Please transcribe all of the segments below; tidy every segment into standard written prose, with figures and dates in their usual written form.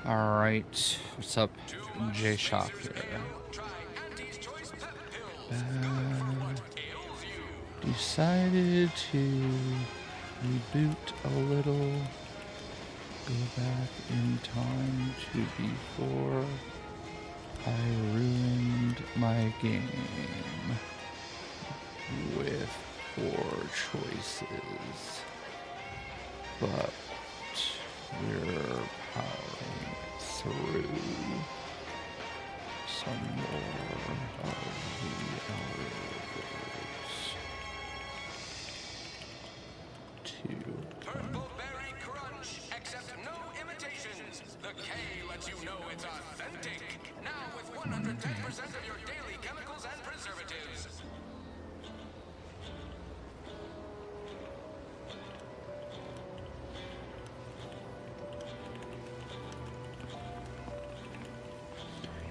Alright, what's up, JayShock here. Decided to reboot a little, go back in time to before I ruined my game with poor choices, but we're powering through some more of the hours to come. Berry crunch, except no imitations. The K lets you know it's authentic. Now with 110% of your daily chemicals and preservatives.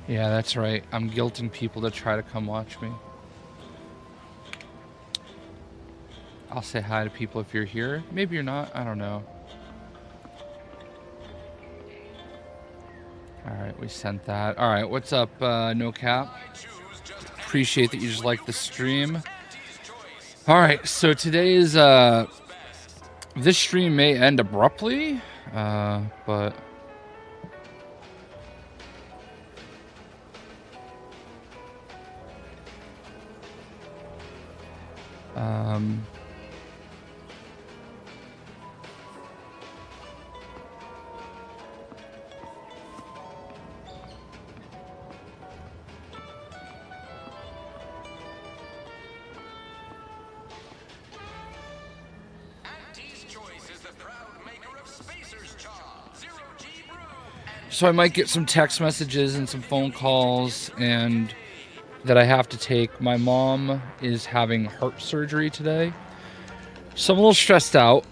Yeah, that's right. I'm guilting people to try to come watch me. I'll say hi to people if you're here. Maybe you're not. I don't know. Alright, we sent that. Alright, what's up, No Cap? Appreciate that you just liked the stream. Alright, so today is, this stream may end abruptly, but... So I might get some text messages and some phone calls and that I have to take. My mom is having heart surgery today, so I'm a little stressed out,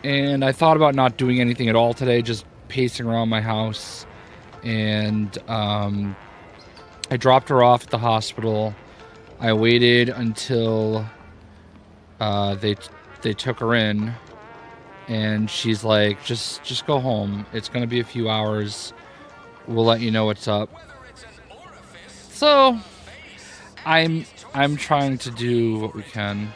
and I thought about not doing anything at all today, just pacing around my house. And I dropped her off at the hospital. I waited until they took her in, and she's like, just go home. It's gonna be a few hours. We'll let you know what's up. So I'm trying to do what we can.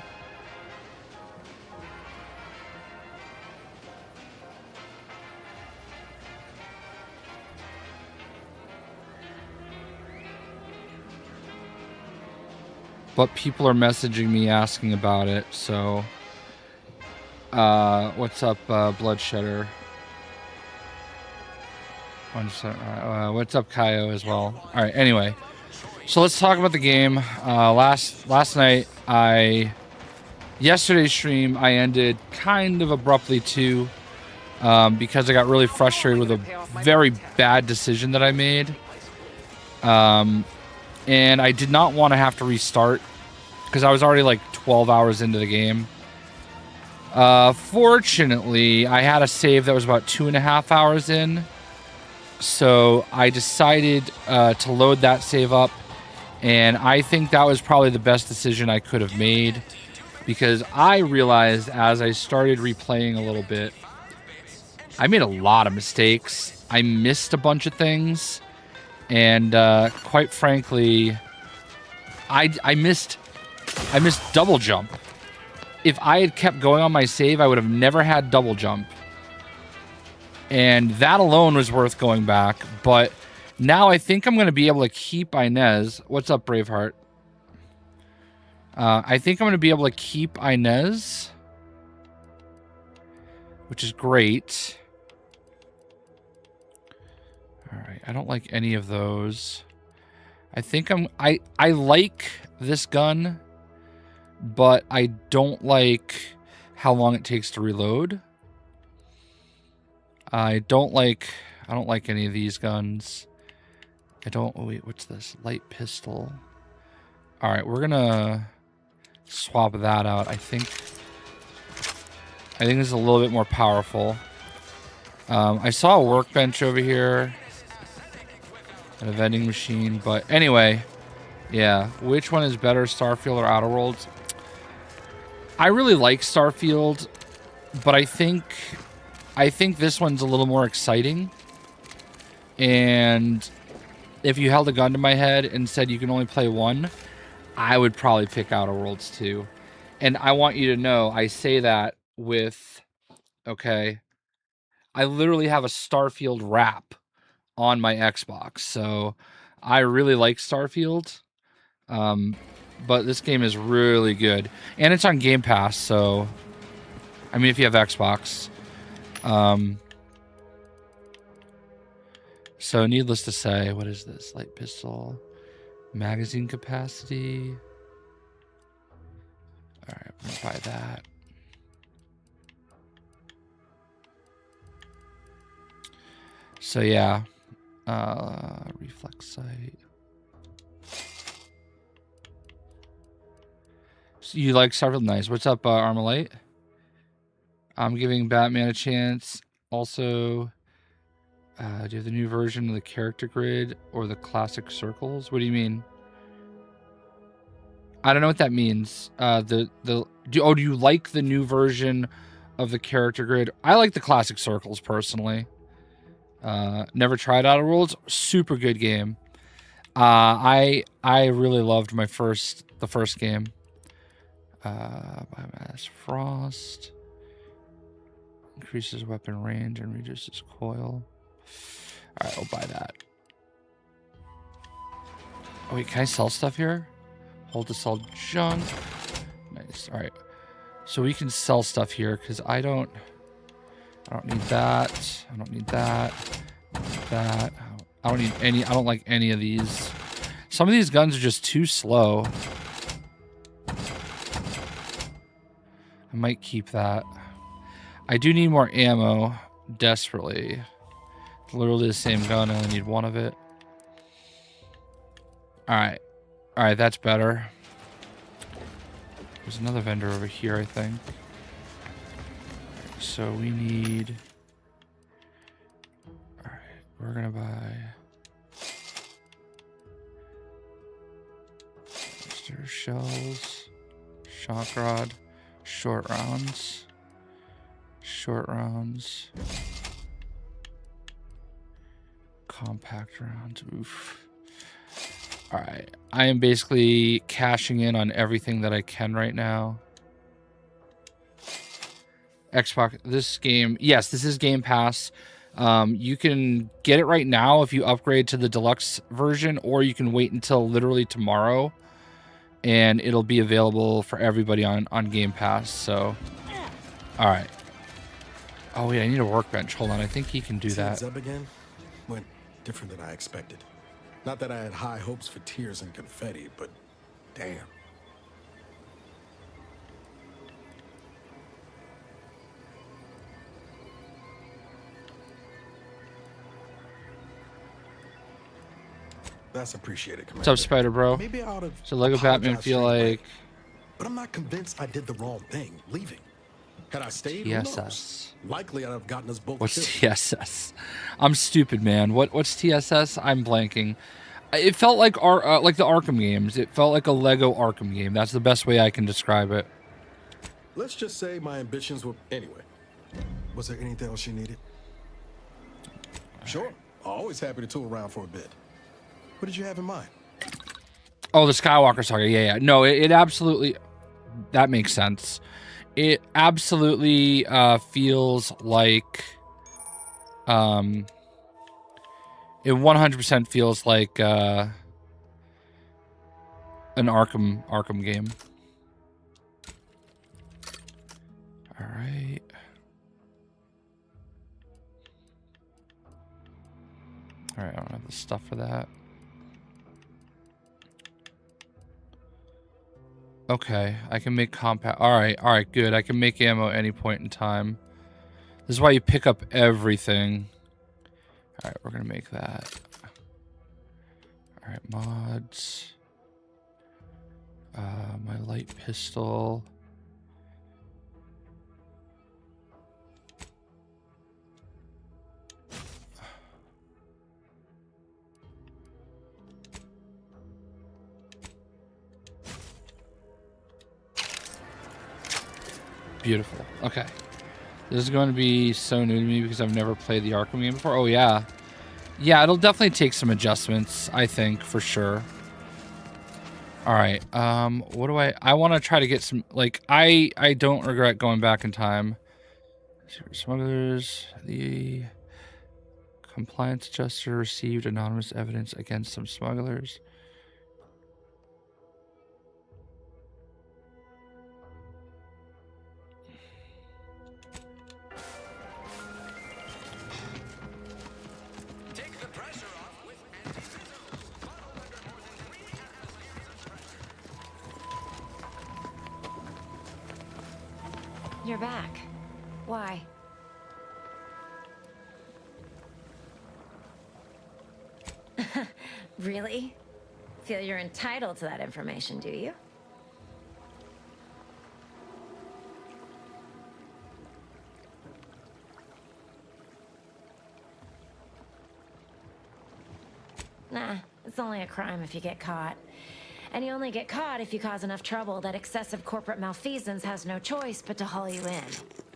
But people are messaging me asking about it, so what's up, Bloodshedder? What's up, Kaio, as well? Alright, anyway. So let's talk about the game. Last night, yesterday's stream, I ended kind of abruptly too, because I got really frustrated with a very bad decision that I made. And I did not want to have to restart, because I was already like 12 hours into the game. Fortunately, I had a save that was about 2.5 hours in. So I decided to load that save up, and I think that was probably the best decision I could have made, because I realized as I started replaying a little bit, I made a lot of mistakes. I missed a bunch of things, and quite frankly, I missed double jump. If I had kept going on my save, I would have never had double jump. And that alone was worth going back. But now I think I'm going to be able to keep Inez. What's up, Braveheart? I think I'm going to be able to keep Inez, which is great. All right, I don't like any of those. I think I like this gun, but I don't like how long it takes to reload. I don't like any of these guns. Oh wait, what's this? Light pistol. All right, we're gonna swap that out. I think this is a little bit more powerful. I saw a workbench over here and a vending machine, but anyway, yeah. Which one is better, Starfield or Outer Worlds? I really like Starfield, but I think this one's a little more exciting. And if you held a gun to my head and said you can only play one, I would probably pick Outer Worlds 2. And I want you to know, I say that with, okay, I literally have a Starfield wrap on my Xbox. So I really like Starfield. But this game is really good. And it's on Game Pass, so... I mean, if you have Xbox. So needless to say, what is this? Light pistol. Magazine capacity. Alright, I'm gonna buy that. So yeah. Reflex sight. So you like Starfield? Nice. What's up, Armalite? I'm giving Batman a chance. Also, do you have the new version of the character grid or the classic circles? What do you mean? I don't know what that means. Do you like the new version of the character grid? I like the classic circles personally. Never tried Outer Worlds. Super good game. I really loved the first game. Biomass Frost. Increases weapon range and reduces coil. Alright, I'll buy that. Oh wait, can I sell stuff here? Hold to sell junk. Nice. Alright. So we can sell stuff here because I don't need that. I don't need that. I don't need that. I don't need any. I don't like any of these. Some of these guns are just too slow. I might keep that. I do need more ammo desperately. It's literally the same gun. I only need one of it. Alright. Alright, that's better. There's another vendor over here, I think. So we need... Alright, we're gonna buy... Monster shells. Shock rod. Short rounds. Short rounds. Compact rounds. Oof. Alright. I am basically cashing in on everything that I can right now. Xbox. This game. Yes, this is Game Pass. You can get it right now if you upgrade to the deluxe version, or you can wait until literally tomorrow. And it'll be available for everybody on Game Pass. So, alright. Oh wait, I need a workbench. Hold on, I think he can do that. Up again? Went different than I expected. Not that I had high hopes for tears and confetti, but damn. That's appreciated, Commander. What's up, Spider Bro? Maybe I ought to So Lego Batman feel like... But I'm not convinced I did the wrong thing, leaving. Had I stayed, who TSS. knows? Likely I'd have gotten us both What's killed. TSS? I'm stupid, man. What's TSS? I'm blanking. It felt like the Arkham games. It felt like a Lego Arkham game. That's the best way I can describe it. Let's just say my ambitions were... Anyway, was there anything else you needed? Sure. Always happy to tool around for a bit. What did you have in mind? Oh, the Skywalker saga. Yeah. No, it absolutely... That makes sense. It absolutely feels like... It 100% feels like an Arkham game. All right. All right, I don't have the stuff for that. Okay, I can make compact. All right, good. I can make ammo at any point in time. This is why you pick up everything. All right, we're gonna make that. All right, mods. My light pistol. Beautiful. Okay. This is going to be so new to me because I've never played the Arkham game before. Oh, yeah. Yeah, it'll definitely take some adjustments, I think, for sure. All right. What do I want to try to get some, like, I don't regret going back in time. Smugglers, the compliance adjuster received anonymous evidence against some smugglers. Take the pressure off with anti-fizzles. Bottled under more than 3.5 layers of pressure. You're back. Why? Really? Feel you're entitled to that information, do you? Nah, it's only a crime if you get caught. And you only get caught if you cause enough trouble that excessive corporate malfeasance has no choice but to haul you in.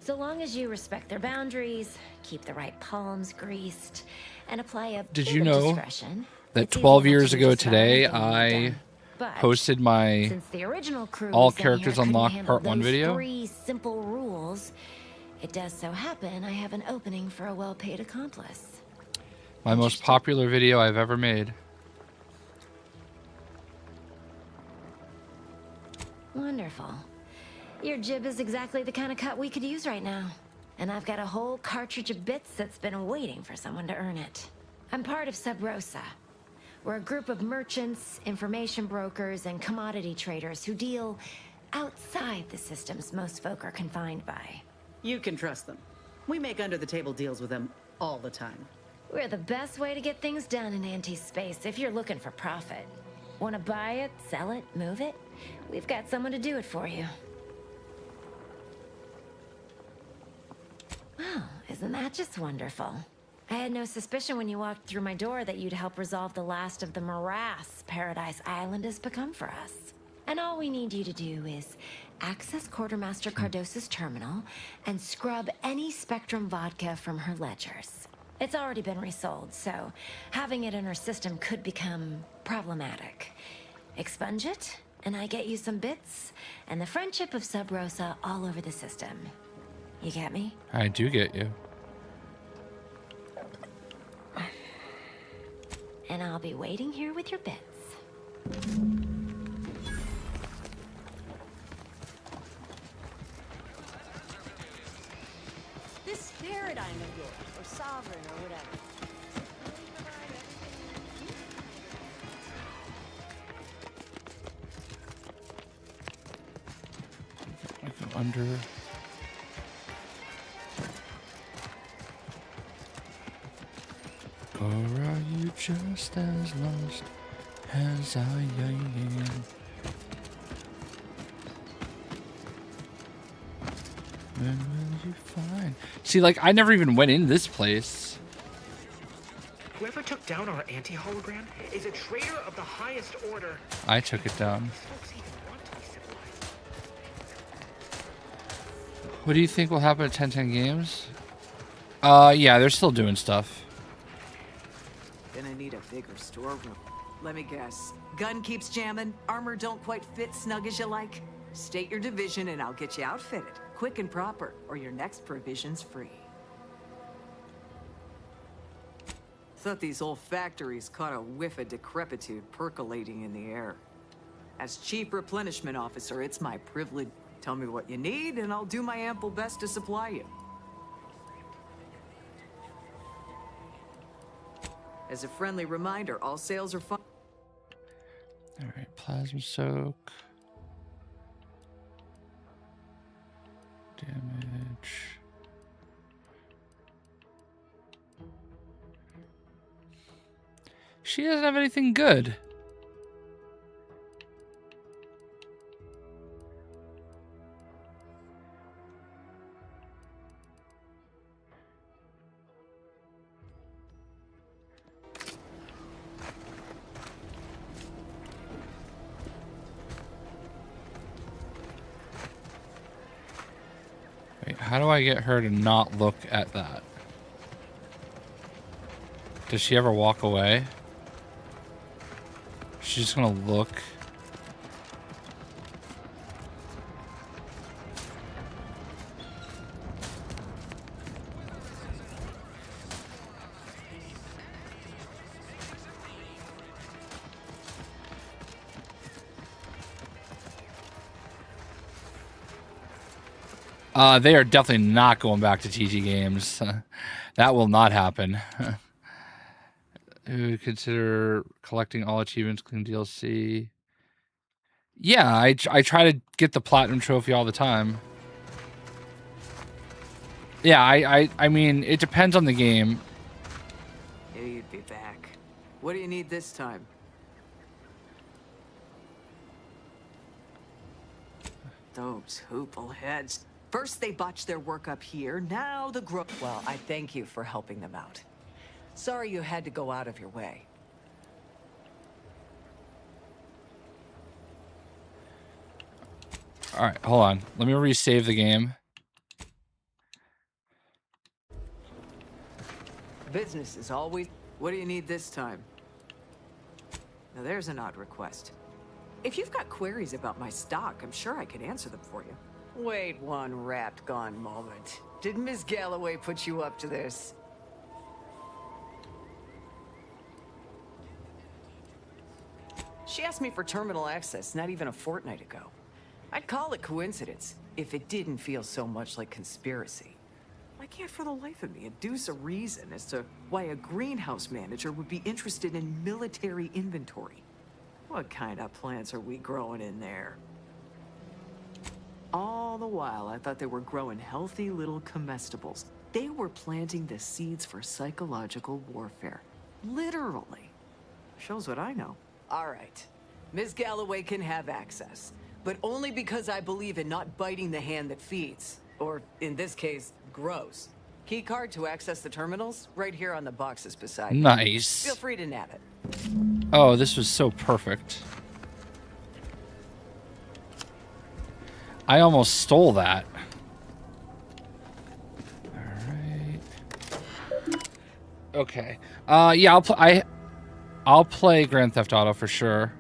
So long as you respect their boundaries, keep the right palms greased, and apply a Did bit you of know discretion, that it's easy 12 enough years to ago just about today, anything you've I done. But posted my since the original crew All was in here Characters couldn't Unlocked handle Part 1 those video? 3 simple rules, it does so happen I have an opening for a well-paid accomplice. my most popular video I've ever made. Wonderful. Your jib is exactly the kind of cut we could use right now. And I've got a whole cartridge of bits that's been waiting for someone to earn it. I'm part of Sub Rosa. We're a group of merchants, information brokers, and commodity traders who deal outside the systems most folk are confined by. You can trust them. We make under-the-table deals with them all the time. We're the best way to get things done in anti-space if you're looking for profit. Want to buy it, sell it, move it? We've got someone to do it for you. Well, isn't that just wonderful? I had no suspicion when you walked through my door that you'd help resolve the last of the morass Paradise Island has become for us. And all we need you to do is access Quartermaster Cardossa's terminal and scrub any Spectrum vodka from her ledgers. It's already been resold, so having it in her system could become problematic. Expunge it, and I get you some bits, and the friendship of Sub Rosa all over the system. You get me? I do get you. And I'll be waiting here with your bits. This paradigm of yours, or sovereign, or whatever. I go under. Or are you just as lost as I am? When will you find? See, like, I never even went in this place. Whoever took down our anti-hologram is a traitor of the highest order. I took it down. These folks even want to be civilized. What do you think will happen at 1010 Games? Yeah, they're still doing stuff. Gonna need a bigger storeroom. Let me guess. Gun keeps jamming, armor don't quite fit snug as you like. State your division and I'll get you outfitted. Quick and proper, or your next provision's free. Thought these old factories caught a whiff of decrepitude percolating in the air. As Chief Replenishment Officer, it's my privilege. Tell me what you need and I'll do my ample best to supply you. As a friendly reminder, all sales are fun. All right, plasma soak. Damage. She doesn't have anything good. Wait, how do I get her to not look at that? Does she ever walk away? She's just gonna look. They are definitely not going back to TT Games. That will not happen. Who would consider collecting all achievements, including DLC? Yeah, I try to get the platinum trophy all the time. Yeah, I mean, it depends on the game. Yeah, you'd be back. What do you need this time? Those hoople heads. First they botched their work up here, now the Well, I thank you for helping them out. Sorry you had to go out of your way. All right, hold on. Let me resave the game. Business is always... What do you need this time? Now there's an odd request. If you've got queries about my stock, I'm sure I could answer them for you. Wait one rapt gone moment. Did Miss Galloway put you up to this? She asked me for terminal access not even a fortnight ago. I'd call it coincidence if it didn't feel so much like conspiracy. I can't for the life of me adduce a reason as to why a greenhouse manager would be interested in military inventory. What kind of plants are we growing in there? All the while, I thought they were growing healthy little comestibles. They were planting the seeds for psychological warfare. Literally. Shows what I know. All right. Ms. Galloway can have access, but only because I believe in not biting the hand that feeds. Or, in this case, grows. Keycard to access the terminals, right here on the boxes beside me. Nice. Feel free to nab it. Oh, this was so perfect. I almost stole that. All right. Okay. Yeah, I'll play Grand Theft Auto for sure.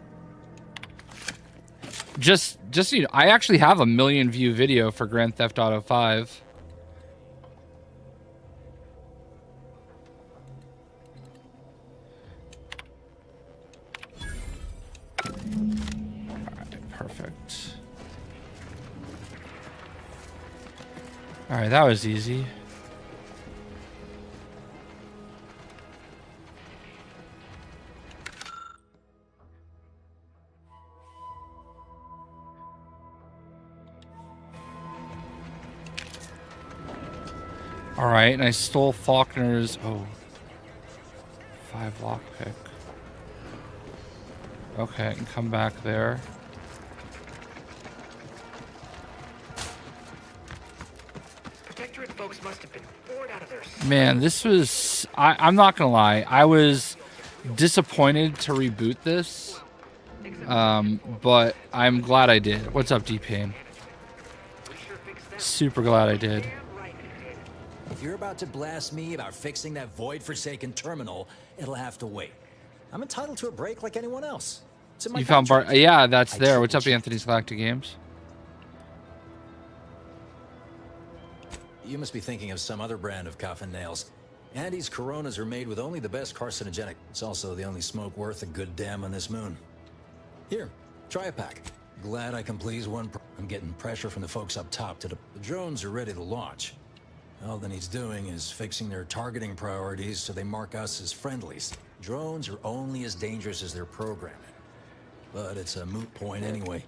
Just you know, I actually have a 1 million view video for Grand Theft Auto 5. All right, perfect. All right, that was easy. All right, and I stole Faulkner's 5 lockpick. Okay, I can come back there. Protectorate folks must have been bored out of their... Man, this was... I'm not gonna lie. I was disappointed to reboot this. But I'm glad I did. What's up, D-Pain? Super glad I did. If you're about to blast me about fixing that void-forsaken terminal, it'll have to wait. I'm entitled to a break like anyone else. It's in my You found Bart? contract. Yeah, that's there. What's up, triple-checked. Anthony's Galactic Games? You must be thinking of some other brand of coffin nails. Andy's Coronas are made with only the best carcinogenic. It's also the only smoke worth a good damn on this moon. Here, try a pack. Glad I can please one. I'm getting pressure from the folks up top to the drones are ready to launch. All that he's doing is fixing their targeting priorities so they mark us as friendlies. Drones are only as dangerous as their programming. But it's a moot point anyway.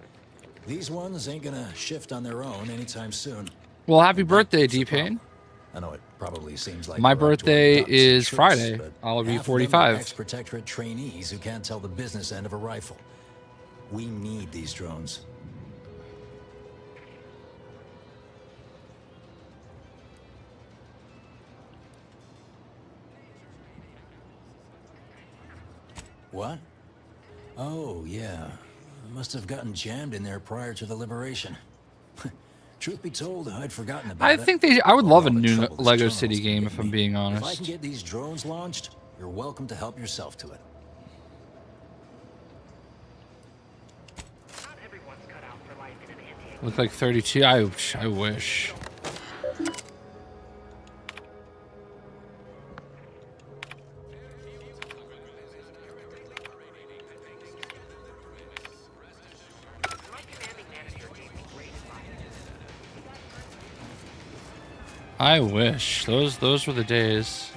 These ones ain't gonna shift on their own anytime soon. Well, happy birthday, D-Pain. I know it probably seems like My we're up to our birthday guts in is tricks, Friday. but I'll be half of them are 45. ex-protectorate trainees who can't tell the business end of a rifle. We need these drones. What? Oh, yeah. Must have gotten jammed in there prior to the liberation. Truth be told, I'd forgotten about it. I would love a All the new trouble this Lego terminal's City game, giving if I'm me. being If I honest. can get these drones launched, You're welcome to help yourself to it. Not everyone's cut out for life in an anti. Look like 32. I wish. My commanding manager gave me great advice. I wish. Those were the days.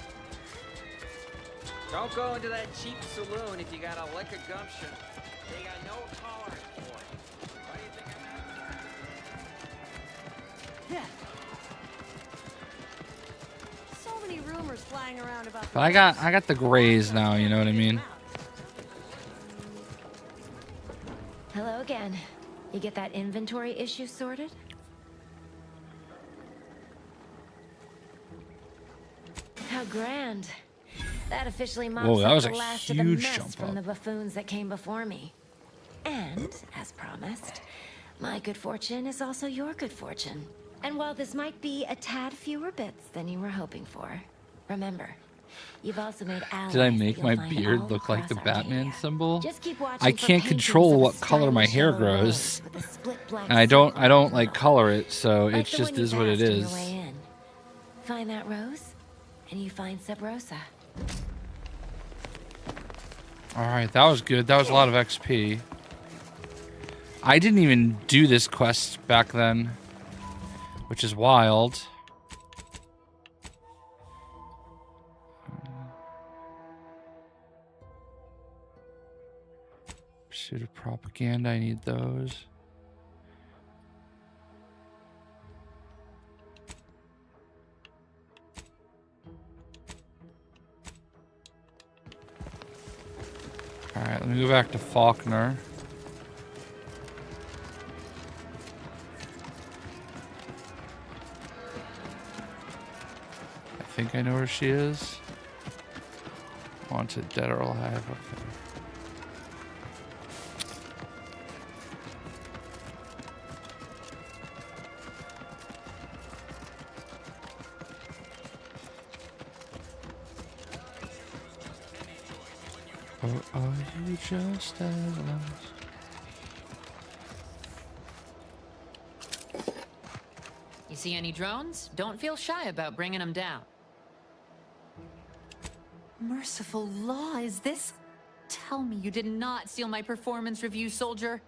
Don't go into that cheap saloon if you got a lick of gumption. They got no tolerance for it. Why do you think I'm Yeah. So many rumors flying around about. But I got the grays now, you know what I mean? Hello again. You get that inventory issue sorted? How grand. That officially mops Whoa, that up was the a last of the huge mess jump from up. the buffoons that came before me. And, as promised, my good fortune is also your good fortune. And while this might be a tad fewer bits than you were hoping for, remember, you've also made allies. Did I that make you'll my find beard all look like the across Batman Arcadia. symbol? Just keep watching I for can't paintings control of a what color my stylish hair yellow grows. rose with a split black And I don't circle like below. color it, so Like it the just one you is what it passed on your is. way in. Find that rose, and you find Sub Rosa. Alright, that was good. That was a lot of XP. I didn't even do this quest back then, which is wild. Pursuit of propaganda, I need those. Alright, let me go back to Faulkner. I think I know where she is. Wanted, dead or alive. Okay. Or are you just as lost? You see any drones? Don't feel shy about bringing them down. Merciful law, is this? Tell me you did not steal my performance review, soldier.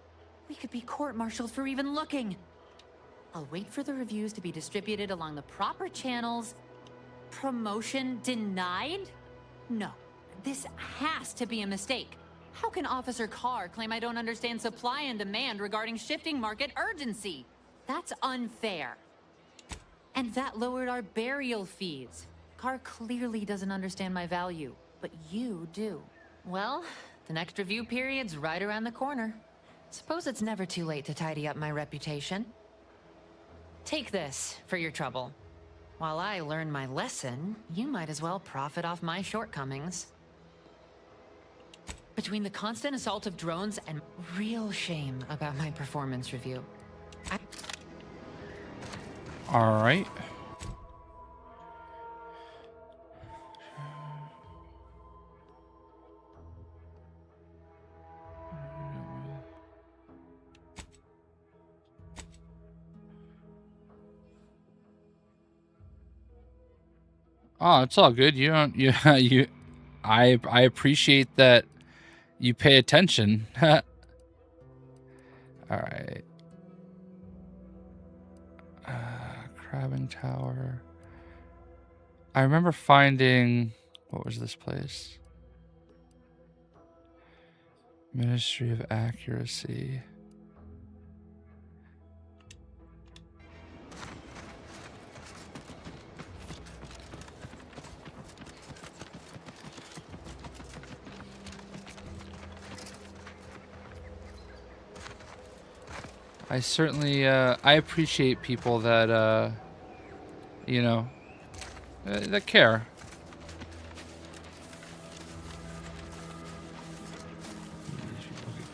We could be court-martialed for even looking. I'll wait for the reviews to be distributed along the proper channels. Promotion denied? No, this has to be a mistake. How can Officer Carr claim I don't understand supply and demand regarding shifting market urgency? That's unfair. And that lowered our burial fees. Carr clearly doesn't understand my value, but you do. Well, the next review period's right around the corner. Suppose it's never too late to tidy up my reputation. Take this for your trouble. While I learn my lesson, you might as well profit off my shortcomings. Between the constant assault of drones and real shame about my performance review. All right. Oh, it's all good. You don't. I appreciate that you pay attention. All right. Crabbing Tower. I remember finding, what was this place? Ministry of Accuracy. I certainly, I appreciate people that, you know, that care.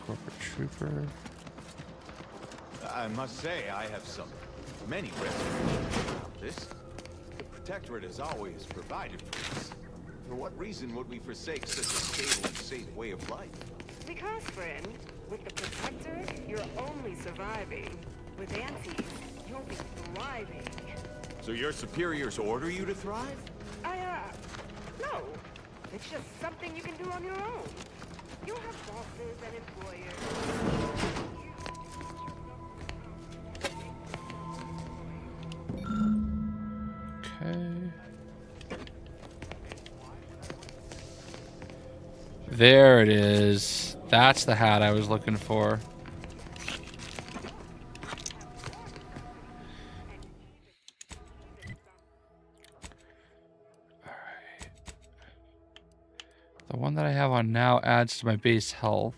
Corporate Trooper. I must say, I have many reservations about this. The Protectorate has always provided for this. For what reason would we forsake such a stable and safe way of life? Because, friend, with the Protector, you're only surviving. With Antis, you'll be thriving. So your superiors order you to thrive? No. It's just something you can do on your own. You'll have bosses and employers. Okay. There it is. That's the hat I was looking for. Alright. The one that I have on now adds to my base health.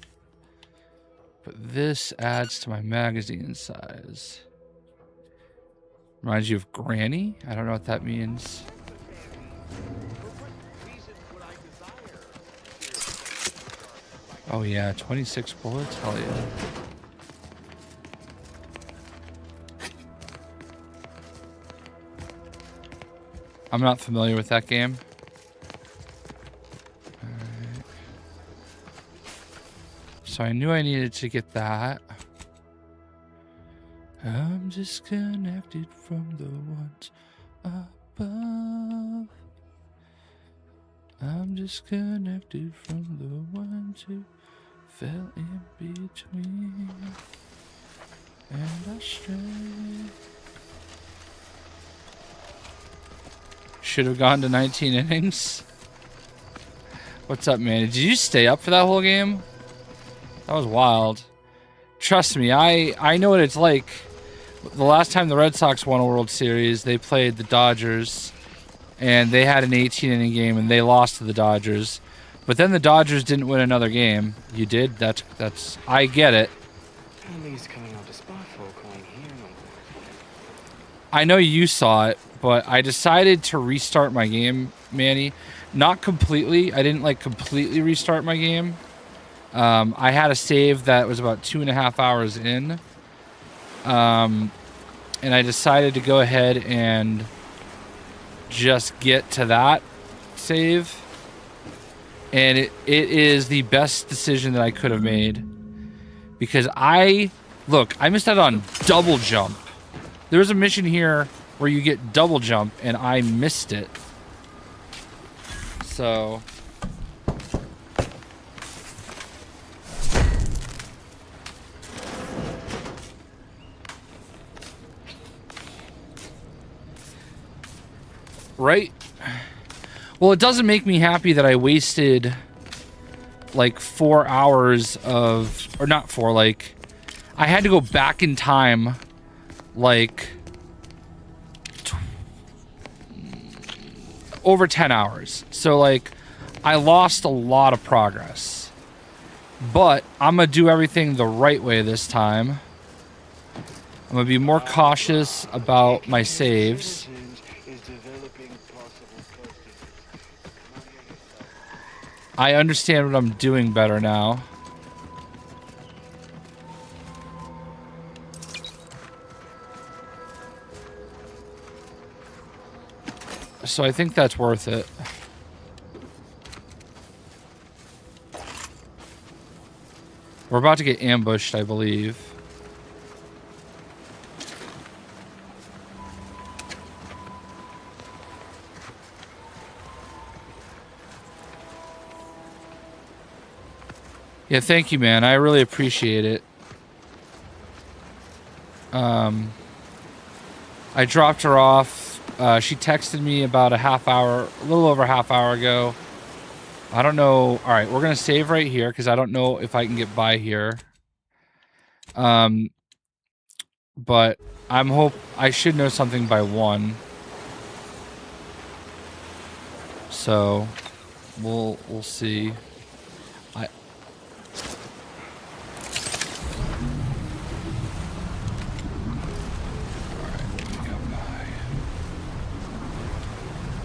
But this adds to my magazine size. Reminds you of Granny? I don't know what that means. Oh yeah, 26 bullets? Hell yeah. I'm not familiar with that game. Alright. So I knew I needed to get that. I'm disconnected from the ones above. I'm disconnected from the ones who fell in between and astray. Should have gone to 19 innings. What's up, man? Did you stay up for that whole game? That was wild. Trust me, I know what it's like. The last time the Red Sox won a World Series, they played the Dodgers, and they had an 18-inning game, and they lost to the Dodgers. But then the Dodgers didn't win another game. You did? That's I get it. I know you saw it, but I decided to restart my game, Manny. Not completely. I didn't like completely restart my game. I had a save that was about 2.5 hours in. And I decided to go ahead and just get to that save. And it is the best decision that I could have made. Because I missed out on double jump. There was a mission here where you get double jump, and I missed it. So... Right? Well, it doesn't make me happy that I wasted like 4 hours of, or not 4, like I had to go back in time like over 10 hours. So like I lost a lot of progress, but I'm gonna do everything the right way this time. I'm gonna be more cautious about my saves. I understand what I'm doing better now. So I think that's worth it. We're about to get ambushed, I believe. Yeah, thank you, man. I really appreciate it. I dropped her off. She texted me about a little over a half hour ago. I don't know. All right, we're going to save right here because I don't know if I can get by here. But I should know something by 1. So we'll see.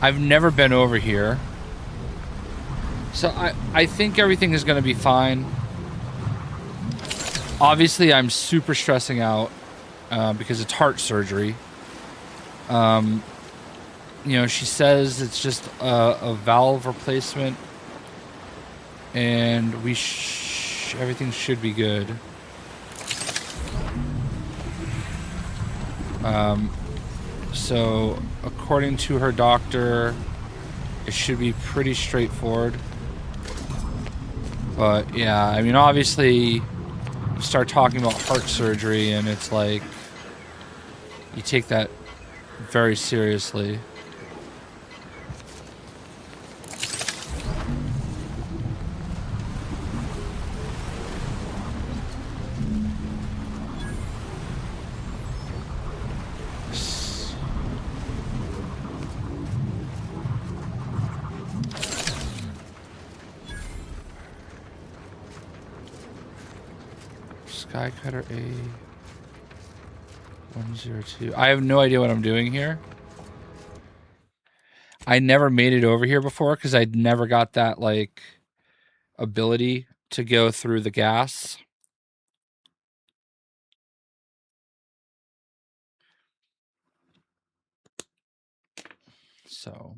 I've never been over here. So I think everything is going to be fine. Obviously, I'm super stressing out because it's heart surgery. you know, she says it's just a valve replacement, and everything should be good. So according to her doctor, it should be pretty straightforward. But yeah, I mean, obviously, you start talking about heart surgery, and it's like you take that very seriously. Skycutter A102. I have no idea what I'm doing here. I never made it over here before because I'd never got that, like, ability to go through the gas. So...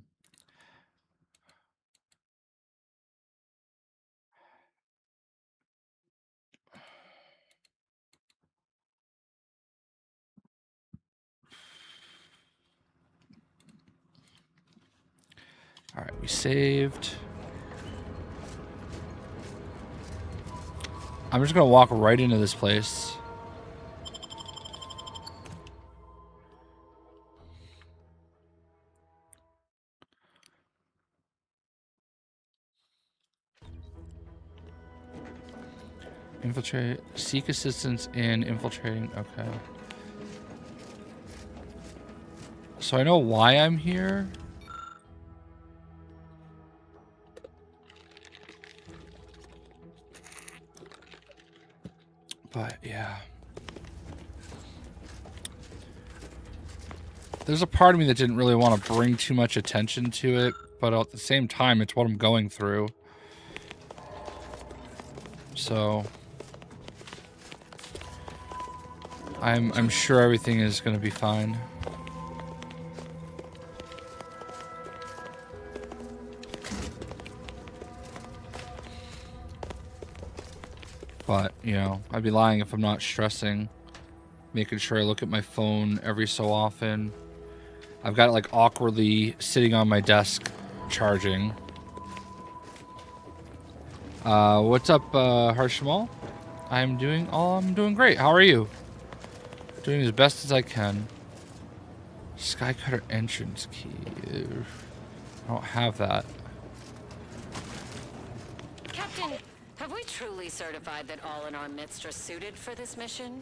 Alright, we saved. I'm just gonna walk right into this place. Infiltrate, seek assistance in infiltrating, okay. So I know why I'm here. But yeah. There's a part of me that didn't really want to bring too much attention to it, but at the same time, it's what I'm going through. So I'm sure everything is going to be fine. But, you know, I'd be lying if I'm not stressing, making sure I look at my phone every so often. I've got it, like, awkwardly sitting on my desk charging. What's up, Harshamal? I'm doing great. How are you? Doing as best as I can. Skycutter entrance key. I don't have that. Captain, have we truly certified that all in our midst are suited for this mission?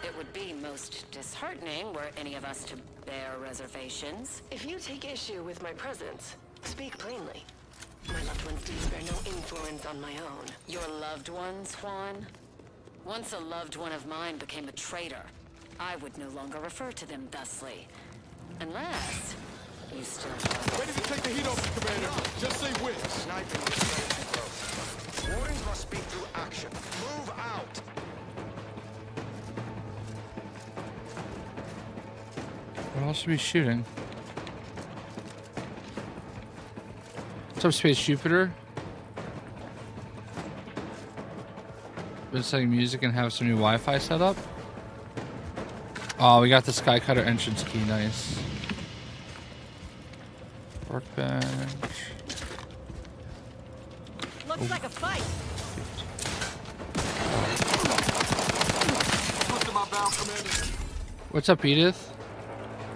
It would be most disheartening were any of us to bear reservations. If you take issue with my presence, speak plainly. My loved ones do bear no influence on my own. Your loved ones, Juan? Once a loved one of mine became a traitor, I would no longer refer to them thusly. Unless you still have... Ready to take the heat off, Commander. Just say which. Sniping is very close. Warnings must speak through action. Move out! What else are we shooting? What's up, Space Jupiter? Been setting music and have some new Wi-Fi set up. Oh, we got the Skycutter entrance key. Nice. Workbench. Looks like a fight. What's up, Edith?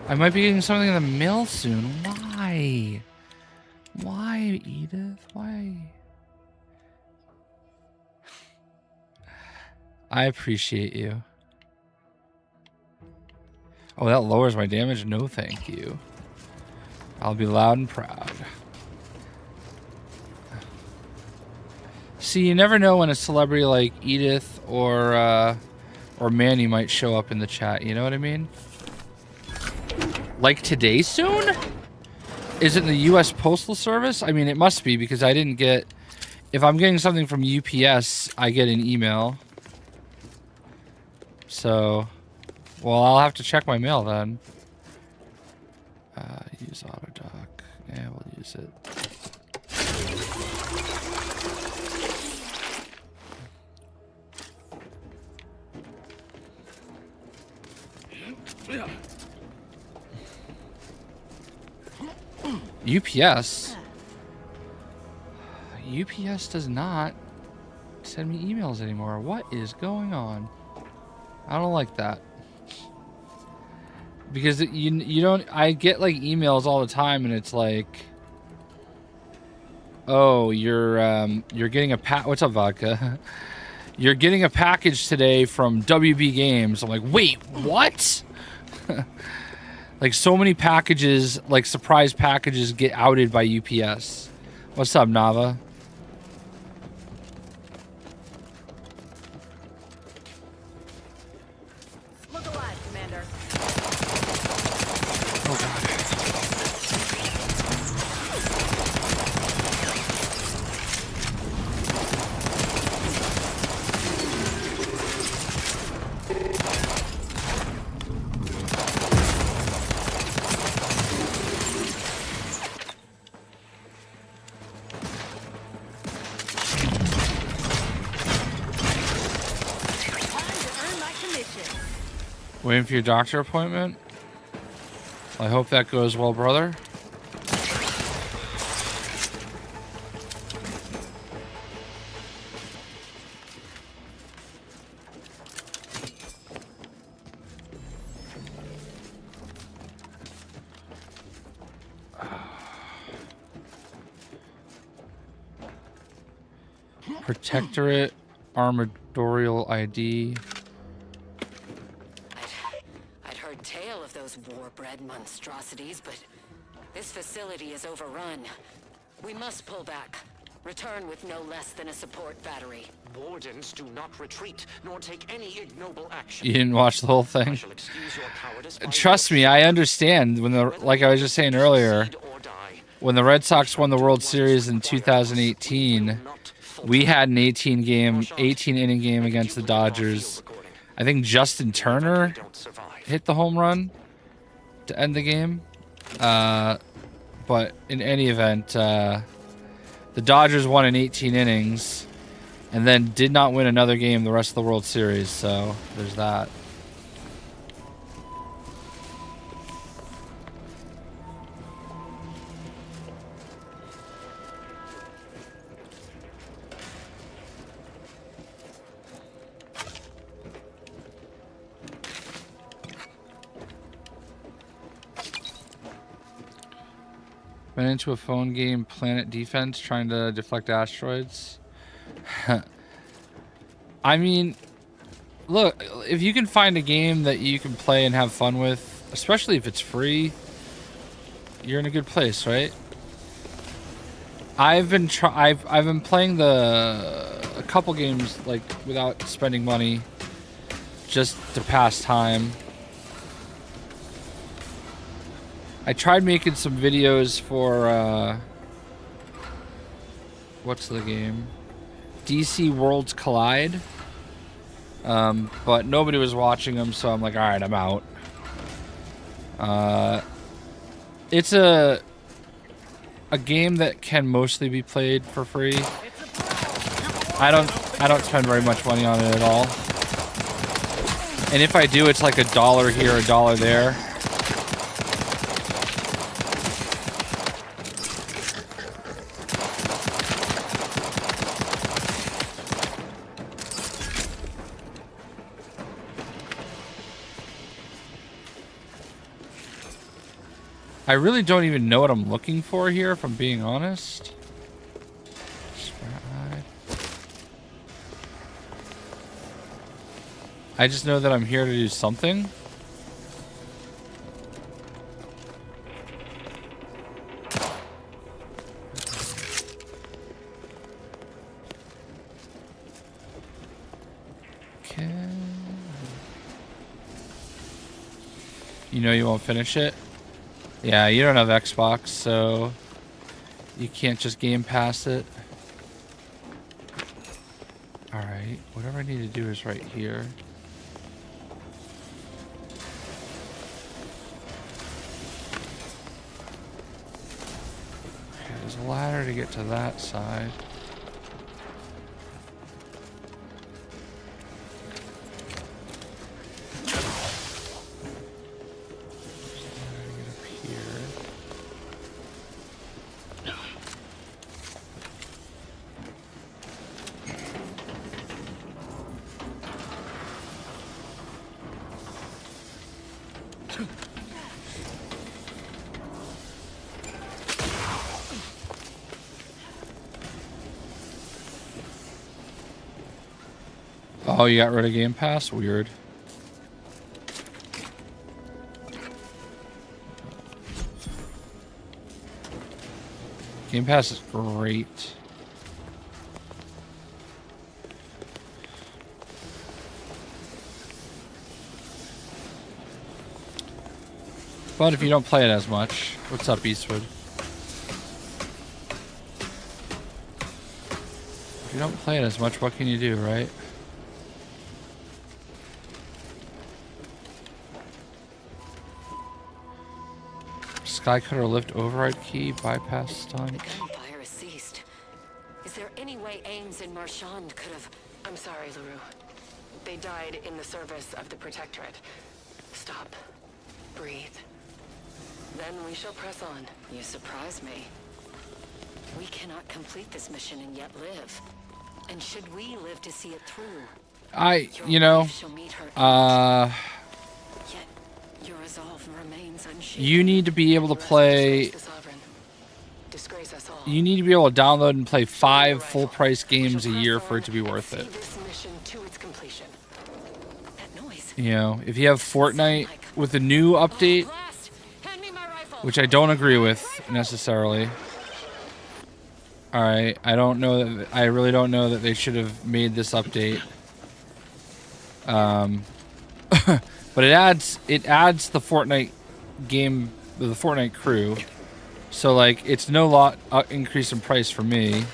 I might be getting something in the mail soon. Why? Why, Edith? Why? I appreciate you. Oh, that lowers my damage? No, thank you. I'll be loud and proud. See, you never know when a celebrity like Edith or Manny might show up in the chat. You know what I mean? Like today soon? Is it in the U.S. Postal Service? I mean, it must be because I didn't get... If I'm getting something from UPS, I get an email. So... Well, I'll have to check my mail then. Use autodock. Yeah, we'll use it. UPS. UPS does not send me emails anymore. What is going on? I don't like that. Because you don't, I get like emails all the time and it's like, oh, you're getting a what's up, vodka? You're getting a package today from WB Games. I'm like, wait, what? Like so many packages, like surprise packages get outed by UPS. What's up, Nava? Look alive, Commander. Oh god. Waiting for your doctor appointment? I hope that goes well, brother. Protectorate, Armadorial ID. I'd heard tale of those war-bred monstrosities, but this facility is overrun. We must pull back. Return with no less than a support battery. Wardens do not retreat, nor take any ignoble action. You didn't watch the whole thing? Trust me, I understand. When the, like I was just saying earlier, when the Red Sox won the World Series in 2018, we had an 18 inning game against the Dodgers. I think Justin Turner hit the home run to end the game. But in any event, the Dodgers won in 18 innings and then did not win another game the rest of the World Series. So there's that. Went into a phone game, Planet Defense, trying to deflect asteroids. I mean, look, if you can find a game that you can play and have fun with, especially if it's free, you're in a good place, right? I've been playing a couple games like without spending money, just to pass time. I tried making some videos for, what's the game? DC Worlds Collide. But nobody was watching them, so I'm like, alright, I'm out. It's a game that can mostly be played for free. I don't spend very much money on it at all. And if I do, it's like $1 here, $1 there. I really don't even know what I'm looking for here, if I'm being honest. I just know that I'm here to do something. Okay. You know you won't finish it? Yeah, you don't have Xbox, so you can't just Game Pass it. Alright, whatever I need to do is right here. There's a ladder to get to that side. Oh, you got rid of Game Pass? Weird. Game Pass is great. But if you don't play it as much, what's up, Eastwood? If you don't play it as much, what can you do, right? Skycutter lift override key, bypass stun. The gunfire has ceased. Is there any way Ames and Marchand could have... I'm sorry, LaRue. They died in the service of the Protectorate. Stop. Breathe. Then we shall press on. You surprise me. We cannot complete this mission and yet live. And should we live to see it through, you know, your resolve remains unshaken. you need to be able to play, you need to be able to download and play 5 full-price games a year for it to be worth it. You know, if you have Fortnite with a new update, which I don't agree with necessarily. Alright, I don't know that, I really don't know that they should have made this update. But it adds the Fortnite game, the Fortnite crew. So like, it's no lot increase in price for me.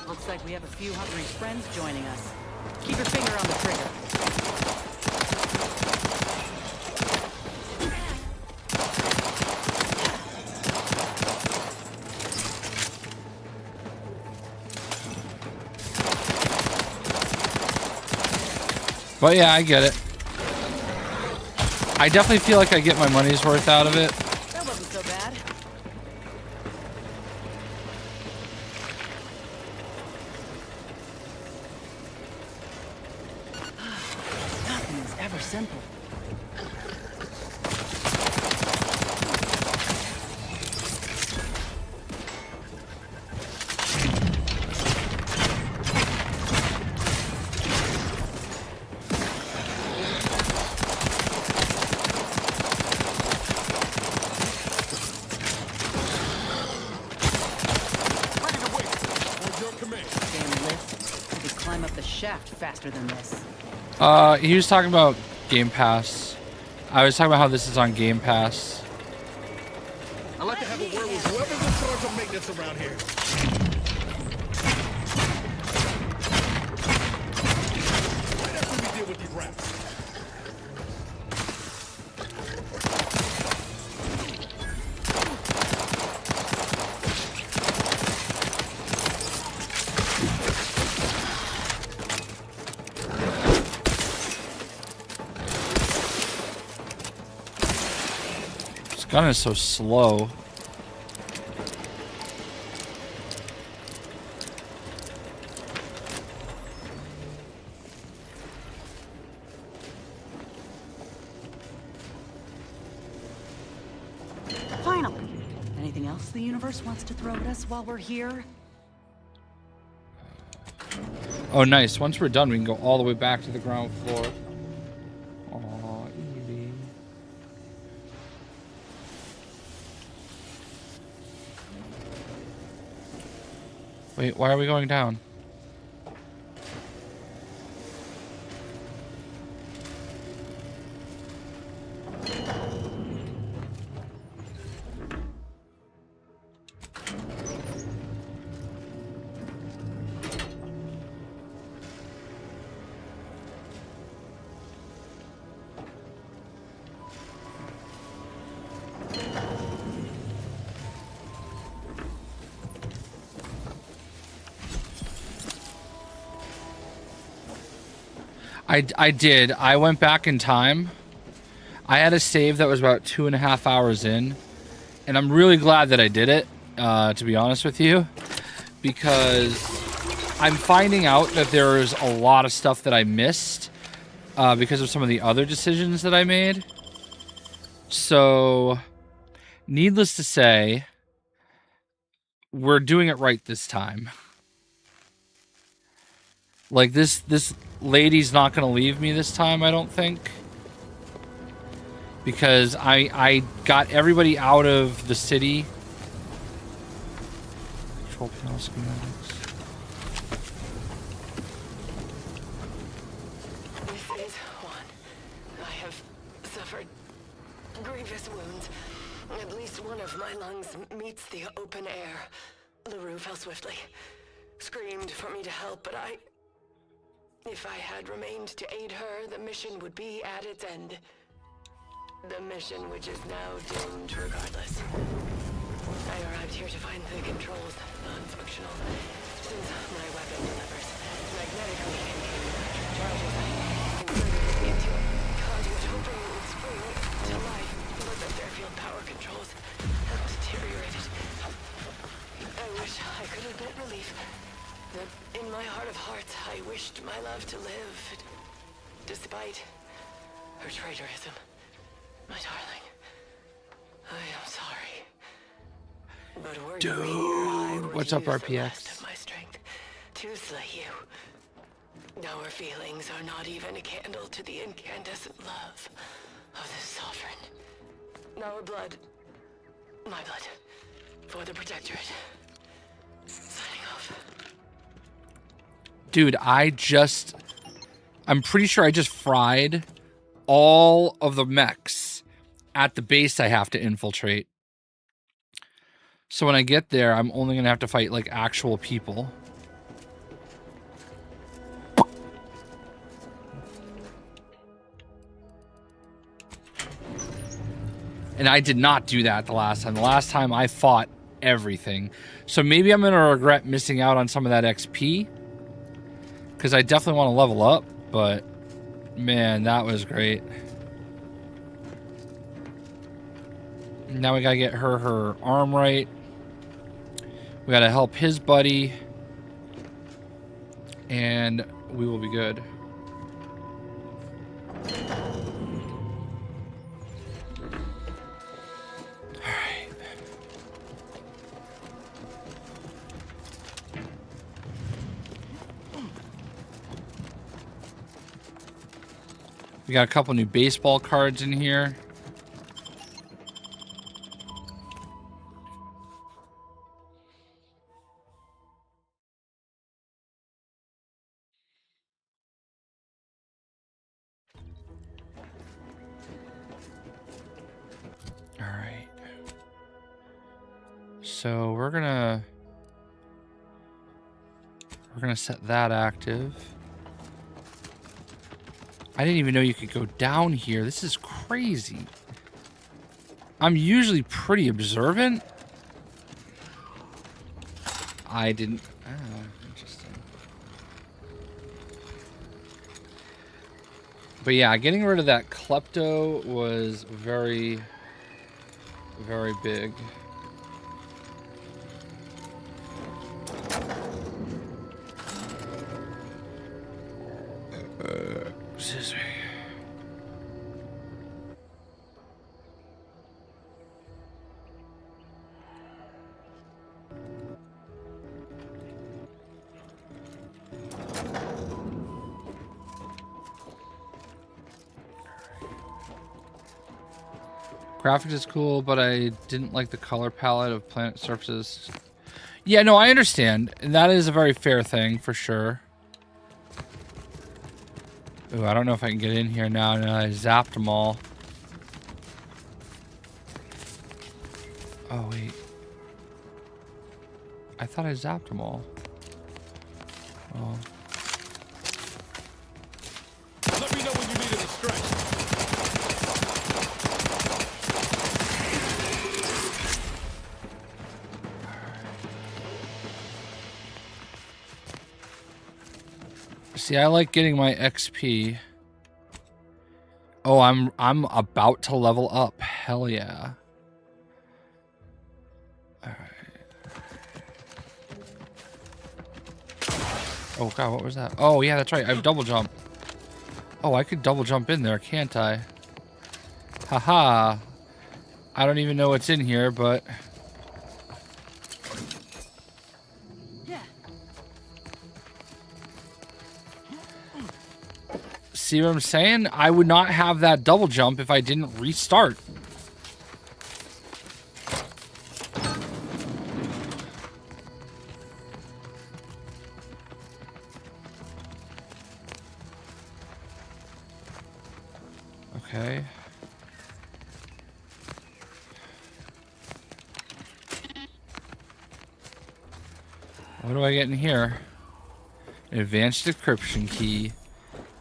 Looks like we have a few hungry friends joining us. Keep your finger on the trigger. But yeah, I get it. I definitely feel like I get my money's worth out of it. That wasn't so bad. Nothing's ever simple. Shaft faster than this. He was talking about Game Pass. I was talking about how this is on Game Pass. I'd like to have a word with whoever's in charge of maintenance around here. Right after we deal with these rats. Gun is so slow. Finally. Anything else the universe wants to throw at us while we're here? Oh, nice. Once we're done, we can go all the way back to the ground floor. Wait, why are we going down? I did. I went back in time. I had a save that was about 2.5 hours in. And I'm really glad that I did it, to be honest with you. Because I'm finding out that there's a lot of stuff that I missed because of some of the other decisions that I made. So, needless to say, we're doing it right this time. Like, this lady's not going to leave me this time, I don't think. Because I got everybody out of the city. Control panel schematics. This is one. I have suffered grievous wounds. At least one of my lungs meets the open air. LaRue fell swiftly. Screamed for me to help, but if I had remained to aid her, the mission would be at its end. The mission which is now doomed regardless. I arrived here to find the controls non-functional. Since my weapon delivers magnetically encoded electric charges, I inserted it into a conduit hoping it would spring to life, but the airfield power controls have deteriorated. I wish I could admit relief. That in my heart of hearts, I wished my love to live, despite her traitorism. My darling, I am sorry. But were you here, I would what's up, use the RPX? last of my strength to slay you. Our feelings are not even a candle to the incandescent love of the sovereign. Our blood, my blood, for the protectorate. Signing off. Dude, I'm pretty sure I just fried all of the mechs at the base I have to infiltrate. So when I get there, I'm only going to have to fight, like, actual people. And I did not do that the last time. The last time I fought everything. So maybe I'm going to regret missing out on some of that XP. Because I definitely want to level up. But, man, that was great. Now we got to get her arm right. We got to help his buddy. And we will be good. We got a couple new baseball cards in here. All right. So we're gonna set that active. I didn't even know you could go down here. This is crazy. I'm usually pretty observant. I didn't... Oh, interesting. But yeah, getting rid of that Klepto was very, very big. Excuse me. Graphics is cool, but I didn't like the color palette of planet surfaces. Yeah, no, I understand. And that is a very fair thing, for sure. Ooh, I don't know if I can get in here now. No, I zapped them all. Oh, wait. I thought I zapped them all. Oh. Let me know when you need any strength. See, I like getting my XP. Oh, I'm about to level up. Hell yeah. Alright. Oh god, what was that? Oh yeah, that's right. I have double jump. Oh, I could double jump in there, can't I? Haha. I don't even know what's in here, but... See what I'm saying? I would not have that double jump if I didn't restart. Okay. What do I get in here? An advanced decryption key.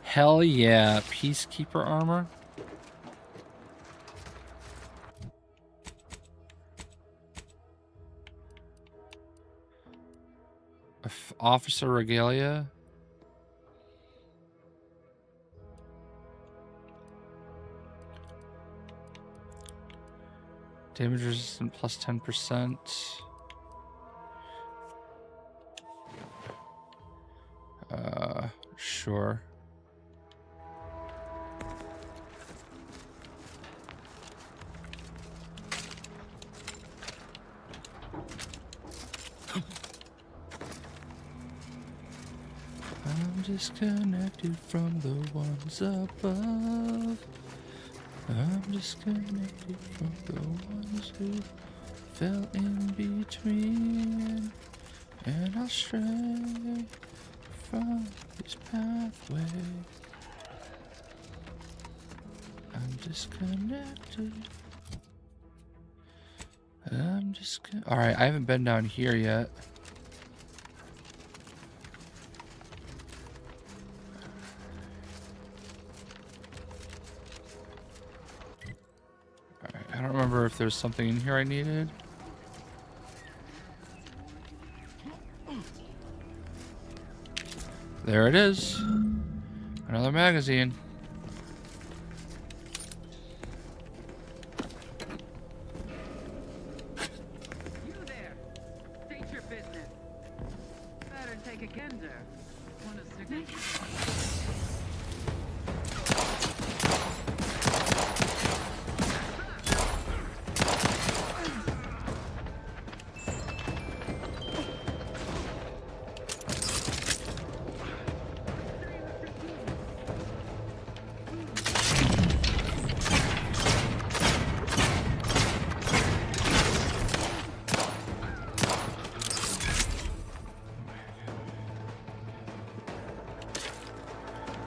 Hell yeah. Peacekeeper armor. Officer regalia. Damage resistant plus 10%. Sure. I'm disconnected from the ones above. I'm disconnected from the ones who fell in between. And I'll stray from this pathway. I'm disconnected. Alright, I haven't been down here yet. Alright, I don't remember if there's something in here I needed. There it is. Another magazine. You there. State your business. Better take a gander. Want a signature?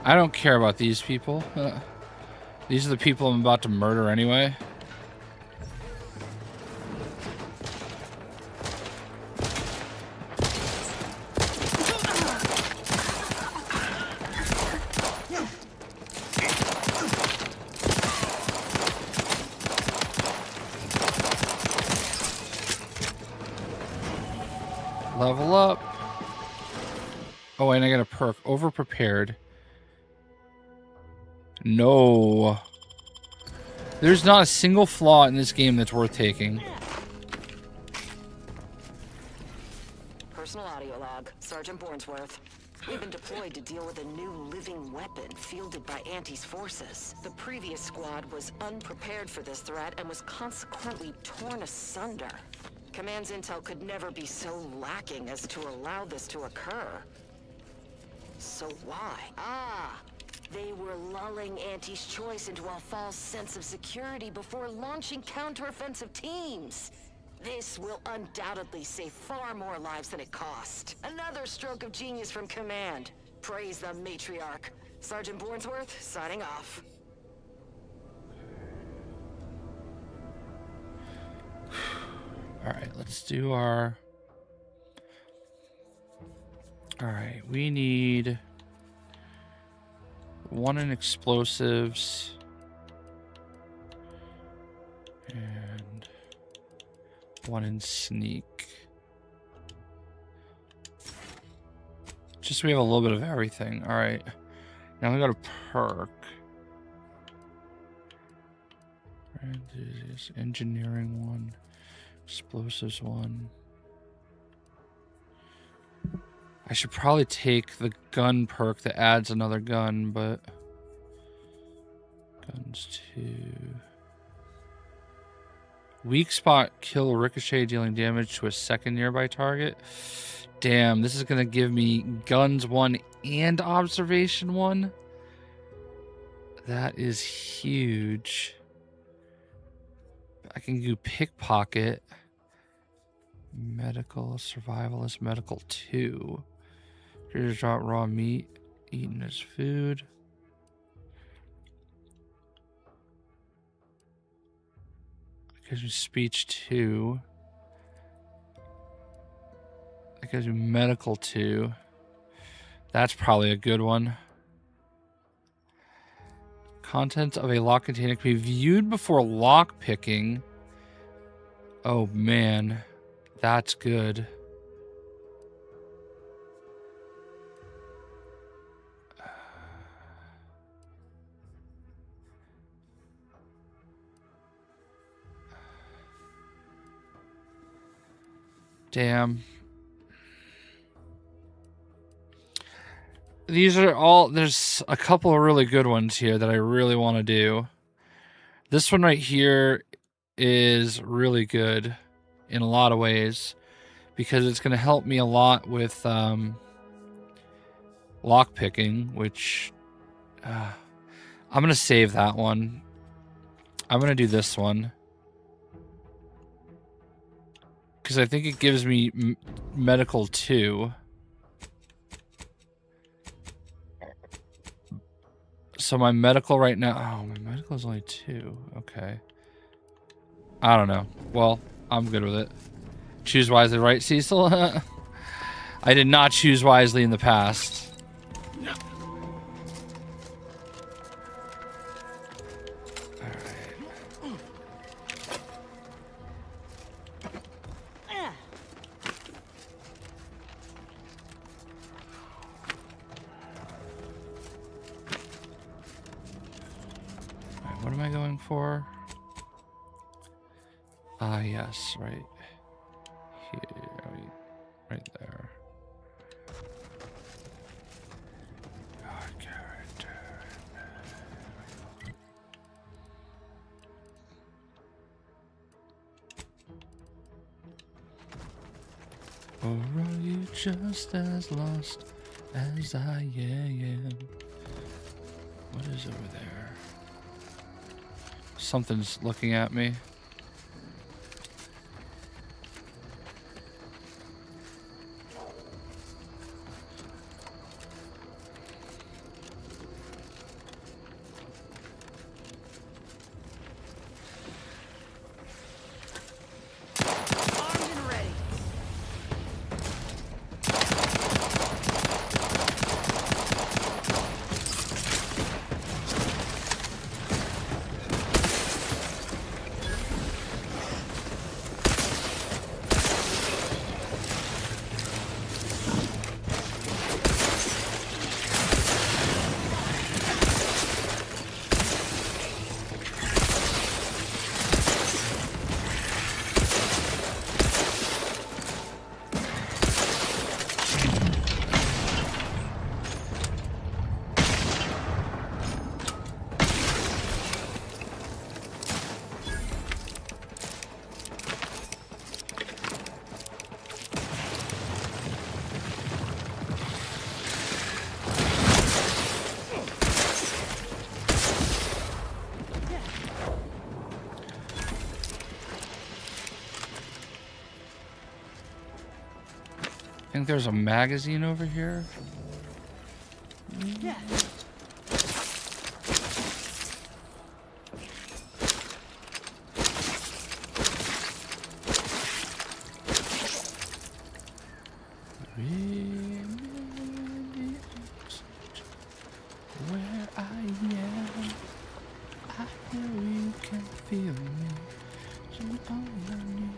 I don't care about these people. These are the people I'm about to murder anyway. Level up. Oh, and I got a perk. Over-prepared. No. There's not a single flaw in this game that's worth taking. Personal audio log, Sergeant Bornsworth. We've been deployed to deal with a new living weapon fielded by Auntie's forces. The previous squad was unprepared for this threat and was consequently torn asunder. Command's intel could never be so lacking as to allow this to occur. So why? They were lulling Auntie's choice into a false sense of security before launching counteroffensive teams. This will undoubtedly save far more lives than it cost. Another stroke of genius from Command. Praise the matriarch. Sergeant Bornsworth, signing off. Alright, let's do our... Alright, we need... 1 in explosives. And 1 in sneak. Just so we have a little bit of everything. All right. Now we got a perk. Engineering one. Explosives one. I should probably take the gun perk that adds another gun, but... Guns 2... Weak spot, kill ricochet, dealing damage to a second nearby target. Damn, this is going to give me guns 1 and observation 1. That is huge. I can do pickpocket. Medical, survivalist, medical 2. Here's drop raw meat, eaten as food. Gives me speech 2. That gives me medical 2. That's probably a good one. Contents of a lock container can be viewed before lock picking. Oh man, that's good. Damn. These are all... There's a couple of really good ones here that I really want to do. This one right here is really good in a lot of ways because it's going to help me a lot with lock picking, which I'm going to save that one. I'm going to do this one. Because I think it gives me medical 2. So my medical right now... Oh, my medical is only 2. Okay. I don't know. Well, I'm good with it. Choose wisely, right, Cecil? I did not choose wisely in the past. What am I going for? Ah, yes, right here, right there. Or are you just as lost as I am? What is over there? Something's looking at me. I think there's a magazine over here. Yeah. Where I am, I know you can feel me. So all I need.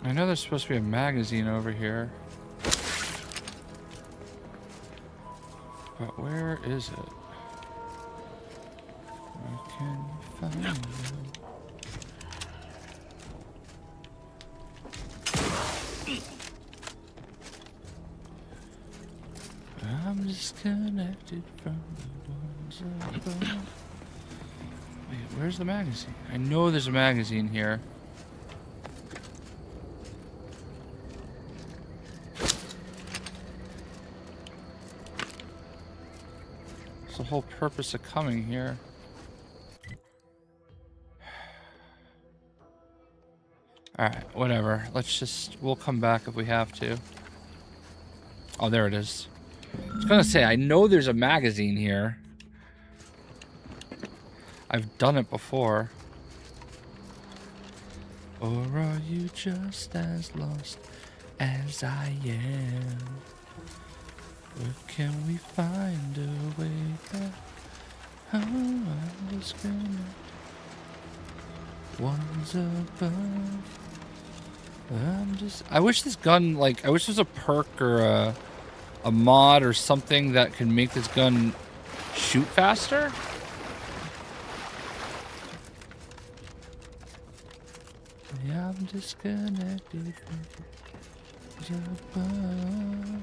I know there's supposed to be a magazine over here. But where is it? Where can you find it? I'm disconnected from the ones above. Wait, where's the magazine? I know there's a magazine here. What's the whole purpose of coming here? Alright, whatever. We'll come back if we have to. Oh, there it is. I was gonna say, I know there's a magazine here. I've done it before. Or are you just as lost as I am? Or can we find a way back? Oh, I'm just gonna... One's above. I wish this gun, like, I wish there's a perk or a mod or something that can make this gun shoot faster. Yeah, I'm disconnected from above.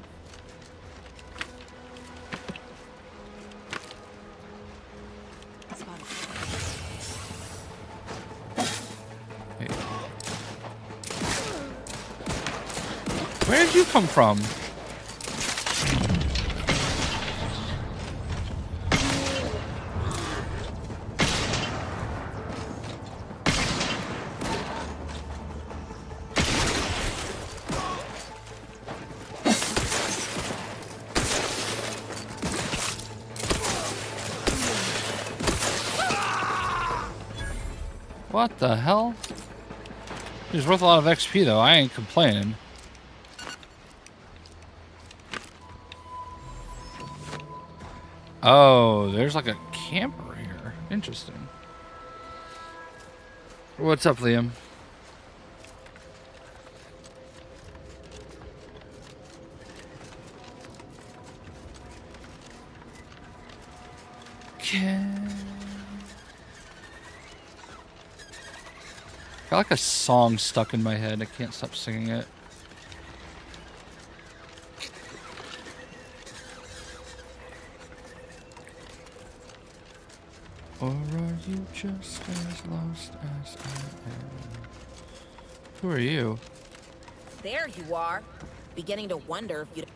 Hey. Where did you come from? What the hell? He's worth a lot of XP though, I ain't complaining. Oh, there's like a camper here. Interesting. What's up, Liam? Got like a song stuck in my head. I can't stop singing it. Or are you just as lost as I am? Who are you? There you are. Beginning to wonder if you'd...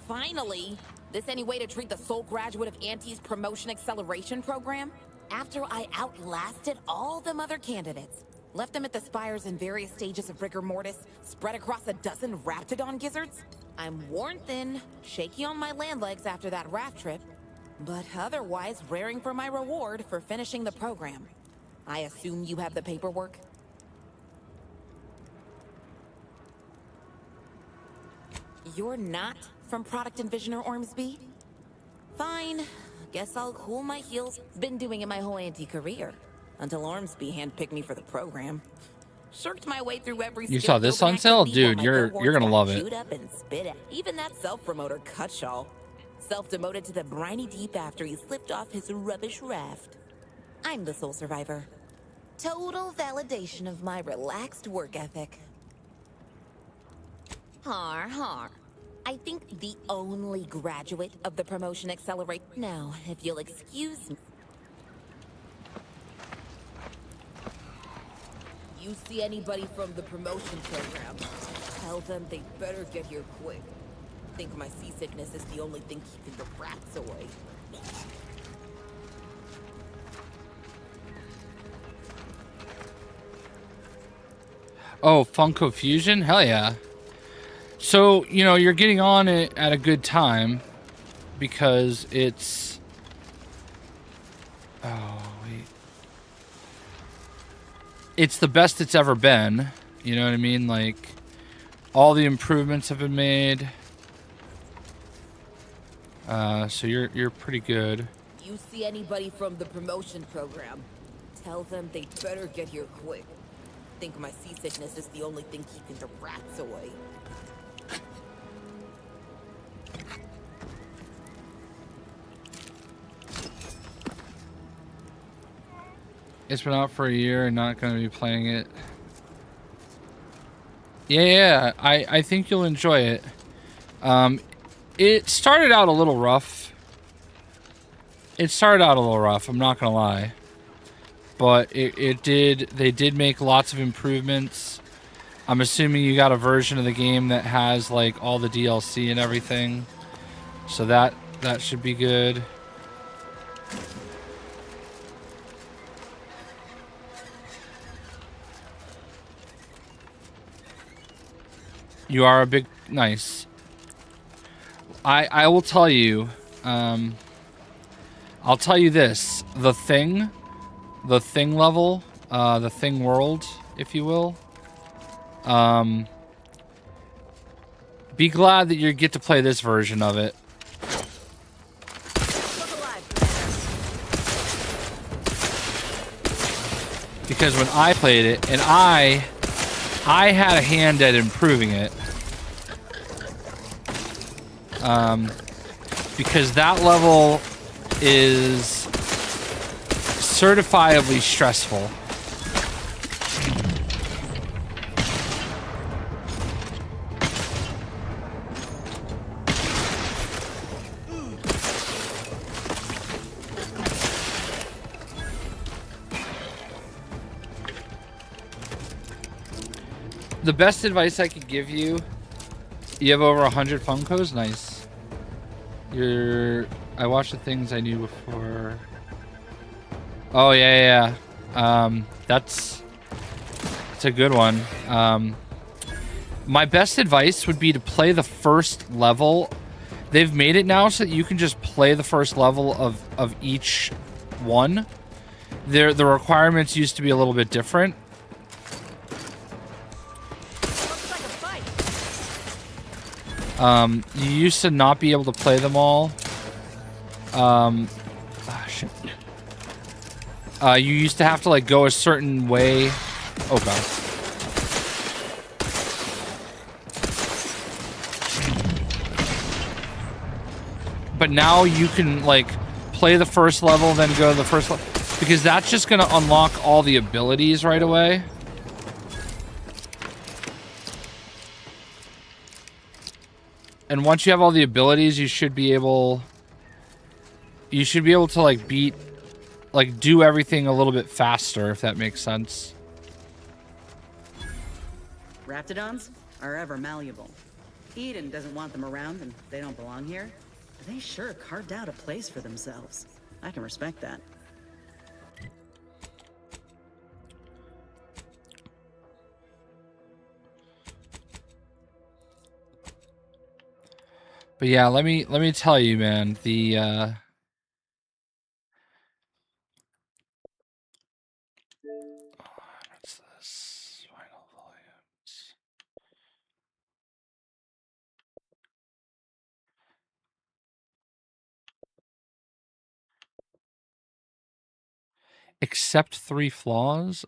Finally! This any way to treat the sole graduate of Auntie's promotion acceleration program? After I outlasted all them other candidates, left them at the spires in various stages of rigor mortis, spread across a dozen raptidon gizzards, I'm worn thin, shaky on my land legs after that raft trip, but otherwise raring for my reward for finishing the program. I assume you have the paperwork? You're not from Product Envisioner Ormsby? Fine. Guess I'll cool my heels. Been doing it my whole anti-career. Until Ormsby handpicked me for the program. Shirked my way through every... You saw this on sale? Dude, you're gonna love it. Shoot up and spit it. Even that self-promoter Cutshall. Self-demoted to the briny deep after he slipped off his rubbish raft. I'm the sole survivor. Total validation of my relaxed work ethic. Har har. I think the only graduate of the promotion accelerate. Now, if you'll excuse me. You see anybody from the promotion program, tell them they better get here quick. Think my seasickness is the only thing keeping the rats away. Oh, Funko Fusion? Hell yeah. So, you know, you're getting on it at a good time because it's... Oh, wait. It's the best it's ever been. You know what I mean? Like, all the improvements have been made. So you're pretty good. You see anybody from the promotion program, tell them they better get here quick. think my seasickness is the only thing keeping the rats away. It's been out for a year and not going to be playing it. Yeah, I think you'll enjoy it. It started out a little rough. I'm not going to lie. But they did make lots of improvements. I'm assuming you got a version of the game that has like all the DLC and everything. So that should be good. You are a big nice. I will tell you, I'll tell you this, the thing level, the thing world, if you will. Be glad that you get to play this version of it. Because when I played it, and I had a hand at improving it. Because that level is certifiably stressful. The best advice I could give you, you have over 100 Funkos? Nice. I watched the things I knew before. Oh, yeah. That's a good one. My best advice would be to play the first level. They've made it now so that you can just play the first level of each one. The requirements used to be a little bit different. You used to not be able to play them all. Shit. You used to have to like go a certain way. Oh god. But now you can like play the first level, then go to the first level, because that's just gonna unlock all the abilities right away. And once you have all the abilities, you should be able to like do everything a little bit faster, if that makes sense. Raptidons are ever malleable. Eden doesn't want them around and they don't belong here. But they sure carved out a place for themselves. I can respect that. But yeah, let me tell you, man, the what's this? Final volumes. Except 3 flaws?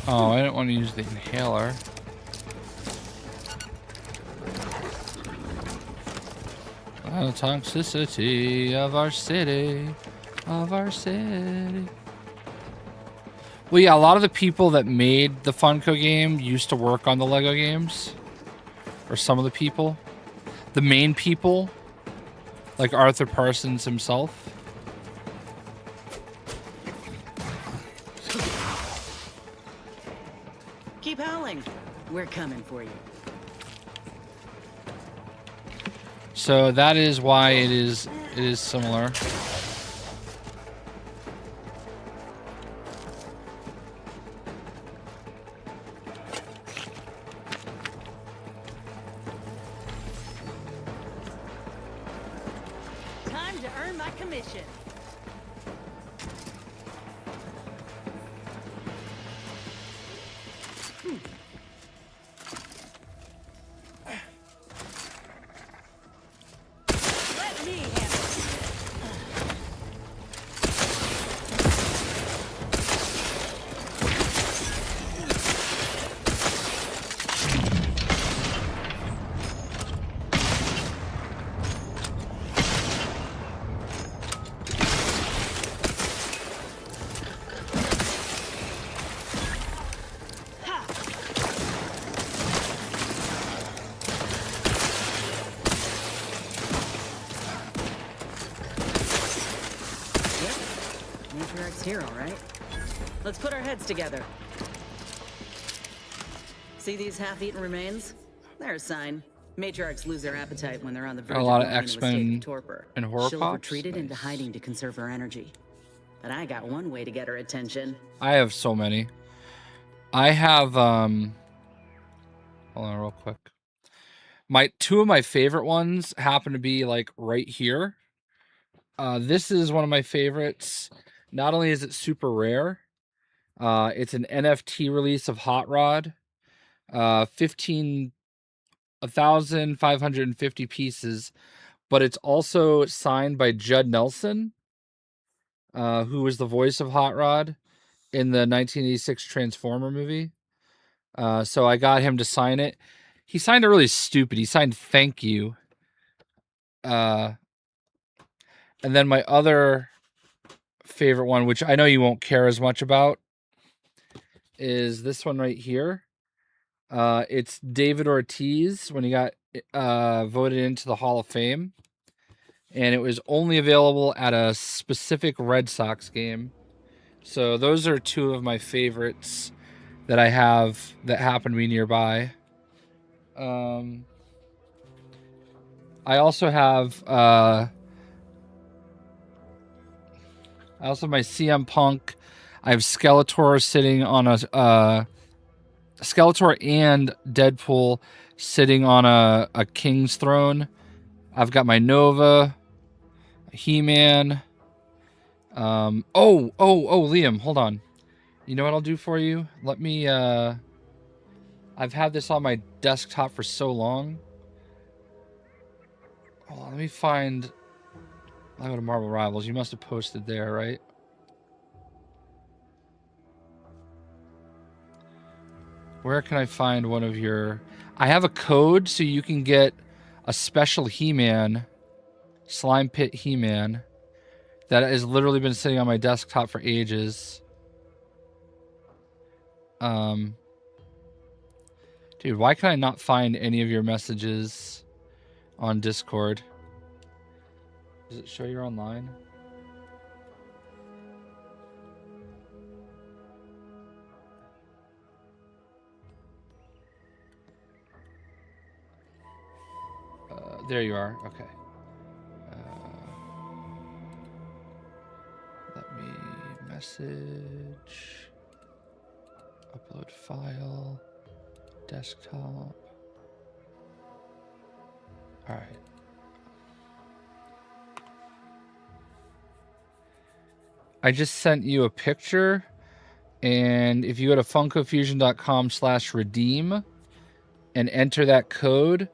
Oh, I didn't want to use the inhaler. The toxicity of our city. Well, yeah, a lot of the people that made the Funko game used to work on the Lego games. Or some of the people. The main people. Like Arthur Parsons himself. Keep howling. We're coming for you. So that is why it is similar. Time to earn my commission. Let me handle it. Matriarch's here, all right? Let's put our heads together. See these half-eaten remains? They're a sign. Matriarchs lose their appetite when they're on the verge A lot of of going into a state X-Men of torpor. and horror She'll pops. retreated into hiding to conserve her energy. But I got one way to get her attention. I have so many. I have hold on real quick. Two of my favorite ones happen to be like right here. This is one of my favorites. Not only is it super rare, it's an NFT release of Hot Rod. 1,550 pieces, but it's also signed by Judd Nelson, who was the voice of Hot Rod in the 1986 Transformer movie. So I got him to sign it. He signed it really stupid. He signed "Thank you." And then my other favorite one, which I know you won't care as much about, is this one right here. It's David Ortiz when he got voted into the Hall of Fame. And it was only available at a specific Red Sox game. So those are two of my favorites that I have that happen to be nearby. I also have my CM Punk. I have Skeletor sitting on a Skeletor and Deadpool sitting on a king's throne. I've got my Nova, He-Man. Liam, hold on. You know what I'll do for you? Let me I've had this on my desktop for so long. Oh, let me find. I'll go to Marvel Rivals. You must have posted there, right? Where can I find one of your... I have a code so you can get a special He-Man, Slime Pit He-Man, that has literally been sitting on my desktop for ages. Dude, why can I not find any of your messages on Discord? Does it show you're online? There you are. Okay. Let me message. Upload file. Desktop. All right. I just sent you a picture, and if you go to funkofusion.com/redeem and enter that code,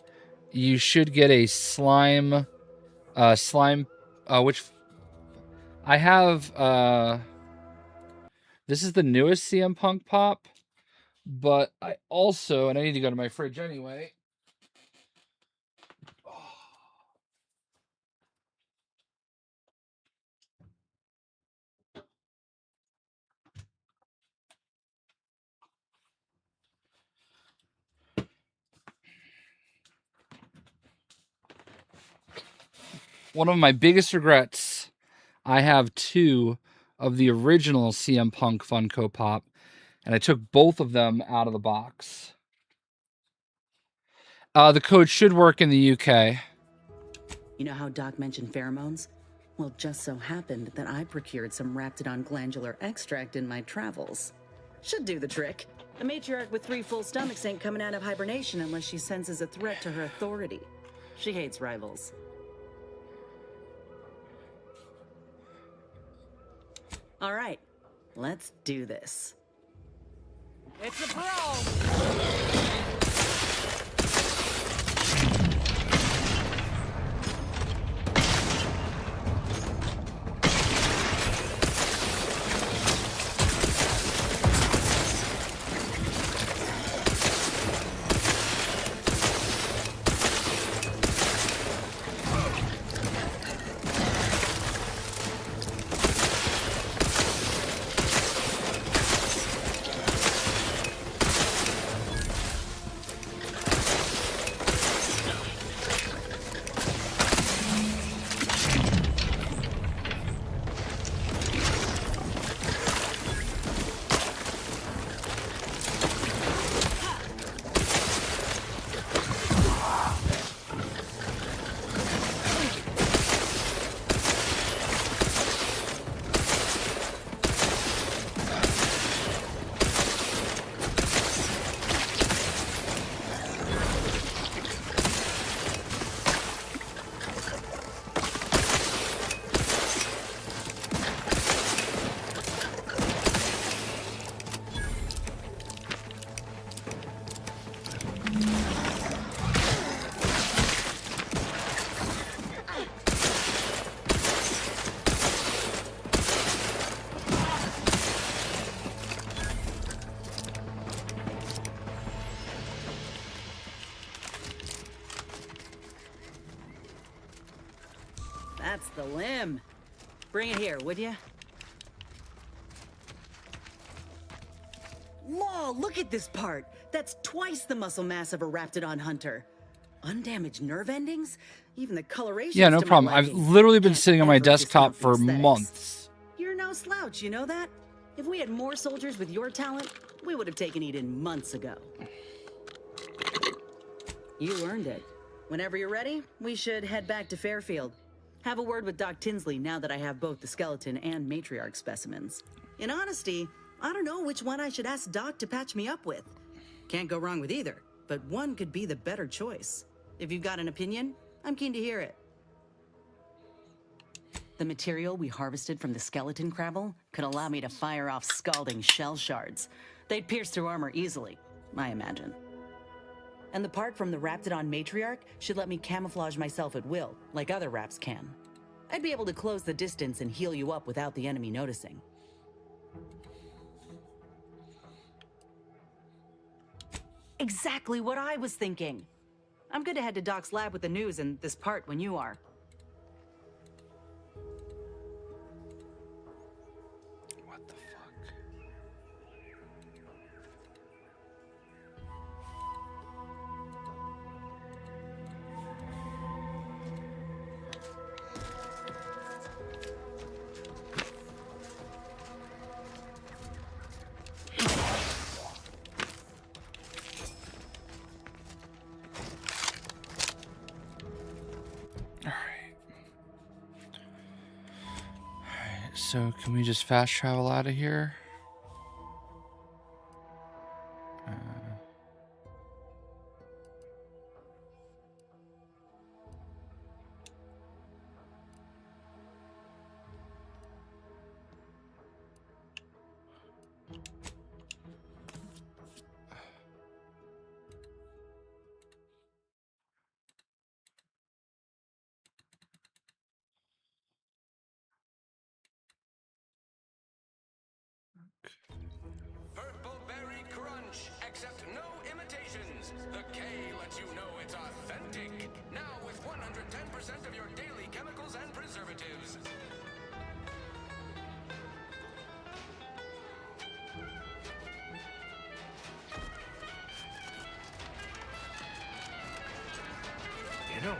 you should get a slime, which I have. This is the newest CM Punk pop, but I also, and I need to go to my fridge anyway. One of my biggest regrets, I have two of the original CM Punk Funko Pop, and I took both of them out of the box. The code should work in the UK. You know how Doc mentioned pheromones? Well, just so happened that I procured some Raptidon glandular extract in my travels. Should do the trick. A matriarch with 3 full stomachs ain't coming out of hibernation unless she senses a threat to her authority. She hates rivals. All right, let's do this. It's a pro! That's the limb. Bring it here, would ya? Law, look at this part. That's twice the muscle mass of a Raptidon hunter. Undamaged nerve endings? Even the coloration. Yeah, no problem. I've literally been sitting on my desktop for months. You're no slouch, you know that? If we had more soldiers with your talent, we would have taken Eden months ago. You earned it. Whenever you're ready, we should head back to Fairfield. Have a word with Doc Tinsley now that I have both the skeleton and matriarch specimens. In honesty, I don't know which one I should ask Doc to patch me up with. Can't go wrong with either, but one could be the better choice. If you've got an opinion, I'm keen to hear it. The material we harvested from the skeleton crabble could allow me to fire off scalding shell shards. They'd pierce through armor easily, I imagine. And the part from the Raptidon matriarch should let me camouflage myself at will, like other Raps can. I'd be able to close the distance and heal you up without the enemy noticing. Exactly what I was thinking. I'm good to head to Doc's lab with the news and this part when you are. What the fuck? So can we just fast travel out of here? Purple berry crunch, accept no imitations. The K lets you know it's authentic. Now with 110% of your daily chemicals and preservatives. You know,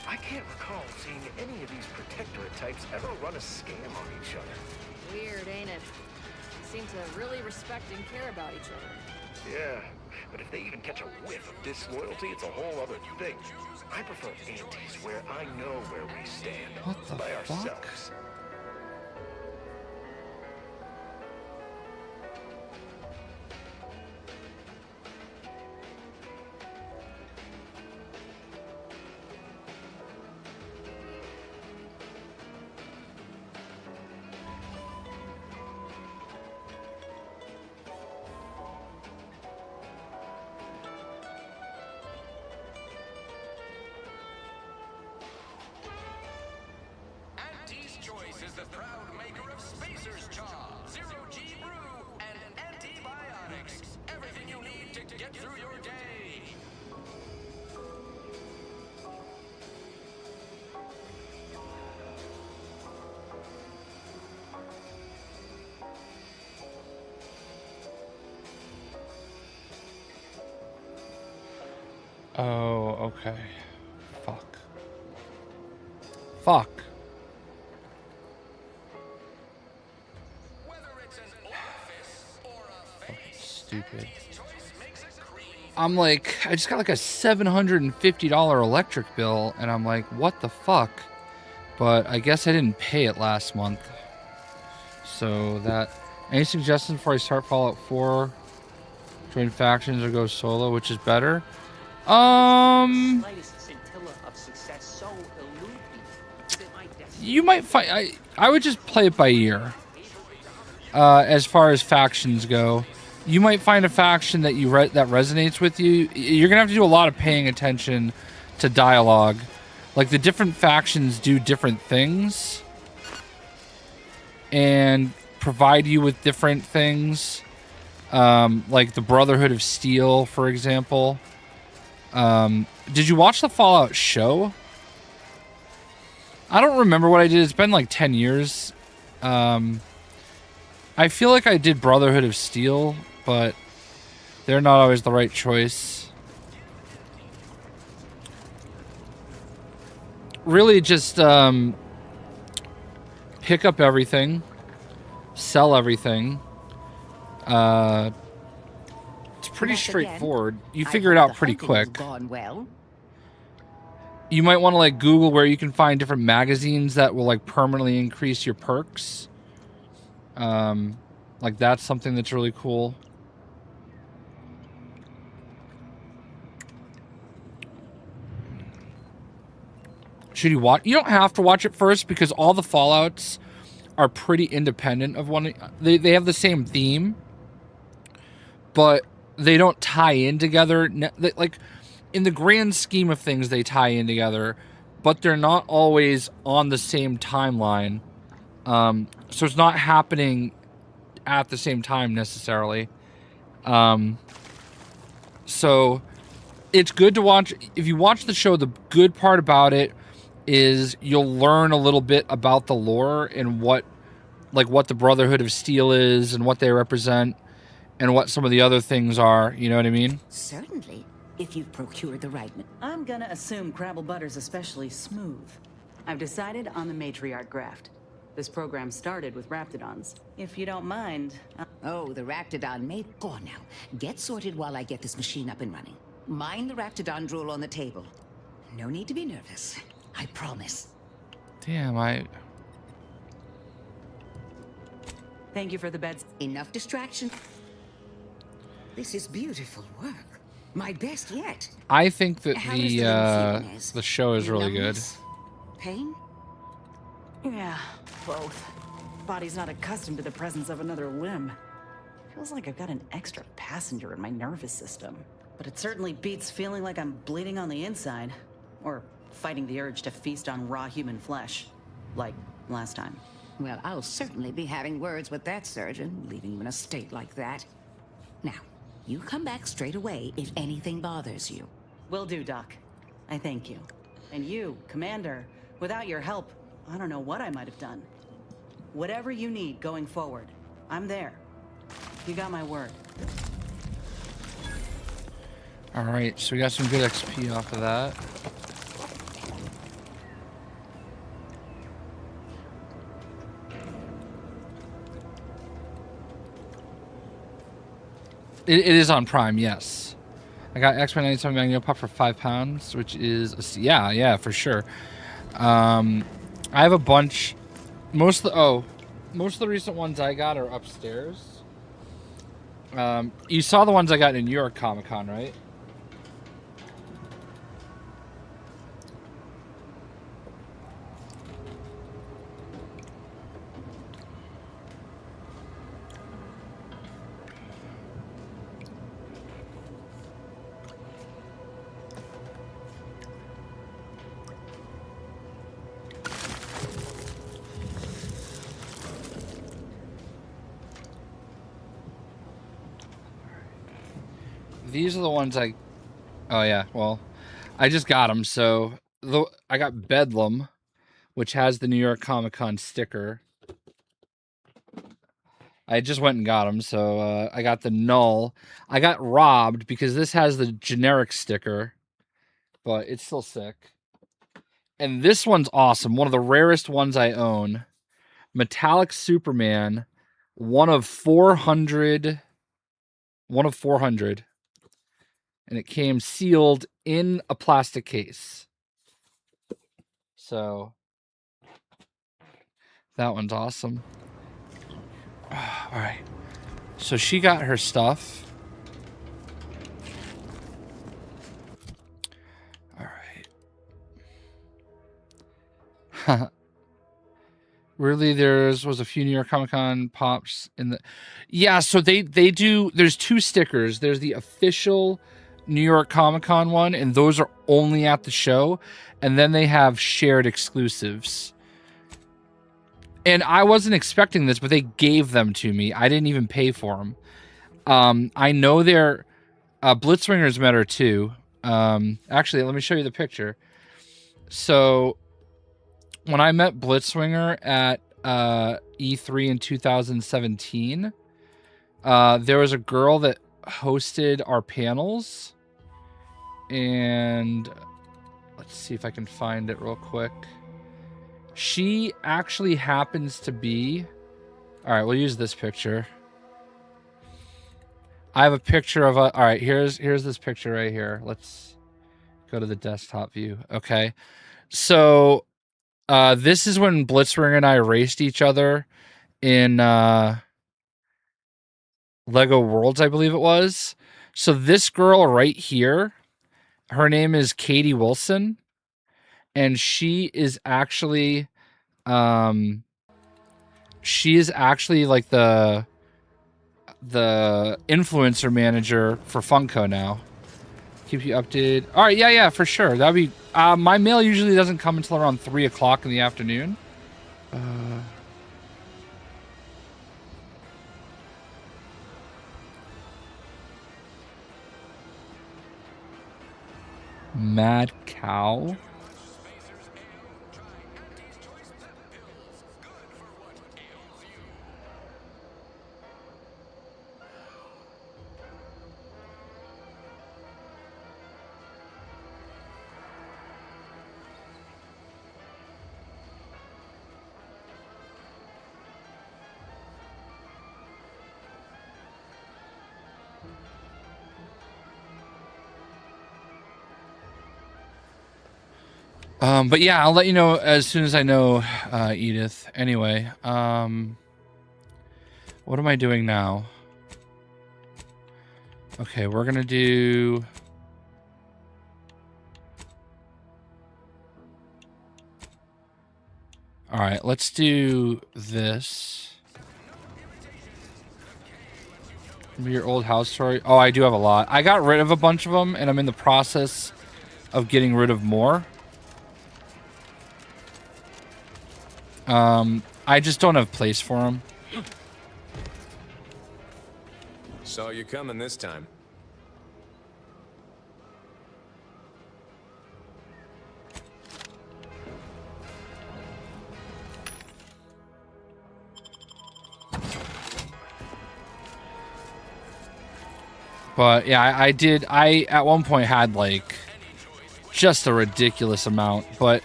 I can't recall seeing any of these protectorate types ever run a scam on each other. Weird, ain't it? They seem to really respect and care about each other. Yeah, but if they even catch a whiff of disloyalty, it's a whole other thing. I prefer antes, where I know where we stand. What the by fuck? ourselves. Auntie's Choice is the proud maker of Spacer's Chaw, Zero G Brew, and antibiotics. Everything you need to get through your day. Oh, okay. Fuck. Fuck. Stupid. I'm like, I just got like a $750 electric bill, and I'm like, what the fuck? But I guess I didn't pay it last month. So that. Any suggestions before I start Fallout 4? Join factions or go solo, which is better? You might find. I would just play it by ear. As far as factions go, you might find a faction that that resonates with you. You're gonna have to do a lot of paying attention to dialogue. Like, the different factions do different things and provide you with different things. Like the Brotherhood of Steel, for example. Did you watch the Fallout show? I don't remember what I did. It's been like 10 years. I feel like I did Brotherhood of Steel, but they're not always the right choice. Really just pick up everything, sell everything. It's pretty straightforward. You figure it out pretty quick. Gone well. You might want to like Google where you can find different magazines that will like permanently increase your perks. Like that's something that's really cool. Should you watch? You don't have to watch it first because all the Fallouts are pretty independent of one. They have the same theme, but they don't tie in together. Like in the grand scheme of things, they tie in together, but they're not always on the same timeline. So it's not happening at the same time necessarily. So it's good to watch. If you watch the show, the good part about it is you'll learn a little bit about the lore and what the Brotherhood of Steel is and what they represent and what some of the other things are. You know what I mean? Certainly, if you've procured the right. I'm gonna assume Crabble Butter's especially smooth. I've decided on the matriarch graft. This program started with Raptidons. If you don't mind... Oh, the Raptidon mate. Go on now. Get sorted while I get this machine up and running. Mind the Raptidon drool on the table. No need to be nervous. I promise. Damn, Thank you for the beds. Enough distraction. This is beautiful work. My best yet. I think that How does the the show is really good. Pain? Yeah, both. Body's not accustomed to the presence of another limb. Feels like I've got an extra passenger in my nervous system. But it certainly beats feeling like I'm bleeding on the inside. Or fighting the urge to feast on raw human flesh. Like last time. Well, I'll certainly be having words with that surgeon, leaving you in a state like that. Now, you come back straight away if anything bothers you. Will do, Doc. I thank you. And you, Commander, without your help, I don't know what I might have done. Whatever you need going forward, I'm there. You got my word. Alright, so we got some good XP off of that. It is on Prime, yes. I got X-Men 97 Magneto Pop for £5, which is yeah, for sure. I have a bunch. Most of the recent ones I got are upstairs. You saw the ones I got in New York Comic Con, right? These are the ones I... Oh, yeah. Well, I just got them. So I got Bedlam, which has the New York Comic Con sticker. I just went and got them. So I got the Null. I got robbed because this has the generic sticker, but it's still sick. And this one's awesome. One of the rarest ones I own. Metallic Superman. One of 400. One of 400. And it came sealed in a plastic case. So that one's awesome. All right. So she got her stuff. All right. Really, was a few New York Comic Con pops in the... Yeah, so they do... There's two stickers. There's the official New York Comic Con one, and those are only at the show. And then they have shared exclusives. And I wasn't expecting this, but they gave them to me. I didn't even pay for them. I know they're... Blitzwinger's met her too. Actually, let me show you the picture. So... When I met Blitzwinger at E3 in 2017, there was a girl that hosted our panels. And let's see if I can find it real quick. She actually happens to be... All right, we'll use this picture. I have a picture of a... All right, here's this picture right here. Let's go to the desktop view. Okay. So... this is when Blitzwinger and I raced each other in Lego Worlds, I believe it was. So this girl right here, her name is Katie Wilson, and she is actually like the influencer manager for Funko now. Keep you updated. All right, yeah, for sure. That'd be... my mail usually doesn't come until around 3 o'clock in the afternoon. Mad Cow. But yeah, I'll let you know as soon as I know, Edith. Anyway, what am I doing now? Okay, we're gonna do... All right, let's do this. Your old house story. Oh, I do have a lot. I got rid of a bunch of them, and I'm in the process of getting rid of more. I just don't have place for them. Saw you coming this time. But yeah, I at one point had like just a ridiculous amount. But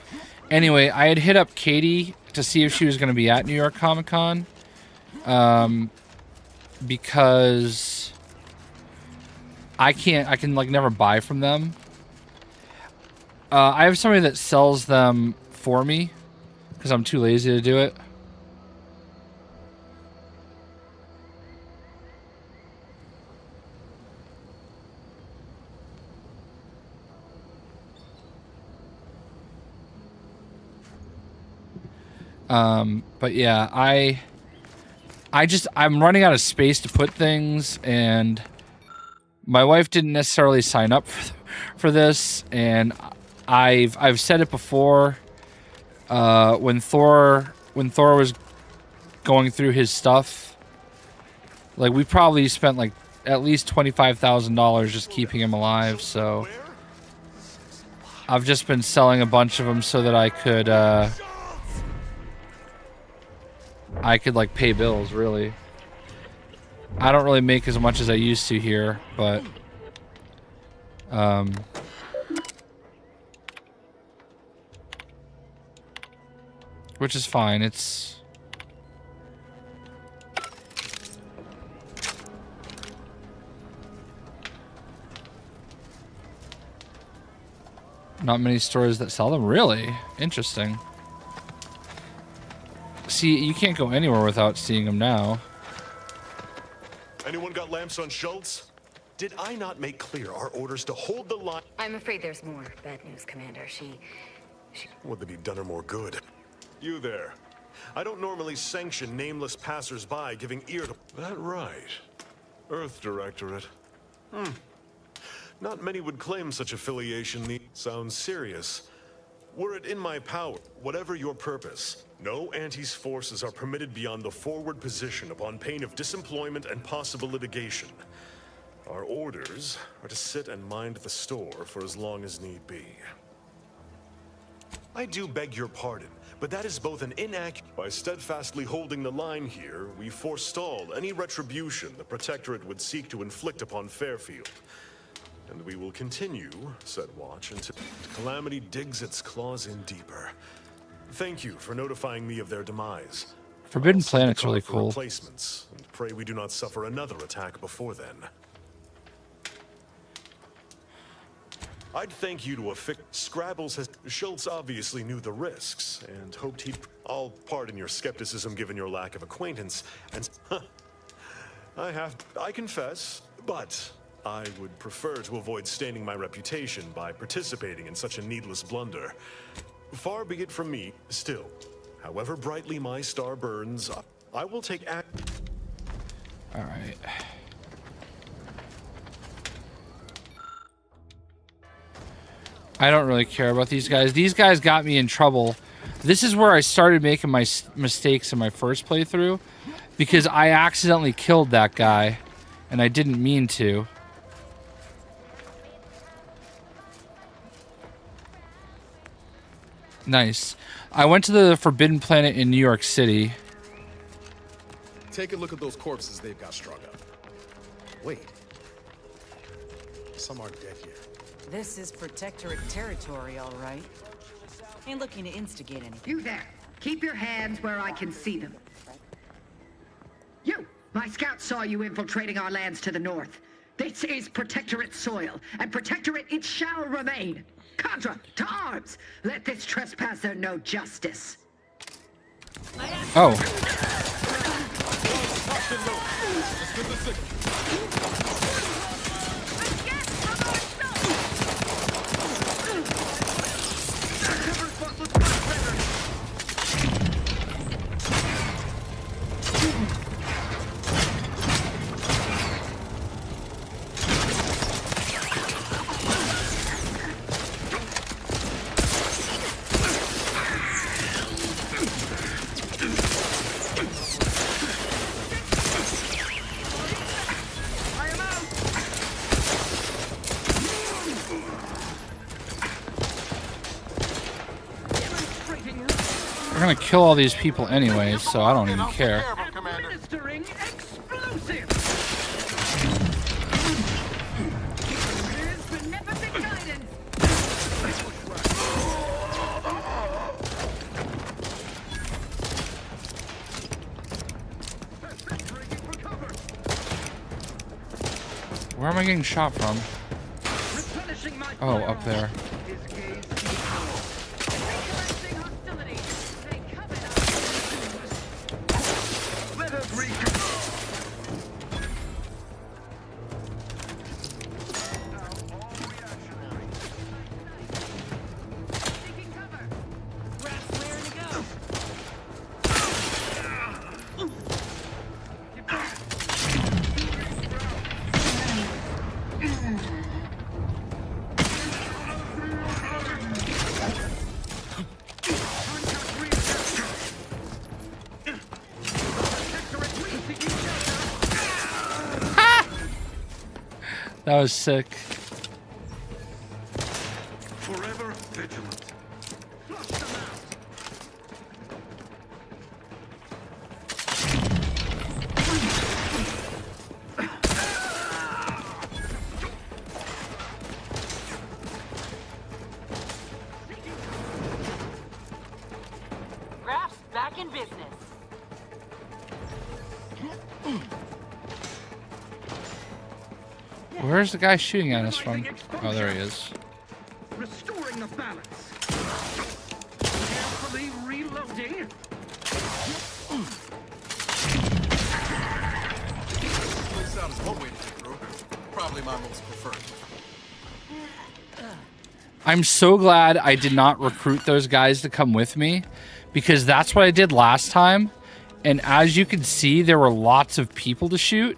anyway, I had hit up Katie to see if she was going to be at New York Comic Con. Because I can like never buy from them. I have somebody that sells them for me because I'm too lazy to do it. But yeah, I'm running out of space to put things, and my wife didn't necessarily sign up for this, and I've said it before. When Thor was going through his stuff, like we probably spent like at least $25,000 just keeping him alive. So I've just been selling a bunch of them so that I could like pay bills. Really, I don't really make as much as I used to here, but which is fine. It's not many stores that sell them. Really interesting. See, you can't go anywhere without seeing them now. Anyone got lamps on Schultz? Did I not make clear our orders to hold the line? I'm afraid there's more bad news, Commander. She... Would they be done her more good? You there. I don't normally sanction nameless passers-by giving ear to... That right. Earth Directorate. Not many would claim such affiliation. Sounds serious. Were it in my power, whatever your purpose, no Anti's forces are permitted beyond the forward position upon pain of disemployment and possible litigation. Our orders are to sit and mind the store for as long as need be. I do beg your pardon, but that is both an inaccurate... By steadfastly holding the line here, we forestall any retribution the Protectorate would seek to inflict upon Fairfield. And we will continue, said watch, until Calamity digs its claws in deeper. Thank you for notifying me of their demise. Forbidden Planet's really cool. Replacements, and pray we do not suffer another attack before then. I'd thank you to affix. Scrabbles has... Schultz obviously knew the risks, and hoped he'd... I'll pardon your skepticism given your lack of acquaintance, and... I confess, but... I would prefer to avoid staining my reputation by participating in such a needless blunder. Far be it from me, still, however brightly my star burns, I will take act. All right. I don't really care about these guys. These guys got me in trouble. This is where I started making my mistakes in my first playthrough, because I accidentally killed that guy, and I didn't mean to. Nice. I went to the Forbidden Planet in New York City. Take a look at those corpses they've got strung up. Wait. Some aren't dead here. This is Protectorate territory, all right. Ain't looking to instigate anything. You there. Keep your hands where I can see them. You! My scouts saw you infiltrating our lands to the north. This is Protectorate soil, and Protectorate it shall remain. Cadre, to arms! Let this trespasser know justice. Oh. We're gonna kill all these people anyways, so I don't even care. Administering explosive. Beneficent guidance. Where am I getting shot from? Oh, up there. That was sick. Forever vigilant. Raph's back in business. Where's the guy shooting at us from? Oh, there he is. Restoring the balance. Carefully reloading. This sounds one way to get through. Probably my most preferred. I'm so glad I did not recruit those guys to come with me, because that's what I did last time. And as you can see, there were lots of people to shoot.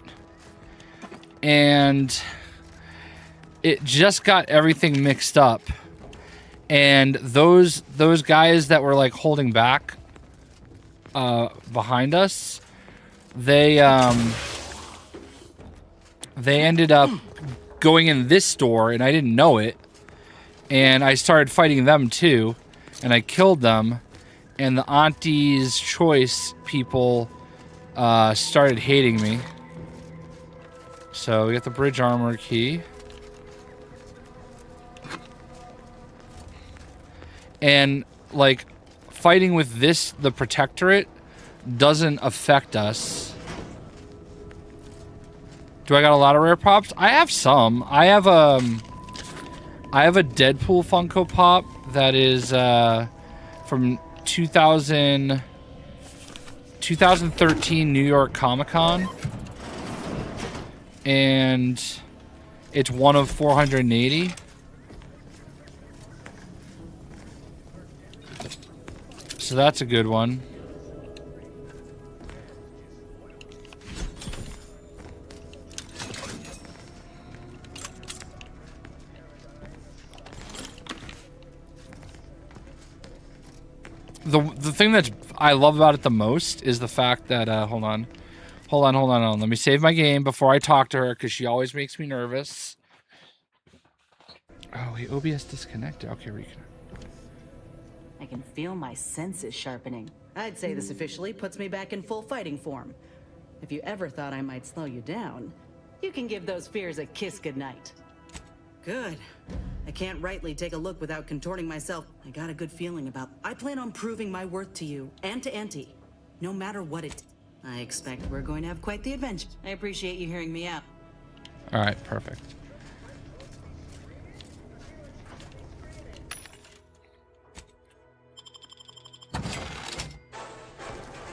And it just got everything mixed up. And those guys that were like holding back behind us, they ended up going in this door, and I didn't know it. And I started fighting them too, and I killed them. And the Auntie's Choice people started hating me. So we got the bridge armor key. And like fighting with this, the Protectorate, doesn't affect us. Do I got a lot of rare pops? I have some. I have a Deadpool Funko Pop that is from 2013 New York Comic-Con. And it's one of 480. So that's a good one. The thing that I love about it the most is the fact that hold on. Let me save my game before I talk to her, because she always makes me nervous. Oh, wait, OBS disconnected. Okay, reconnect. I can feel my senses sharpening. I'd say this officially puts me back in full fighting form. If you ever thought I might slow you down, you can give those fears a kiss goodnight. Good. I can't rightly take a look without contorting myself. I got a good feeling about... I plan on proving my worth to you and to Auntie, no matter what it... I expect we're going to have quite the adventure. I appreciate you hearing me out. All right, perfect.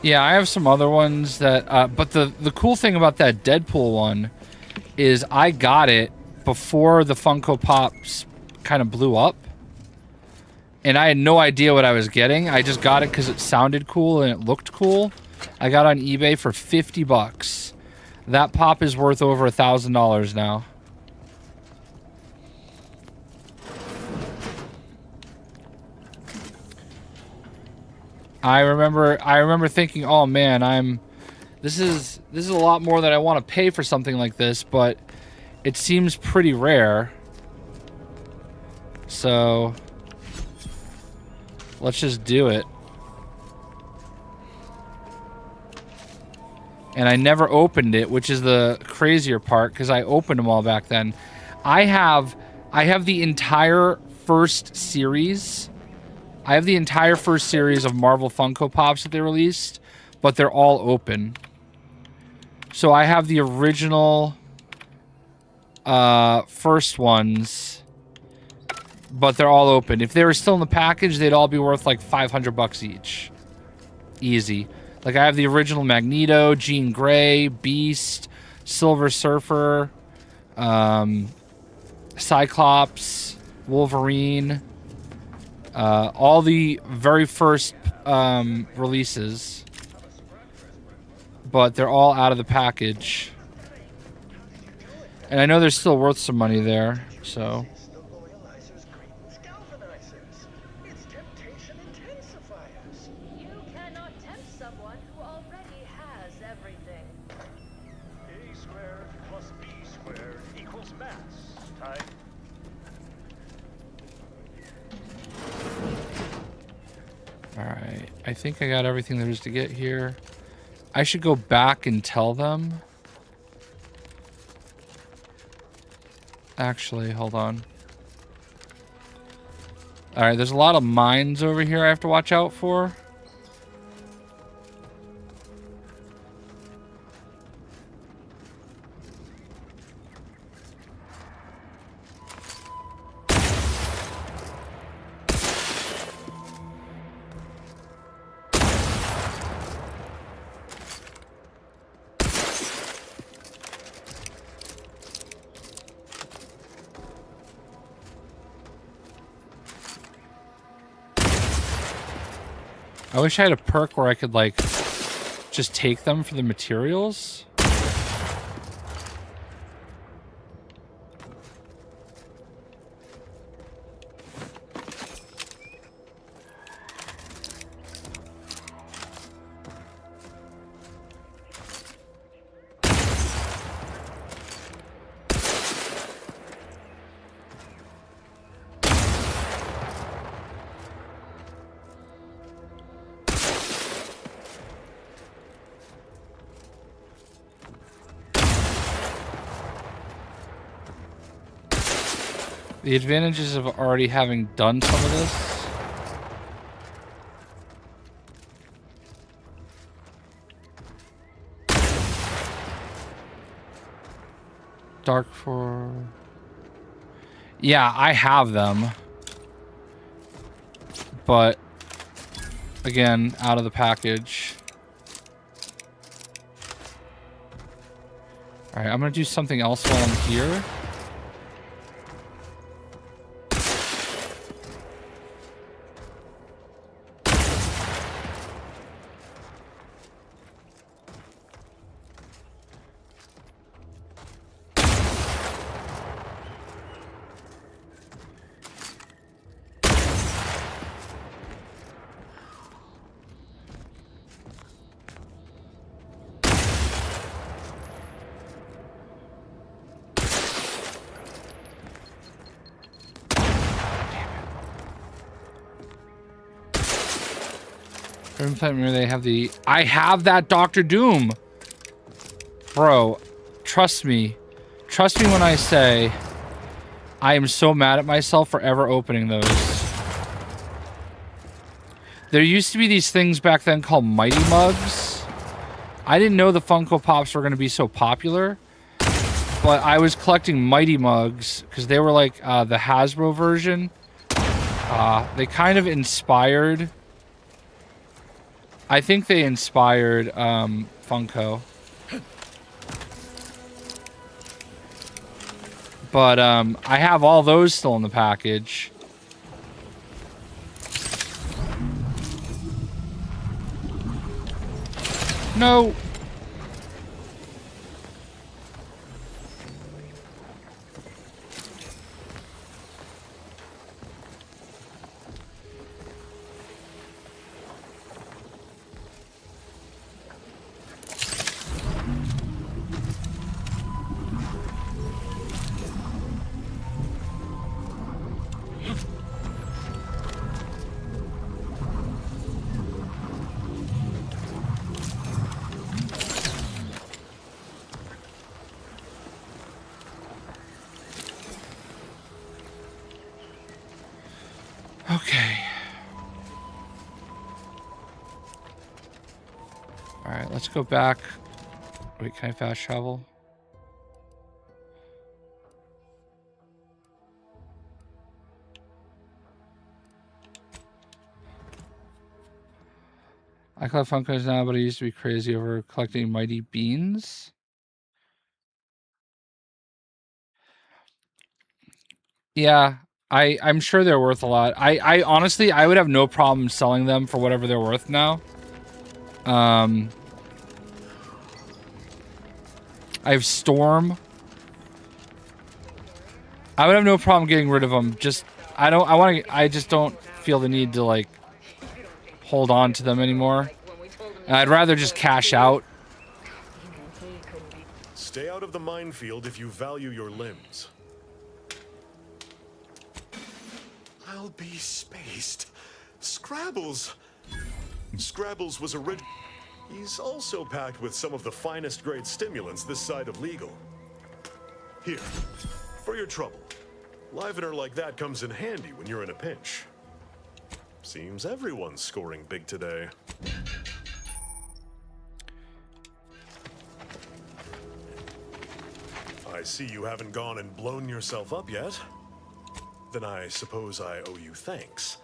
Yeah, I have some other ones that, but the cool thing about that Deadpool one is I got it before the Funko Pops kind of blew up. And I had no idea what I was getting. I just got it because it sounded cool and it looked cool. I got on eBay for 50 bucks. That pop is worth over $1,000 now. I remember thinking, oh man, this is a lot more than I want to pay for something like this, but it seems pretty rare. So let's just do it. And I never opened it, which is the crazier part, because I opened them all back then. I have the entire first series. I have the entire first series of Marvel Funko Pops that they released, but they're all open. So I have the original first ones, but they're all open. If they were still in the package, they'd all be worth like $500 each. Easy. Like I have the original Magneto, Jean Grey, Beast, Silver Surfer, Cyclops, Wolverine, all the very first releases, but they're all out of the package. And I know they're still worth some money there, so. Alright, I think I got everything there is to get here. I should go back and tell them. Actually, hold on. Alright, there's a lot of mines over here I have to watch out for. I wish I had a perk where I could, like, just take them for the materials. The advantages of already having done some of this. Dark for... Yeah, I have them. But, again, out of the package. Alright, I'm gonna do something else while I'm here. They have the... I have that Dr. Doom! Bro, trust me. Trust me when I say I am so mad at myself for ever opening those. There used to be these things back then called Mighty Mugs. I didn't know the Funko Pops were going to be so popular. But I was collecting Mighty Mugs because they were like the Hasbro version. They kind of inspired... I think they inspired Funko. But I have all those still in the package. No. Okay. Alright, let's go back. Wait, can I fast travel? I collect Funkos now, but I used to be crazy over collecting Mighty Beans. Yeah, I'm sure they're worth a lot. I honestly, I would have no problem selling them for whatever they're worth now. I have Storm. I would have no problem getting rid of them. Just I just don't feel the need to like hold on to them anymore. I'd rather just cash out. Stay out of the minefield if you value your limbs. I'll be spaced. Scrabbles. Scrabbles was original. He's also packed with some of the finest grade stimulants this side of legal. Here, for your trouble. Livener like that comes in handy when you're in a pinch. Seems everyone's scoring big today. I see you haven't gone and blown yourself up yet. Then I suppose I owe you thanks.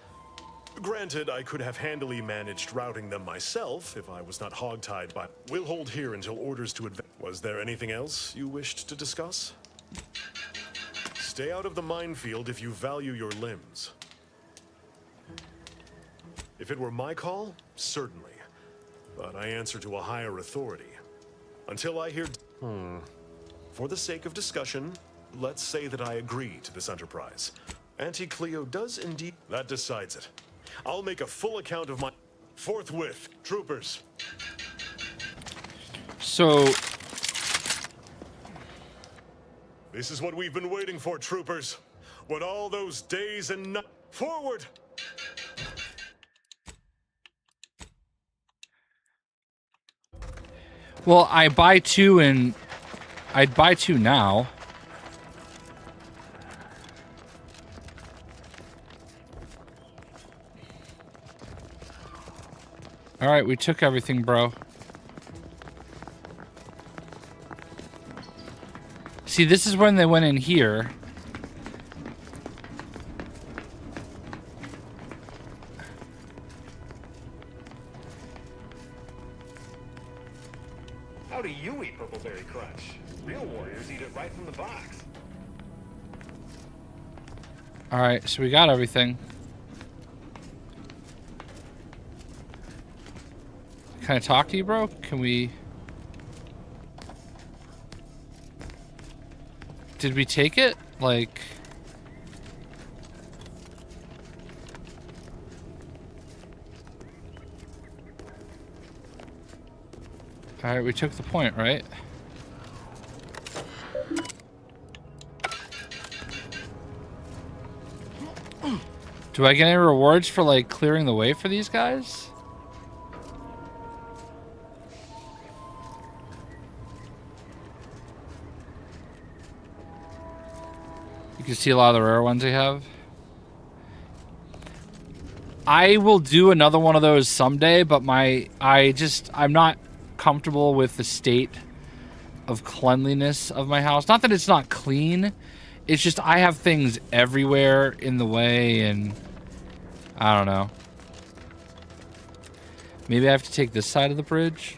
Granted, I could have handily managed routing them myself if I was not hogtied by... We'll hold here until orders to advance. Was there anything else you wished to discuss? Stay out of the minefield if you value your limbs. If it were my call, certainly. But I answer to a higher authority. Until I hear... For the sake of discussion, let's say that I agree to this enterprise. Auntie Cleo does indeed... That decides it. I'll make a full account of my... Forthwith, troopers. So... This is what we've been waiting for, troopers. What all those days and nights... Forward! Well, I buy two and... I'd buy two now. All right, we took everything, bro. See, this is when they went in here. How do you eat Purpleberry Crunch? Real warriors eat it right from the box. All right, so we got everything. Can I talk to you, bro? Can we... Did we take it? Like... Alright, we took the point, right? Do I get any rewards for, like, clearing the way for these guys? You can see a lot of the rare ones they have. I will do another one of those someday, but I'm not comfortable with the state of cleanliness of my house. Not that it's not clean, it's just I have things everywhere in the way, and I don't know. Maybe I have to take this side of the bridge.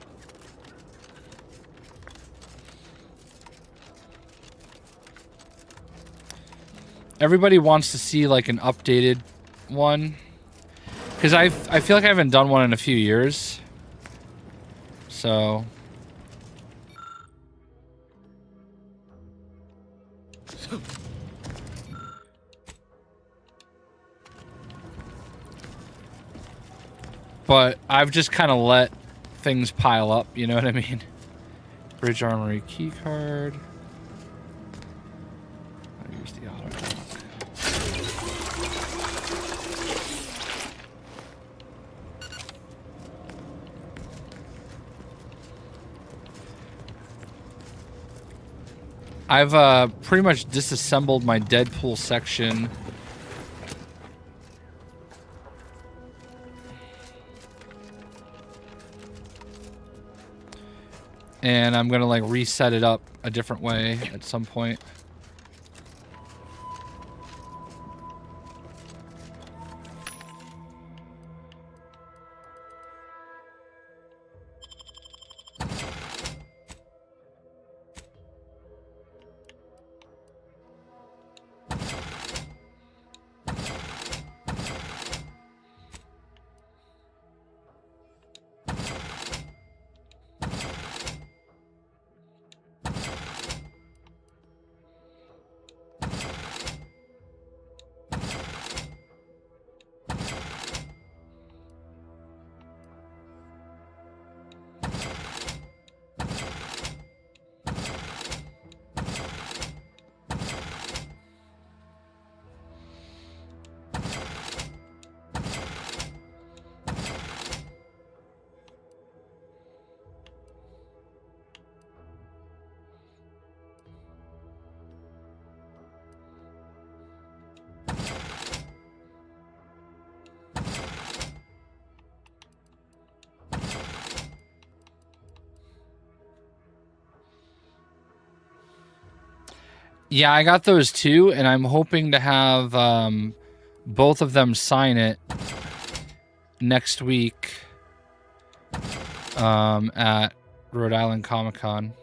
Everybody wants to see like an updated one, because I feel like I haven't done one in a few years. So but I've just kind of let things pile up, you know what I mean? Bridge Armory key card. Use the auto lock. I've pretty much disassembled my Deadpool section. And I'm gonna like reset it up a different way at some point. Yeah, I got those too, and I'm hoping to have both of them sign it next week at Rhode Island Comic-Con.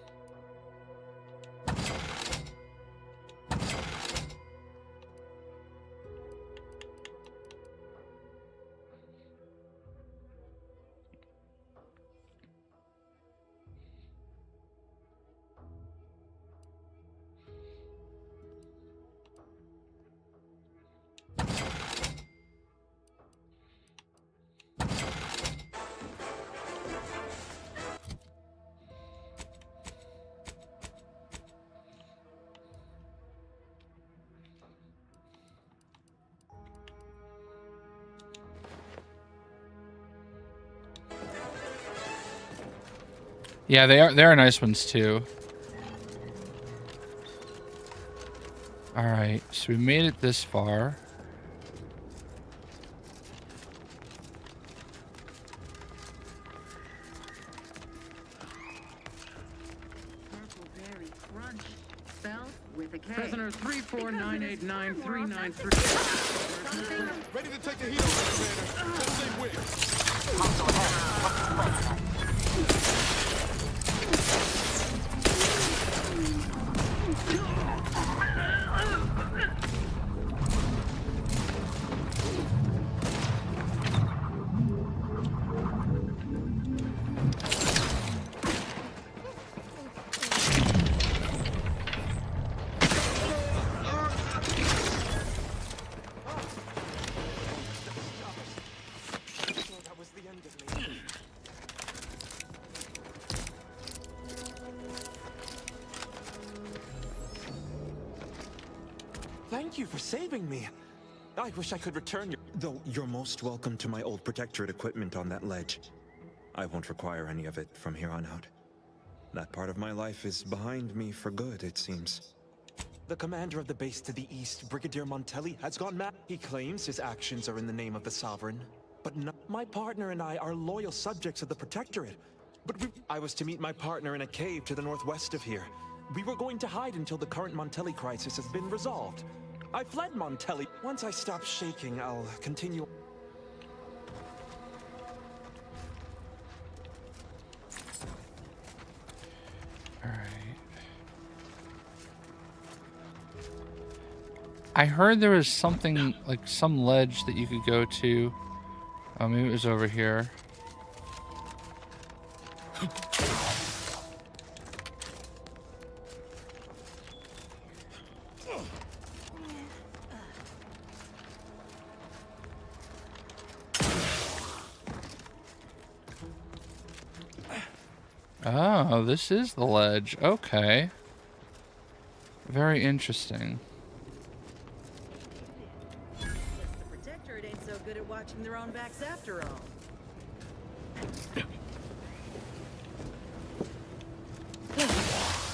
Yeah, they're nice ones too. All right, so we made it this far. Prisoner 349893933. Ready to take the heat over, Commander. Just stay with. Thank you for saving me. I wish I could return your... Though you're most welcome to my old Protectorate equipment on that ledge. I won't require any of it from here on out. That part of my life is behind me for good, it seems. The commander of the base to the east, Brigadier Montelli, has gone mad. He claims his actions are in the name of the Sovereign. But no, my partner and I are loyal subjects of the Protectorate. But I was to meet my partner in a cave to the northwest of here. We were going to hide until the current Montelli crisis has been resolved. I fled Montelli. Once I stop shaking, I'll continue. All right. I heard there was something, like some ledge that you could go to. Oh, maybe it was over here. Oh, this is the ledge. Okay. Very interesting. The Protectorate ain't so good at watching their own backs after all.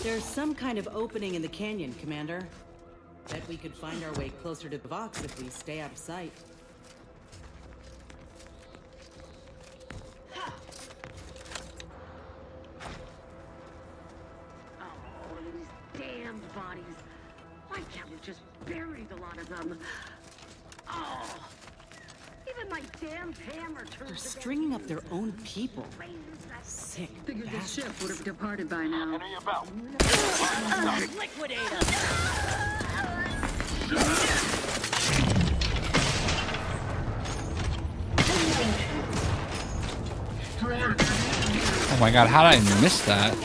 There's some kind of opening in the canyon, Commander. Bet we could find our way closer to the Vox if we stay out of sight. Damned bodies. Why can't we just bury the lot of them? Oh, even my damn hammer turns. They're stringing up their own people. Sick. Figured this ship would have departed by now. Liquidator! Oh my god, how did I miss that?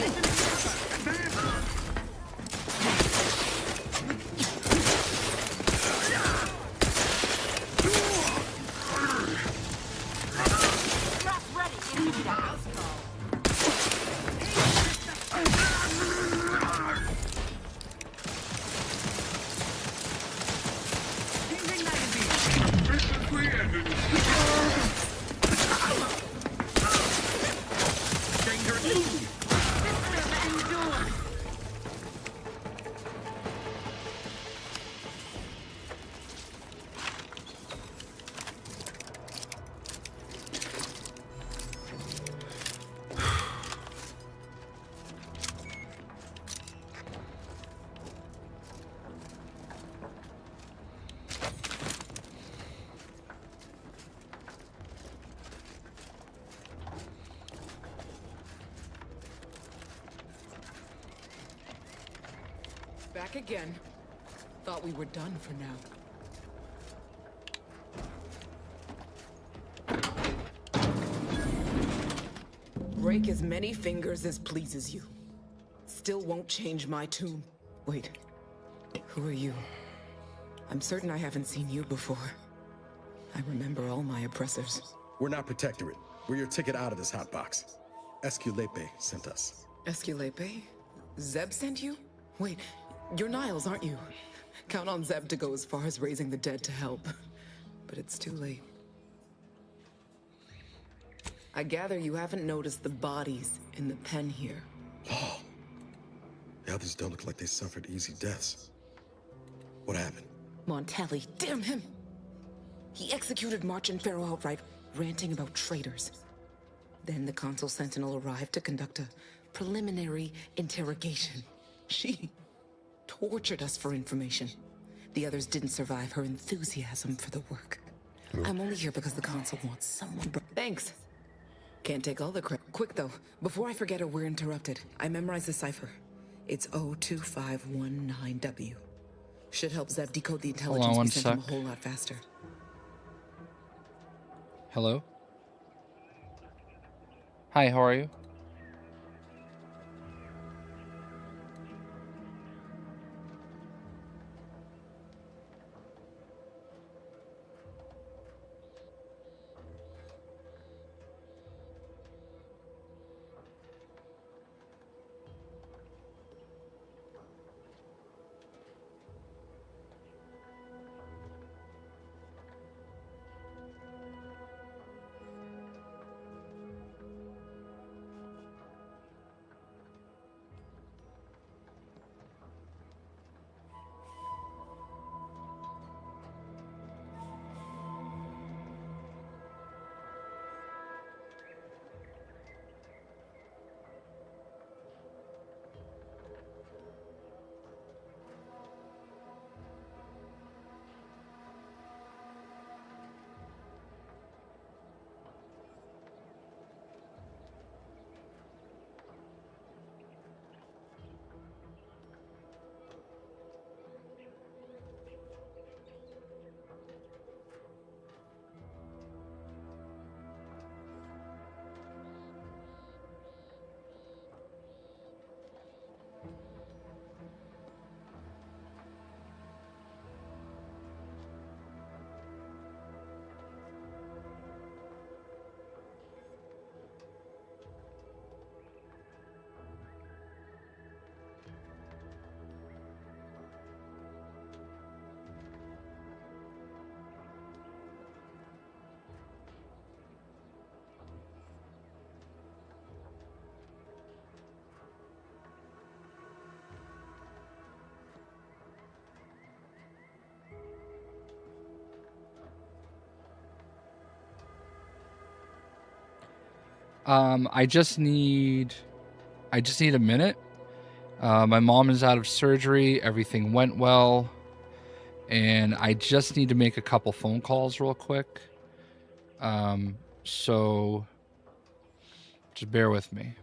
Back again. Thought we were done for now. Break as many fingers as pleases you. Still won't change my tune. Wait, who are you? I'm certain I haven't seen you before. I remember all my oppressors. We're not Protectorate. We're your ticket out of this hotbox. Esculepe sent us. Esculepe? Zeb sent you? Wait, you're Niles, aren't you? Count on Zeb to go as far as raising the dead to help. But it's too late. I gather you haven't noticed the bodies in the pen here. Oh. The others don't look like they suffered easy deaths. What happened? Montelli, damn him! He executed March and Pharaoh outright, ranting about traitors. Then the Consul Sentinel arrived to conduct a preliminary interrogation. She tortured us for information. The others didn't survive her enthusiasm for the work. I'm only here because the Consul wants someone. Thanks. Can't take all the credit. Quick though, before I forget or we're interrupted, I memorized the cipher. It's 02519W. Should help Zeb decode the intelligence we sent him a whole lot faster. Hello? Hi, how are you? I just need a minute. My mom is out of surgery. Everything went well. And I just need to make a couple phone calls real quick. So just bear with me.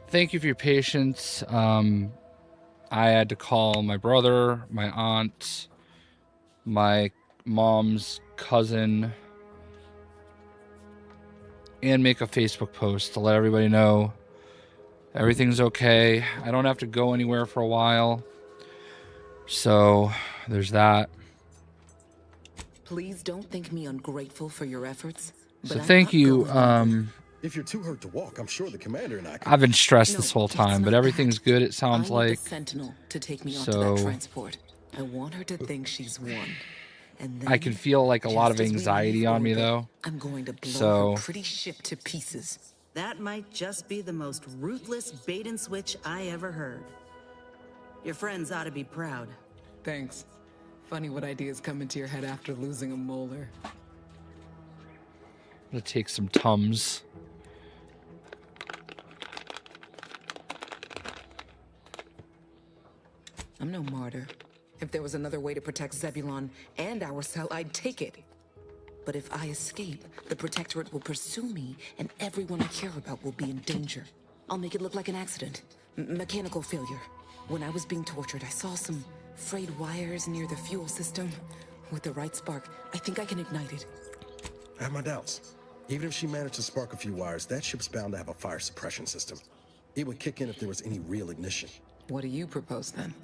thank you for your patience. I had to call my brother, my aunt, my mom's cousin, and make a Facebook post to let everybody know everything's okay. I don't have to go anywhere for a while. So there's that. Please don't think me ungrateful for your efforts. So thank you. If you're too hurt to walk, I'm sure the commander and I can... I've been stressed this whole time, but everything's good, it sounds I need like. the Sentinel to take me So onto that transport. I want her to think she's won. And then, I can feel like a lot of just as we anxiety leave on me orbit, though. I'm going to blow So her pretty ship to pieces. That might just be the most ruthless bait and switch I ever heard. Your friends ought to be proud. Thanks. Funny what ideas come into your head after losing a molar. I'm gonna take some Tums. I'm no martyr. If there was another way to protect Zebulon and our cell, I'd take it. But if I escape, the Protectorate will pursue me, and everyone I care about will be in danger. I'll make it look like an accident. Mechanical failure. When I was being tortured, I saw some frayed wires near the fuel system. With the right spark, I think I can ignite it. I have my doubts. Even if she managed to spark a few wires, that ship's bound to have a fire suppression system. It would kick in if there was any real ignition. What do you propose then?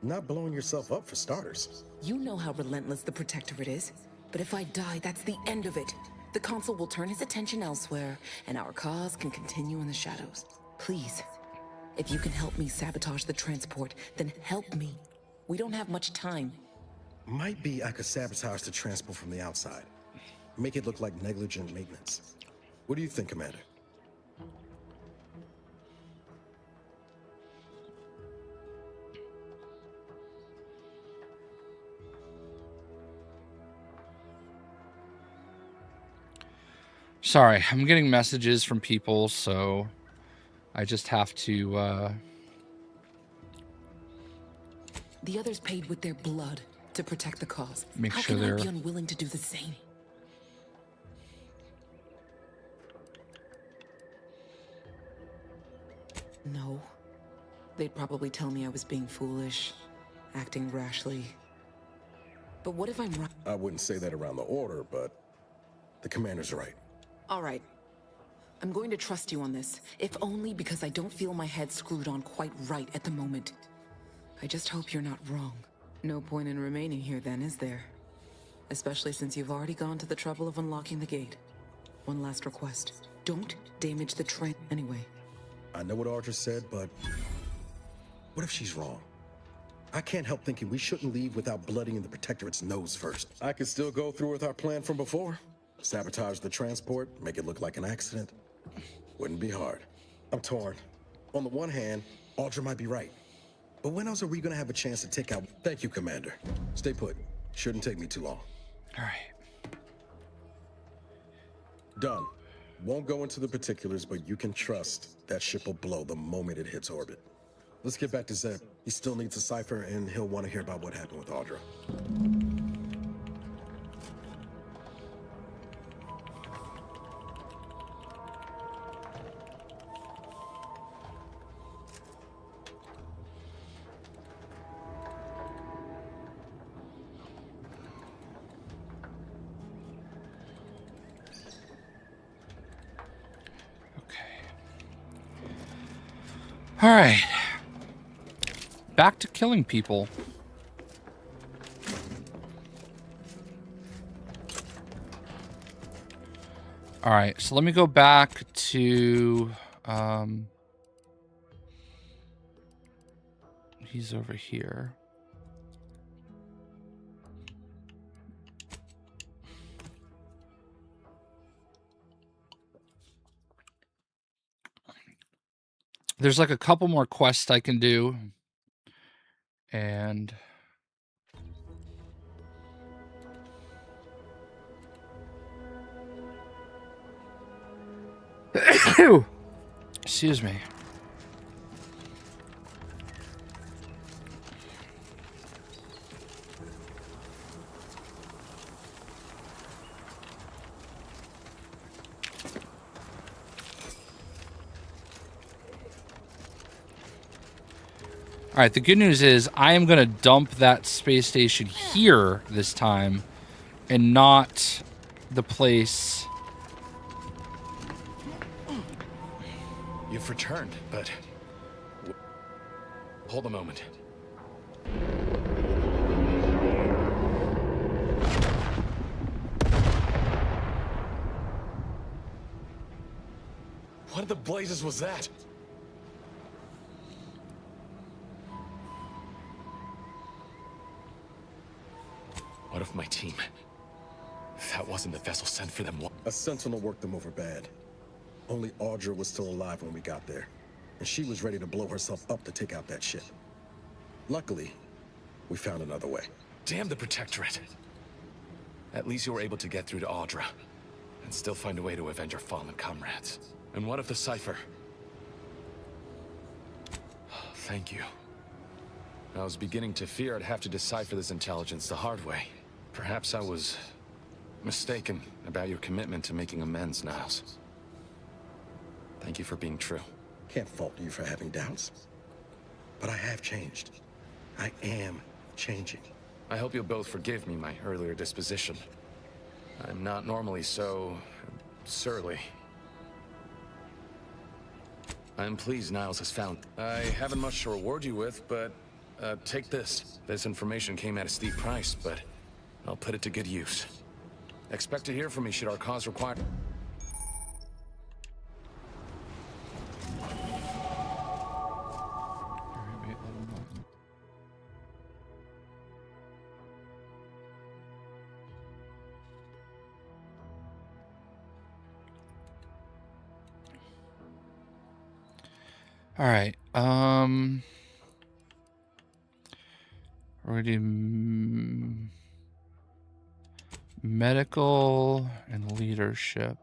Not blowing yourself up for starters. You know how relentless the Protectorate is. But if I die, that's the end of it. The Consul will turn his attention elsewhere, and our cause can continue in the shadows. Please, if you can help me sabotage the transport, then help me. We don't have much time. Might be I could sabotage the transport from the outside. Make it look like negligent maintenance. What do you think, Commander? Sorry, I'm getting messages from people, so I just have to The others paid with their blood to protect the cause. Make How sure can I they're be unwilling to do the same? No. They'd probably tell me I was being foolish, acting rashly. But what if I'm right? I wouldn't say that around the order, but the commander's right. All right. I'm going to trust you on this, if only because I don't feel my head screwed on quite right at the moment. I just hope you're not wrong. No point in remaining here then, is there? Especially since you've already gone to the trouble of unlocking the gate. One last request. Don't damage the train anyway. I know what Audra said, but what if she's wrong? I can't help thinking we shouldn't leave without blooding in the Protectorate's nose first. I could still go through with our plan from before. Sabotage the transport, make it look like an accident. Wouldn't be hard. I'm torn. On the one hand, Audra might be right. But when else are we gonna have a chance to take out... Thank you, Commander. Stay put. Shouldn't take me too long. All right. Done. Won't go into the particulars, but you can trust that ship will blow the moment it hits orbit. Let's get back to Zeb. He still needs a cipher, and he'll want to hear about what happened with Audra. All right. Back to killing people. All right, so let me go back to he's over here. There's like a couple more quests I can do. And excuse me. All right, the good news is I am going to dump that space station here this time and not the place. You've returned, but... Hold a moment. What in the blazes was that? What if my team... That wasn't the vessel sent for them. A sentinel worked them over bad. Only Audra was still alive when we got there. And she was ready to blow herself up to take out that ship. Luckily, we found another way. Damn the Protectorate. At least you were able to get through to Audra. And still find a way to avenge our fallen comrades. And what of the cipher? Thank you. I was beginning to fear I'd have to decipher this intelligence the hard way. Perhaps I was mistaken about your commitment to making amends, Niles. Thank you for being true. Can't fault you for having doubts. But I have changed. I am changing. I hope you'll both forgive me my earlier disposition. I'm not normally so... surly. I'm pleased Niles has found... I haven't much to reward you with, but... take this. This information came at a steep price, but... I'll put it to good use. Expect to hear from me should our cause require... All right. Already medical and leadership.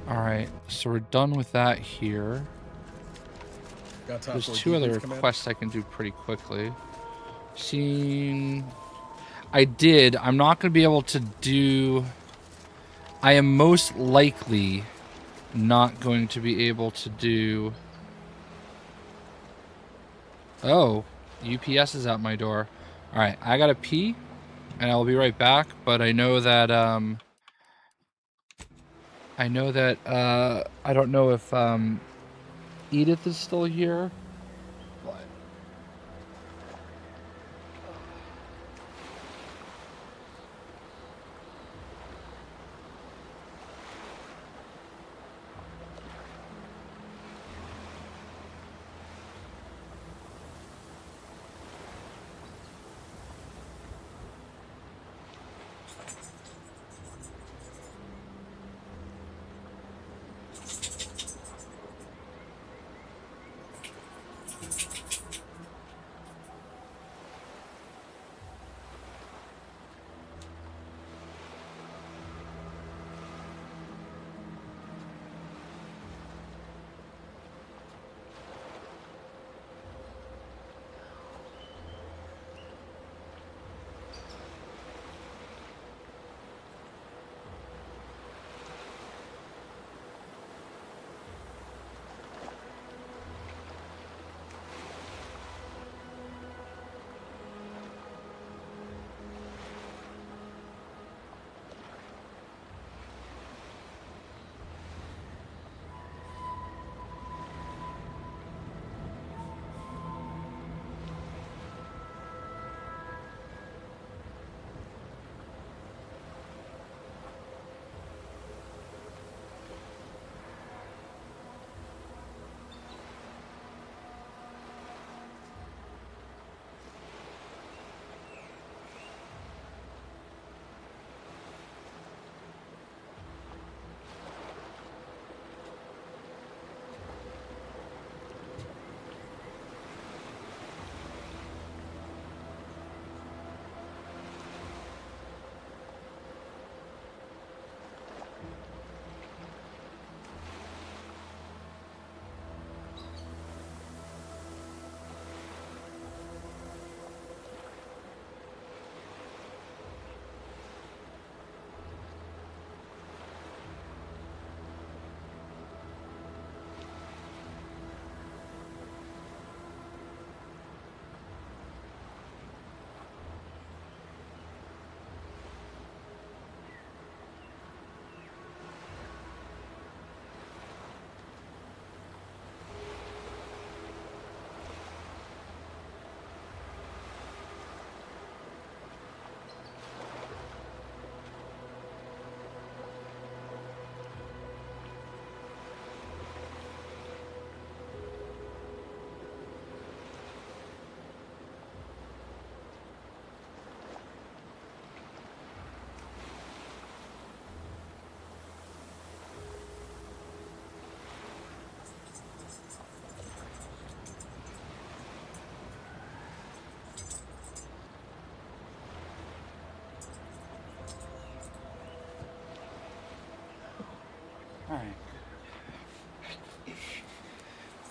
All right, so we're done with that here. There's two other quests I can do pretty quickly. I did. I'm not going to be able to do... I am most likely not going to be able to do... Oh, UPS is at my door. All right, I got to pee, and I'll be right back, but I know that... I don't know if Edith is still here.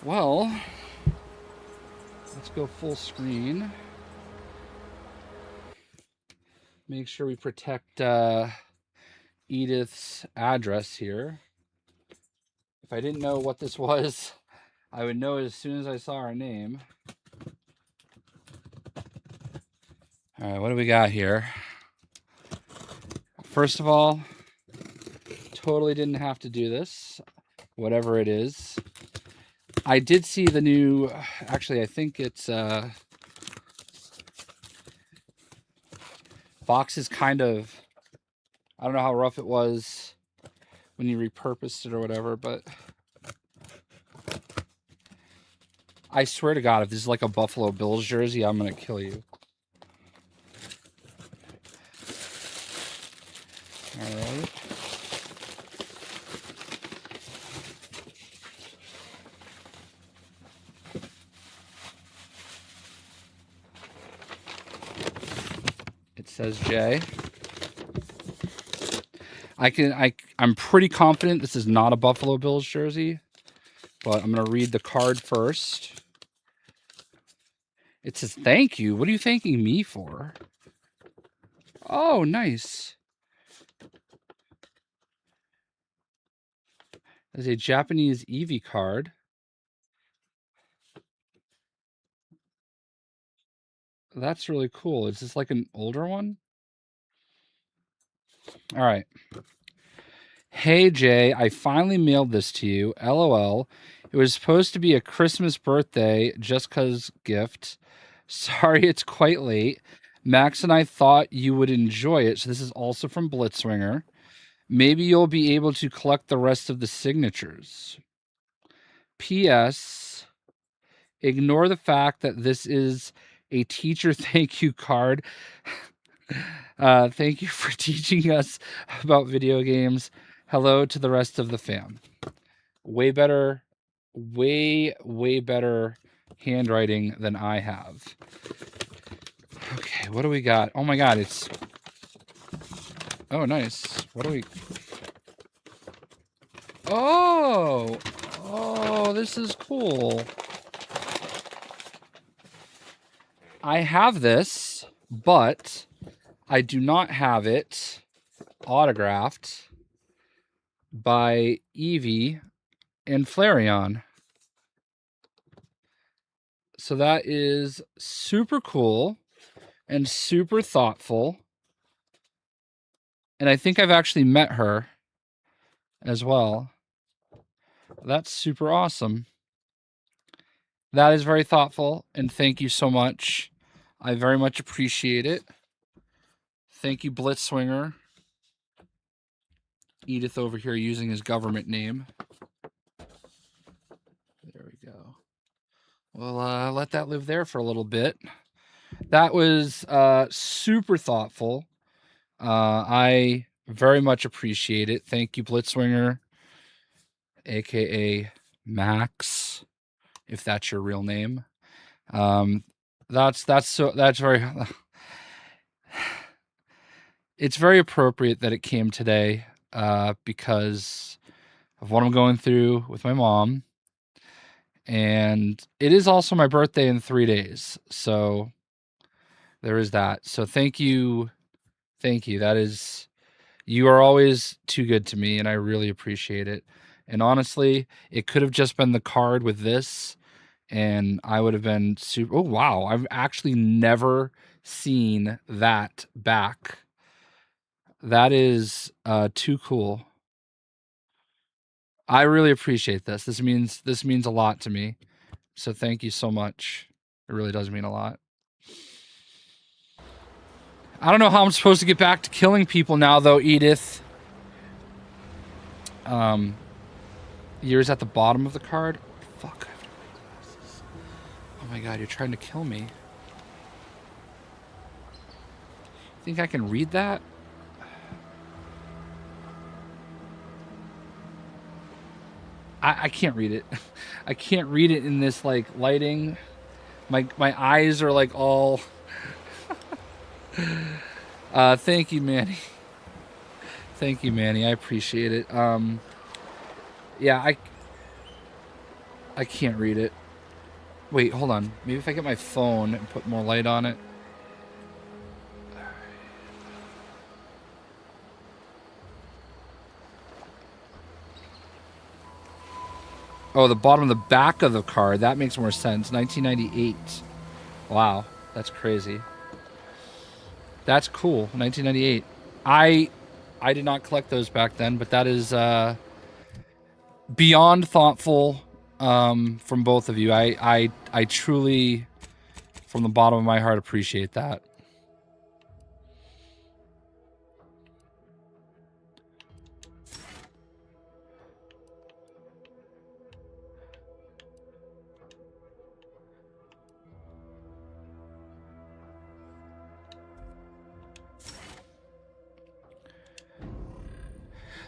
Well, let's go full screen. Make sure we protect Edith's address here. If I didn't know what this was, I would know as soon as I saw her name. All right, what do we got here? First of all, totally didn't have to do this, whatever it is. I did see the new, actually, I think it's, box is kind of, I don't know how rough it was when you repurposed it or whatever, but I swear to God, if this is like a Buffalo Bills jersey, I'm going to kill you. All right. It says Jay. I'm pretty confident this is not a Buffalo Bills jersey, but I'm going to read the card first. It says, thank you. What are you thanking me for? Oh, nice. There's a Japanese Eevee card. That's really cool. Is this like an older one? All right. Hey, Jay, I finally mailed this to you. LOL. It was supposed to be a Christmas birthday just 'cause gift. Sorry it's quite late. Max and I thought you would enjoy it. So this is also from Blitzwinger. Maybe you'll be able to collect the rest of the signatures. P.S. Ignore the fact that this is a teacher thank you card. Thank you for teaching us about video games. Hello to the rest of the fam. Way better, way better handwriting than I have. Okay, what do we got? Oh my God, it's... Oh, nice. What do we... Oh, this is cool. I have this, but I do not have it autographed by Eevee and Flareon. So that is super cool and super thoughtful. And I think I've actually met her as well. That's super awesome. That is very thoughtful, and thank you so much. I very much appreciate it. Thank you, Blitzwinger. Edith over here using his government name. There we go. We'll let that live there for a little bit. That was super thoughtful. I very much appreciate it. Thank you, Blitzwinger, aka Max, if that's your real name. That's very it's very appropriate that it came today because of what I'm going through with my mom. And it is also my birthday in 3 days. So there is that. So thank you. Thank you. That is, you are always too good to me, and I really appreciate it. And honestly, it could have just been the card with this, and I would have been super. Oh, wow. I've actually never seen that back. That is too cool. I really appreciate this. This means a lot to me. So thank you so much. It really does mean a lot. I don't know how I'm supposed to get back to killing people now, though, Edith. Years at the bottom of the card. Fuck. Oh my God, you're trying to kill me. Think I can read that? I can't read it. I can't read it in this like lighting. My eyes are like all. Thank you, Manny. Thank you, Manny. I appreciate it. Yeah, I can't read it. Wait, hold on. Maybe if I get my phone and put more light on it. Oh, the bottom of the back of the card. That makes more sense. 1998. Wow, that's crazy. That's cool. 1998. I did not collect those back then, but that is beyond thoughtful from both of you. I truly, from the bottom of my heart, appreciate that.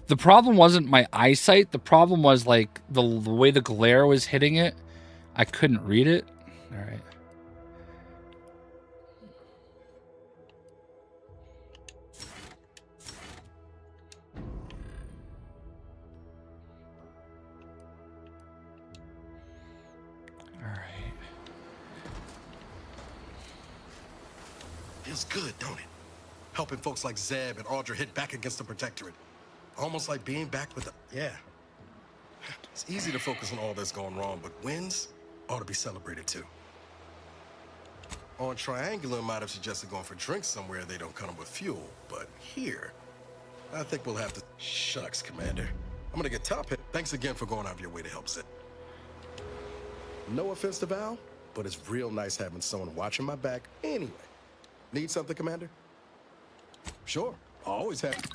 The problem wasn't my eyesight. The problem was like the way the glare was hitting it. I couldn't read it. All right. All right. Feels good, don't it? Helping folks like Zeb and Audra hit back against the Protectorate. Almost like being back with the... Yeah. It's easy to focus on all that's gone wrong, but wins ought to be celebrated too. On Triangular might have suggested going for drinks somewhere they don't come with fuel, but here, I think we'll have to... Shucks, Commander. I'm gonna get top hit. Thanks again for going out of your way to help Zeb. No offense to Val, but it's real nice having someone watching my back anyway. Need something, Commander? Sure, always happy.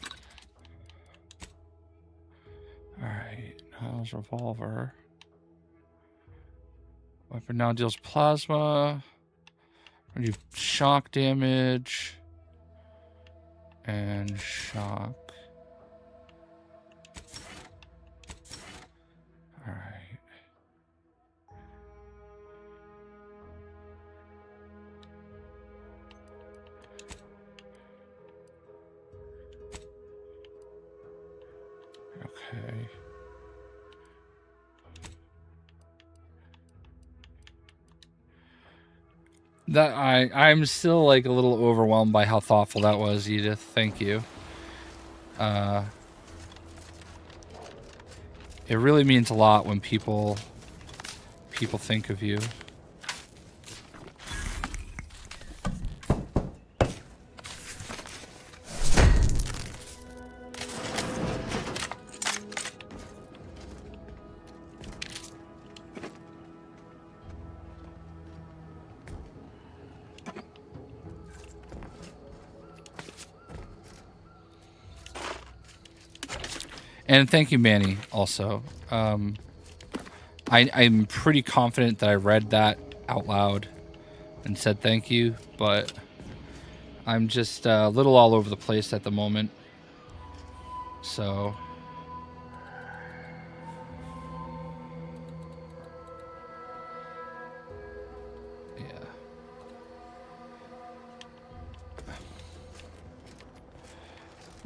Alright, how's revolver? Weapon now deals plasma. Do shock damage. And shock. Alright. Okay. That I'm still like a little overwhelmed by how thoughtful that was, Edith. Thank you. It really means a lot when people think of you. And thank you, Manny, also. I'm pretty confident that I read that out loud and said thank you, but I'm just a little all over the place at the moment. So... yeah.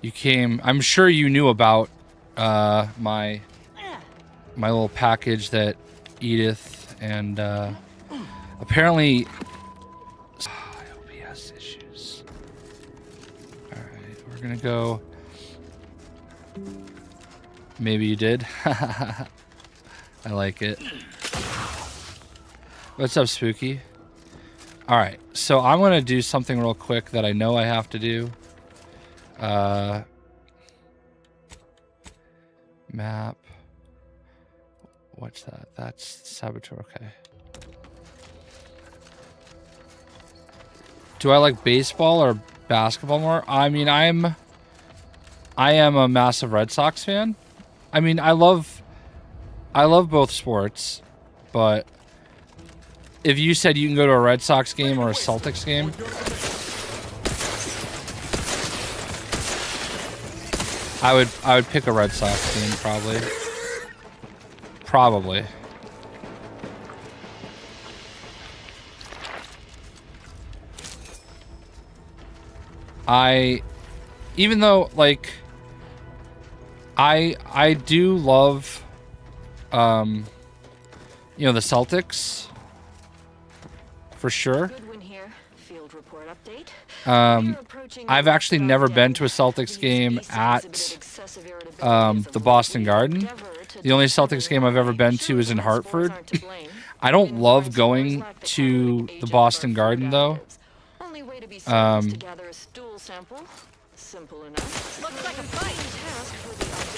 You came... I'm sure you knew about my little package that Edith and apparently OBS issues. All right, we're gonna go. Maybe you did. I like it. What's up, Spooky? All right, so I'm gonna do something real quick that I know I have to do. Map. What's that? That's Saboteur. Okay. Do I like baseball or basketball more? I mean, I am a massive Red Sox fan. I mean, I love both sports, but if you said you can go to a Red Sox game or a Celtics game, I would pick a Red Sox team, probably. Probably. Even though, like, I do love, you know, the Celtics. For sure. Goodwin here. Field report update. I've actually never been to a Celtics game at the Boston Garden. The only Celtics game I've ever been to is in Hartford. I don't love going to the Boston Garden, though.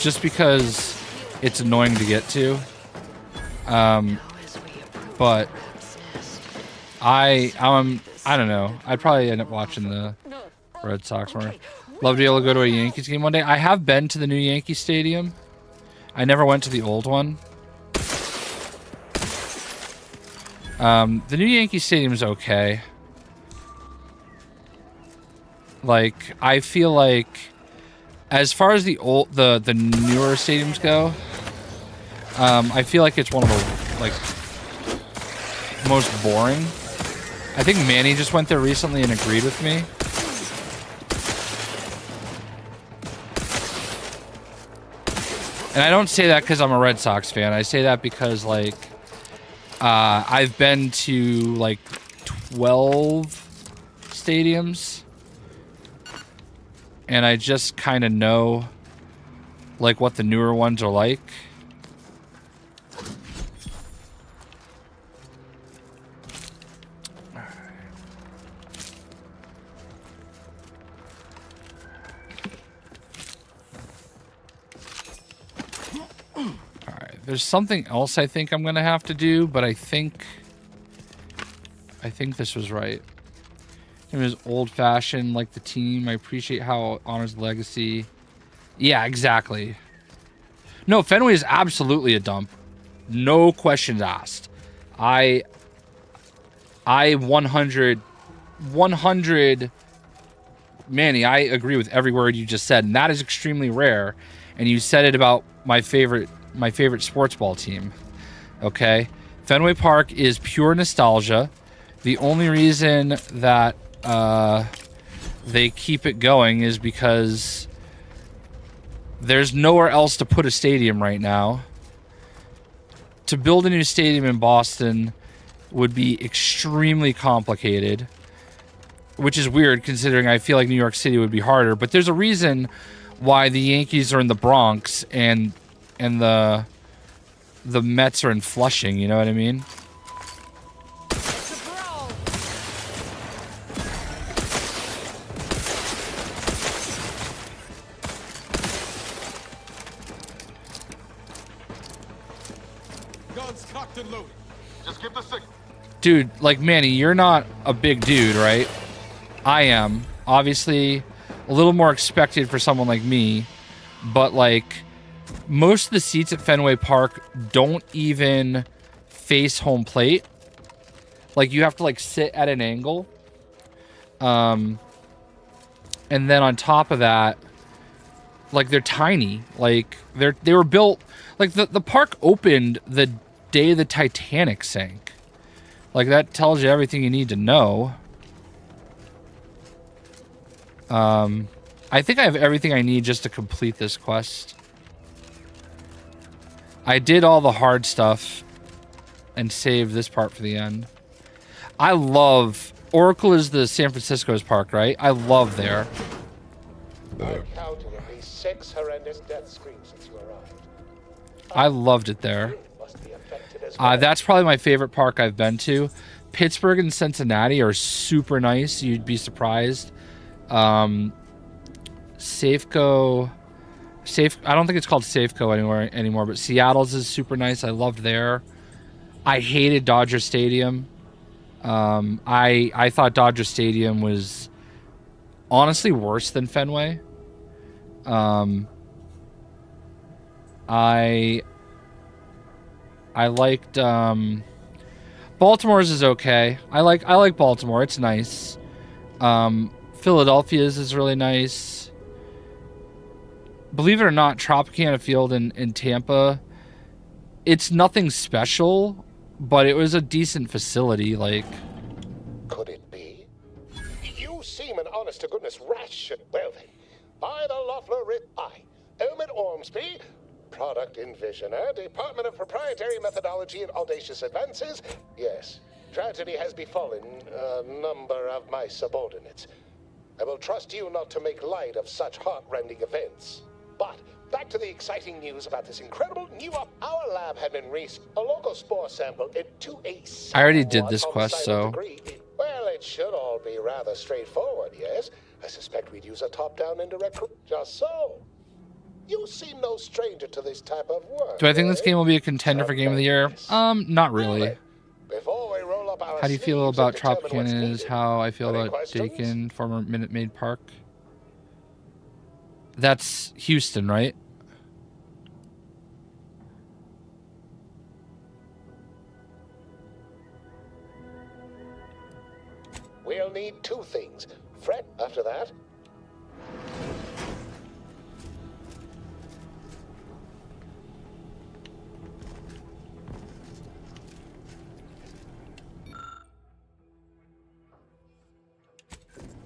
Just because it's annoying to get to. But I don't know. I'd probably end up watching the Red Sox more. Love to be able to go to a Yankees game one day. I have been to the new Yankee Stadium. I never went to the old one. The new Yankee Stadium is okay. Like, I feel like, as far as the newer stadiums go, I feel like it's one of the like most boring. I think Manny just went there recently and agreed with me. And I don't say that because I'm a Red Sox fan. I say that because, like, I've been to, like, 12 stadiums. And I just kind of know, like, what the newer ones are like. There's something else I think I'm gonna have to do, but I think this was right. It was old-fashioned, like the team. I appreciate how it honors the legacy. Yeah, exactly. No, Fenway is absolutely a dump. No questions asked. I 100 Manny, I agree with every word you just said, and that is extremely rare. And you said it about my favorite sports ball team. Okay, Fenway Park is pure nostalgia. The only reason that they keep it going is because there's nowhere else to put a stadium right now. To build a new stadium in Boston would be extremely complicated, which is weird considering I feel like New York City would be harder. But there's a reason why the Yankees are in the Bronx and the Mets are in Flushing, you know what I mean? Guns cocked and loaded. Just give the signal. Dude, like, Manny, you're not a big dude, right? I am. Obviously, a little more expected for someone like me, but, like, most of the seats at Fenway Park don't even face home plate. Like, you have to, like, sit at an angle. And then on top of that, like, they're tiny. Like, they were built... Like, the park opened the day the Titanic sank. Like, that tells you everything you need to know. I think I have everything I need just to complete this quest. I did all the hard stuff and saved this part for the end. I love... Oracle is the San Francisco's park, right? I love there. I counted at least 6 horrendous death screams since you arrived. I loved it there. That's probably my favorite park I've been to. Pittsburgh and Cincinnati are super nice. You'd be surprised. Safeco... I don't think it's called Safeco anymore, but Seattle's is super nice. I loved there. I hated Dodger Stadium. I thought Dodger Stadium was honestly worse than Fenway. I liked Baltimore's is okay. I like Baltimore. It's nice. Philadelphia's is really nice. Believe it or not, Tropicana Field in Tampa, it's nothing special, but it was a decent facility. Like, could it be? You seem an honest-to-goodness rash. Well then, by the Loeffler I, Elmet Ormsby, Product Envisioner, Department of Proprietary Methodology and Audacious Advances. Yes, tragedy has befallen a number of my subordinates. I will trust you not to make light of such heart-rending events. But back to the exciting news about this incredible new Our lab had been a local spore sample into a I already did this quest, so... degree. Well, it should all be rather straightforward, yes? I suspect we'd use a top-down indirect... Just so. You seem no stranger to this type of work. Do I think this game will be a contender for Game of the Year? Not really. Before we roll up our How do you feel sleeves about and determine what's Tropicana is needed. how I feel Any about questions? Dakin, former Minute Maid Park. That's Houston, right? We'll need two things. Fred, after that.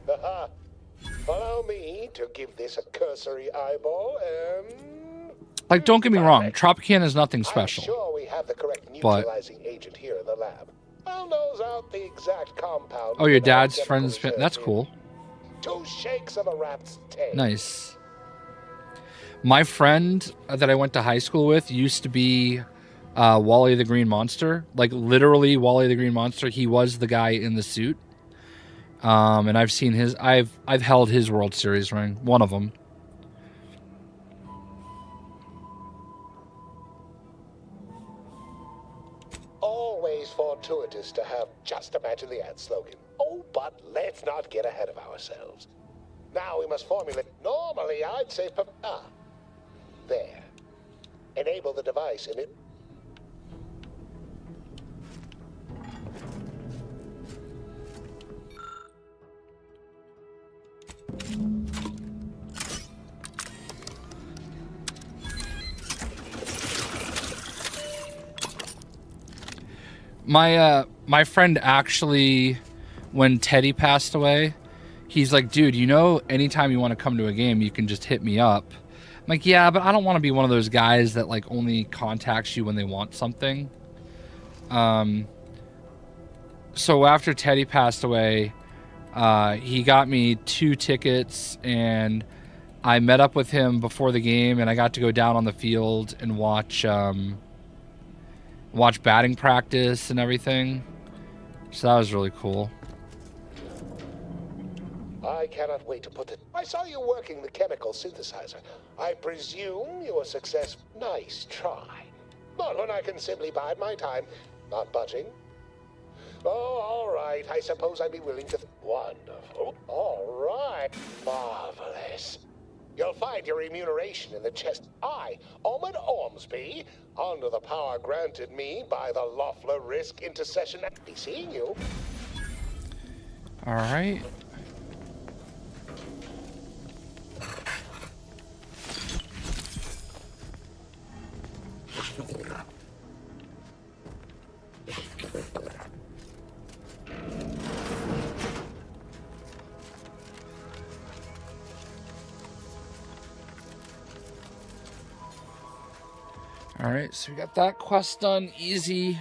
Haha. Allow me to give this a cursory eyeball and... Like, don't get me wrong, Tropicana is nothing special. I'm sure we have the correct But- neutralizing agent here in the lab. I'll nose out the exact compound. Oh, your in our dad's chemical friend's... reserve That's here. cool. 2 shakes of a rat's tail. Nice. My friend that I went to high school with used to be Wally the Green Monster. Like, literally Wally the Green Monster. He was the guy in the suit. And I've seen his... I've held his World Series ring. One of them. Always fortuitous to have just imagine the ad slogan. Oh, but let's not get ahead of ourselves. Now we must formulate. Normally, I'd say, there. Enable the device and it. My friend actually, when Teddy passed away, he's like, dude, you know, anytime you want to come to a game, you can just hit me up. I'm like, yeah, but I don't want to be one of those guys that like only contacts you when they want something. So after Teddy passed away, he got me 2 tickets, and I met up with him before the game, and I got to go down on the field and watch batting practice and everything. So that was really cool. I cannot wait to put it. I saw you working the chemical synthesizer. I presume you were successful. Nice try. Not when I can simply bide my time, not budging. Oh, all right. I suppose I'd be willing to. Wonderful. All right. Marvelous. You'll find your remuneration in the chest. I, Ahmed Ormsby, under the power granted me by the Loeffler Risk Intercession. Be seeing you. All right. All right, so we got that quest done, easy.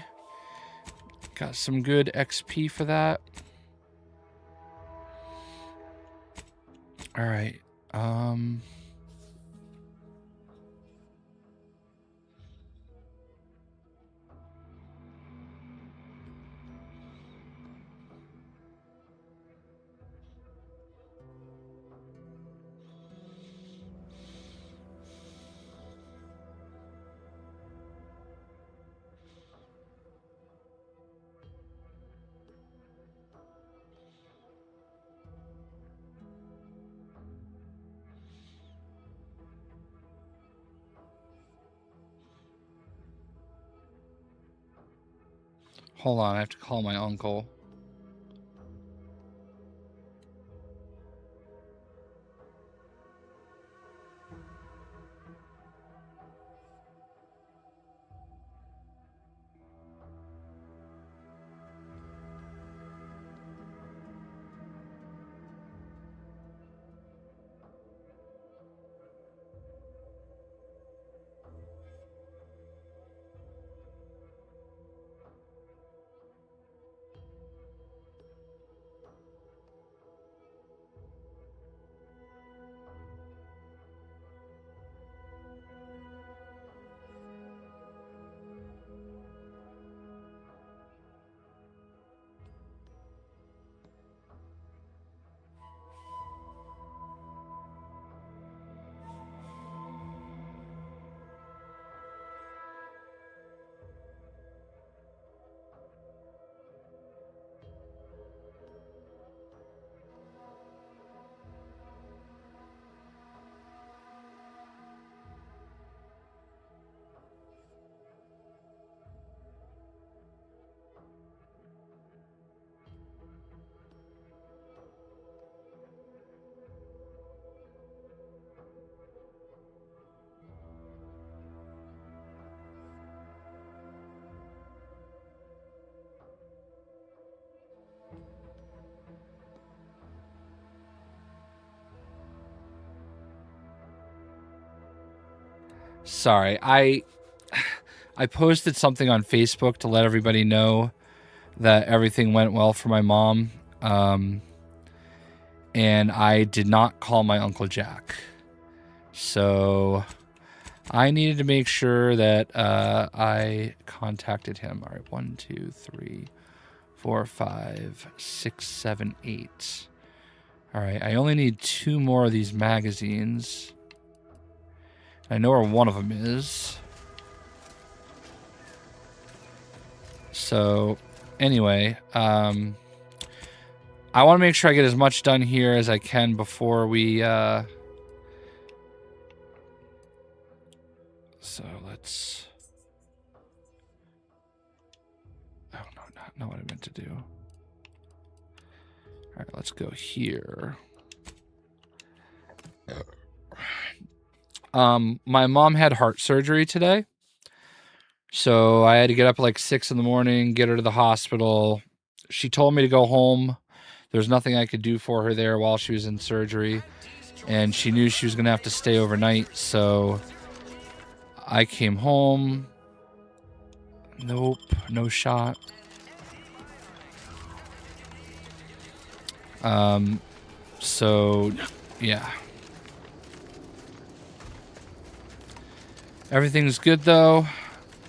Got some good XP for that. All right. Hold on, I have to call my uncle. Sorry, I posted something on Facebook to let everybody know that everything went well for my mom. And I did not call my Uncle Jack. So I needed to make sure that I contacted him. All right, 1, 2, 3, 4, 5, 6, 7, 8. All right, I only need 2 more of these magazines. I know where one of them is. So, anyway, I want to make sure I get as much done here as I can before we... So, let's... Oh, no, not what I meant to do. All right, let's go here. My mom had heart surgery today. So I had to get up at like 6 in the morning, get her to the hospital. She told me to go home. There's nothing I could do for her there while she was in surgery. And she knew she was going to have to stay overnight. So I came home. Nope, no shot. So, yeah. Everything's good, though.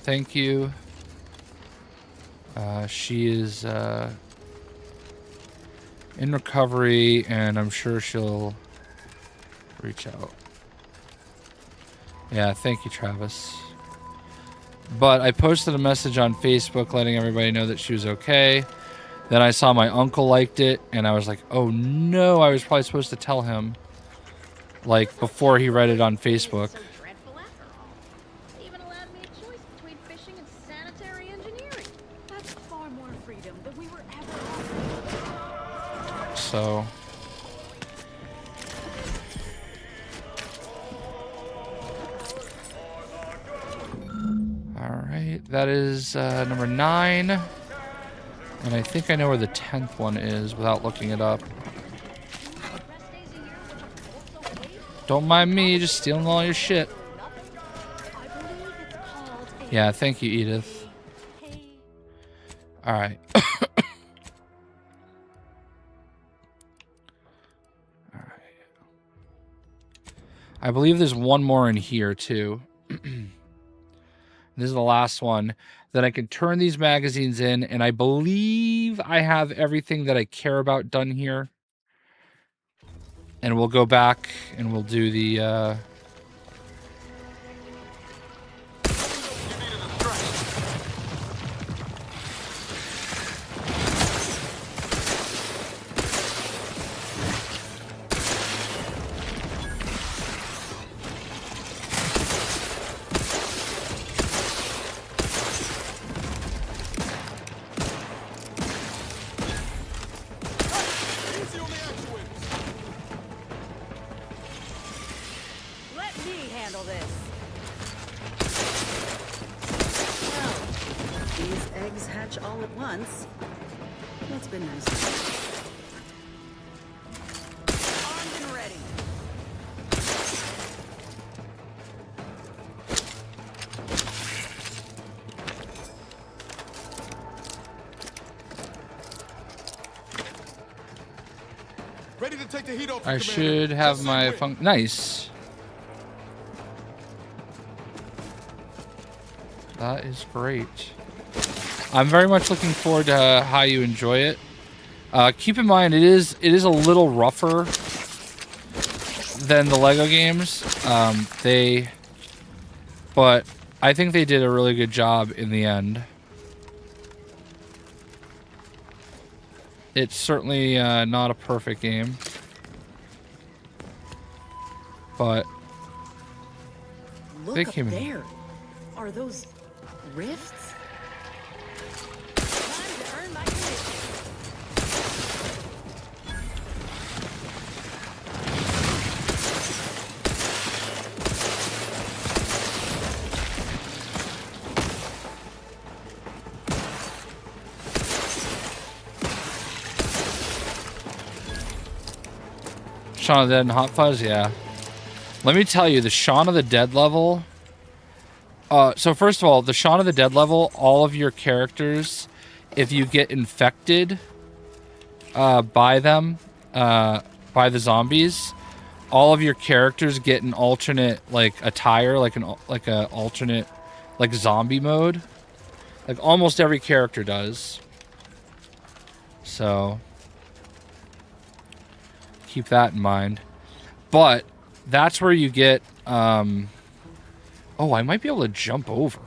Thank you. She is in recovery, and I'm sure she'll reach out. Yeah, thank you, Travis. But I posted a message on Facebook letting everybody know that she was okay. Then I saw my uncle liked it, and I was like, oh no, I was probably supposed to tell him, like, before he read it on Facebook. So... Alright, that is number 9. And I think I know where the 10th one is without looking it up. Don't mind me, just stealing all your shit. Yeah, thank you, Edith. Alright. I believe there's one more in here, too. This is the last one. Then I can turn these magazines in, and I believe I have everything that I care about done here. And we'll go back, and we'll do the... I should have my nice. That is great. I'm very much looking forward to how you enjoy it. Keep in mind, it is a little rougher than the Lego games. But I think they did a really good job in the end. It's certainly not a perfect game. But look they up came there. Are those rifts? Time to earn my commission. Shaun of the Dead and Hot Fuzz, yeah. Let me tell you, the Shaun of the Dead level So first of all, the Shaun of the Dead level, all of your characters, if you get infected by them, by the zombies, all of your characters get an alternate like attire, like a alternate like zombie mode. Like almost every character does. So keep that in mind. But that's where you get oh, I might be able to jump over.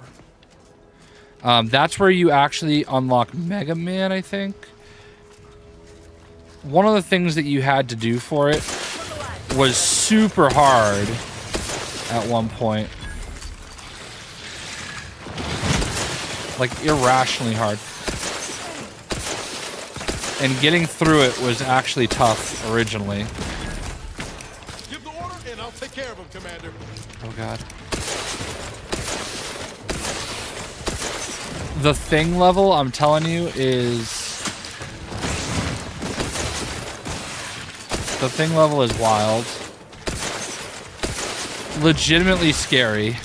That's where you actually unlock Mega Man, I think. One of the things that you had to do for it was super hard at one point. Like irrationally hard. And getting through it was actually tough originally. Give the order and I'll take care of him, Commander. Oh god. The Thing level, I'm telling you, is... The Thing level is wild. Legitimately scary.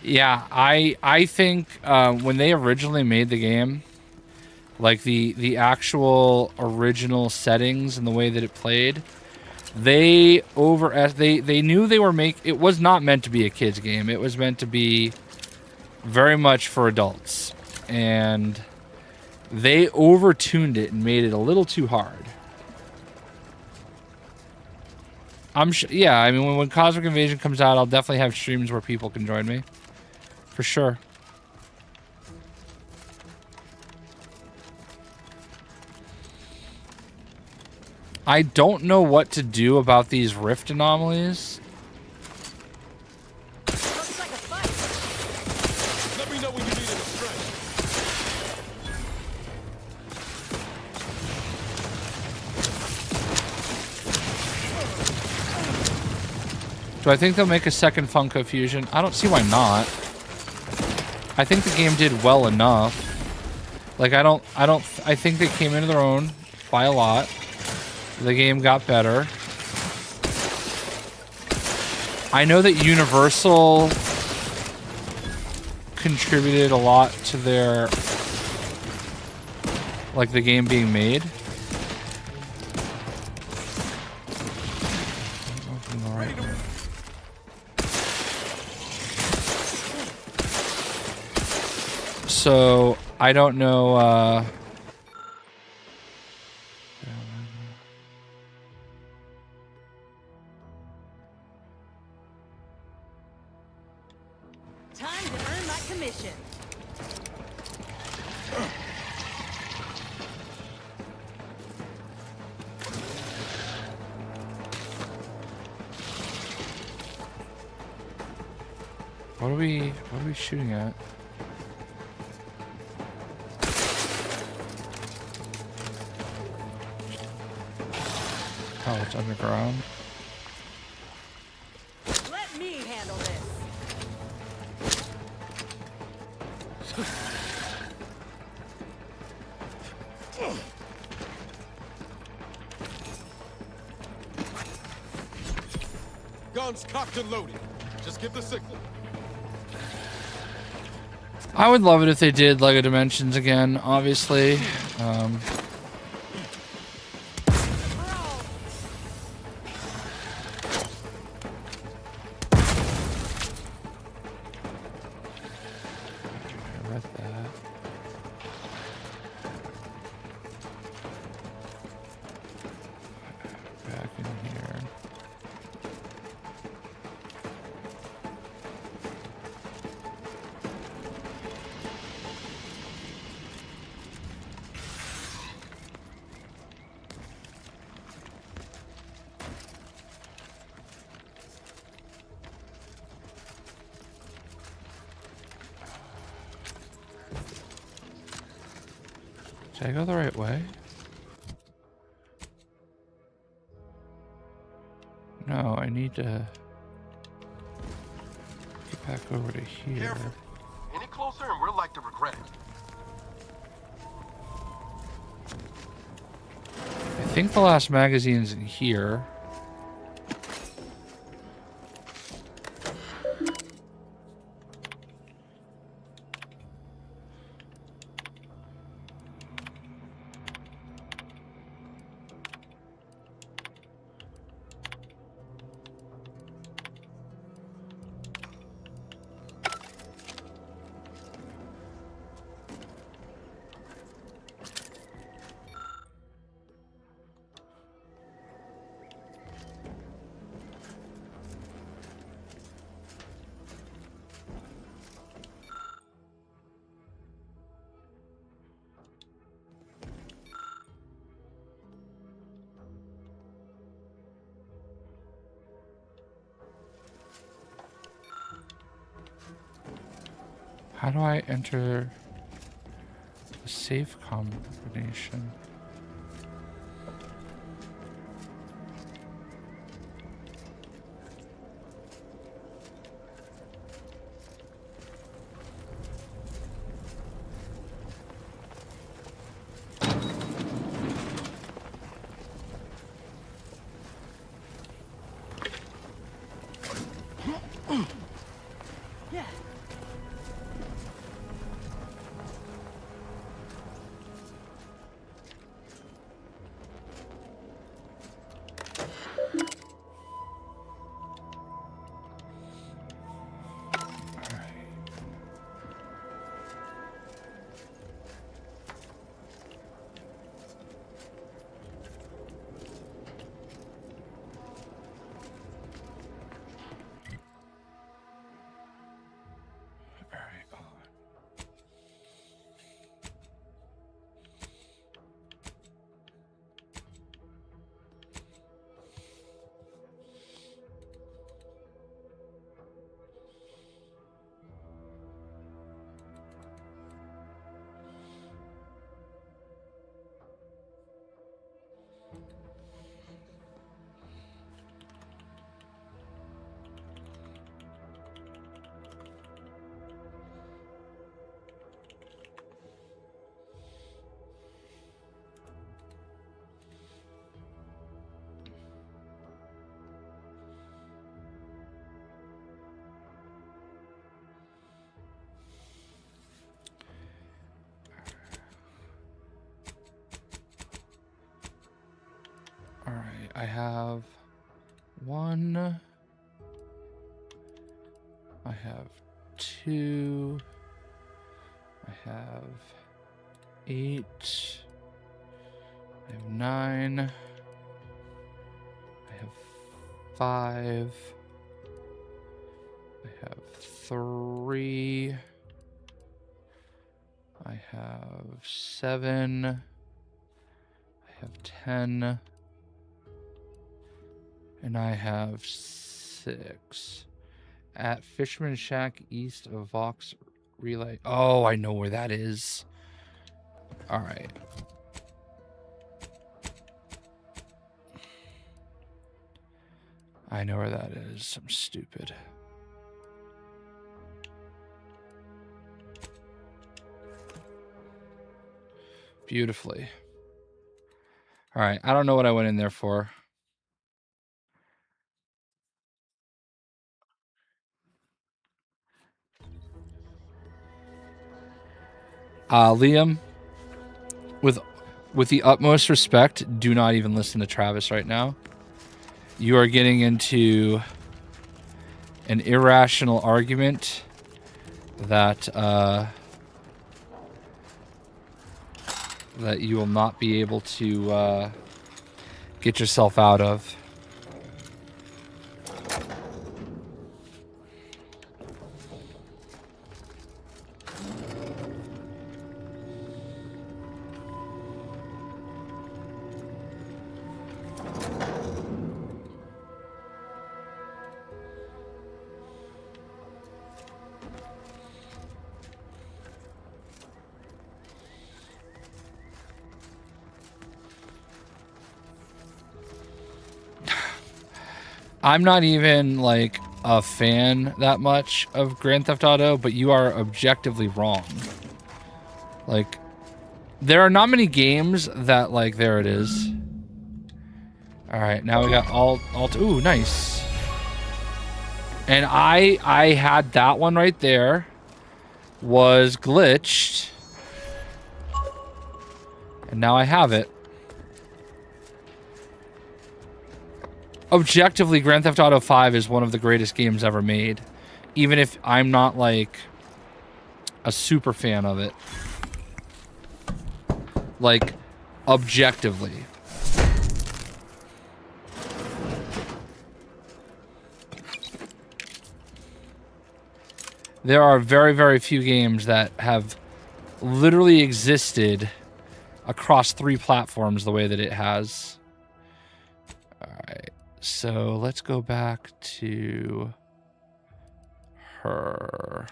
Yeah, I think when they originally made the game, like the actual original settings and the way that it played, they knew they were it was not meant to be a kids game. It was meant to be very much for adults, and they overtuned it and made it a little too hard. Yeah, I mean, when Cosmic Invasion comes out, I'll definitely have streams where people can join me. For sure. I don't know what to do about these rift anomalies. Looks like a fight. Let me know when you need a stretch. Do I think they'll make a second Funko Fusion? I don't see why not. I think the game did well enough. Like I think they came into their own by a lot. The game got better. I know that Universal contributed a lot to their, like, the game being made. So, I don't know, Time to earn my commission. what are we shooting at? Oh, it's underground. Let me handle this. Guns cocked and loaded. Just give the signal. I would love it if they did LEGO Dimensions again, obviously. Did I go the right way? No, I need to get back over to here. Careful. Any closer and we're like to regret it. I think the last magazine's in here. How do I enter the safe combination? Alright, I have 1. I have 2. I have 8. I have 9. I have 5. I have 3. I have 7. I have 10. And I have 6. At Fisherman Shack east of Vox Relay. Oh, I know where that is. All right. I know where that is. I'm stupid. Beautifully. All right. I don't know what I went in there for. Liam, with the utmost respect, do not even listen to Travis right now. You are getting into an irrational argument that that you will not be able to get yourself out of. I'm not even like a fan that much of Grand Theft Auto, but you are objectively wrong. Like, there are not many games that, like, there it is. All right, now we got alt. Ooh, nice. And I had that one right there. Was glitched. And now I have it. Objectively, Grand Theft Auto 5 is one of the greatest games ever made. Even if I'm not, like, a super fan of it. Like, objectively. There are very, very few games that have literally existed across 3 platforms the way that it has. Alright, so let's go back to her.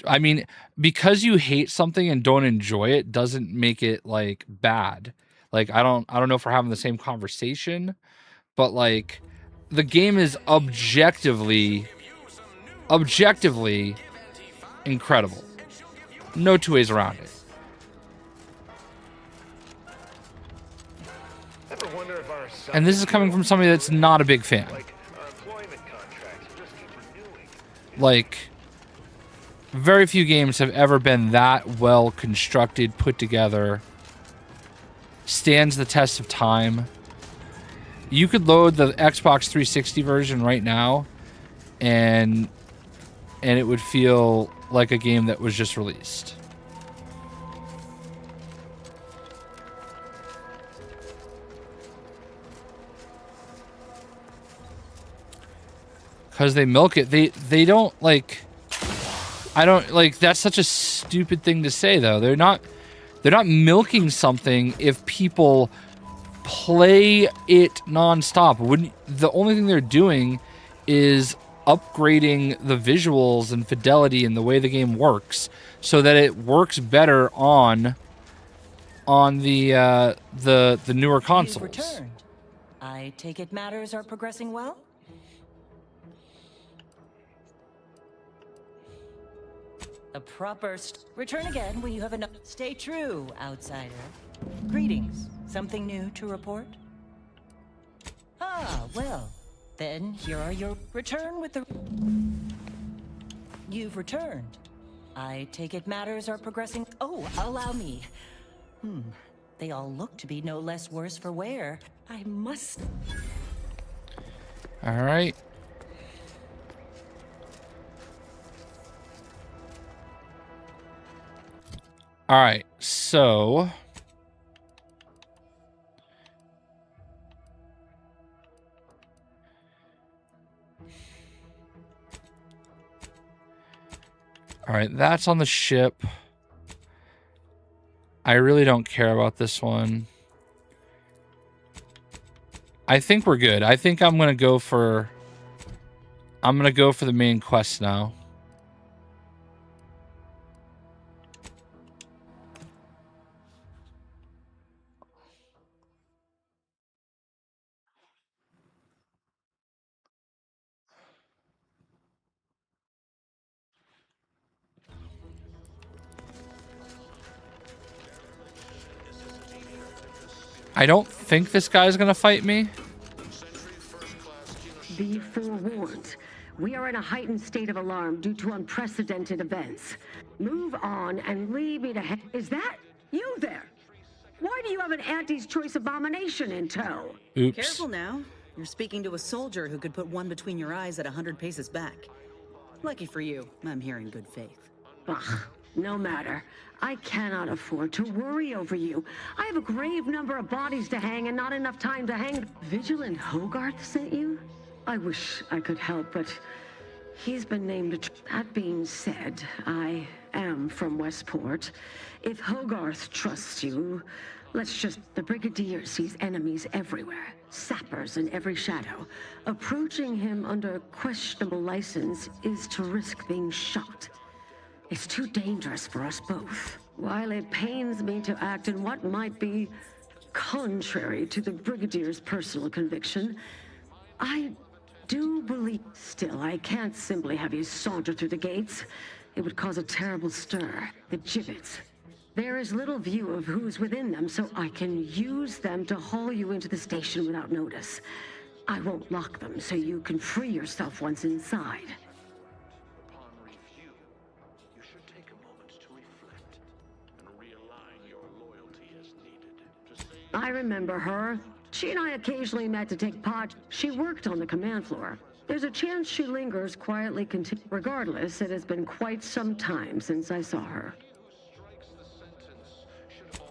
I mean, because you hate something and don't enjoy it doesn't make it like bad. Like I don't know if we're having the same conversation, but like the game is objectively incredible. No two ways around it. And this is coming from somebody that's not a big fan. Like, very few games have ever been that well constructed, put together, stands the test of time. You could load the Xbox 360 version right now, and it would feel like a game that was just released. Because they milk it. They don't, like... I don't, like, that's such a stupid thing to say, though. They're not milking something if people play it nonstop. The only thing they're doing is upgrading the visuals and fidelity and the way the game works so that it works better on the newer consoles. You've returned. I take it matters are progressing well? A proper return again when you have enough. Stay true, outsider. Greetings. Something new to report? Ah, well. Then here are your return with the... You've returned. I take it matters are progressing... Oh, allow me. They all look to be no less worse for wear. I must... All right. All right, so all right, that's on the ship. I really don't care about this one. I think we're good. I think I'm gonna go for the main quest now. I don't think this guy's gonna fight me. Be forewarned. We are in a heightened state of alarm due to unprecedented events. Move on and leave me to Is that you there? Why do you have an Auntie's Choice abomination in tow? Oops. Careful now. You're speaking to a soldier who could put one between your eyes at 100 paces back. Lucky for you, I'm here in good faith. Ugh, no matter. I cannot afford to worry over you. I have a grave number of bodies to hang and not enough time to hang. Vigilant Hogarth sent you? I wish I could help, but he's been named. That being said, I am from Westport. If Hogarth trusts you, let's just... The Brigadier sees enemies everywhere. sappers in every shadow. Approaching him under questionable license is to risk being shot. It's too dangerous for us both. While it pains me to act in what might be contrary to the Brigadier's personal conviction, I do believe. Still, I can't simply have you saunter through the gates. It would cause a terrible stir. The gibbets. There is little view of who's within them, so I can use them to haul you into the station without notice. I won't lock them, so you can free yourself once inside. Upon review, you should take a moment to reflect and realign your loyalty as needed. I remember her. She and I occasionally met to take pot. She worked on the command floor. There's a chance she lingers quietly. Regardless, it has been quite some time since I saw her.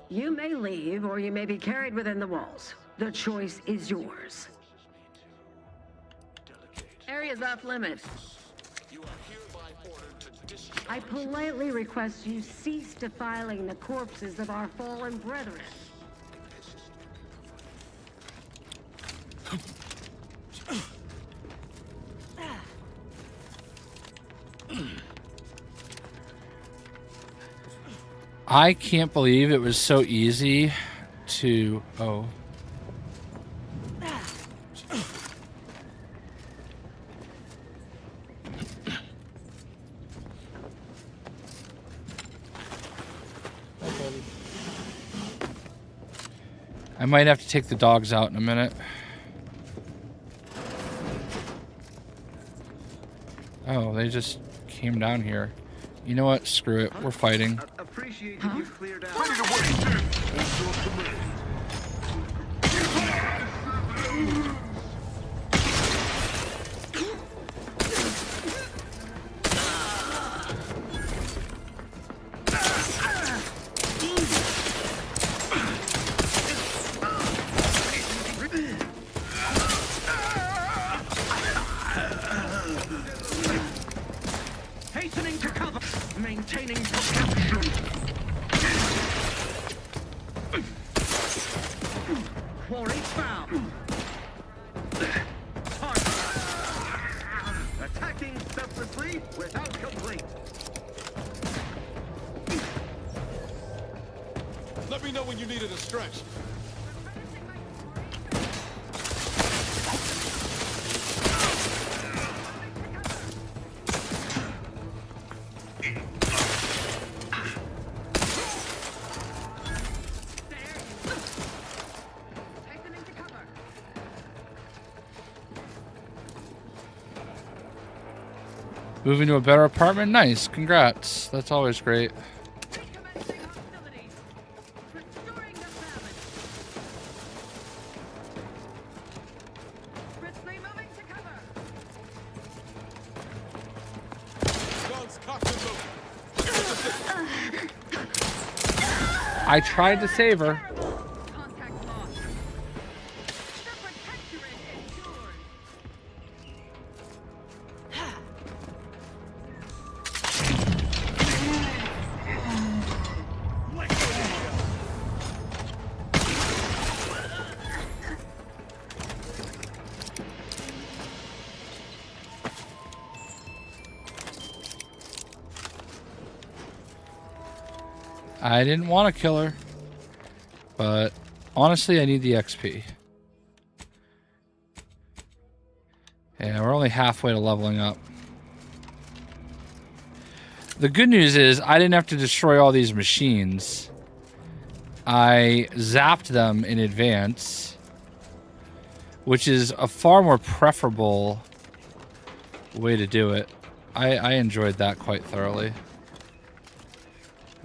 You may leave, or you may be carried within the walls. The choice is yours. Area's off limits. I politely request you cease defiling the corpses of our fallen brethren. I can't believe it was so easy to... Oh. I might have to take the dogs out in a minute. Oh, they just came down here. You know what? Screw it. We're fighting. Appreciate that you've cleared out. Hastening to cover. Maintaining protection. Quarry found. Attacking selflessly without complaint. Let me know when you needed a stretch. Moving to a better apartment? Nice. Congrats. That's always great. I tried to save her. I didn't want to kill her, but honestly, I need the XP. Yeah, we're only halfway to leveling up. The good news is I didn't have to destroy all these machines. I zapped them in advance, which is a far more preferable way to do it. I enjoyed that quite thoroughly.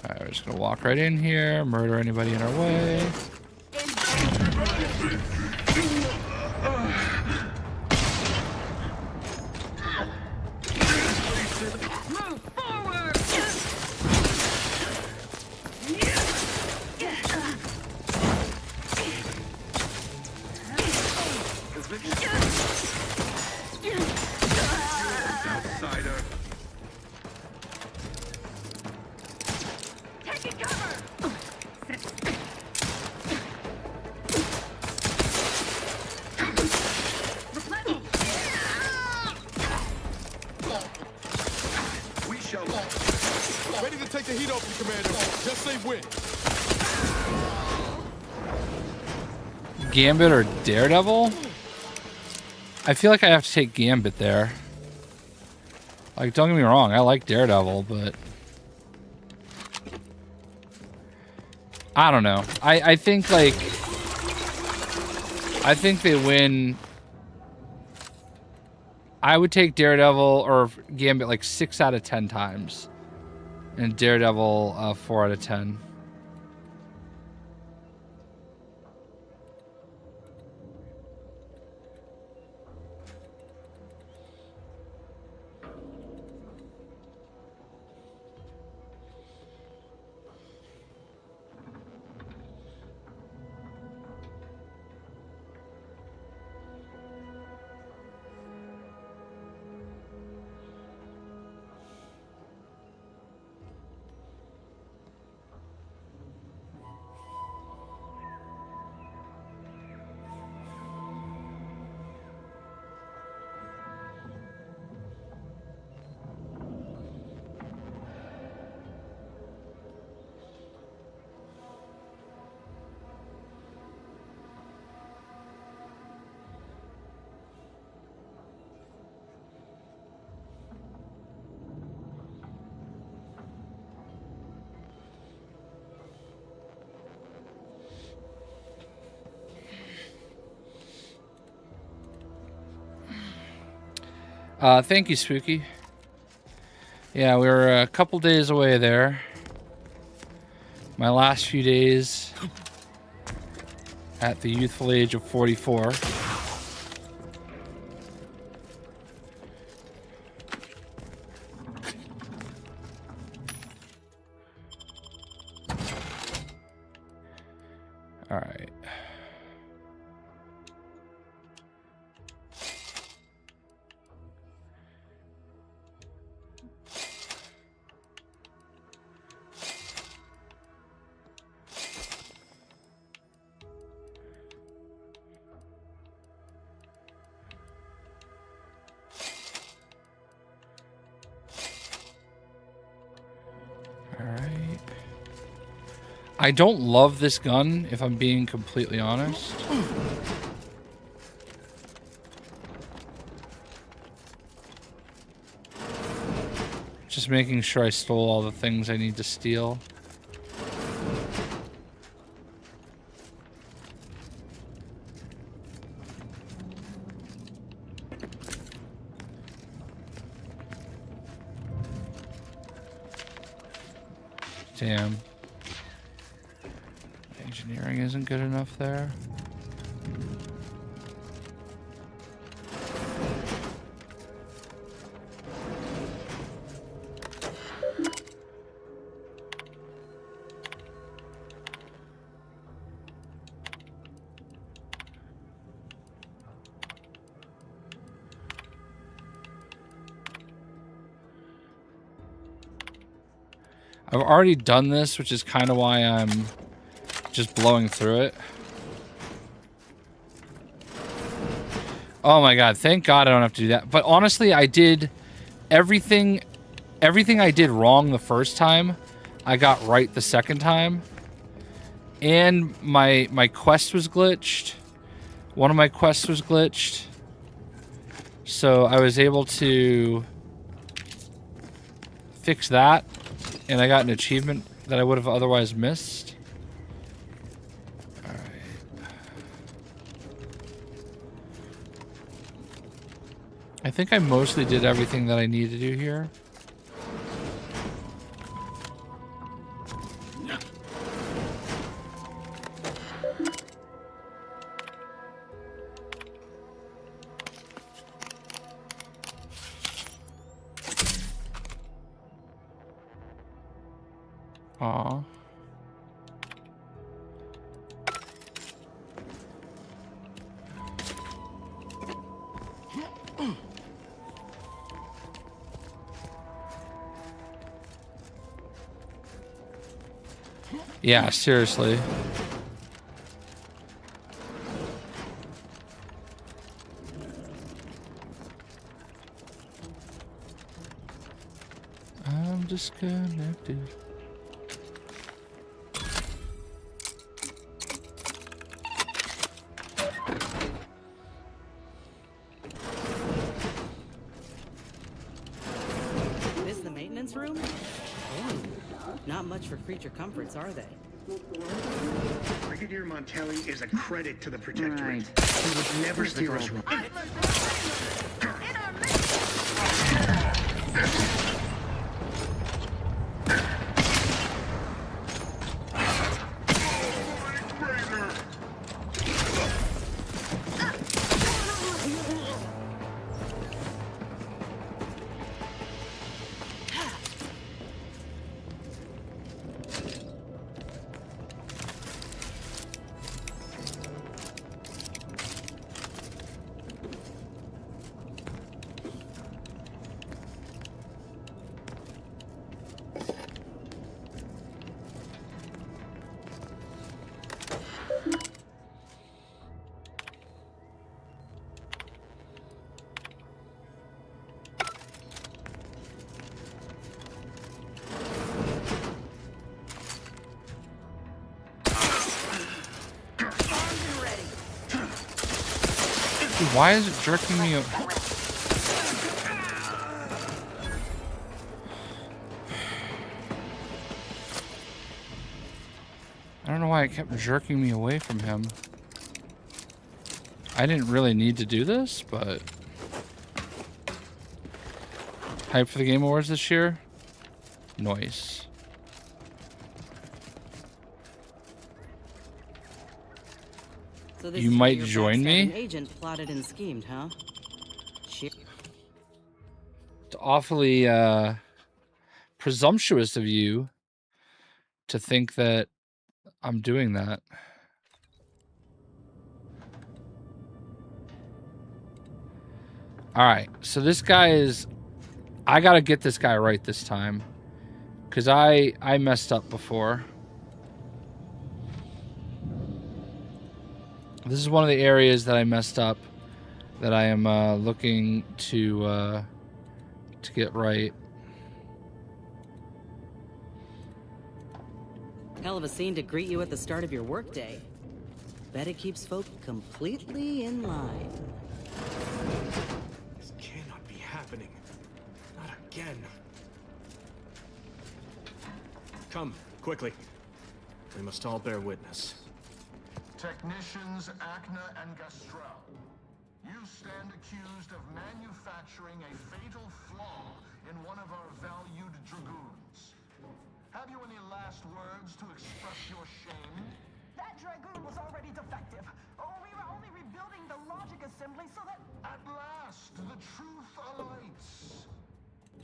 Alright, we're just gonna walk right in here, murder anybody in our way. Move forward! Outsider. Taking cover! show. Ready to take the heat off you, Commander. Just say when. Gambit or Daredevil? I feel like I have to take Gambit there. Like, don't get me wrong, I like Daredevil, but I don't know. I think, like, I think they win. I would take Daredevil or Gambit like 6 out of 10 times. And Daredevil 4 out of 10. Thank you, Spooky. Yeah, we were a couple days away there. My last few days at the youthful age of 44. All right. I don't love this gun, if I'm being completely honest. Just making sure I stole all the things I need to steal. Damn. Engineering isn't good enough there. I've already done this, which is kind of why I'm just blowing through it. Oh my god, thank god I don't have to do that. But honestly, I did everything I did wrong the first time, I got right the second time. And my quest was glitched. One of my quests was glitched. So I was able to fix that, and I got an achievement that I would have otherwise missed. I think I mostly did everything that I need to do here. Aw. Yeah, seriously. disconnected. This the maintenance room? Oh, not much for creature comforts, are they? Brigadier Montelli is a credit to the Protectorate. Right. He would never steer us wrong. Dude, why is it jerking me? I don't know why it kept jerking me away from him. I didn't really need to do this, but... Hype for the Game Awards this year? Nice. So this You is might your join backstabbing me? Agent plotted and schemed, huh? Shit. It's awfully presumptuous of you to think that I'm doing that. Alright, so this guy is... I gotta get this guy right this time. Because I messed up before. This is one of the areas that I messed up that I am looking to get right. Hell of a scene to greet you at the start of your workday. Bet it keeps folk completely in line. This cannot be happening. Not again. Come, quickly. We must all bear witness. Technicians Acna and Gastrell, you stand accused of manufacturing a fatal flaw in one of our valued dragoons. Have you any last words to express your shame? That dragoon was already defective. Oh, we were only rebuilding the logic assembly so that... At last, the truth alights.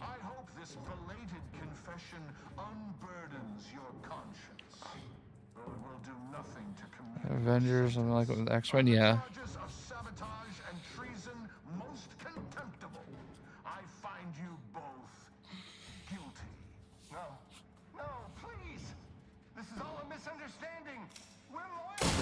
I hope this belated confession unburdens your conscience. Though it will do nothing to communicate. Avengers, something like with X-Men, yeah. Charges of sabotage and treason most contemptible. I find you both guilty. No. No, please! This is all a misunderstanding. We're loyal.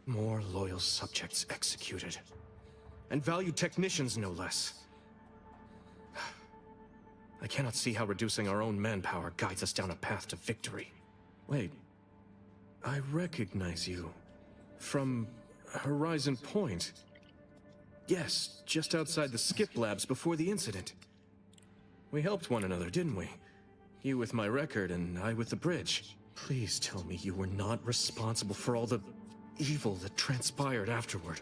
More loyal subjects executed. And valued technicians, no less. I cannot see how reducing our own manpower guides us down a path to victory. Wait. I recognize you. From Horizon Point. Yes, just outside the skip labs before the incident. We helped one another, didn't we? You with my record and I with the bridge. Please tell me you were not responsible for all the evil that transpired afterward.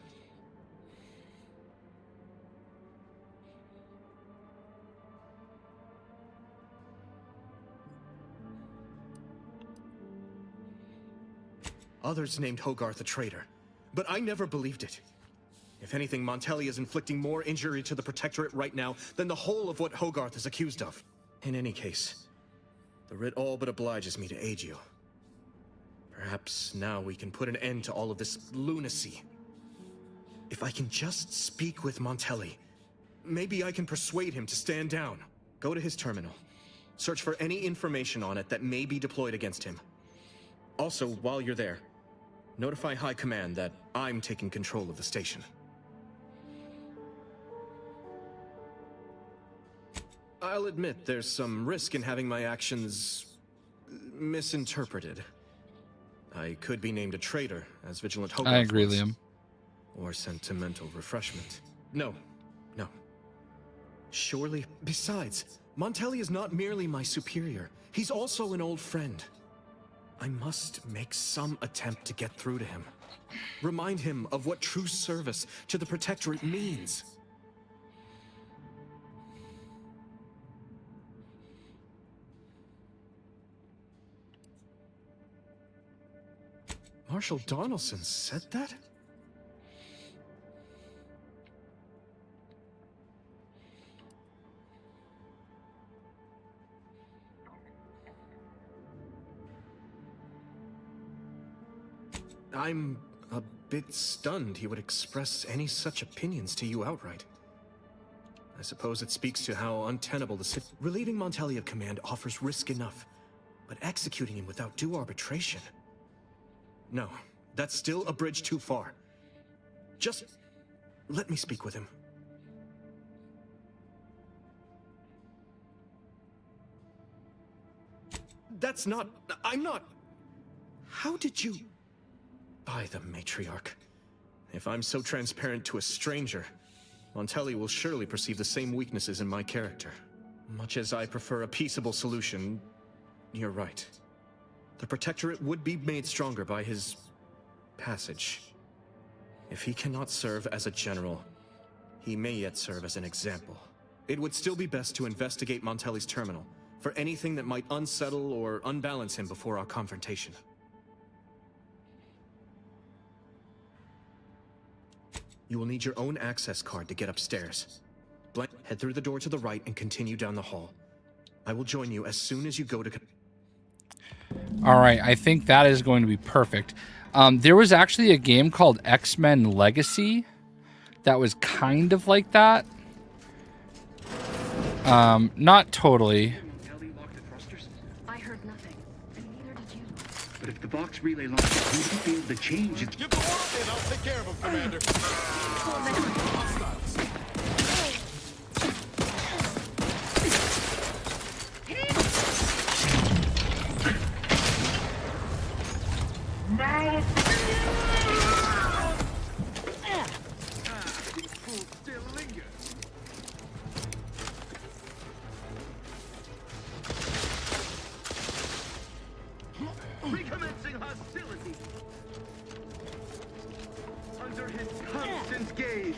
Others named Hogarth a traitor, but I never believed it. If anything, Montelli is inflicting more injury to the Protectorate right now than the whole of what Hogarth is accused of. In any case, the writ all but obliges me to aid you. Perhaps now we can put an end to all of this lunacy. If I can just speak with Montelli, maybe I can persuade him to stand down. Go to his terminal. Search for any information on it that may be deployed against him. Also, while you're there, Notify High Command that I'm taking control of the station. I'll admit there's some risk in having my actions misinterpreted. I could be named a traitor, as Vigilant Hogarth I agree, was. Liam. Or sentimental refreshment. No. Surely, besides, Montelli is not merely my superior. He's also an old friend. I must make some attempt to get through to him. Remind him of what true service to the Protectorate means. Marshal Donaldson said that? I'm a bit stunned he would express any such opinions to you outright. I suppose it speaks to how untenable the relieving Montelli of command offers risk enough, but executing him without due arbitration... No, that's still a bridge too far. Just let me speak with him. I'm not... How did you... By the matriarch. If I'm so transparent to a stranger, Montelli will surely perceive the same weaknesses in my character. Much as I prefer a peaceable solution, you're right. The Protectorate would be made stronger by his passage. If he cannot serve as a general, he may yet serve as an example. It would still be best to investigate Montelli's terminal for anything that might unsettle or unbalance him before our confrontation. You will need your own access card to get upstairs. Head through the door to the right and continue down the hall. I will join you as soon as you go to... All right, I think that is going to be perfect. There was actually a game called X-Men Legacy that was kind of like that. Not totally. I heard nothing, and neither did you. But if the box relay locked it, we won't be able to change it. Give the order and I'll take care of him, Commander. Now! Still linger. Recommencing hostility. Under his constant gaze.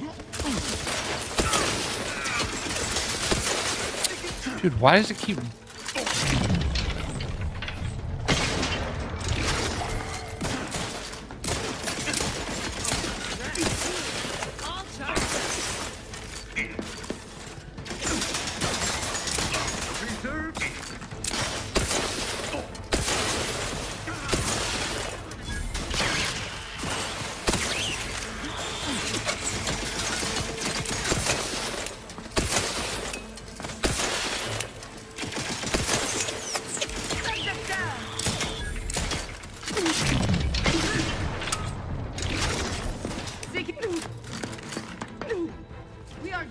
Dude, why does it keep... We are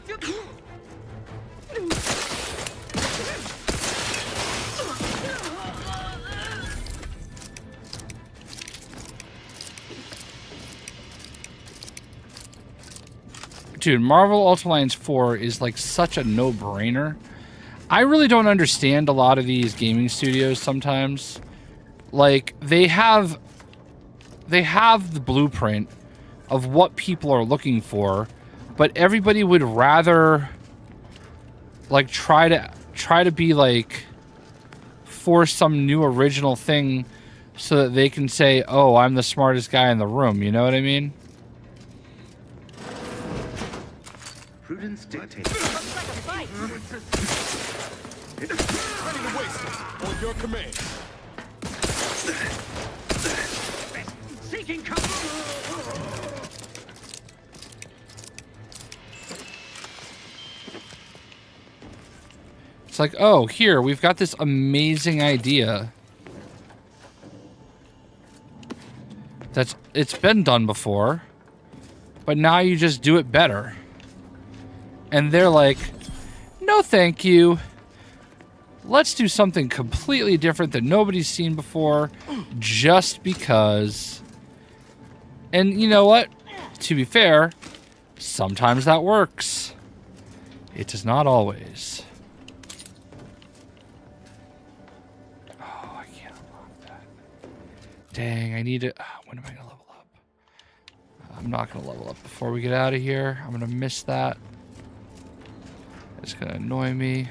Dude, Marvel Ultimate Alliance 4 is like such a no-brainer. I really don't understand a lot of these gaming studios sometimes. Like, they have the blueprint of what people are looking for, but everybody would rather like try to be like for some new original thing so that they can say, "Oh, I'm the smartest guy in the room." You know what I mean? Prudence dictates. Ready to waste it. On your command. seeking cover. It's like, oh, here, we've got this amazing idea. It's been done before, but now you just do it better. And they're like, no thank you. Let's do something completely different that nobody's seen before, just because. And you know what? To be fair, sometimes that works. It does not always. Oh, I can't unlock that. Dang, I need to... when am I going to level up? I'm not going to level up before we get out of here. I'm going to miss that. It's going to annoy me.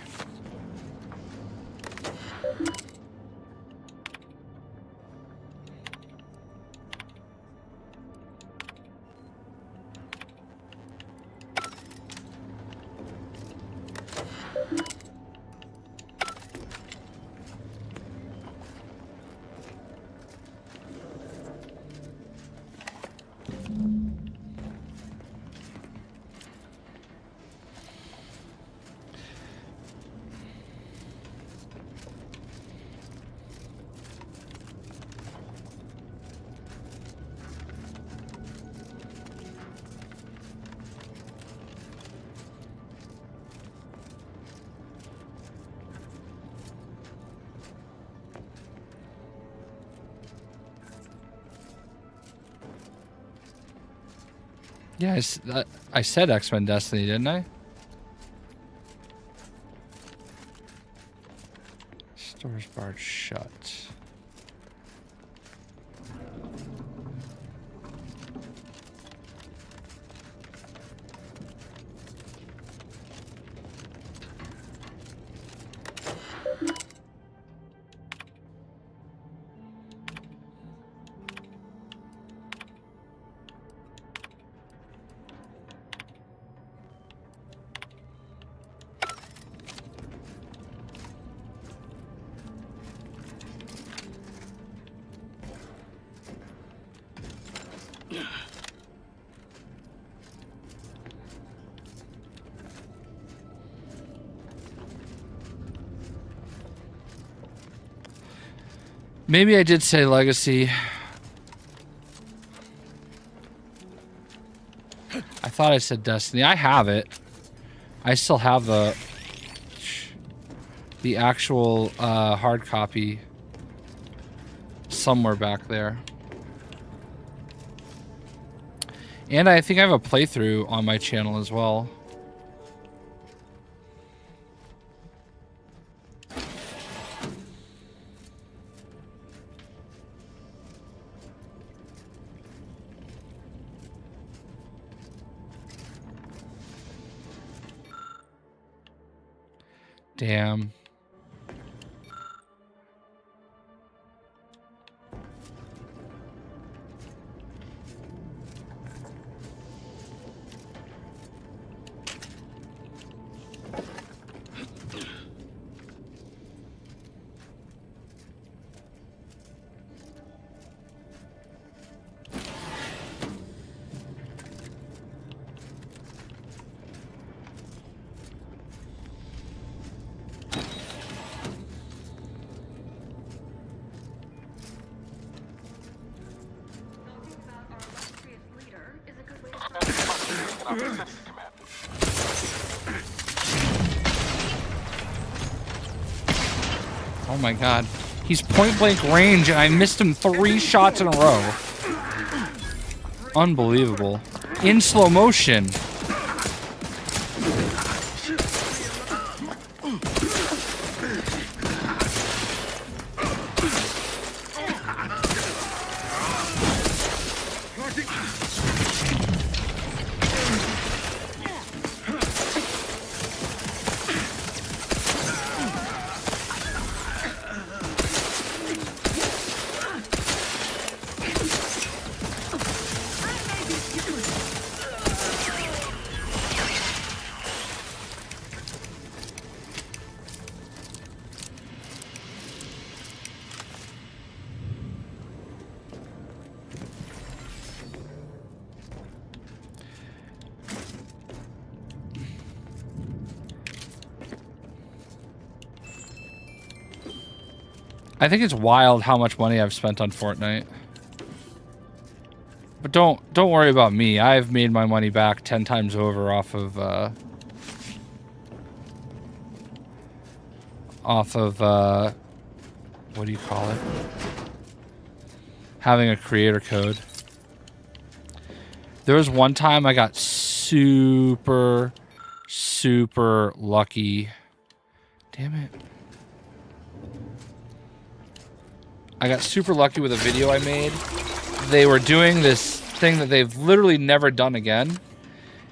Yeah, I said X-Men Destiny, didn't I? Storage bar shut. Maybe I did say Legacy. I thought I said Destiny. I have it. I still have the actual hard copy somewhere back there. And I think I have a playthrough on my channel as well. Damn. Oh my god. He's point blank range and I missed him 3 shots in a row. Unbelievable. In slow motion. I think it's wild how much money I've spent on Fortnite. But don't worry about me. I've made my money back 10 times over off of what do you call it? Having a creator code. There was one time I got super lucky. Damn it. I got super lucky with a video I made. They were doing this thing that they've literally never done again.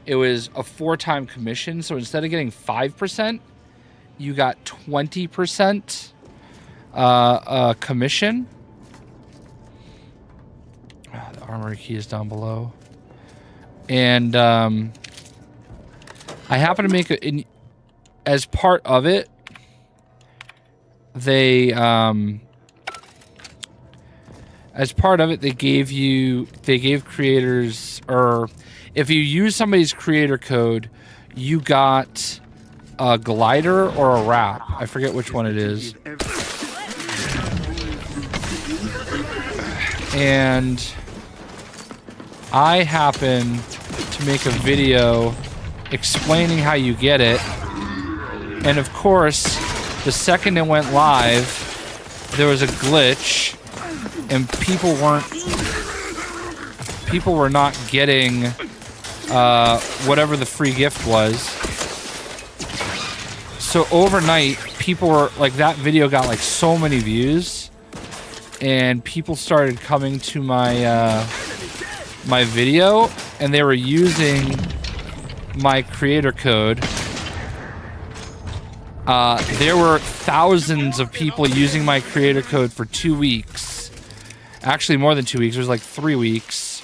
It was a 4-time commission. So instead of getting 5%, you got 20% commission. Oh, the armory key is down below. And I happen to make as part of it, they gave creators, or if you use somebody's creator code, you got a glider or a wrap. I forget which one it is. And I happen to make a video explaining how you get it. And of course, the second it went live, there was a glitch and people were not getting whatever the free gift was. So overnight, people were like, that video got like so many views, and people started coming to my my video, and they were using my creator code. There were thousands of people using my creator code for 2 weeks. Actually, more than 2 weeks. It was like 3 weeks.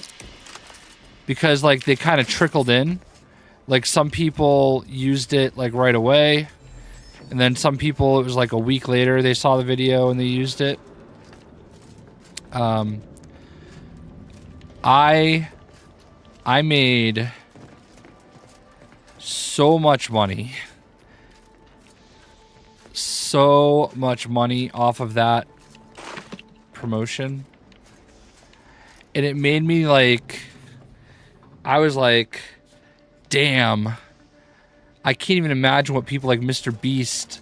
Because, like, they kind of trickled in. Like, some people used it, like, right away. And then some people, it was like a week later, they saw the video and they used it. I made so much money. So much money off of that promotion. And it made me like, I was like, damn, I can't even imagine what people like Mr. Beast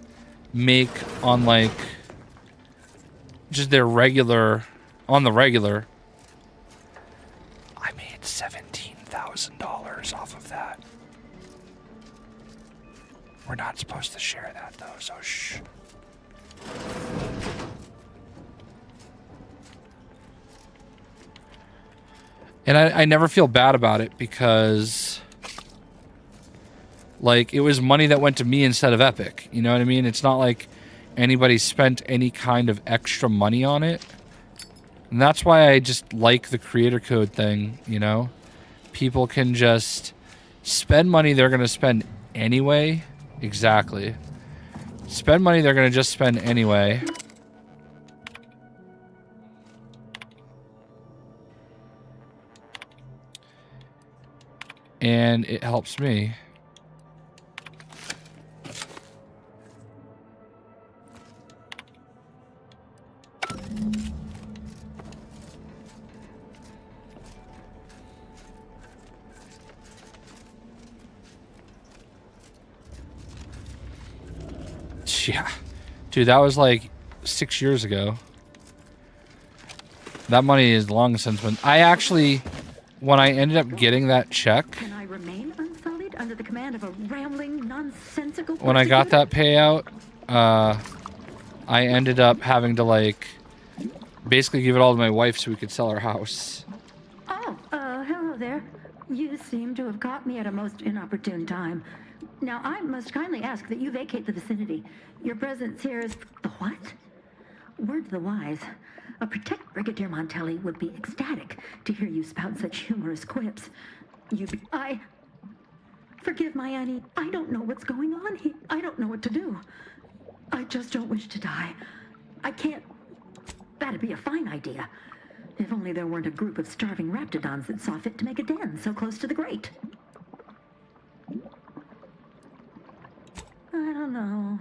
make on like just their regular, on the regular. I made $17,000 off of that. We're not supposed to share that though, so shh. And I never feel bad about it because, like, it was money that went to me instead of Epic. You know what I mean? It's not like anybody spent any kind of extra money on it. And that's why I just like the creator code thing, you know? People can just spend money they're going to spend anyway. Exactly. Spend money they're going to just spend anyway. And it helps me. Yeah. Dude, that was like 6 years ago. That money is long since been... I actually... When I ended up getting that check, Can I remain unsullied under the command of a rambling, nonsensical when I got that payout, I ended up having to, like, basically give it all to my wife so we could sell our house. Oh, hello there. You seem to have caught me at a most inopportune time. Now, I must kindly ask that you vacate the vicinity. Your presence here is... The what? Word to the wise. A Protect Brigadier Montelli would be ecstatic to hear you spout such humorous quips. Forgive my Annie. I don't know what's going on here. I don't know what to do. I just don't wish to die. I can't... That'd be a fine idea. If only there weren't a group of starving raptidons that saw fit to make a den so close to the grate. I don't know.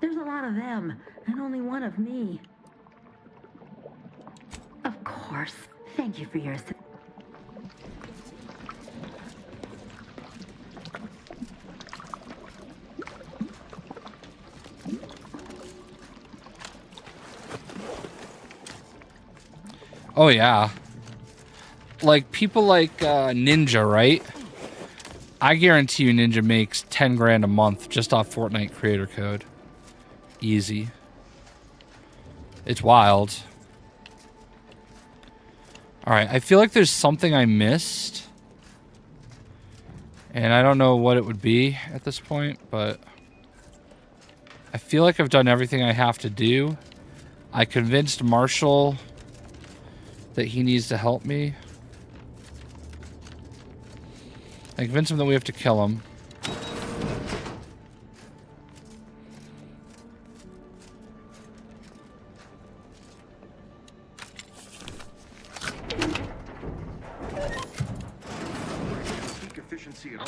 There's a lot of them, and only one of me. Of course. Thank you for your... Oh, yeah. Like, people like Ninja, right? I guarantee you Ninja makes 10 grand a month just off Fortnite creator code. Easy. It's wild. Alright, I feel like there's something I missed. And I don't know what it would be at this point, but I feel like I've done everything I have to do. I convinced Marshall that he needs to help me. I convinced him that we have to kill him. Peak efficiency of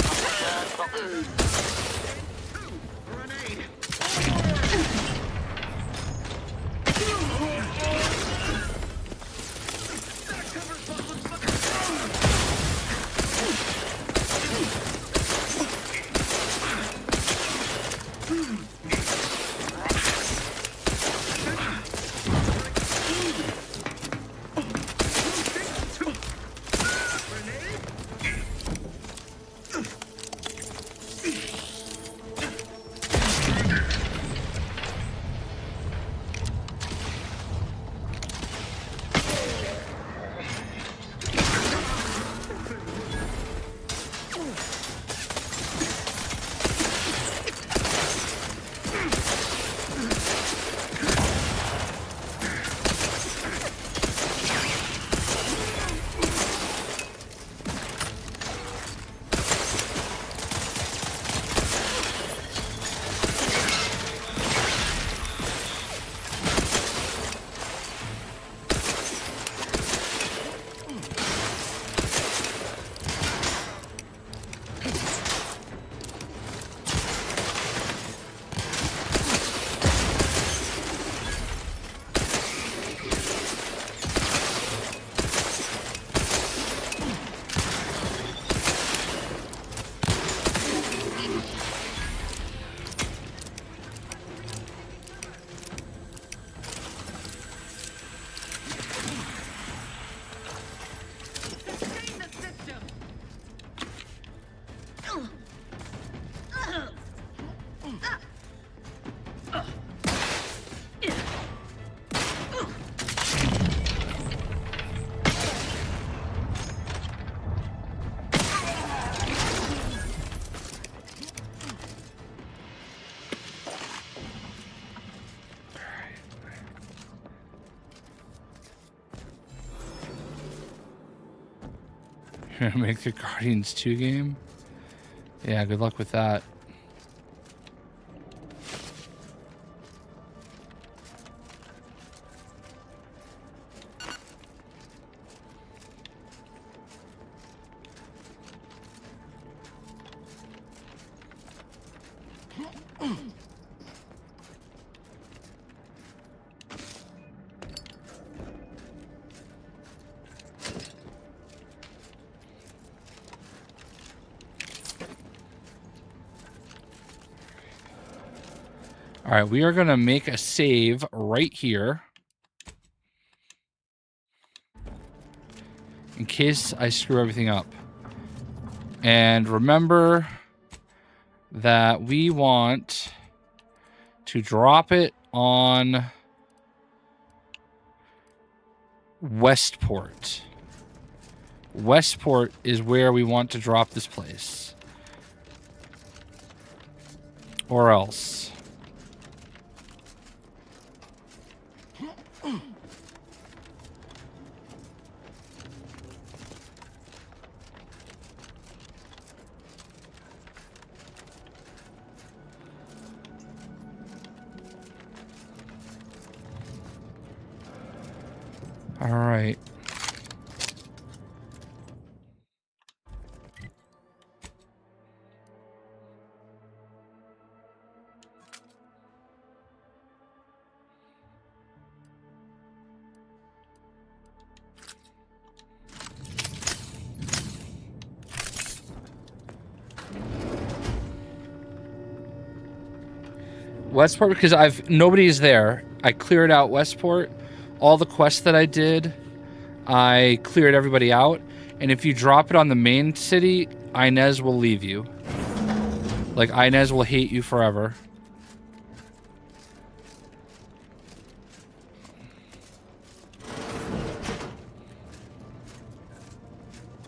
Make the Guardians 2 game? Yeah, good luck with that. All right, we are going to make a save right here. In case I screw everything up. And remember that we want to drop it on Westport. Westport is where we want to drop this place. Or else. All right. Westport, because nobody's there. I cleared out Westport. All the quests that I did, I cleared everybody out. And if you drop it on the main city, Inez will leave you. Like, Inez will hate you forever.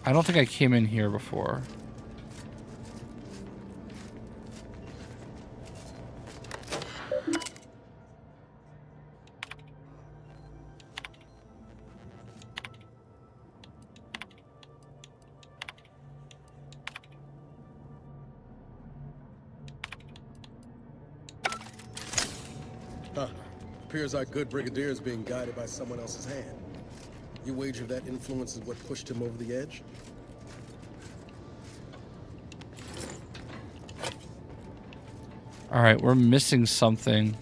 I don't think I came in here before. Appears our good brigadier is being guided by someone else's hand. You wager that influence is what pushed him over the edge? All right, we're missing something.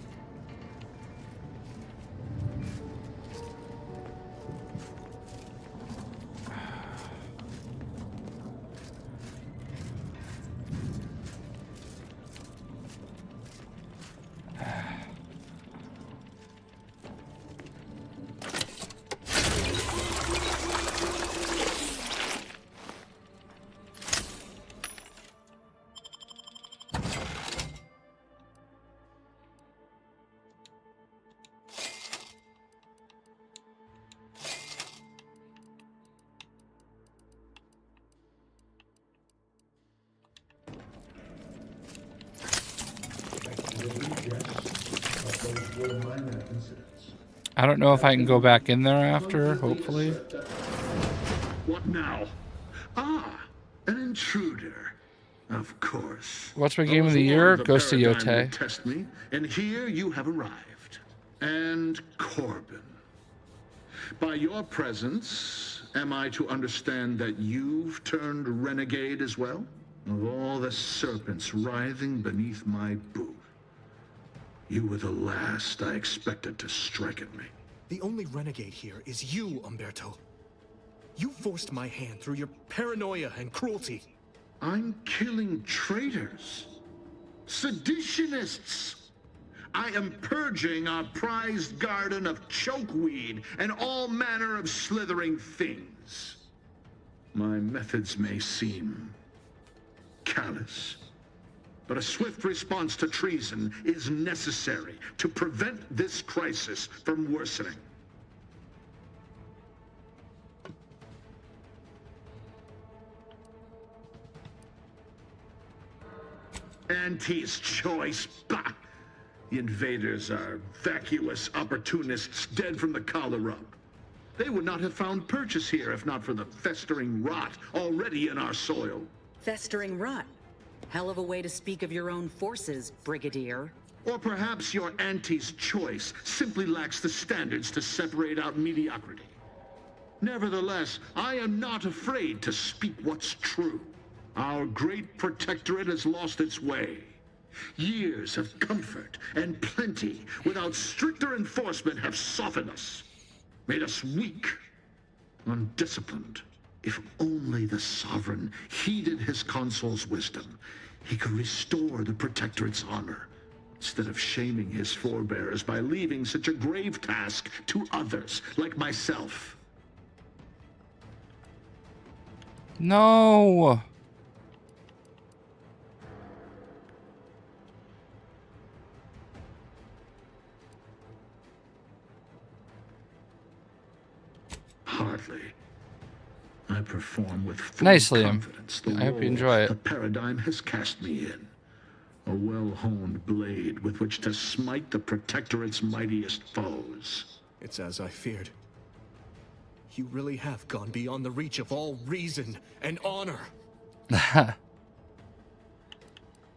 I don't know if I can go back in there after, hopefully. What now? Ah, an intruder. Of course. What's my game of the year? Ghost of Yote. Test me, and here you have arrived. And Corbin. By your presence, am I to understand that you've turned renegade as well? Of all the serpents writhing beneath my boot, you were the last I expected to strike at me. The only renegade here is you, Umberto. You forced my hand through your paranoia and cruelty. I'm killing traitors, seditionists. I am purging our prized garden of chokeweed and all manner of slithering things. My methods may seem callous, but a swift response to treason is necessary to prevent this crisis from worsening. Auntie's choice. Bah! The invaders are vacuous opportunists dead from the collar up. They would not have found purchase here if not for the festering rot already in our soil. Festering rot? Hell of a way to speak of your own forces, Brigadier. Or perhaps your auntie's choice simply lacks the standards to separate out mediocrity. Nevertheless, I am not afraid to speak what's true. Our great protectorate has lost its way. Years of comfort and plenty without stricter enforcement have softened us, made us weak, undisciplined. If only the sovereign heeded his consul's wisdom, he could restore the protectorate's honor, instead of shaming his forebears by leaving such a grave task to others like myself. No. Hardly. I perform with full Nice, Liam. confidence the I hope you role enjoy it. the paradigm has cast me in. A well-honed blade with which to smite the Protectorate's mightiest foes. It's as I feared. You really have gone beyond the reach of all reason and honor.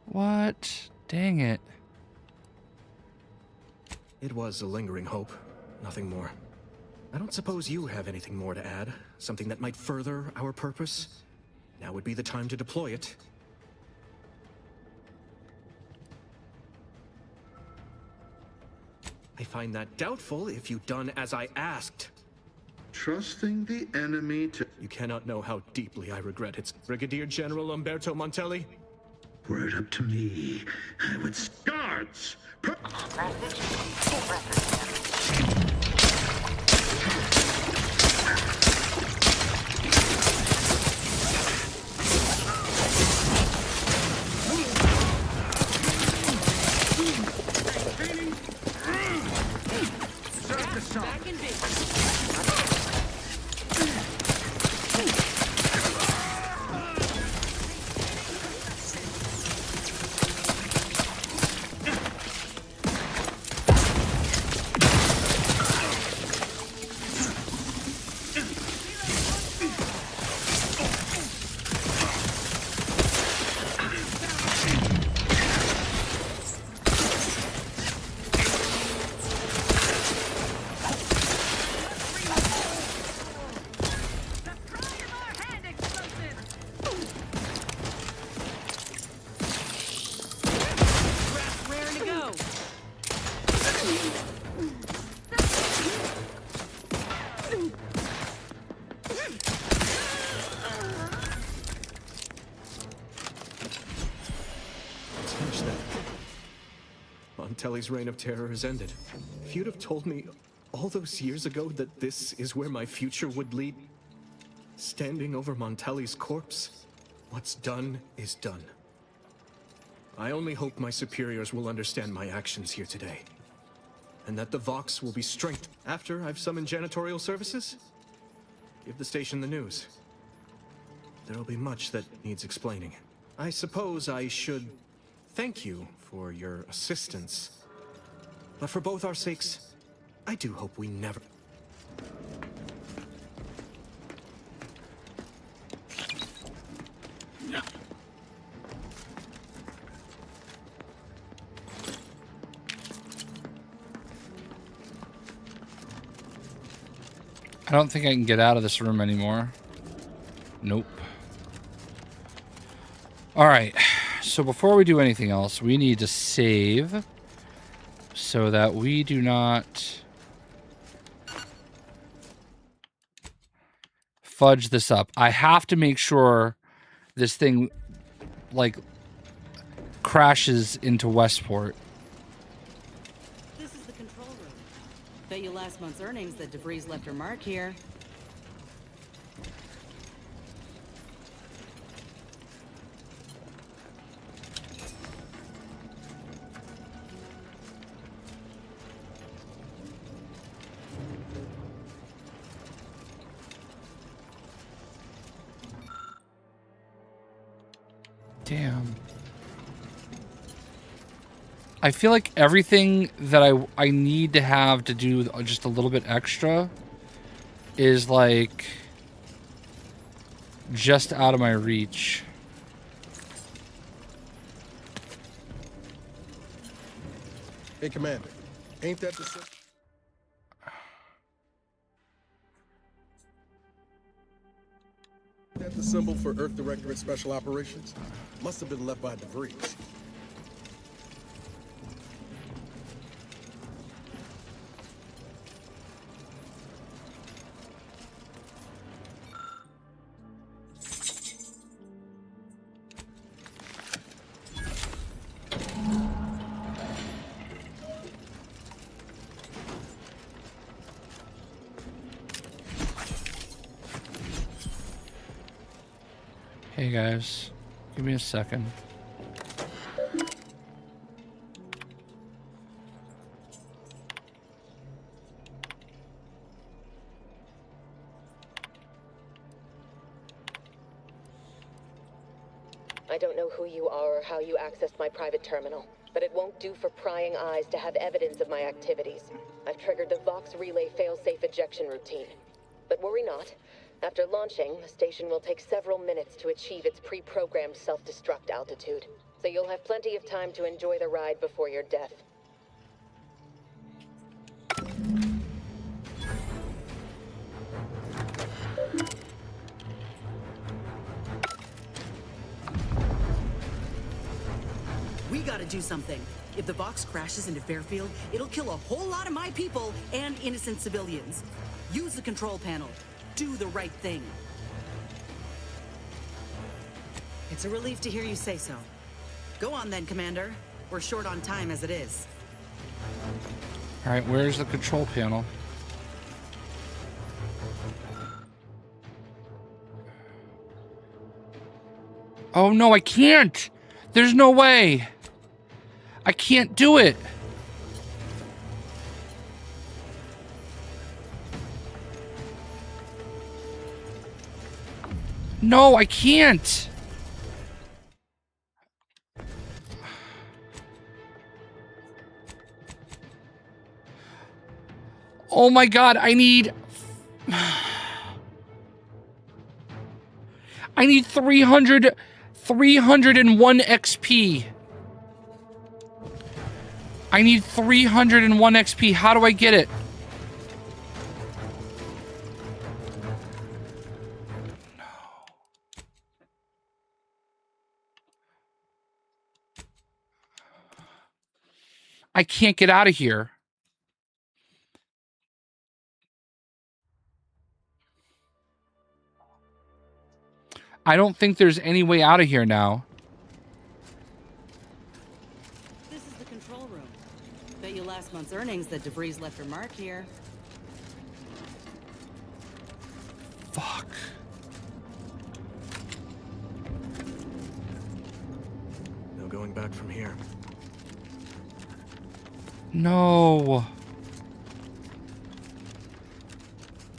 What? Dang it. It was a lingering hope, nothing more. I don't suppose you have anything more to add? Something that might further our purpose? Now would be the time to deploy it. I find that doubtful if you've done as I asked. Trusting the enemy to... You cannot know how deeply I regret it. Brigadier General Umberto Montelli? Were it up to me, I would... Guards! Montelli's reign of terror has ended. If you'd have told me all those years ago that this is where my future would lead, standing over Montelli's corpse, what's done is done. I only hope my superiors will understand my actions here today, and that the Vox will be strengthened. After I've summoned janitorial services, give the station the news. There'll be much that needs explaining. I suppose I should thank you for your assistance, but for both our sakes, I do hope we never... I don't think I can get out of this room anymore. Nope. Alright, so before we do anything else, we need to save so that we do not fudge this up. I have to make sure this thing, like, crashes into Westport. This is the control room. Bet you last month's earnings that DeVries left her mark here. Damn. I feel like everything that I need to have to do just a little bit extra is like just out of my reach. Hey, Commander. Ain't that the... That the symbol for Earth Directorate Special Operations? Must have been left by DeVries. Hey guys, give me a second. I don't know who you are or how you accessed my private terminal, but it won't do for prying eyes to have evidence of my activities. I've triggered the Vox Relay failsafe ejection routine. But worry not. After launching, the station will take several minutes to achieve its pre-programmed self-destruct altitude. So you'll have plenty of time to enjoy the ride before your death. We gotta do something. If the Vox crashes into Fairfield, it'll kill a whole lot of my people and innocent civilians. Use the control panel. Do the right thing. It's a relief to hear you say so. Go on then, Commander. We're short on time as it is. Alright, where's the control panel? Oh no, I can't! There's no way! I can't do it! No, I can't! Oh my god, I need 301 XP. I need 301 XP. How do I get it? I can't get out of here. I don't think there's any way out of here now. This is the control room. last month's earnings that DeVries left her mark here. Fuck. No going back from here. No.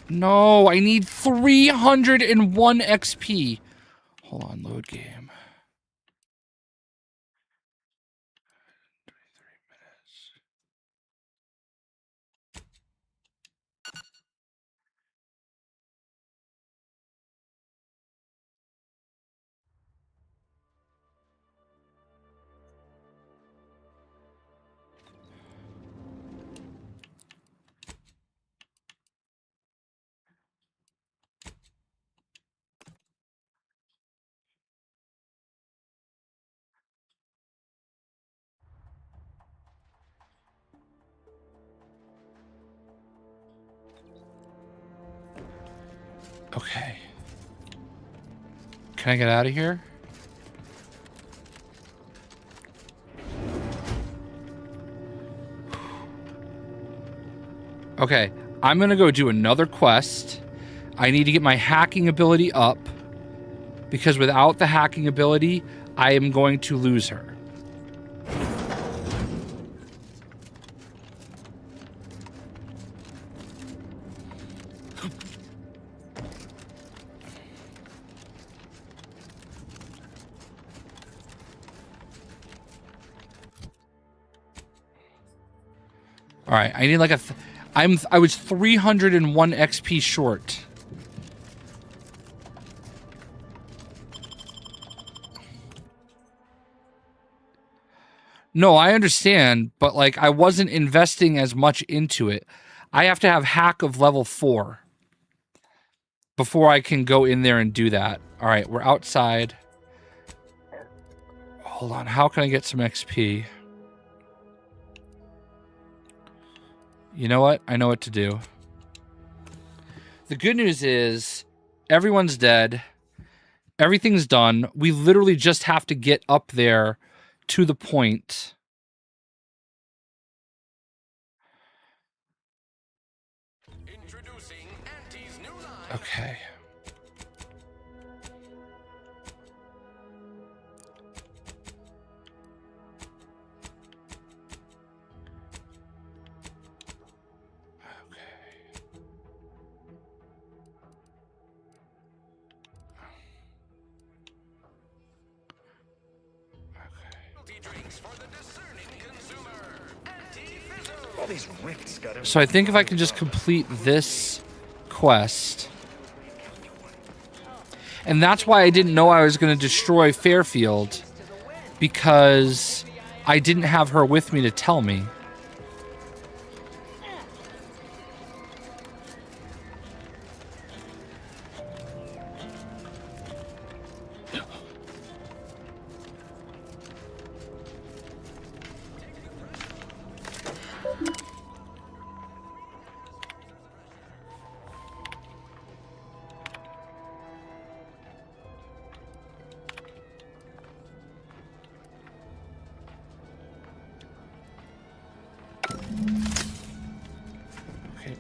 No, I need 301 XP. Hold on, load game. 33 minutes. Okay. Can I get out of here? Okay, I'm gonna go do another quest. I need to get my hacking ability up, because without the hacking ability, I am going to lose her. All right, I need like a. I was 301 XP short. No, I understand, but like I wasn't investing as much into it. I have to have hack of level 4 before I can go in there and do that. All right, we're outside. Hold on, how can I get some XP? You know what? I know what to do. The good news is everyone's dead. Everything's done. We literally just have to get up there to the point. Introducing Auntie's new line. Okay. All these ricks got So I think if I can just complete this quest. And that's why I didn't know I was going to destroy Fairfield, because I didn't have her with me to tell me.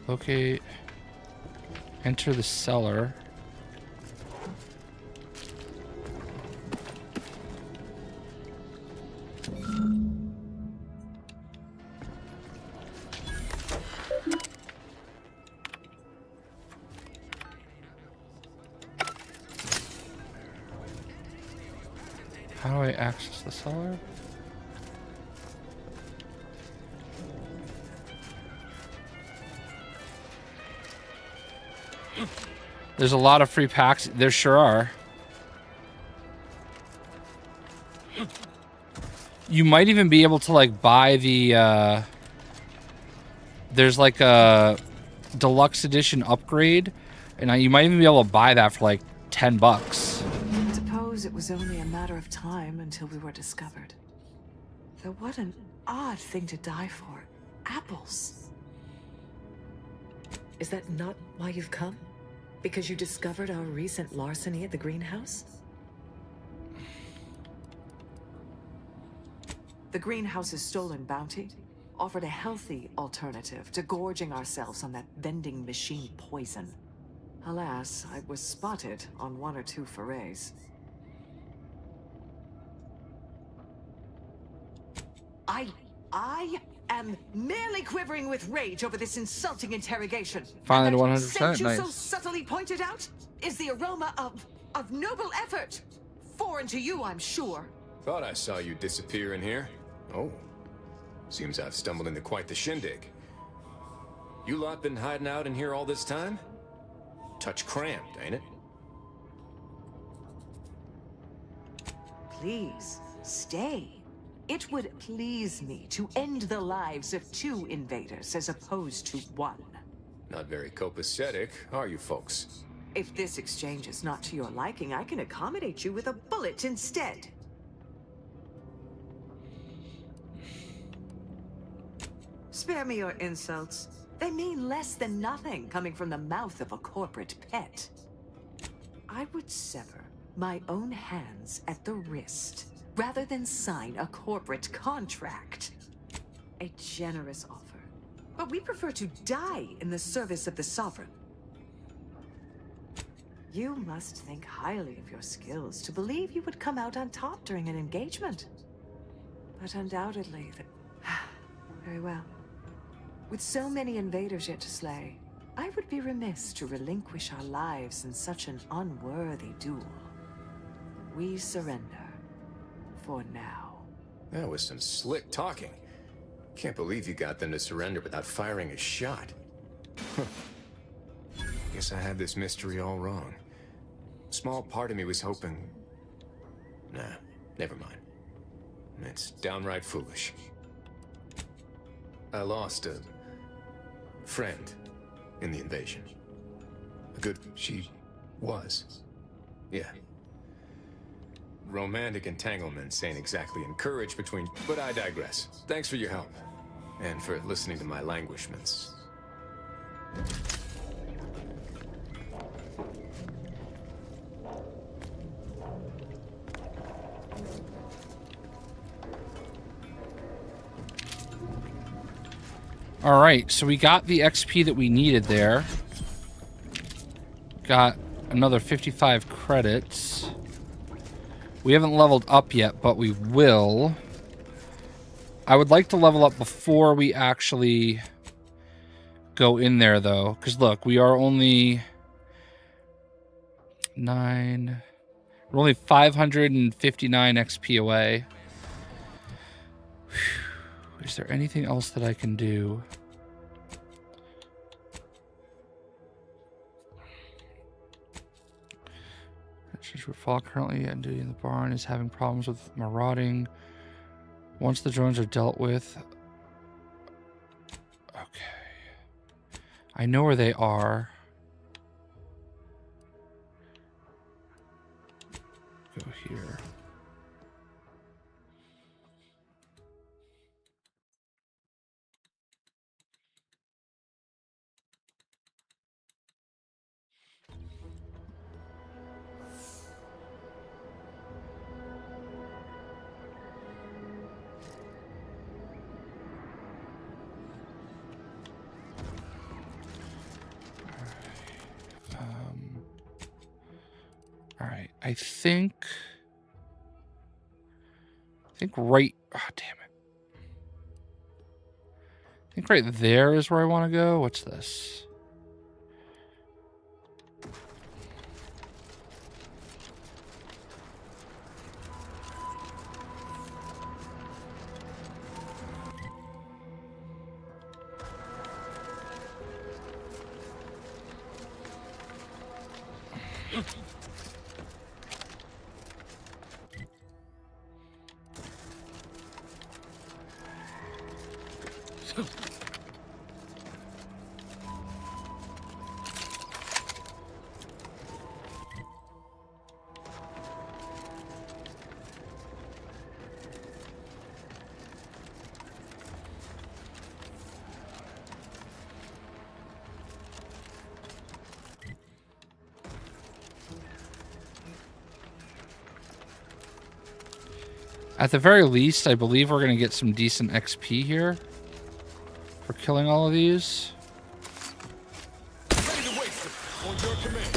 Locate, enter the cellar. How do I access the cellar? There's a lot of free packs. There sure are. You might even be able to like buy the there's like a deluxe edition upgrade, and you might even be able to buy that for like $10. I suppose it was only a matter of time until we were discovered. Though what an odd thing to die for. Apples. Is that not why you've come? Because you discovered our recent larceny at the greenhouse? The greenhouse's stolen bounty? offered a healthy alternative to gorging ourselves on that vending machine poison. Alas, I was spotted on 1 or 2 forays. I am merely quivering with rage over this insulting interrogation. Finally, And that 100%. scent you Nice. so subtly pointed out is the aroma of noble effort. Foreign to you, I'm sure. Thought I saw you disappear in here. Oh. Seems I've stumbled into quite the shindig. You lot been hiding out in here all this time? Touch cramped, ain't it? Please, stay. It would please me to end the lives of 2 invaders as opposed to 1. Not very copacetic, are you folks? If this exchange is not to your liking, I can accommodate you with a bullet instead. Spare me your insults. They mean less than nothing coming from the mouth of a corporate pet. I would sever my own hands at the wrist rather than sign a corporate contract. A generous offer, but we prefer to die in the service of the Sovereign. You must think highly of your skills to believe you would come out on top during an engagement. But undoubtedly, very well. With so many invaders yet to slay, I would be remiss to relinquish our lives in such an unworthy duel. We surrender. For now. That was some slick talking. Can't believe you got them to surrender without firing a shot. Guess I had this mystery all wrong. Small part of me was hoping... Nah, never mind. It's downright foolish. I lost a friend in the invasion. A good... she was. Yeah. Romantic entanglements ain't exactly encouraged between... But I digress. Thanks for your help. And for listening to my languishments. Alright, so we got the XP that we needed there. Got another 55 credits. We haven't leveled up yet, but we will. I would like to level up before we actually go in there, though. Because, look, we are only... 9... We're only 559 XP away. Whew. Is there anything else that I can do? We're fall currently and duty in the barn is having problems with marauding. Once the drones are dealt with... Okay. I know where they are. Go here. Alright, I think right... Oh, damn it. I think right there is where I want to go. What's this? At the very least, I believe we're going to get some decent XP here. for killing all of these. Ready to waste it on your command.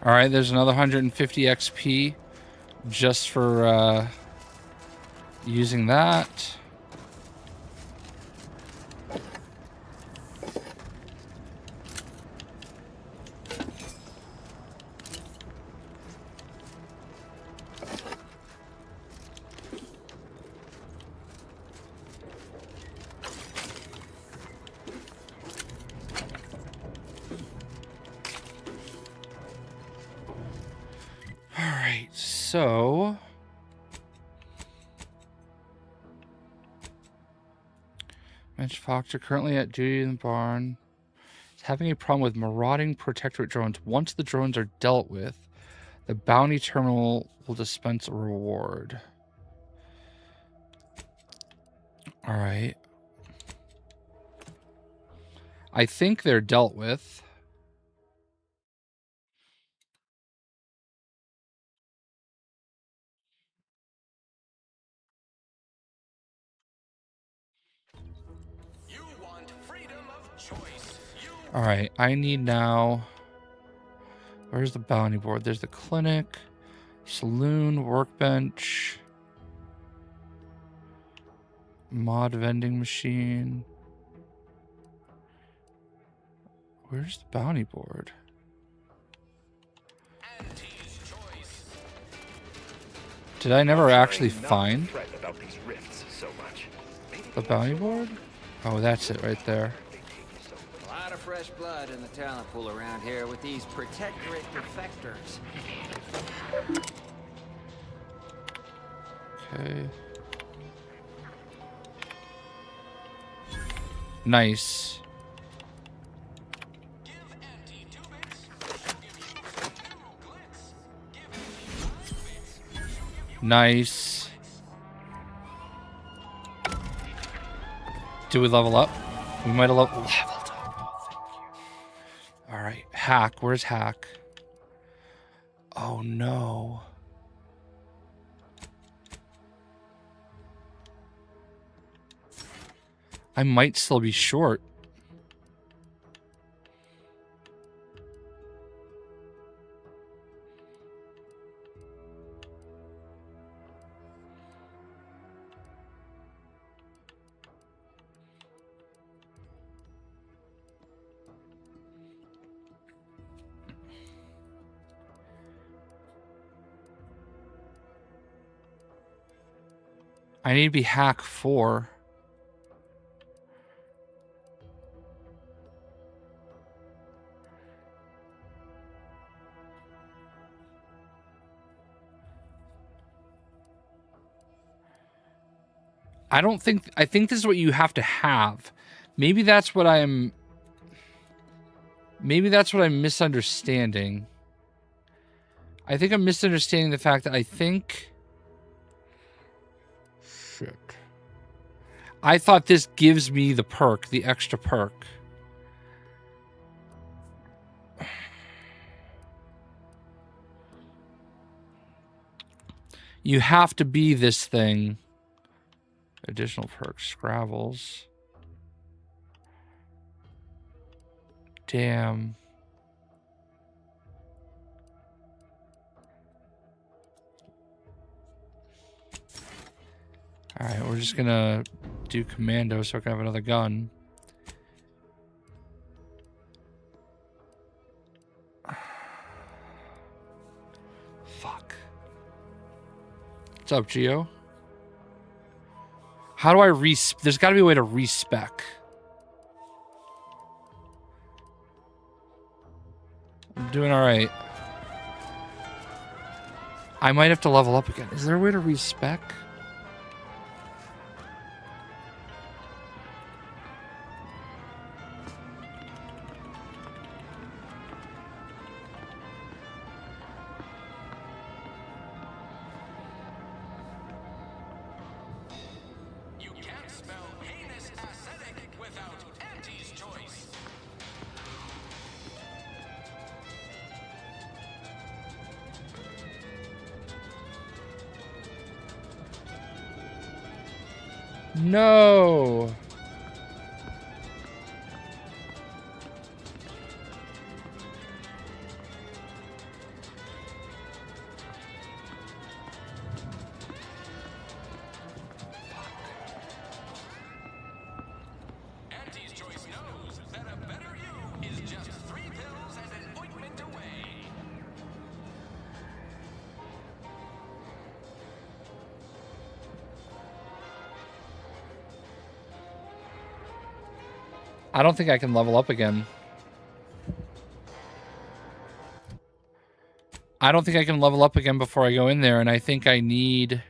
All right, there's another 150 XP just for using that. So, Mitch Foxer currently at duty in the barn. Is having a problem with marauding protectorate drones. Once the drones are dealt with, the bounty terminal will dispense a reward. All right. I think they're dealt with. All right, I need now. Where's the bounty board? There's the clinic, saloon, workbench, mod vending machine. Where's the bounty board? Did I never actually find the bounty board? Oh, that's it right there. A lot of fresh blood in the talent pool around here with these protectorate defectors. Okay. Nice. Nice. Do we level up? We might have leveled up. Oh, thank you. All right. Hack. Where's Hack? Oh, no. I might still be short. I need to be hack 4. I don't think, I think this is what you have to have. Maybe that's what I'm misunderstanding. I think I'm misunderstanding the fact that I think, shit. I thought this gives me the perk, the extra perk. You have to be this thing. Additional perks, Scravels. Damn. Alright, we're just gonna do commando so I can have another gun. Fuck. What's up, Gio? How do I there's gotta be a way to respec. I'm doing alright. I might have to level up again. Is there a way to respec? You can't spell heinous aesthetic without Auntie's choice. No. Auntie's choice knows that a better you is just 3 pills and an ointment away. I don't think I can level up again. I don't think I can level up again before I go in there, and I think I need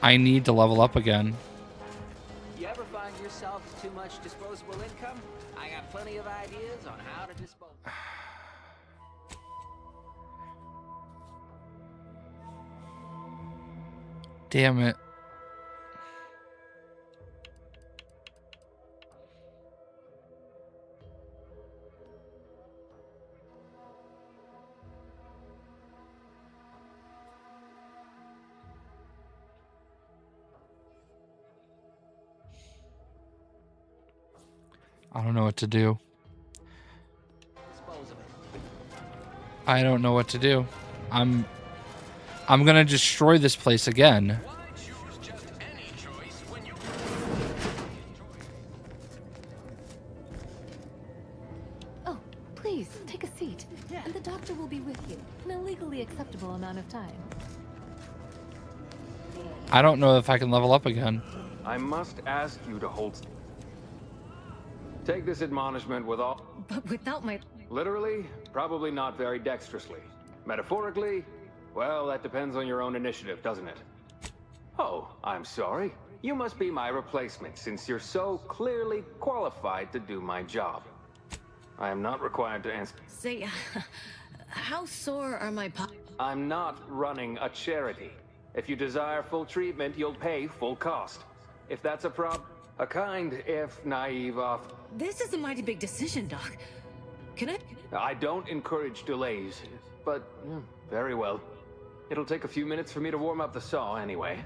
to level up again. You ever find yourself with too much disposable income? I got plenty of ideas on how to dispose. Damn it. I don't know what to do. I don't know what to do. I'm gonna destroy this place again. Oh, please, take a seat. And the doctor will be with you in a legally acceptable amount of time. I don't know if I can level up again. I must ask you to hold. Take this admonishment with all. But without my... Literally, probably not very dexterously. Metaphorically, well, that depends on your own initiative, doesn't it? Oh, I'm sorry. You must be my replacement, since you're so clearly qualified to do my job. I am not required to answer. Say, how sore are my I'm not running a charity. If you desire full treatment, you'll pay full cost. If that's a a kind, if naive offer. This is a mighty big decision, Doc. Can I... I don't encourage delays, but very well. It'll take a few minutes for me to warm up the saw anyway.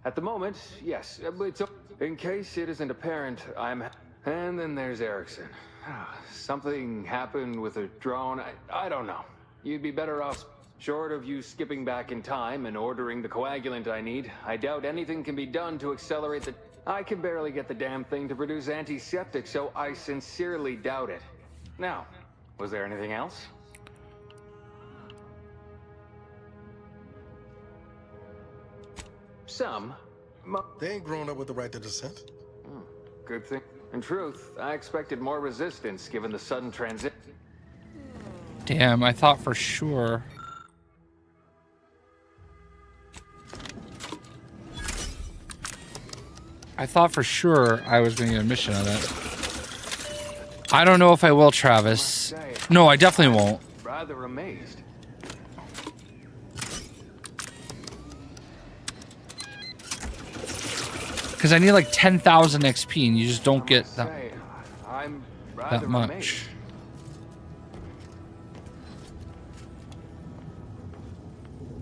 At the moment, yes, it's in case it isn't apparent, I'm... And then there's Erickson. Something happened with a drone, I don't know. You'd be better off... Short of you skipping back in time and ordering the coagulant I need, I doubt anything can be done to accelerate the... I can barely get the damn thing to produce antiseptic, so I sincerely doubt it. Now, was there anything else? Some. They ain't grown up with the right to dissent. Good thing. In truth, I expected more resistance given the sudden transit. Damn, I thought for sure. I thought for sure I was going to get a mission on it. I don't know if I will, Travis. No, I definitely won't. Rather amazed. Because I need like 10,000 XP and you just don't get that, I'm that much. Amazed.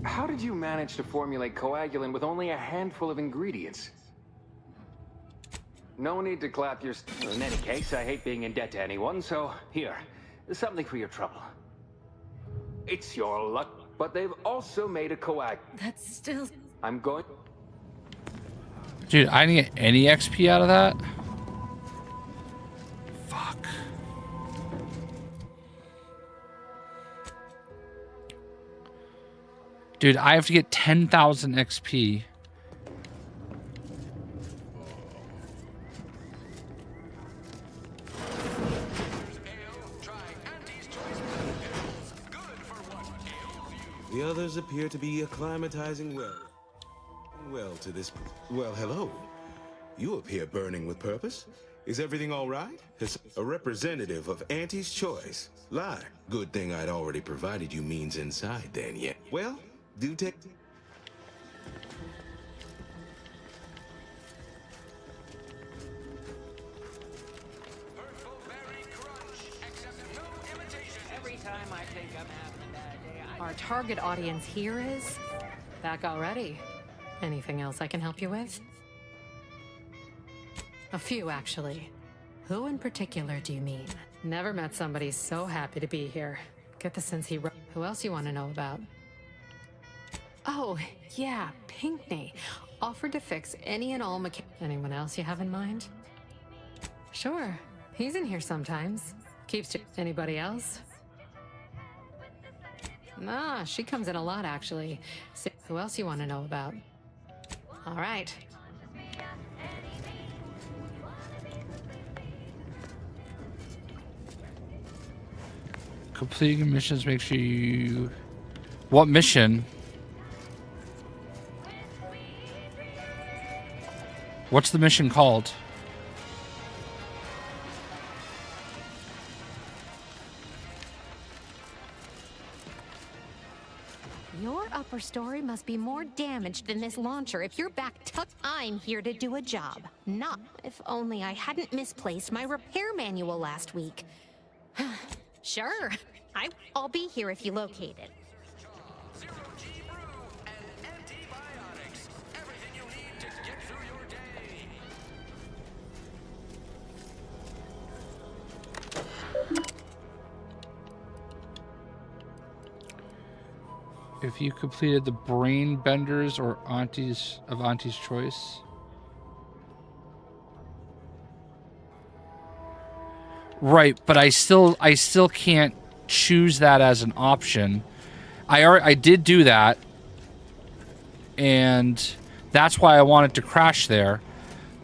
How did you manage to formulate coagulant with only a handful of ingredients? No need to clap your... In any case, I hate being in debt to anyone, so here, something for your trouble. It's your luck, but they've also made a coag. That's still... I'm going... Dude, I didn't get any XP out of that. Fuck. Dude, I have to get 10,000 XP. The others appear to be acclimatizing well to this. Well, hello. You appear burning with purpose. Is everything all right? As a representative of Auntie's choice. Lie. Good thing I'd already provided you means inside then, yeah. Well, do take... Every time I think I'm having a bad day, Our target audience here is back already. Anything else I can help you with? A few, actually. Who in particular do you mean? Never met somebody so happy to be here. Get the sense he wrote. Who else you want to know about? Oh, yeah, Pinkney. Offered to fix any and all Anyone else you have in mind? Sure, he's in here sometimes. Keeps Anybody else? Nah, she comes in a lot, actually. Who else you want to know about? All right. Completing missions, make sure you... What mission? What's the mission called? Your upper story must be more damaged than this launcher if you're back I'm here to do a job. Not if only I hadn't misplaced my repair manual last week. Sure, I'll be here if you locate it. If you completed the brain benders or Auntie's choice. Right, but I still can't choose that as an option. I did do that, and that's why I wanted to crash there.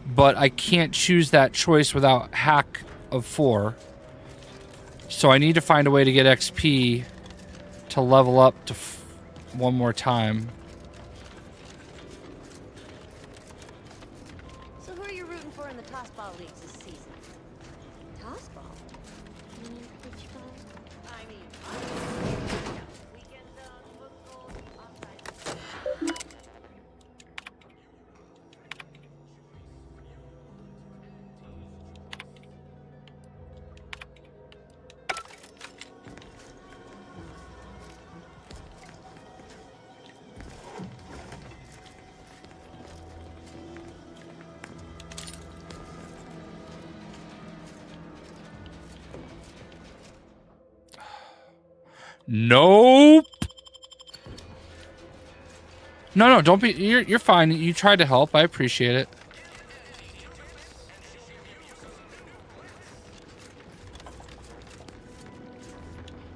But I can't choose that choice without hack of 4. So I need to find a way to get XP to level up to one more time. So who are you rooting for in the tossball leagues this season? Tossball? You mean which ball? I mean, weekend football, offside. Nope. No, don't be. You're fine. You tried to help. I appreciate it.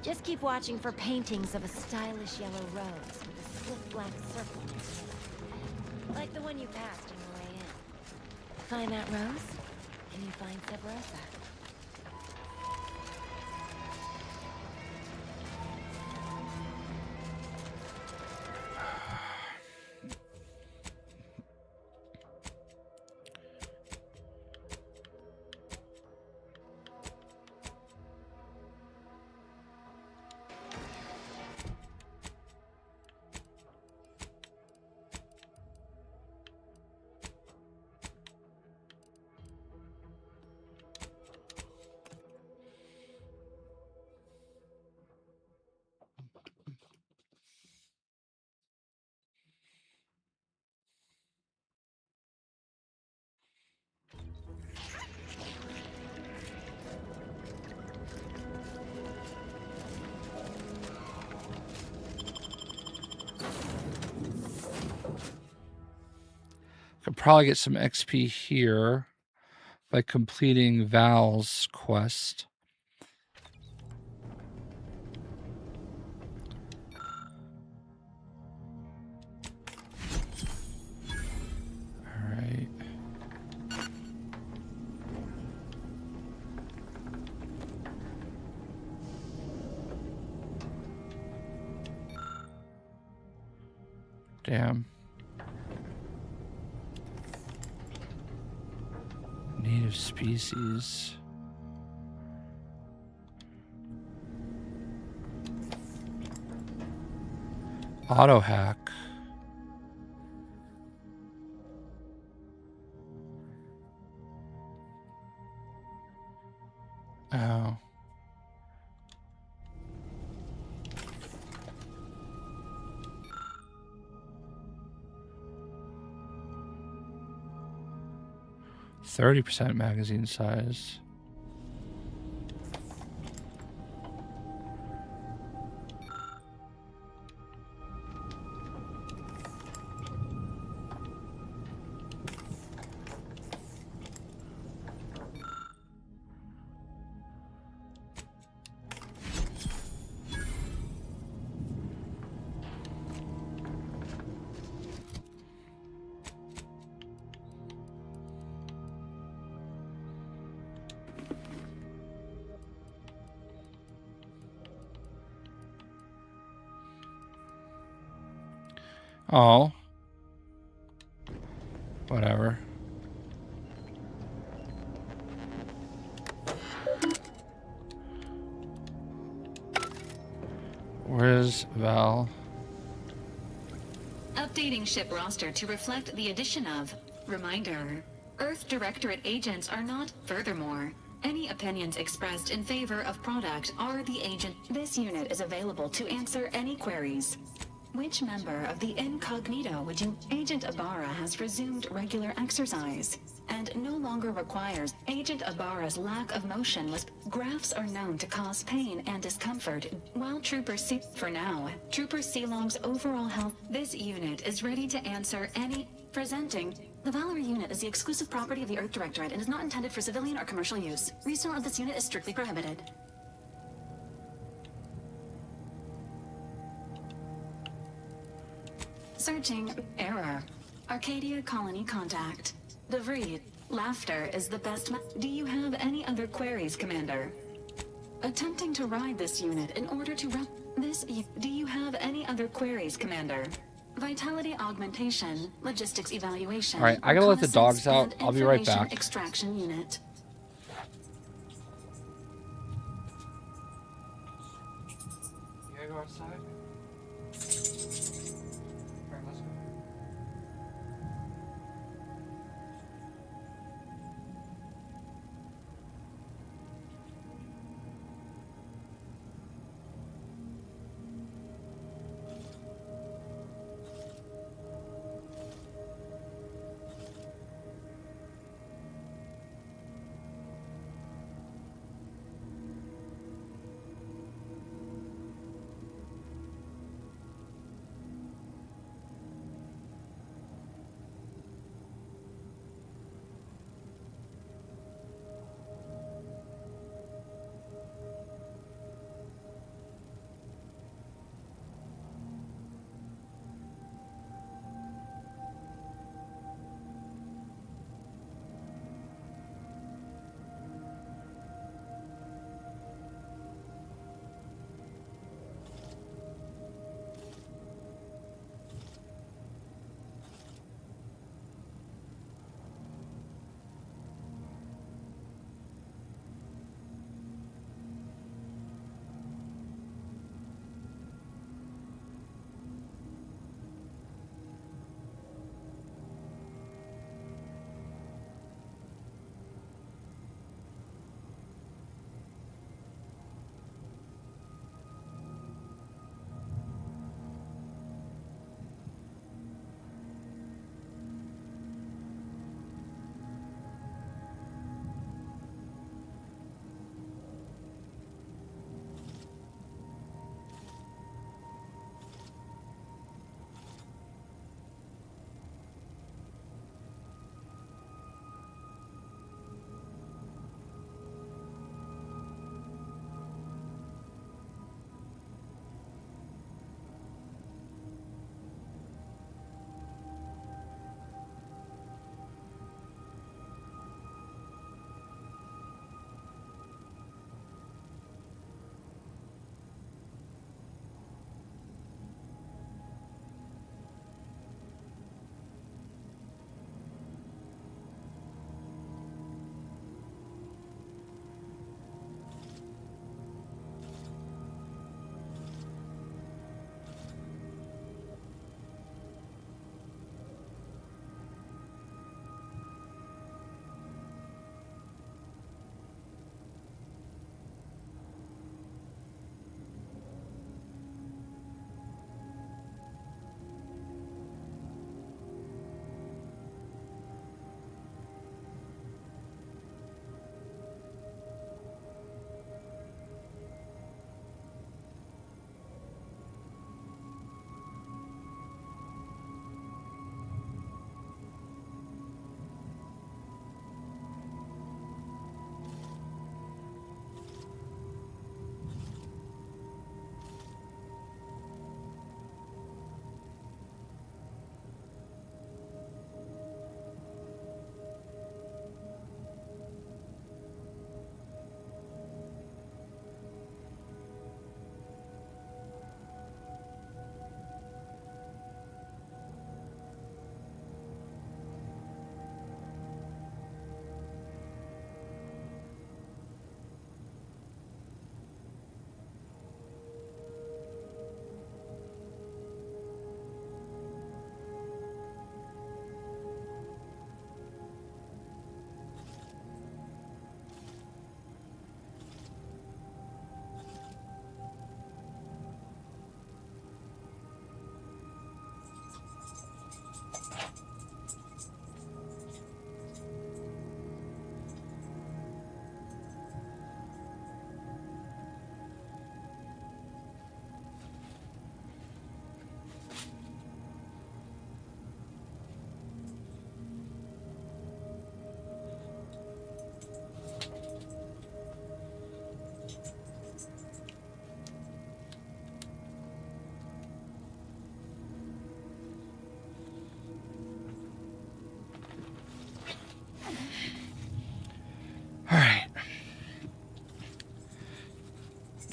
Just keep watching for paintings of a stylish yellow rose with a swift black circle. Like the one you passed on the way in. Find that rose, and you find Sabrosa. probably get some XP here by completing Val's quest. All right. Damn. Native species. Auto hack. Oh. %30 magazine size. Oh. Whatever. Where's Val? Updating ship roster to reflect the addition of... Reminder. Earth Directorate agents are not... Furthermore, any opinions expressed in favor of product are the agent... This unit is available to answer any queries. Which member of the Incognito would you... Agent Ibarra has resumed regular exercise and no longer requires... Agent Ibarra's lack of motion was... Graphs are known to cause pain and discomfort, while Trooper C... For now, Trooper Ceylong's overall health... This unit is ready to answer any... Presenting... The Valerie unit is the exclusive property of the Earth Directorate and is not intended for civilian or commercial use. Resale of this unit is strictly prohibited. Searching. Error. Arcadia Colony contact. DeVries. Laughter is the best. Do you have any other queries, Commander? Attempting to ride this unit in order to Do you have any other queries, Commander? Vitality augmentation, logistics evaluation. All right, I gotta let the dogs out. I'll be right information back. Extraction unit. You gotta go outside?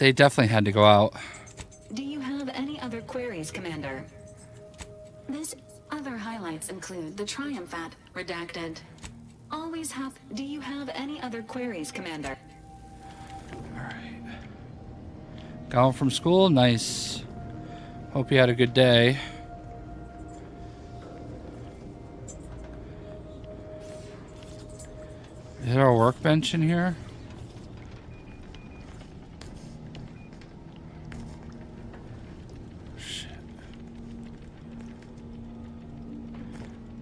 They definitely had to go out. Do you have any other queries, Commander? This other highlights include the Triumph at redacted. Always have. Do you have any other queries, Commander? Got home from school. Nice. Hope you had a good day. Is there a workbench in here? Shit.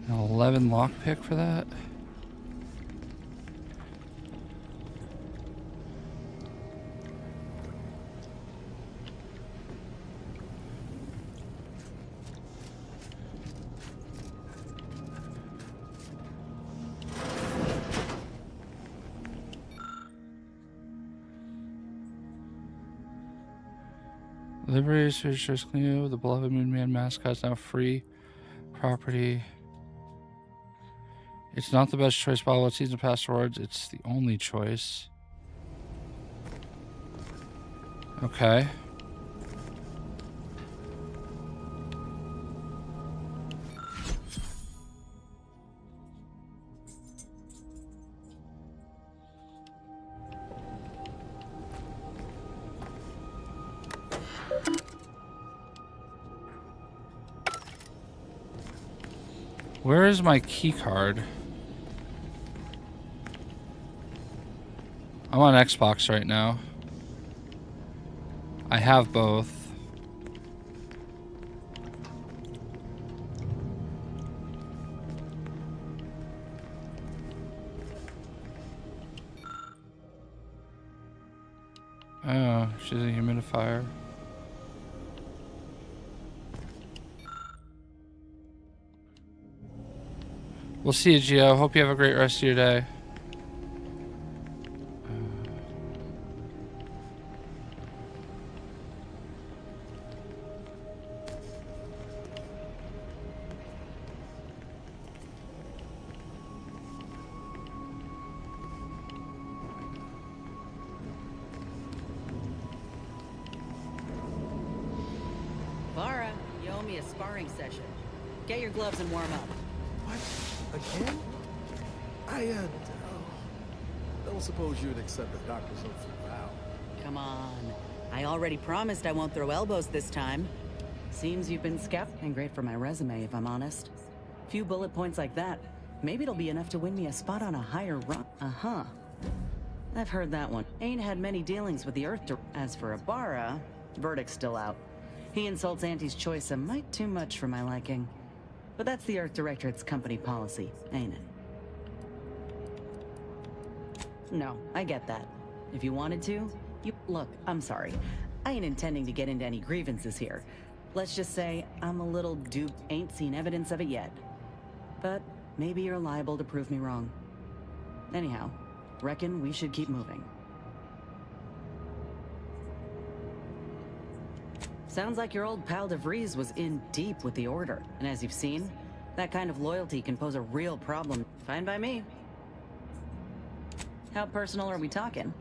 An 11 lockpick for that? Liberty Searchers Clean. The beloved Moon Man mascot is now free property. It's not the best choice by what season pass rewards. It's the only choice. Okay. Where is my key card? I'm on Xbox right now. I have both. Oh, she's a humidifier. We'll see you, Gio. Hope you have a great rest of your day. Vara, you owe me a sparring session. Get your gloves and warm up. Again? I don't suppose you'd accept the doctor's oath for Val. Come on. I already promised I won't throw elbows this time. Seems you've been skeptical and great for my resume, if I'm honest. Few bullet points like that. Maybe it'll be enough to win me a spot on a higher rung. Uh-huh. I've heard that one. Ain't had many dealings with the Earth. As for Ibarra, verdict's still out. He insults Auntie's choice a mite too much for my liking. But that's the Earth Directorate's company policy, ain't it? No, I get that. If you wanted to, you... Look, I'm sorry. I ain't intending to get into any grievances here. Let's just say I'm a little dupe, ain't seen evidence of it yet. But maybe you're liable to prove me wrong. Anyhow, reckon we should keep moving. Sounds like your old pal DeVries was in deep with the Order. And as you've seen, that kind of loyalty can pose a real problem. Fine by me. How personal are we talking?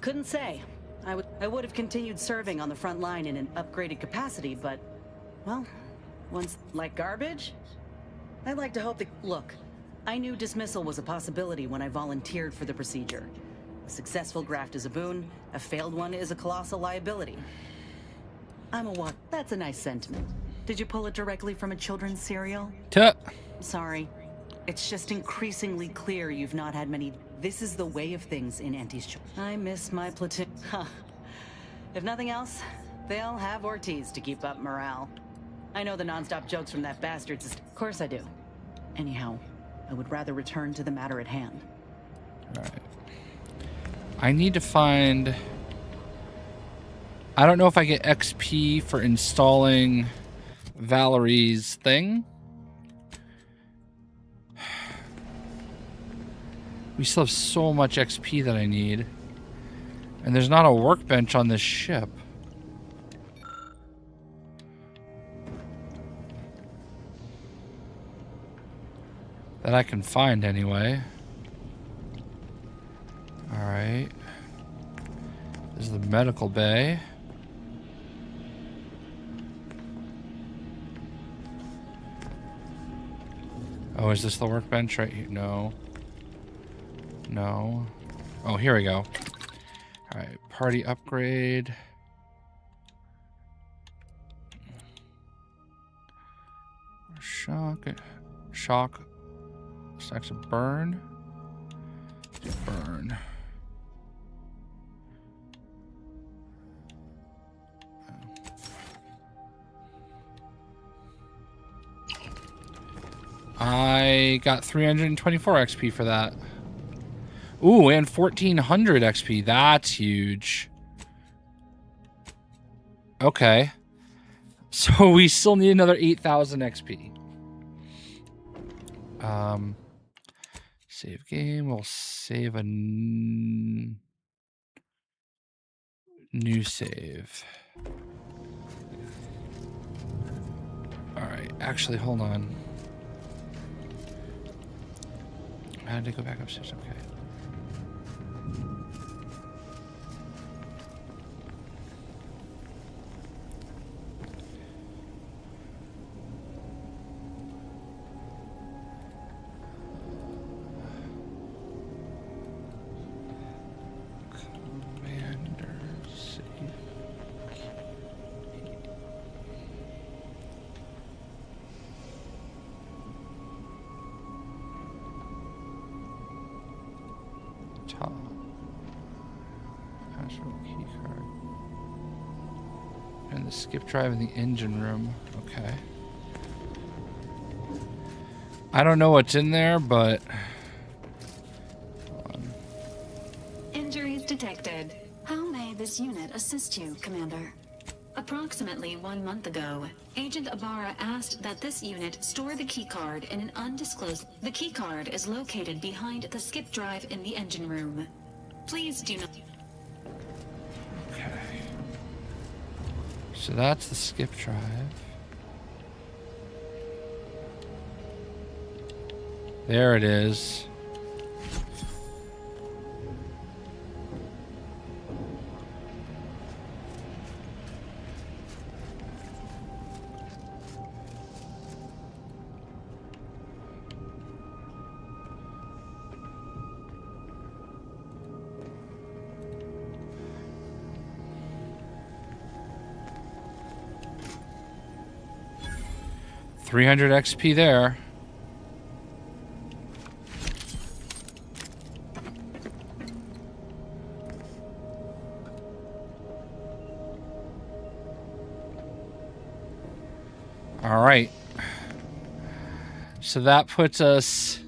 Couldn't say. I would have continued serving on the front line in an upgraded capacity, but... Well, once... Like garbage? I'd like to hope that... Look, I knew dismissal was a possibility when I volunteered for the procedure. A successful graft is a boon, a failed one is a colossal liability. I'm a what? That's a nice sentiment. Did you pull it directly from a children's serial? Sorry. It's just increasingly clear you've not had many... This is the way of things in Auntie's choice. I miss my platoon. Huh. If nothing else, they'll have Ortiz to keep up morale. I know the non-stop jokes from that bastard. Of course I do. Anyhow, I would rather return to the matter at hand. Alright. I need to find... I don't know if I get XP for installing Valerie's thing. We still have so much XP that I need. And there's not a workbench on this ship. That I can find anyway. Alright. This is the medical bay. Oh, is this the workbench right here? No. No. Oh, here we go. Alright, party upgrade. Shock. Stacks of burn. Burn. I got 324 XP for that. Ooh, and 1400 XP. That's huge. Okay. So we still need another 8000 XP. Save game. We'll save a new save. All right. Actually, hold on. I had to go back upstairs. Okay. Skip drive in the engine room. Okay. I don't know what's in there, but... Hold on. Injuries detected. How may this unit assist you, Commander? Approximately 1 month ago, Agent Ibarra asked that this unit store the keycard in an undisclosed... The keycard is located behind the skip drive in the engine room. Please do not... So that's the skip drive. There it is. $300 XP there. All right. So that puts us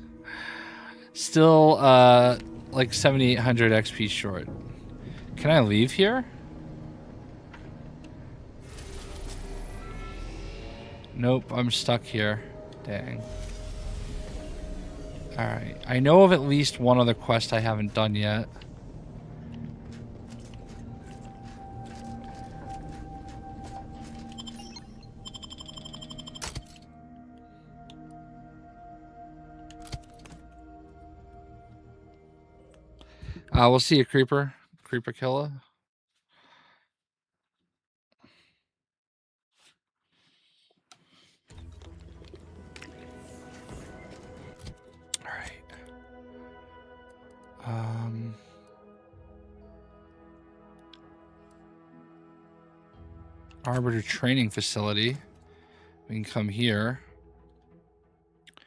still like 7,800 XP short. Can I leave here? Nope, I'm stuck here. Dang. Alright, I know of at least one other quest I haven't done yet. We'll see a creeper killer. Arbiter training facility. We can come here. I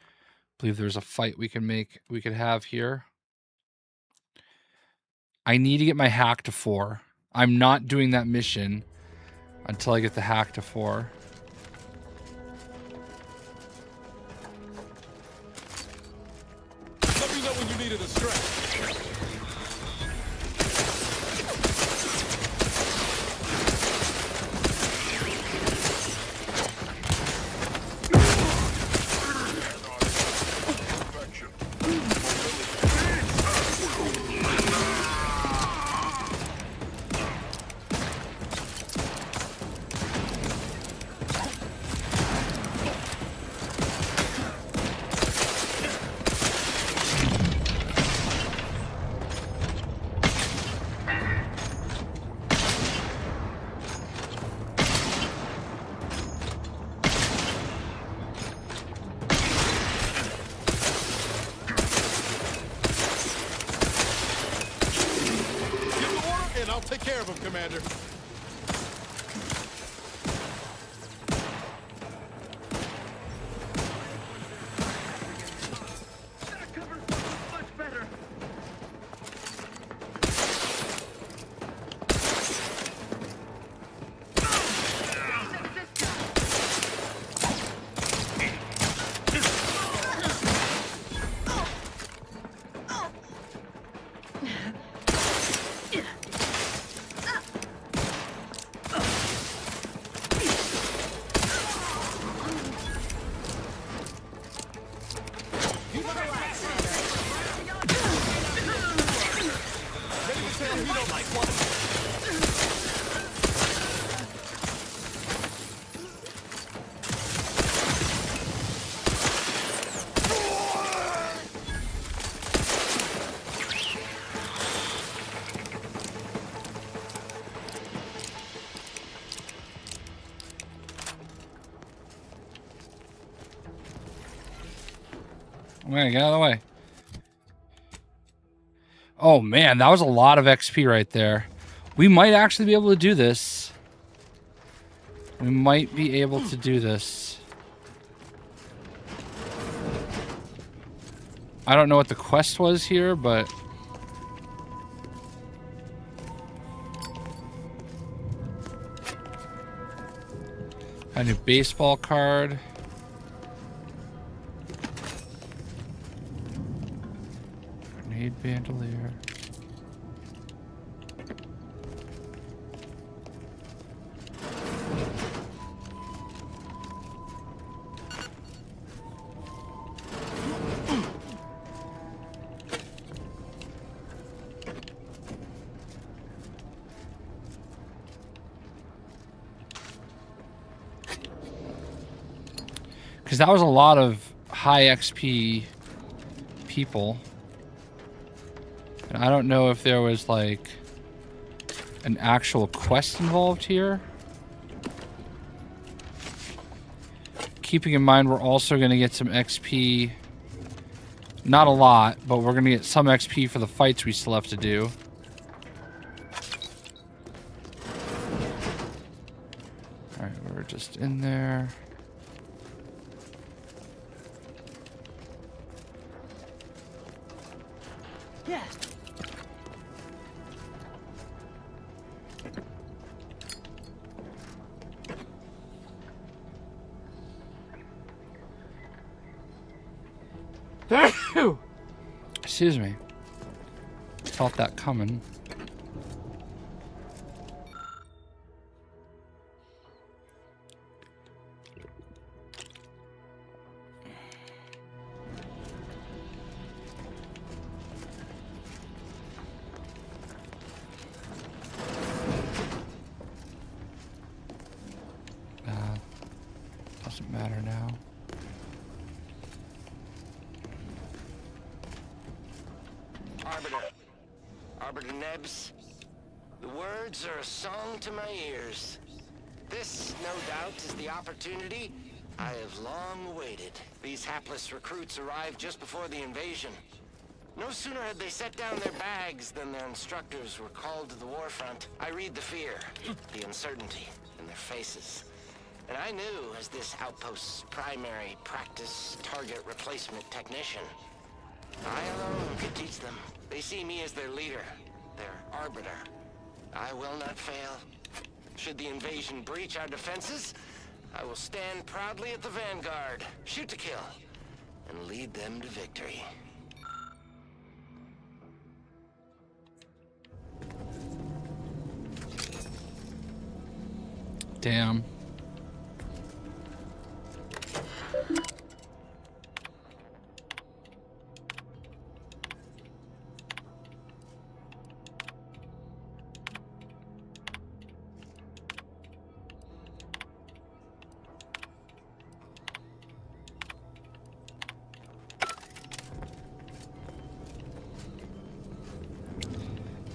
believe there's a fight we could have here. I need to get my hack to 4. I'm not doing that mission until I get the hack to 4. Let me know when you needed a strap. Take care of him, Commander. Man, get out of the way. Oh man, that was a lot of XP right there. We might actually be able to do this. We might be able to do this. I don't know what the quest was here, but... a new baseball card. Grenade bandolier. Because that was a lot of high XP people. And I don't know if there was like an actual quest involved here. Keeping in mind we're also going to get some XP. Not a lot, but we're going to get some XP for the fights we still have to do. Alright, we're just in there. Yeah. Excuse me. Felt that coming. Doesn't matter now. Arbiter Nebs, the words are a song to my ears. This, no doubt, is the opportunity I have long awaited. These hapless recruits arrived just before the invasion. No sooner had they set down their bags than their instructors were called to the war front. I read the fear, the uncertainty in their faces. And I knew, as this outpost's primary practice target replacement technician, I alone could teach them. They see me as their leader, their arbiter. I will not fail. Should the invasion breach our defenses, I will stand proudly at the vanguard, shoot to kill, and lead them to victory. Damn.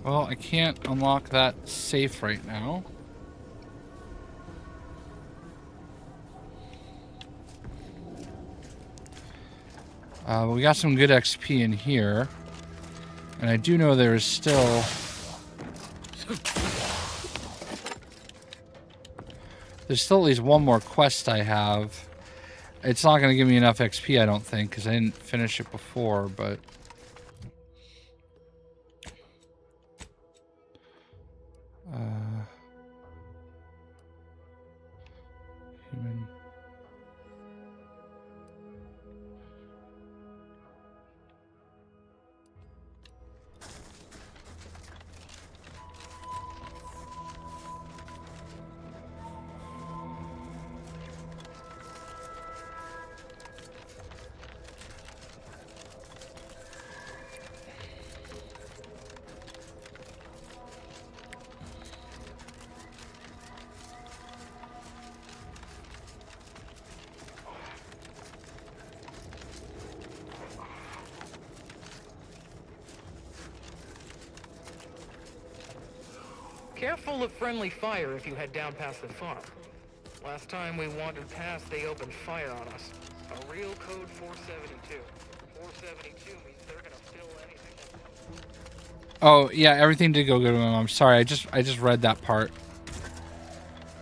Well, I can't unlock that safe right now. We got some good XP in here. And I do know there's still There's still at least one more quest I have. It's not going to give me enough XP, I don't think, because I didn't finish it before, but... Human... Careful of friendly fire if you head down past the farm. Last time we wandered past, they opened fire on us. A real code 472. 472 means they're gonna fill anything. Oh, yeah, everything did go good with my mom. Sorry, I just read that part.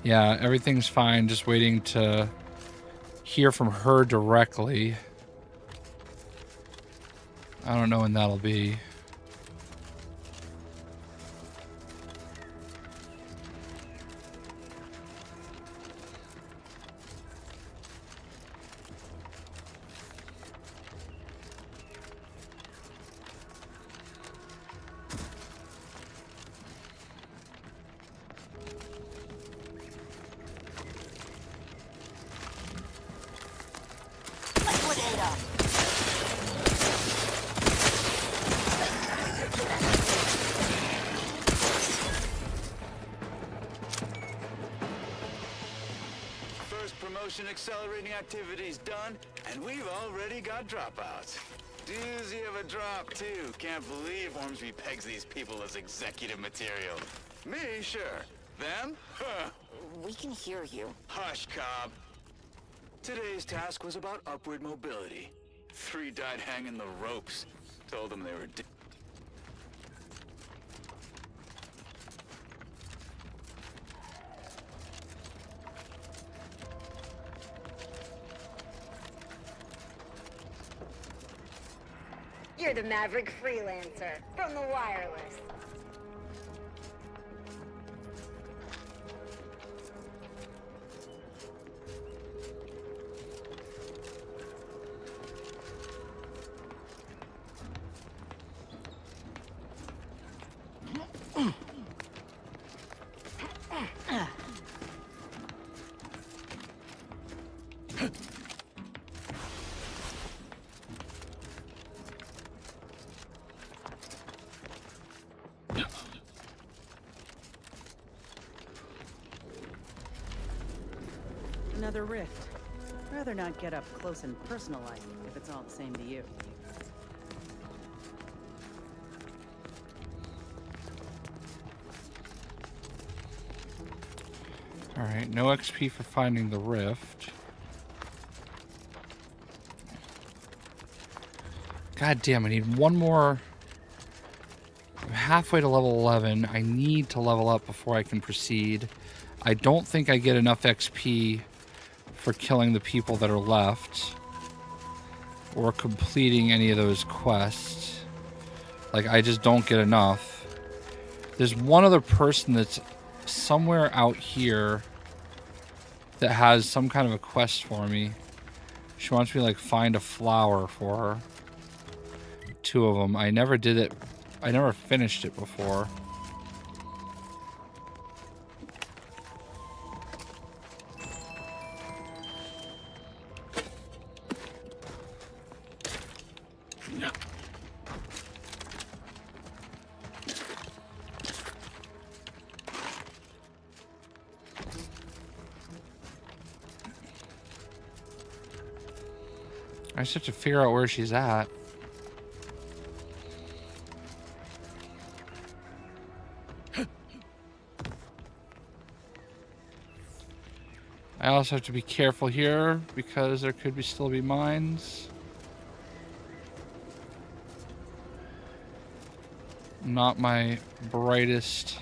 Yeah, everything's fine. Just waiting to hear from her directly. I don't know when that'll be. Accelerating activities done, and we've already got dropouts. Doozy of a drop, too. Can't believe Ormsby pegs these people as executive material. Me, sure. Them? Huh. We can hear you. Hush, Cobb. Today's task was about upward mobility. 3 died hanging the ropes. Told them they were You're the Maverick freelancer from the wireless. Another rift. Rather not get up close and personal like, if it's all the same to you. Alright, no XP for finding the rift. God damn, I need one more. I'm halfway to level 11. I need to level up before I can proceed. I don't think I get enough XP for killing the people that are left or completing any of those quests. Like, I just don't get enough. There's one other person that's somewhere out here that has some kind of a quest for me. She wants me to, like, find a flower for her. 2 of them. I never did it. I never finished it before. I just have to figure out where she's at. I also have to be careful here because there could still be mines. Not my brightest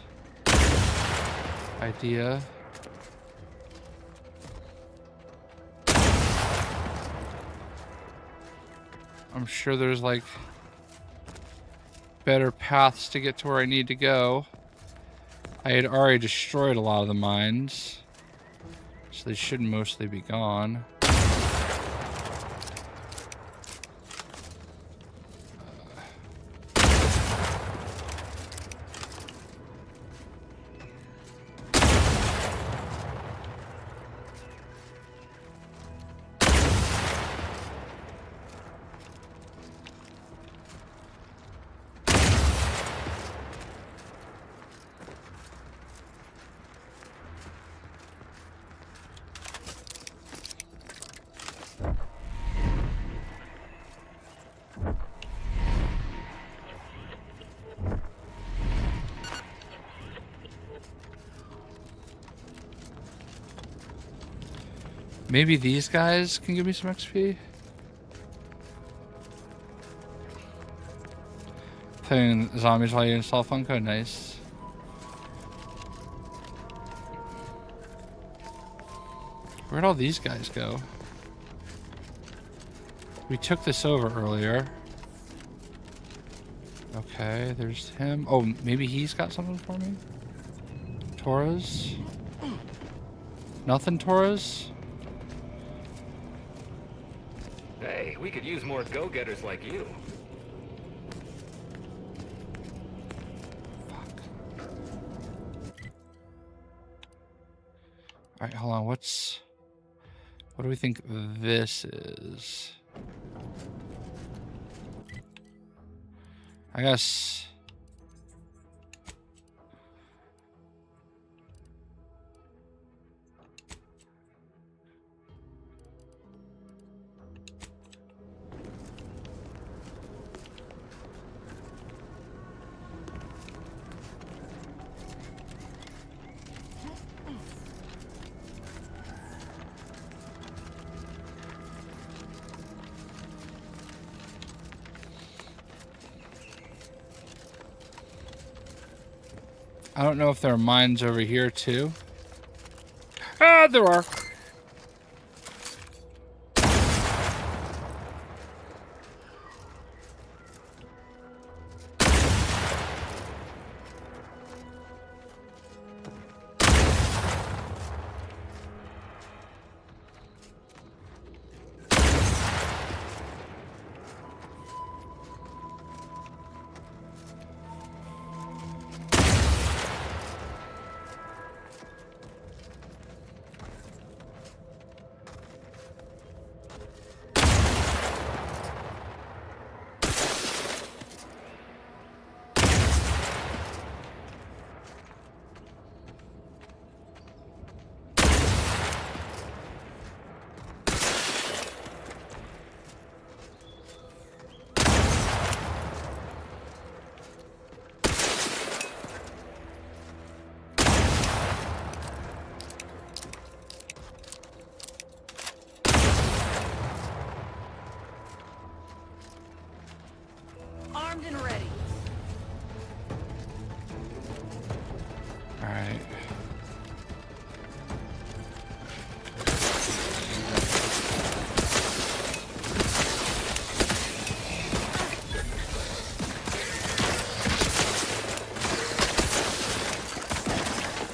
idea. I'm sure there's like better paths to get to where I need to go. I had already destroyed a lot of the mines, so they should mostly be gone. Maybe these guys can give me some XP? Playing zombies while you install Funko, nice. Where'd all these guys go? We took this over earlier. Okay, there's him. Oh, maybe he's got something for me? Torres? Nothing, Torres? Hey, we could use more go-getters like you. Alright, hold on, what do we think this is? I guess... I don't know if there are mines over here too. Ah, there are. Armed and ready. All right.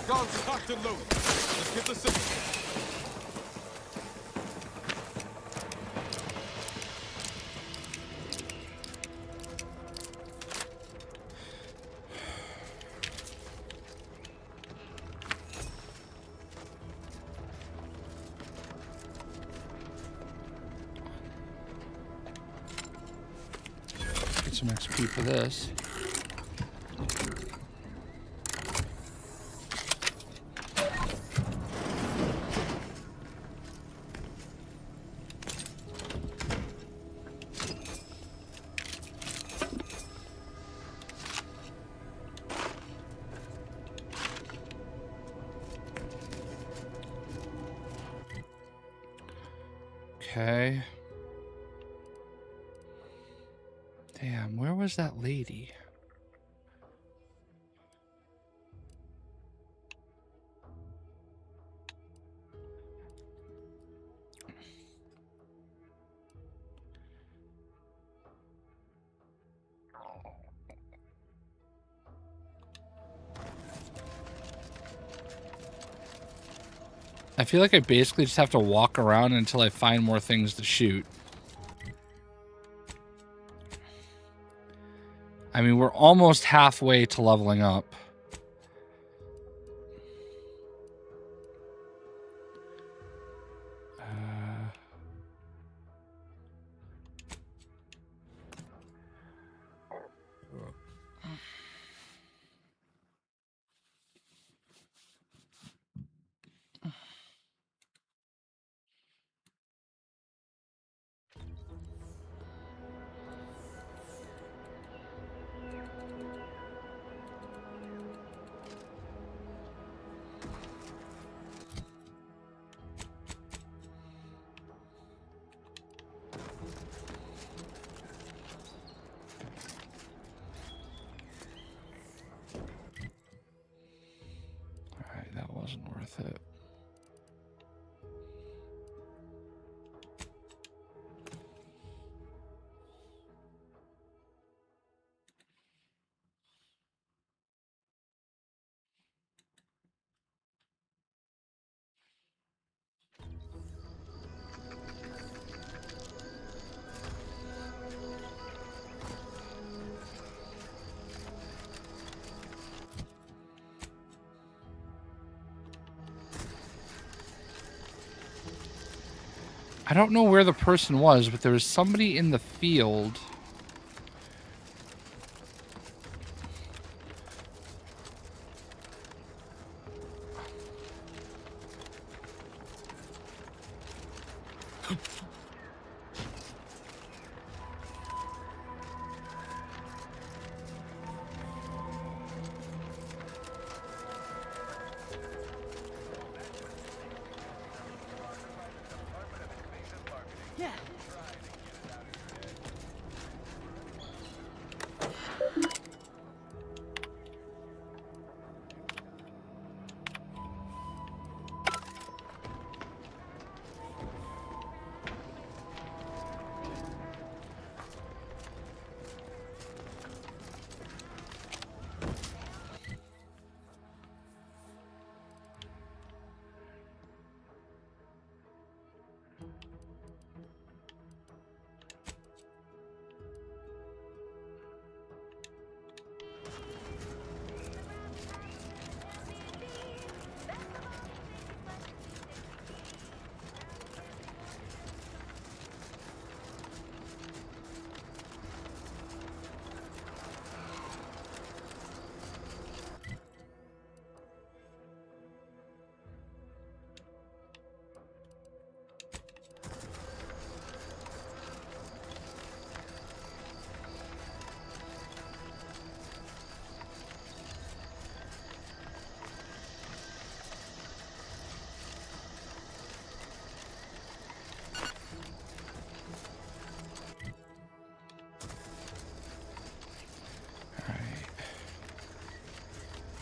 Guns cocked and loaded. Let's get the signal. Get some XP for this. Okay. Damn, where was that lady? I feel like I basically just have to walk around until I find more things to shoot. I mean, we're almost halfway to leveling up. Wasn't worth it. I don't know where the person was, but there was somebody in the field.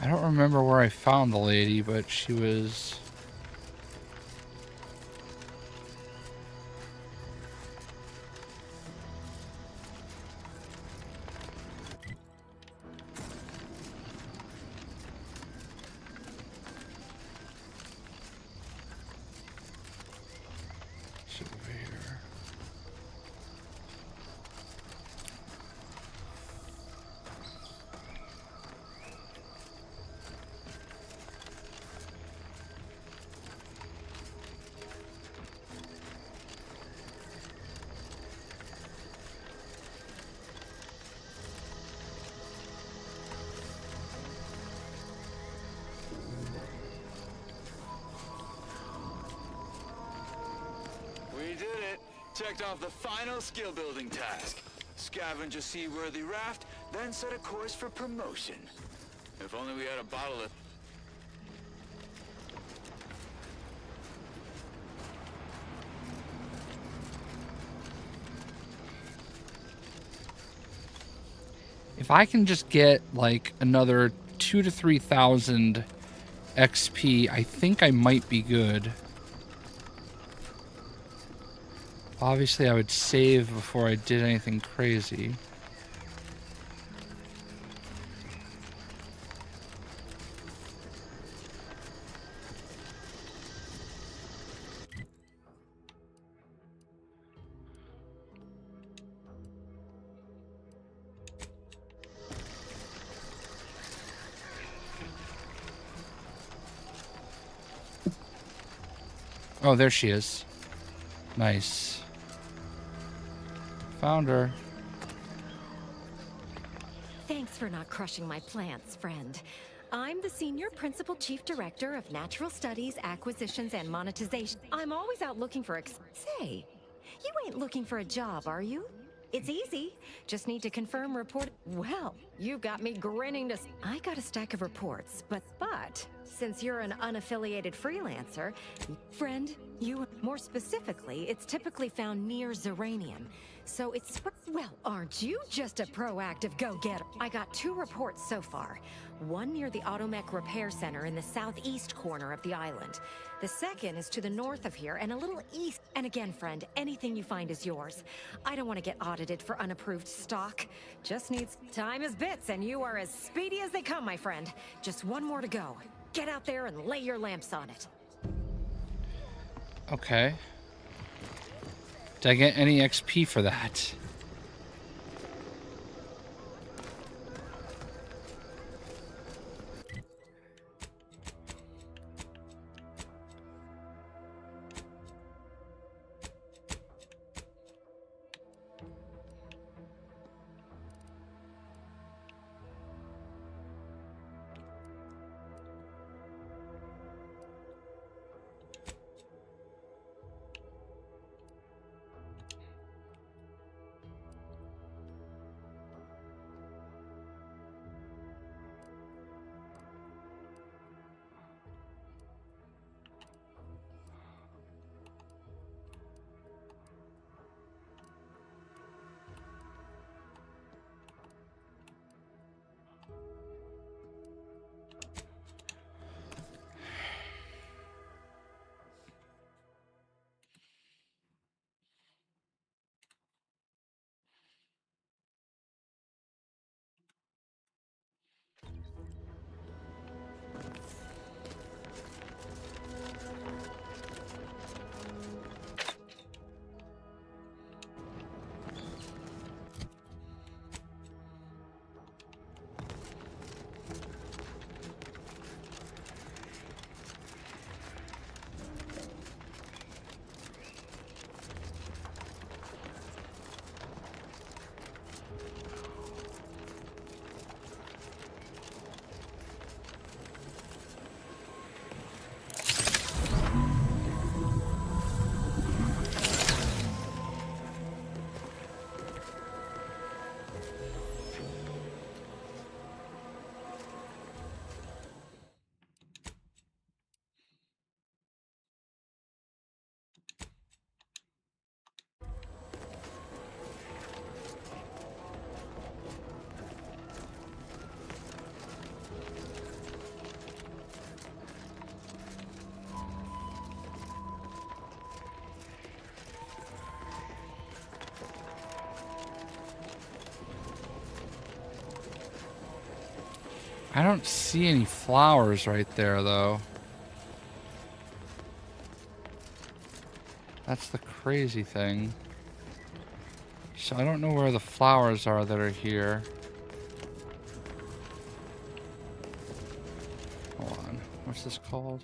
I don't remember where I found the lady, but she was... She's over here. We did it! Checked off the final skill building task. Scavenge a seaworthy raft, then set a course for promotion. If only we had a bottle of... If I can just get like another 2,000 to 3,000 XP, I think I might be good. Obviously, I would save before I did anything crazy. Oh, there she is. Nice. Found her. Thanks for not crushing my plants, friend. I'm the Senior Principal Chief Director of Natural Studies, Acquisitions, and Monetization. I'm always out looking for Say, you ain't looking for a job, are you? It's easy. Just need to confirm report. Well, you got me grinning to... I got a stack of reports, but since you're an unaffiliated freelancer, friend, you... More specifically, it's typically found near Zeranium. So it's... Well, aren't you just a proactive go-getter? I got 2 reports so far. One near the Automech Repair Center in the southeast corner of the island. The second is to the north of here and a little east. And again, friend, anything you find is yours. I don't want to get audited for unapproved stock. Just needs... Time is bits, and you are as speedy as they come, my friend. Just one more to go. Get out there and lay your lamps on it. Okay. Did I get any XP for that? I don't see any flowers right there, though. That's the crazy thing. So I don't know where the flowers are that are here. Hold on. What's this called?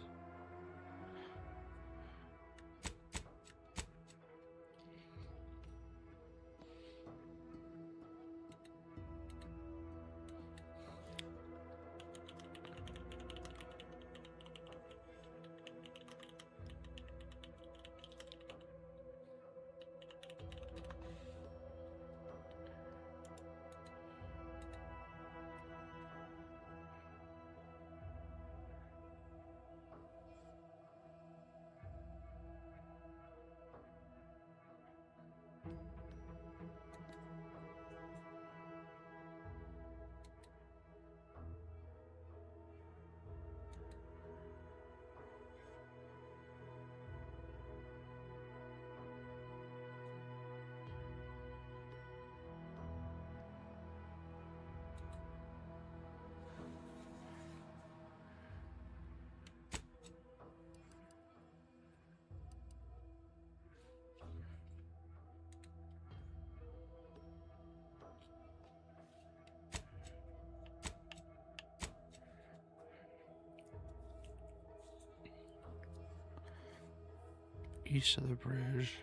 East of the bridge.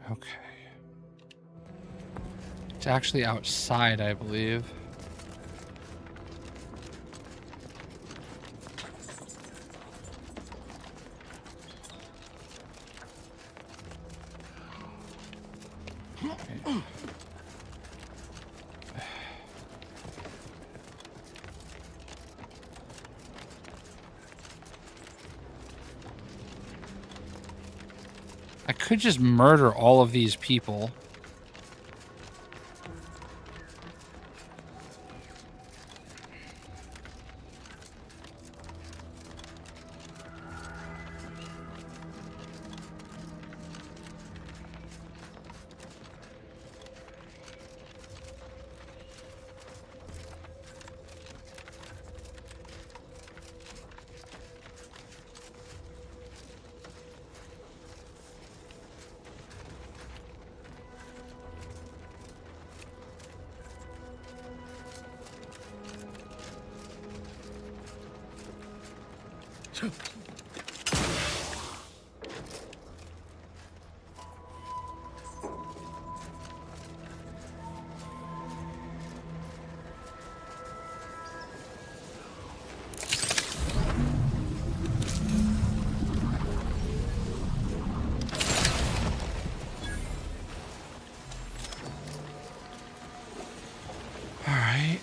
Okay. It's actually outside, I believe. Okay. I could just murder all of these people. All right.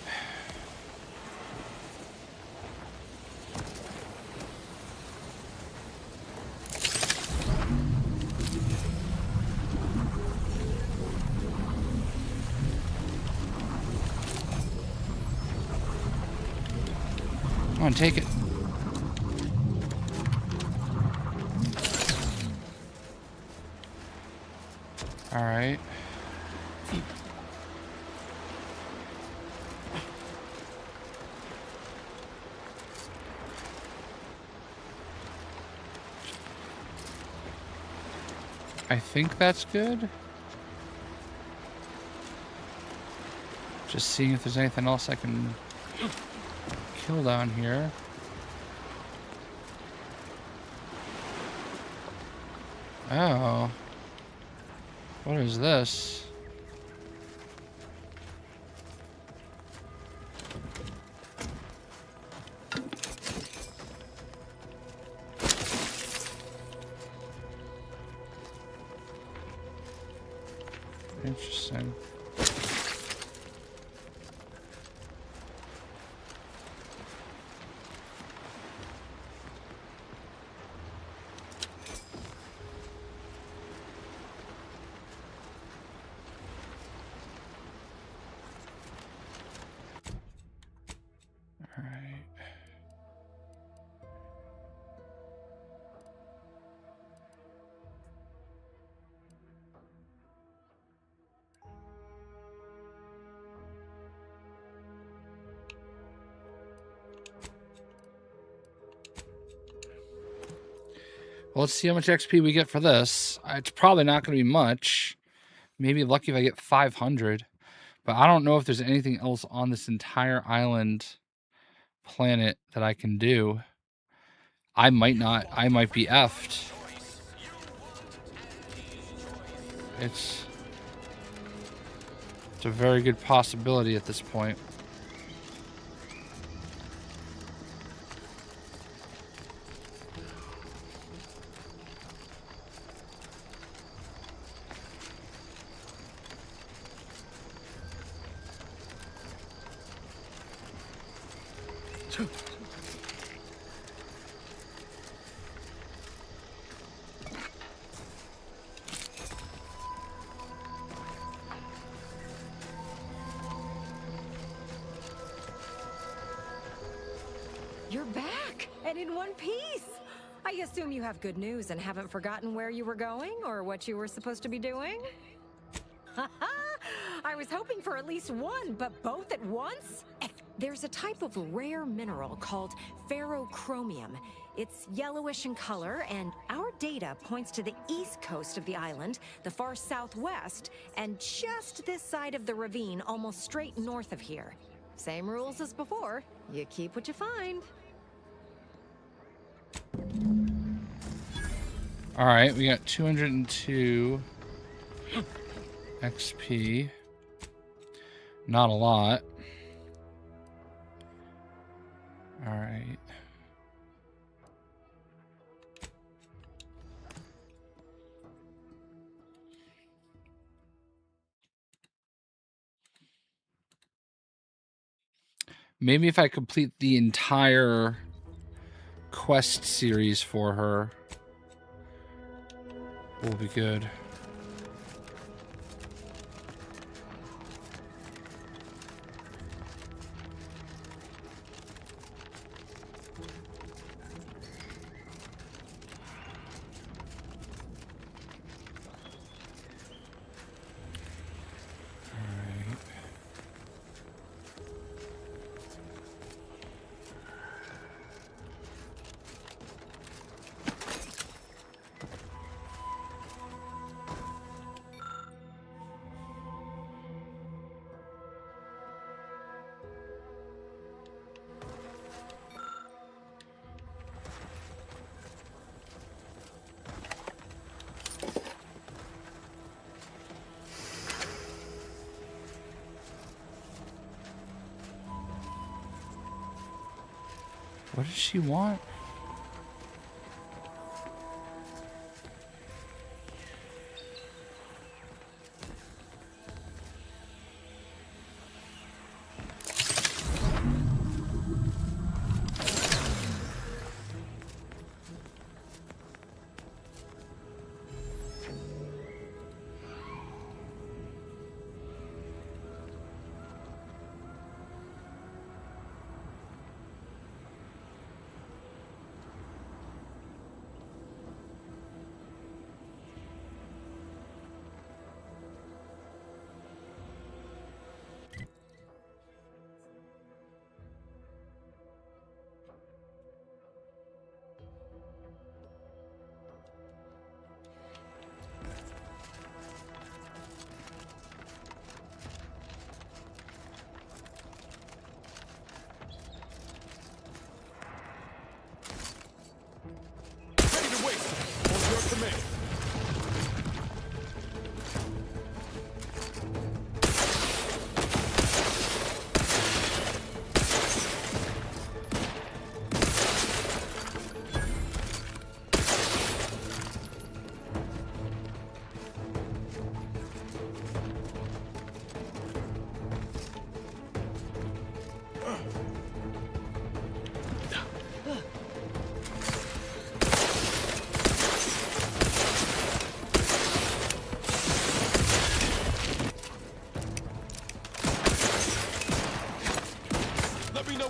Come on, take it. All right. I think that's good. Just seeing if there's anything else I can kill down here. Oh. What is this? Interesting. All right. Well, let's see how much XP we get for this. It's probably not going to be much. Maybe lucky if I get 500. But I don't know if there's anything else on this entire island planet that I can do. I might not. I might be effed. It's a very good possibility at this point. And in one piece! I assume you have good news and haven't forgotten where you were going or what you were supposed to be doing? I was hoping for at least one, but both at once? There's a type of rare mineral called ferrochromium. It's yellowish in color, and our data points to the east coast of the island, the far southwest, and just this side of the ravine, almost straight north of here. Same rules as before. You keep what you find. All right, we got 202 XP. Not a lot. All right. Maybe if I complete the entire quest series for her, we'll be good. What does she want?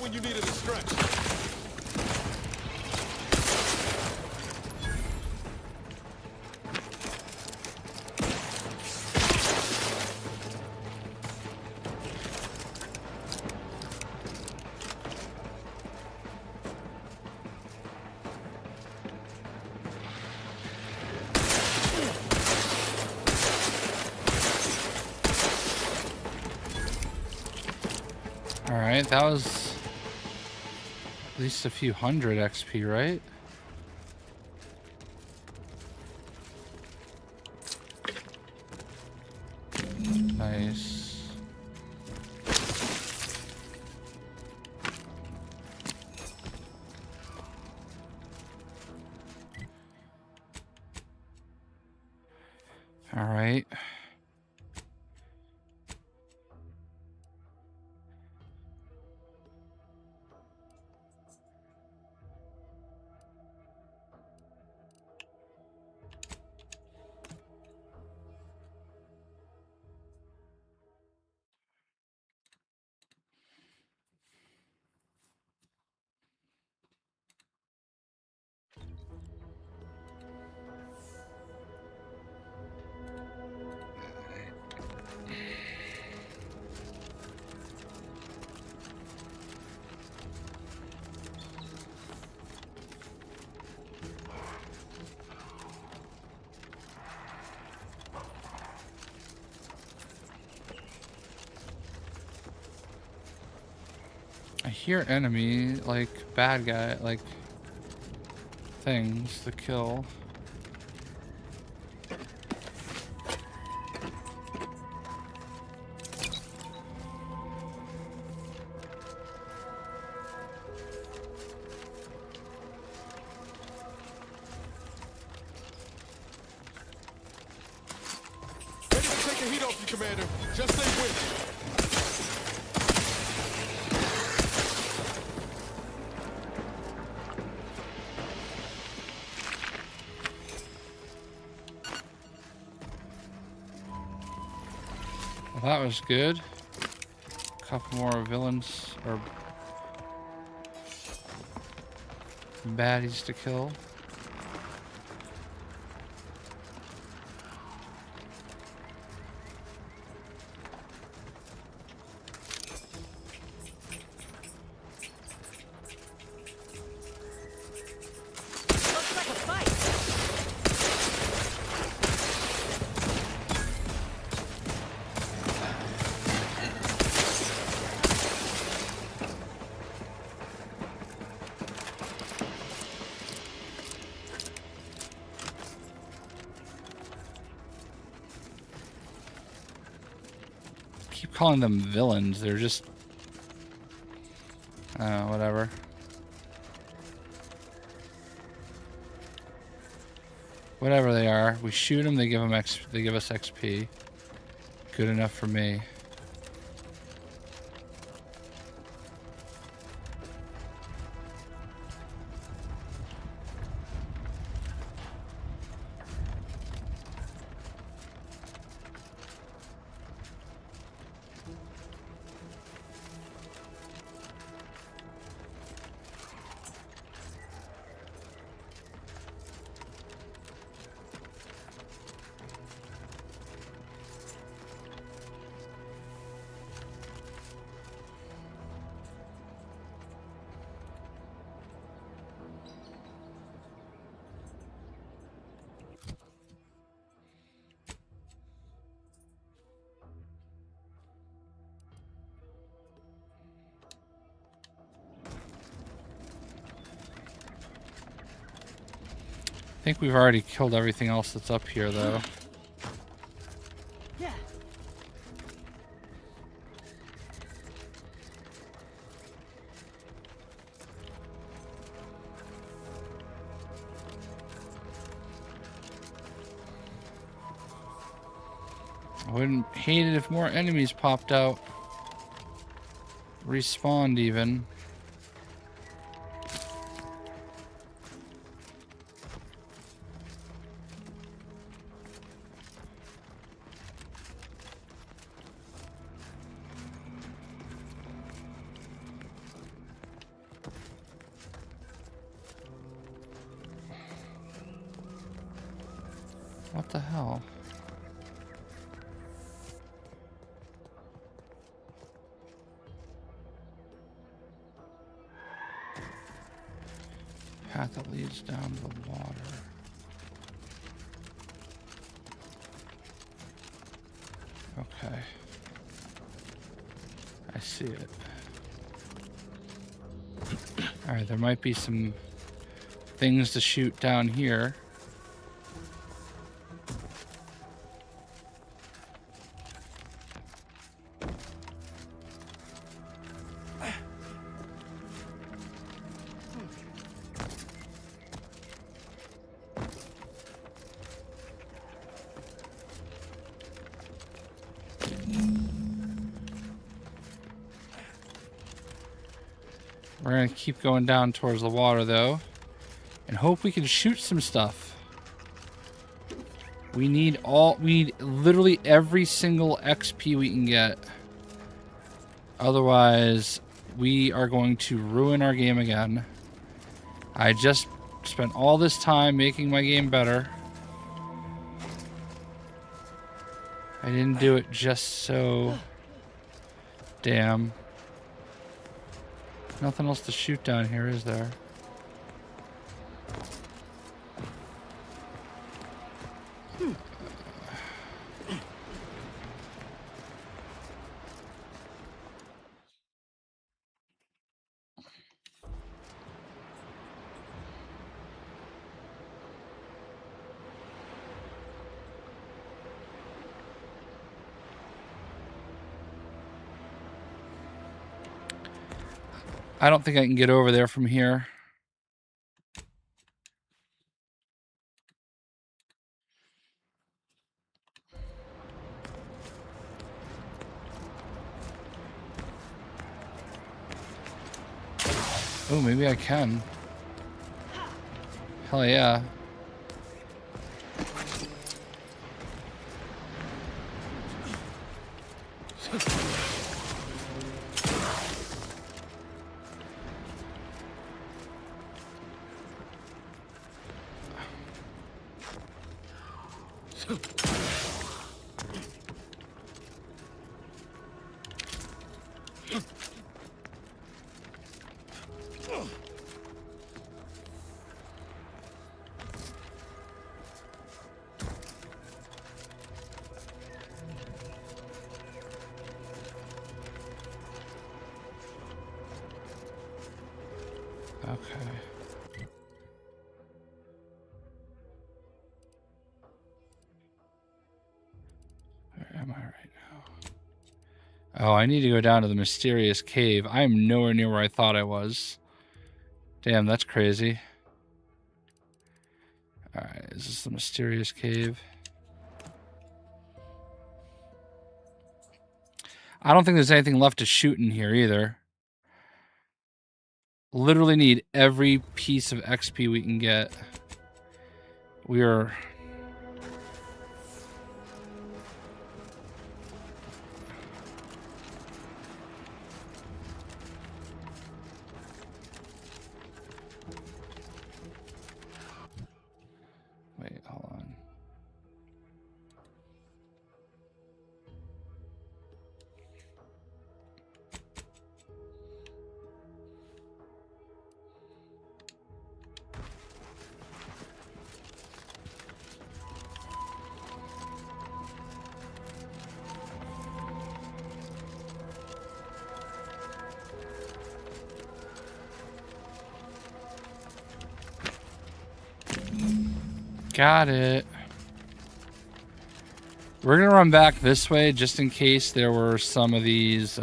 When you needed a stretch. All right, that was at least a few hundred XP, right? Nice. All right. I hear enemy, like bad guy, like things to kill. Ready to take the heat off you, Commander. Just stay with me. Well, that was good. A couple more villains or baddies to kill. Keep calling them villains. They're just whatever. Whatever they are, we shoot them. They give them they give us XP. Good enough for me. I think we've already killed everything else that's up here, though. Yeah. I wouldn't hate it if more enemies popped out. Respawned even. What the hell? Path that leads down to the water. Okay. I see it. Alright, there might be some things to shoot down here. We're gonna keep going down towards the water though, and hope we can shoot some stuff. We need literally every single XP we can get. Otherwise, we are going to ruin our game again. I just spent all this time making my game better. I didn't do it just so. Damn. Nothing else to shoot down here, is there? I don't think I can get over there from here. Oh, maybe I can. Hell yeah. Okay. Where am I right now? Oh, I need to go down to the mysterious cave. I am nowhere near where I thought I was. Damn, that's crazy. Alright, is this the mysterious cave? I don't think there's anything left to shoot in here either. Literally need every piece of XP we can get. We are... Wait, hold on. Got it. We're gonna run back this way just in case there were some of these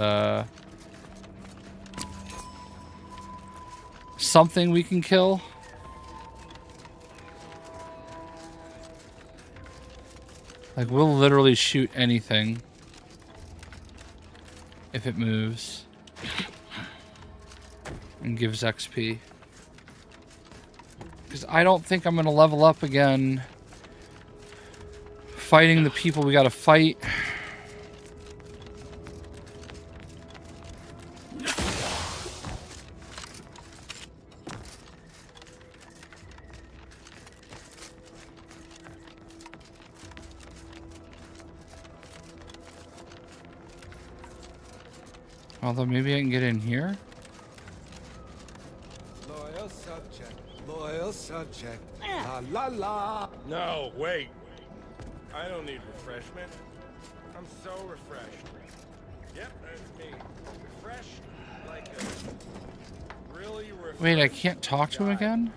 something we can kill. Like, we'll literally shoot anything if it moves and gives XP. Because I don't think I'm going to level up again fighting the people we got to fight. Although maybe I can get in here. Loyal subject. Loyal subject. La la la. No, wait. I don't need refreshment. I'm so refreshed. Yep, that's me. Refreshed like a really refreshed. Wait, I can't talk to him again?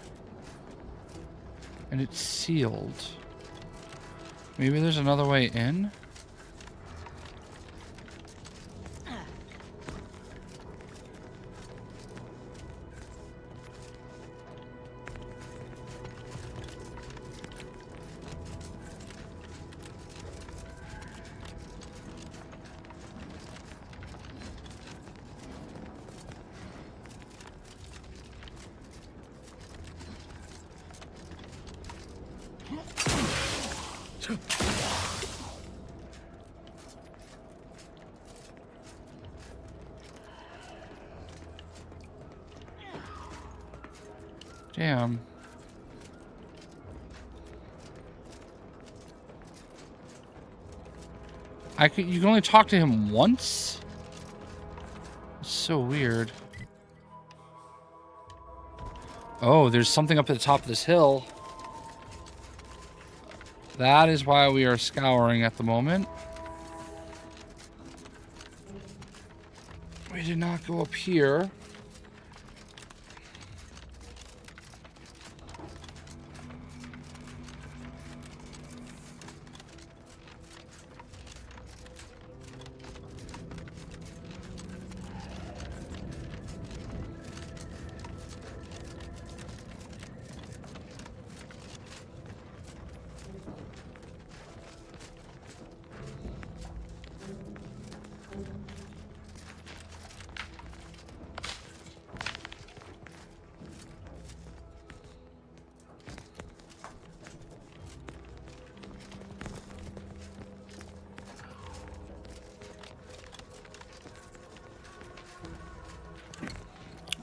And it's sealed. Maybe there's another way in? Damn. You can only talk to him once? It's so weird. Oh, there's something up at the top of this hill. That is why we are scouring at the moment. We did not go up here.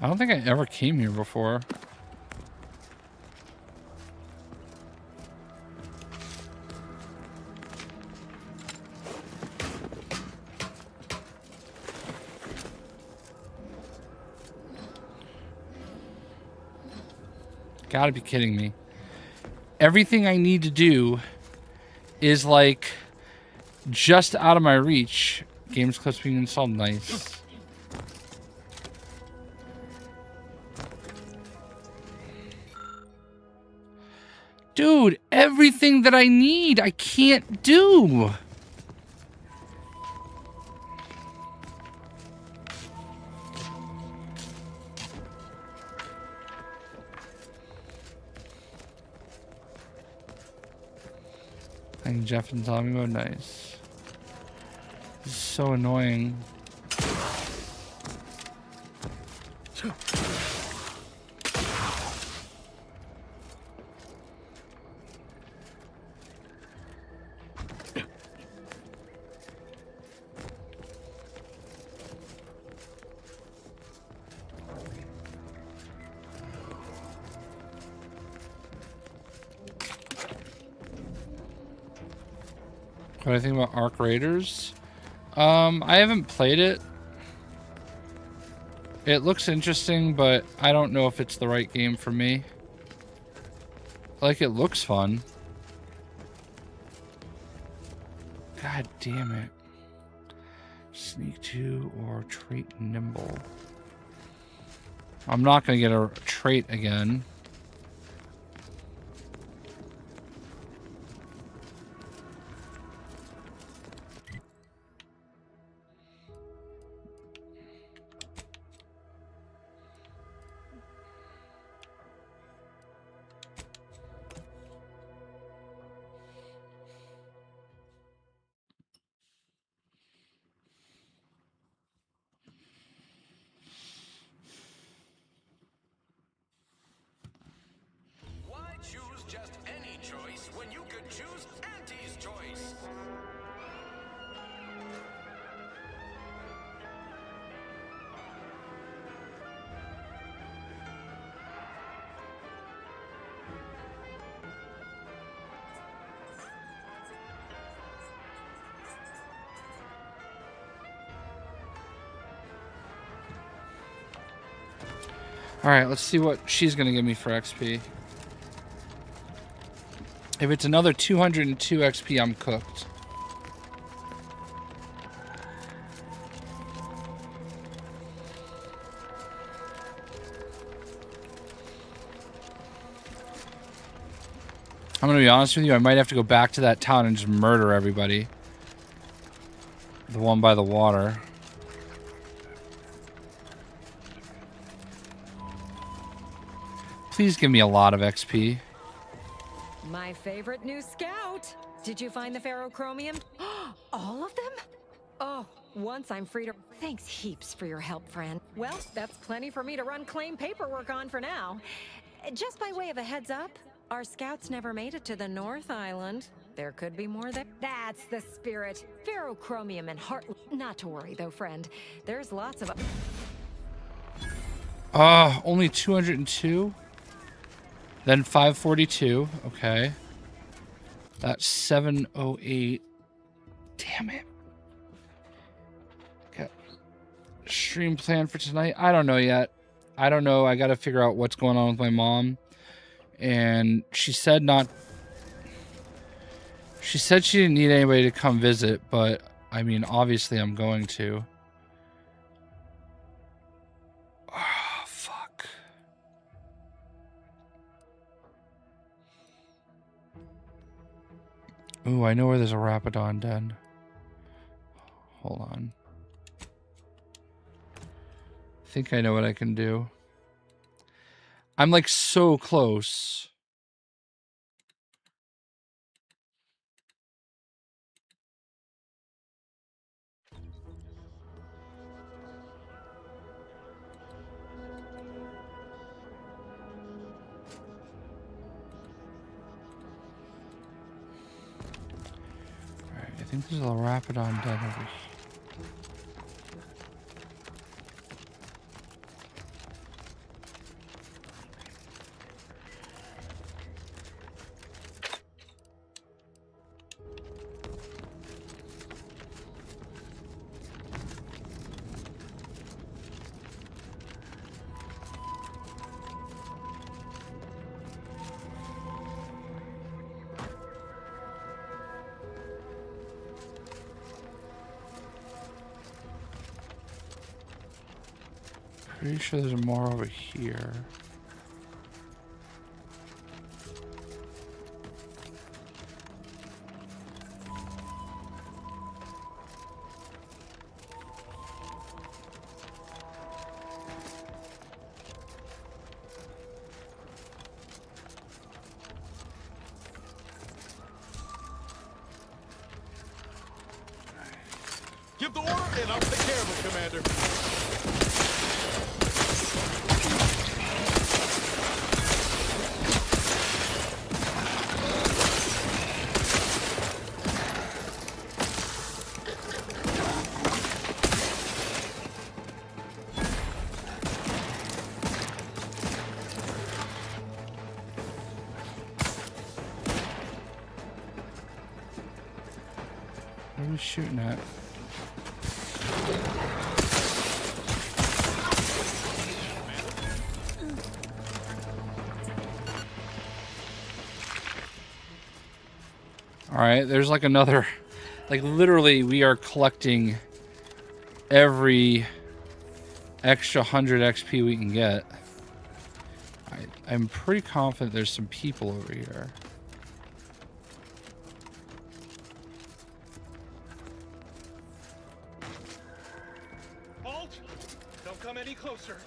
I don't think I ever came here before. Gotta be kidding me. Everything I need to do is like just out of my reach. Games clips being installed. Nice. Dude, everything that I need, I can't do. Thank Jeff and Tommy mode. Nice. This is so annoying. What do I think about Arc Raiders? I haven't played it. It looks interesting, but I don't know if it's the right game for me. Like, it looks fun. God damn it. Sneak 2 or trait nimble. I'm not gonna get a trait again. Choose just any choice when you could choose Auntie's choice. All right, let's see what she's gonna give me for XP. If it's another 202 XP, I'm cooked. I'm gonna be honest with you, I might have to go back to that town and just murder everybody. The one by the water. Please give me a lot of XP. My favorite new scout. Did you find the ferrochromium? All of them? Oh, once I'm free to... Thanks heaps for your help, friend. Well, that's plenty for me to run claim paperwork on for now. Just by way of a heads up, our scouts never made it to the North Island. There could be more there. That's the spirit. Ferrochromium and heart... Not to worry, though, friend. There's lots of... Only 202? Then 542. Okay. That's 708. Damn it. Okay. Stream plan for tonight? I don't know yet. I don't know. I got to figure out what's going on with my mom. And she said not... She said she didn't need anybody to come visit, but I mean, obviously I'm going to. Ooh, I know where there's a Rapidon den. Hold on. I think I know what I can do. I'm like so close. I think there's a Rapidon den over here. Pretty sure there's more over here. Give the order and I'll take care of it, Commander. What are we shooting at? Alright, there's like another, like literally we are collecting every extra 100 XP we can get. I'm pretty confident there's some people over here. Halt! Don't come any closer.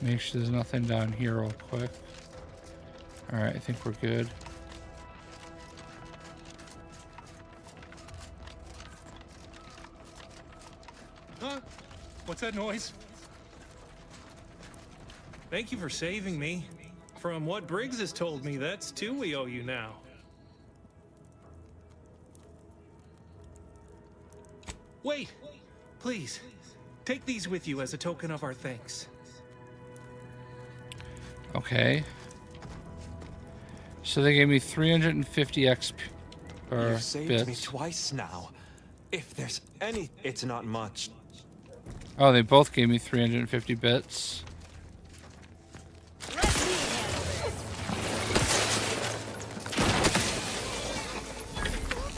Make sure there's nothing down here real quick. Alright, I think we're good. Huh? What's that noise? Thank you for saving me. From what Briggs has told me, that's two we owe you now. Wait! Please, take these with you as a token of our thanks. Okay. So they gave me 350 XP. You've saved me bits. twice now. If there's any, it's not much. Oh, they both gave me 350 bits.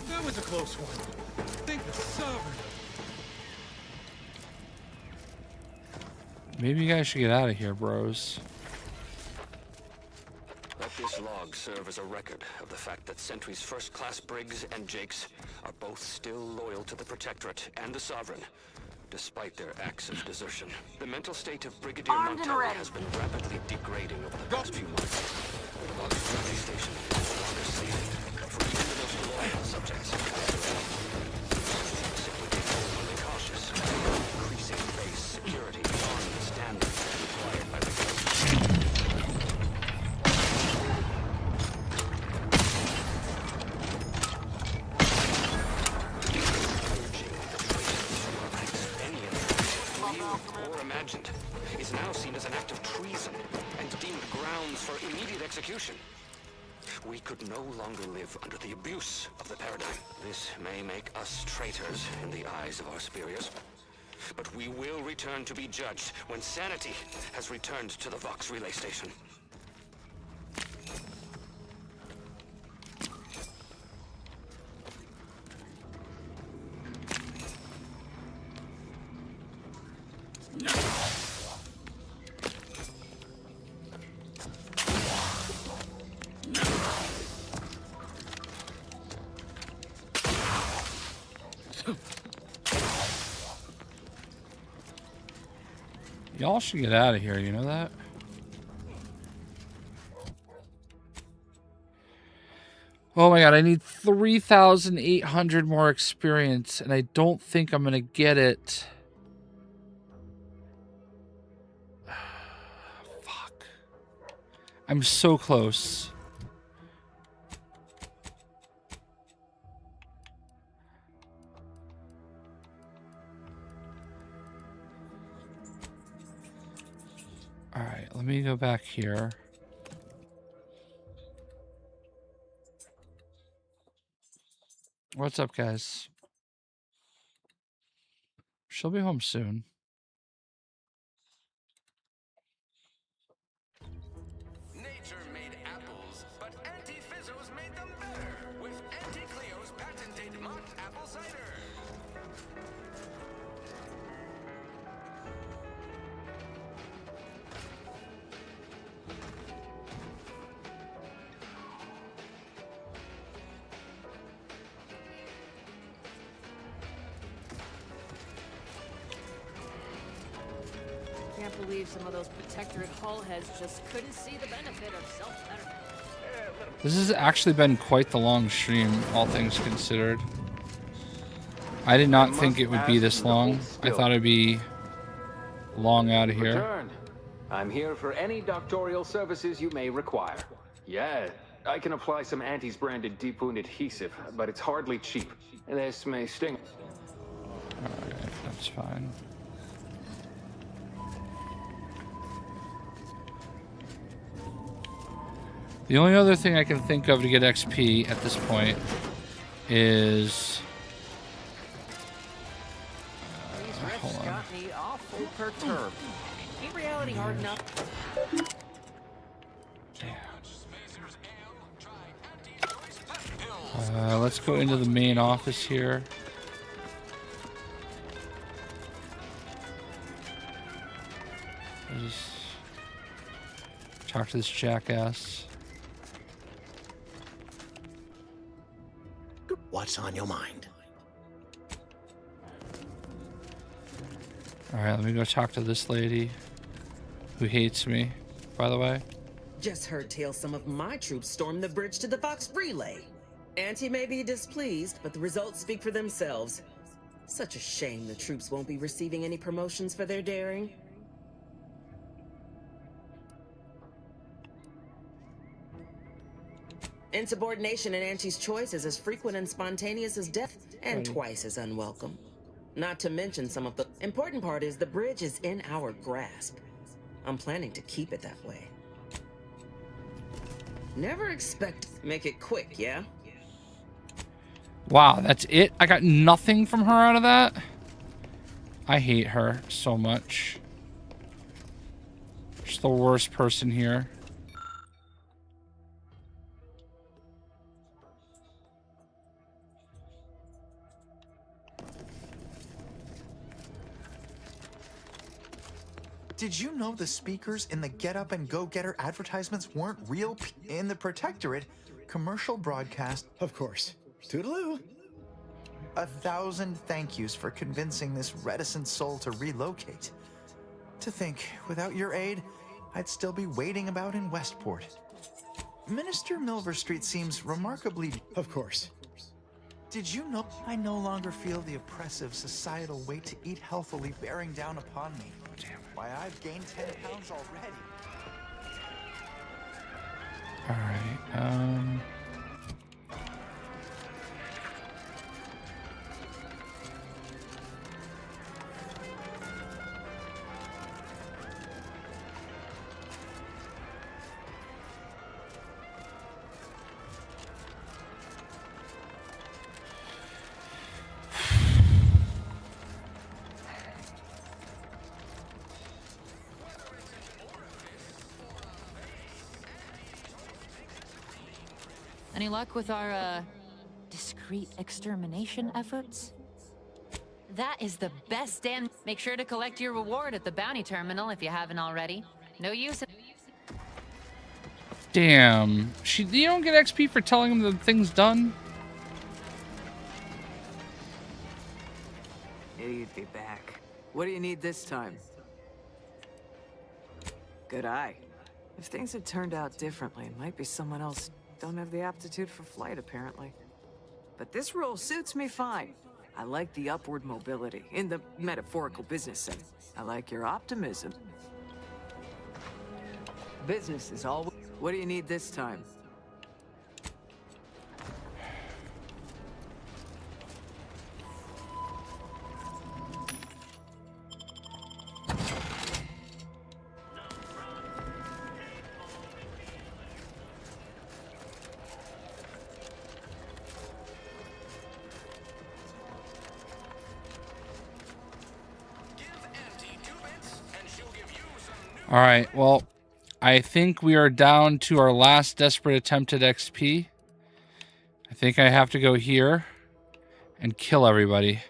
That was a close one. Thank the Sovereign. Maybe you guys should get out of here, bros. Let this log serve as a record of the fact that Sentry's first-class Briggs and Jakes are both still loyal to the Protectorate and the Sovereign, despite their acts of desertion. The mental state of Brigadier Montelli has been rapidly degrading over the past few months. The log's friendly station is no longer safe for even the most loyal subjects. Simply being overly cautious, increasing base security beyond the standards required by regulations. Or imagined, is now seen as an act of treason and deemed grounds for immediate execution. We could no longer live under the abuse of the paradigm. This may make us traitors in the eyes of our superiors, but we will return to be judged when sanity has returned to the Vox relay station. Y'all should get out of here, you know that? Oh my god, I need 3,800 more experience, and I don't think I'm gonna get it. Fuck. I'm so close. Alright, let me go back here. What's up, guys? She'll be home soon. Nature made apples, but Anti-Fizzos made them better with Anti-Cleo's patented mocked apple cider. believe some of those protectorate hull heads just couldn't see the benefit of self-betterment. This has actually been quite the long stream, all things considered. I did not think it would be this long. I thought it'd be long out of here. Return. I'm here for any doctorial services you may require. Yeah, I can apply some Antes branded deep wound adhesive, but it's hardly cheap. This may sting. Alright, that's fine. The only other thing I can think of to get XP at this point is... hold on. Got me awful perturbed. Ain't reality hard enough? Let's go into the main office here. I'll just talk to this jackass. What's on your mind? Alright, let me go talk to this lady who hates me, by the way. Just heard tales some of my troops stormed the bridge to the Fox Relay. Auntie may be displeased, but the results speak for themselves. Such a shame the troops won't be receiving any promotions for their daring. Insubordination in Auntie's choice is as frequent and spontaneous as death, and twice as unwelcome. Not to mention some of the important part is the bridge is in our grasp. I'm planning to keep it that way. Never expect make it quick, yeah? Wow, that's it? I got nothing from her out of that? I hate her so much. She's the worst person here. Did you know the speakers in the Get Up and Go Getter advertisements weren't real? In the Protectorate, commercial broadcast. Of course. Toodaloo. 1,000 thank yous for convincing this reticent soul to relocate. To think, without your aid, I'd still be waiting about in Westport. Minister Milver Seems remarkably... Of course. Did you know I no longer feel the oppressive societal weight to eat healthily bearing down upon me? Why, I've gained 10 pounds already. Alright, Any luck with our, discreet extermination efforts? That is the best damn... Make sure to collect your reward at the bounty terminal if you haven't already. No use in... damn. You don't get XP for telling him the thing's done? Knew you'd be back. What do you need this time? Good eye. If things had turned out differently, it might be someone else. Don't have the aptitude for flight, apparently. But this role suits me fine. I like the upward mobility, in the metaphorical business sense. I like your optimism. Business is always... What do you need this time? Alright, well, I think we are down to our last desperate attempt at XP. I think I have to go here and kill everybody.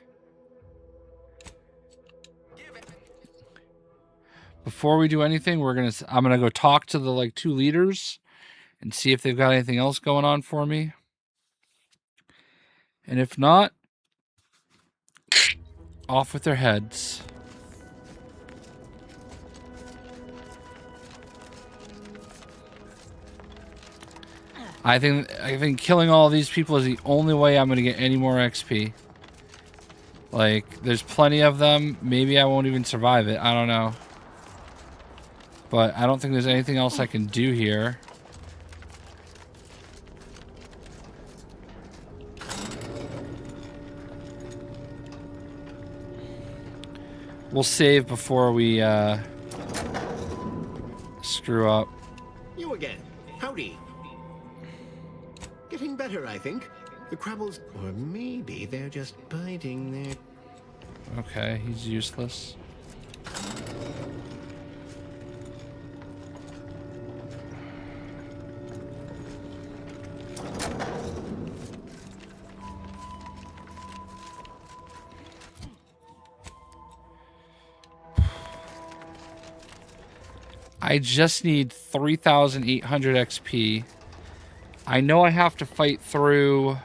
Before we do anything, I'm gonna go talk to the two leaders and see if they've got anything else going on for me. And if not, off with their heads. I think killing all these people is the only way I'm gonna get any more XP. Like, there's plenty of them. Maybe I won't even survive it. I don't know. But I don't think there's anything else I can do here. We'll save before we screw up. You again. Howdy. Getting better, I think. The Crabbles, or maybe they're just biding their... Okay, he's useless. I just need 3,800 XP. I know I have to fight through...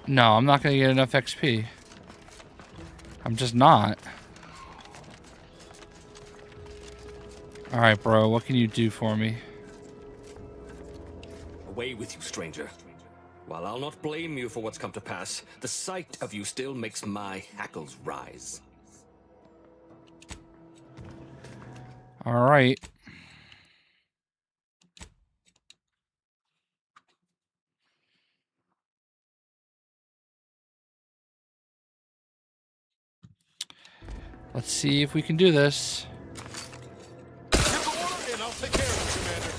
No, I'm not going to get enough XP. I'm just not. Alright, bro. What can you do for me? Away with you, stranger. While I'll not blame you for what's come to pass, the sight of you still makes my hackles rise. Alright. Let's see if we can do this. Give the order and I'll take care of it, Commander.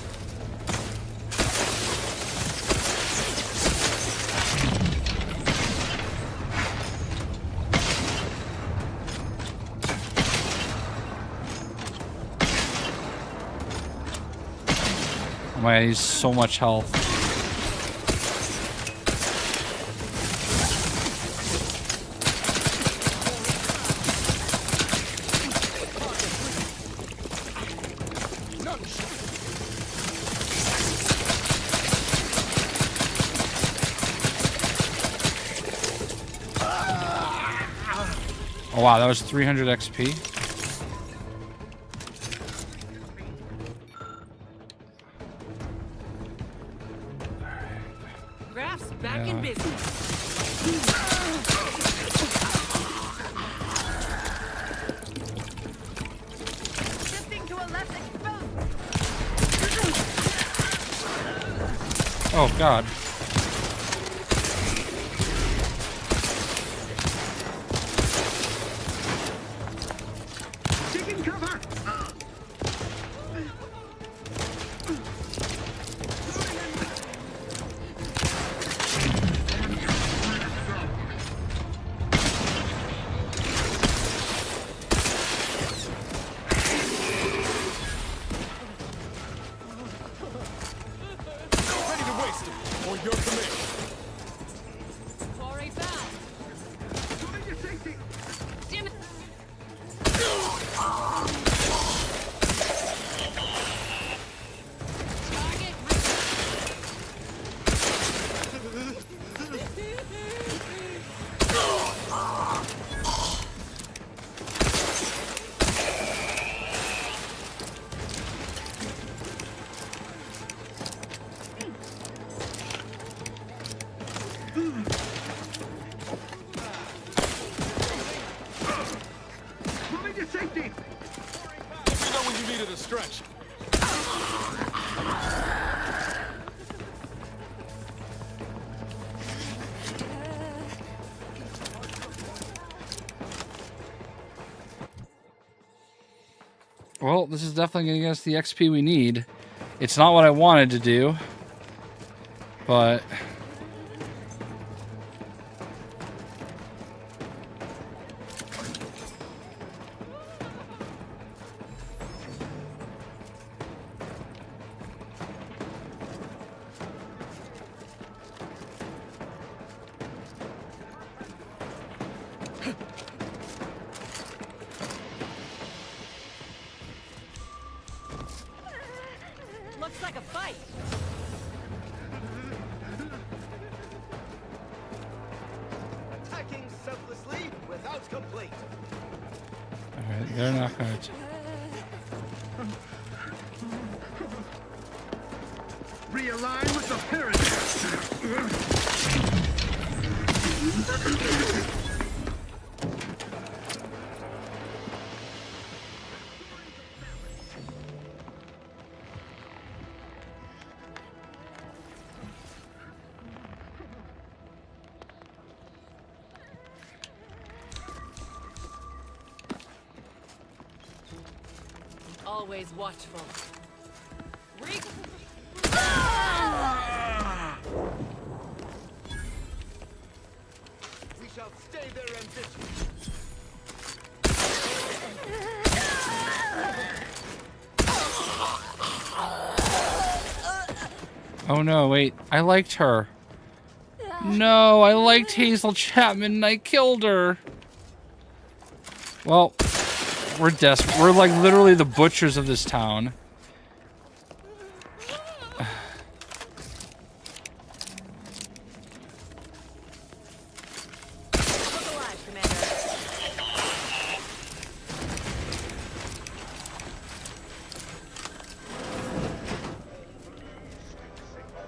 Oh my God, he's so much health. Oh wow, that was 300 XP. Graph's back in business. Shifting to a less exposed. Oh God. Taking cover. Ready to waste it, or your command. Quarry fast. Coming to safety. Damn it. Target. Coming to safety. Let me know when you needed a stretch. Well, this is definitely going to get us the XP we need. It's not what I wanted to do, but... Looks like a fight. Attacking selflessly without complaint. Alright, they're not going to... Realign with the pyramid. Always watchful. We shall stay their ambition. Oh no, wait. I liked her. No, I liked Hazel Chapman and I killed her. Well, we're desperate. We're like literally the butchers of this town.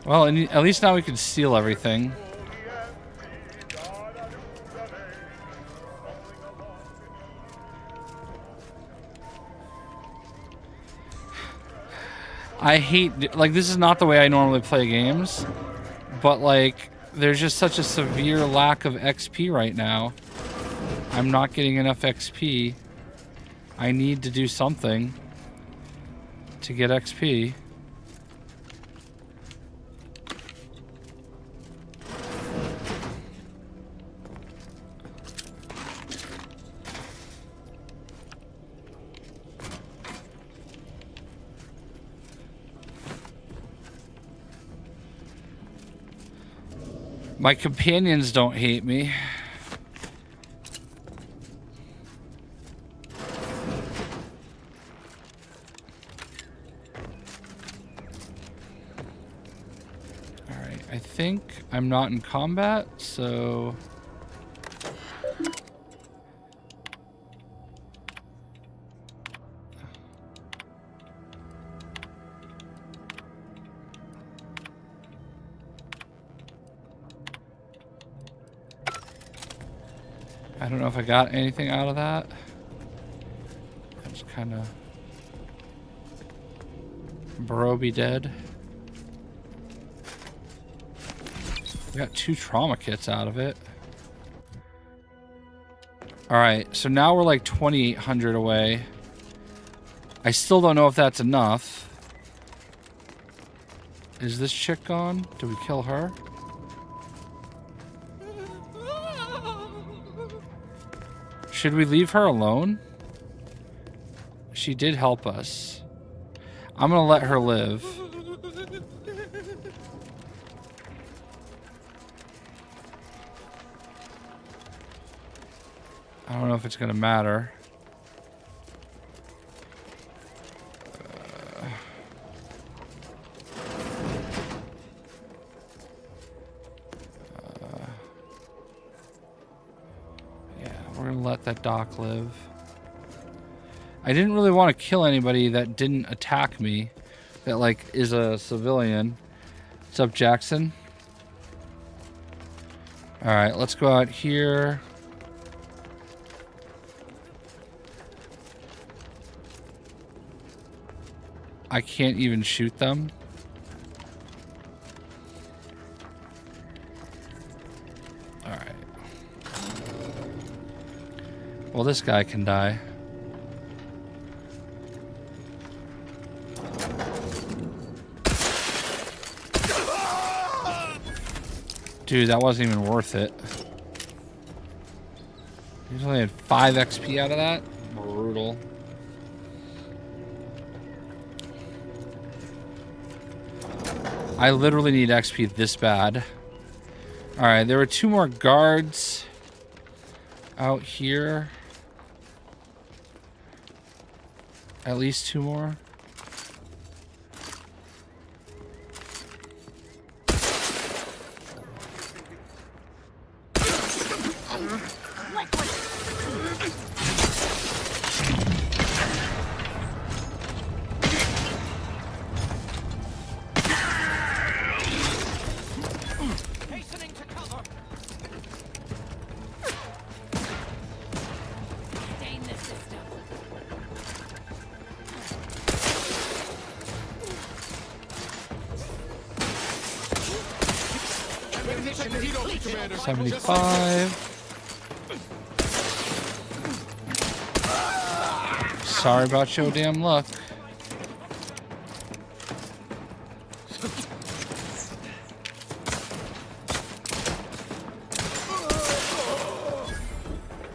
Well, and at least now we can steal everything. I hate, like, this is not the way I normally play games, but, like, there's just such a severe lack of XP right now. I'm not getting enough XP. I need to do something to get XP. My companions don't hate me. Alright, I think I'm not in combat, so... I don't know if I got anything out of that. I'm just kind of... Bro be dead. We got 2 trauma kits out of it. Alright, so now we're like 2,800 away. I still don't know if that's enough. Is this chick gone? Did we kill her? Should we leave her alone? She did help us. I'm gonna let her live. I don't know if it's gonna matter. Let that doc live. I didn't really want to kill anybody that didn't attack me, that like is a civilian. What's up, Jackson? All right, let's go out here. I can't even shoot them. Well, this guy can die. Dude, that wasn't even worth it. He's only had 5 XP out of that? Brutal. I literally need XP this bad. Alright, there were 2 more guards out here. At least 2 more. 75. Sorry about your damn luck.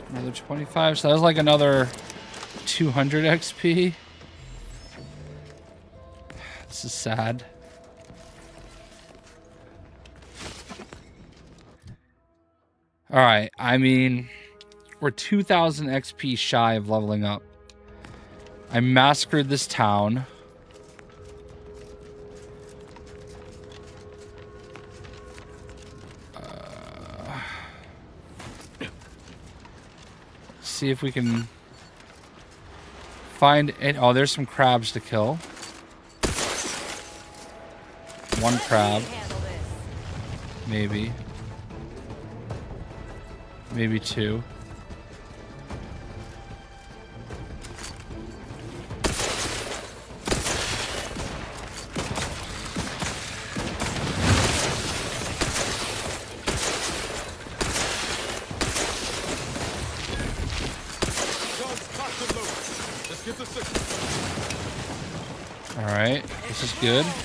Another 25, so that was like another 200 XP. This is sad. All right, I mean, we're 2,000 XP shy of leveling up. I massacred this town. See if we can find it. Oh, there's some crabs to kill. One crab. Maybe. Maybe two. Alright, this is good. Once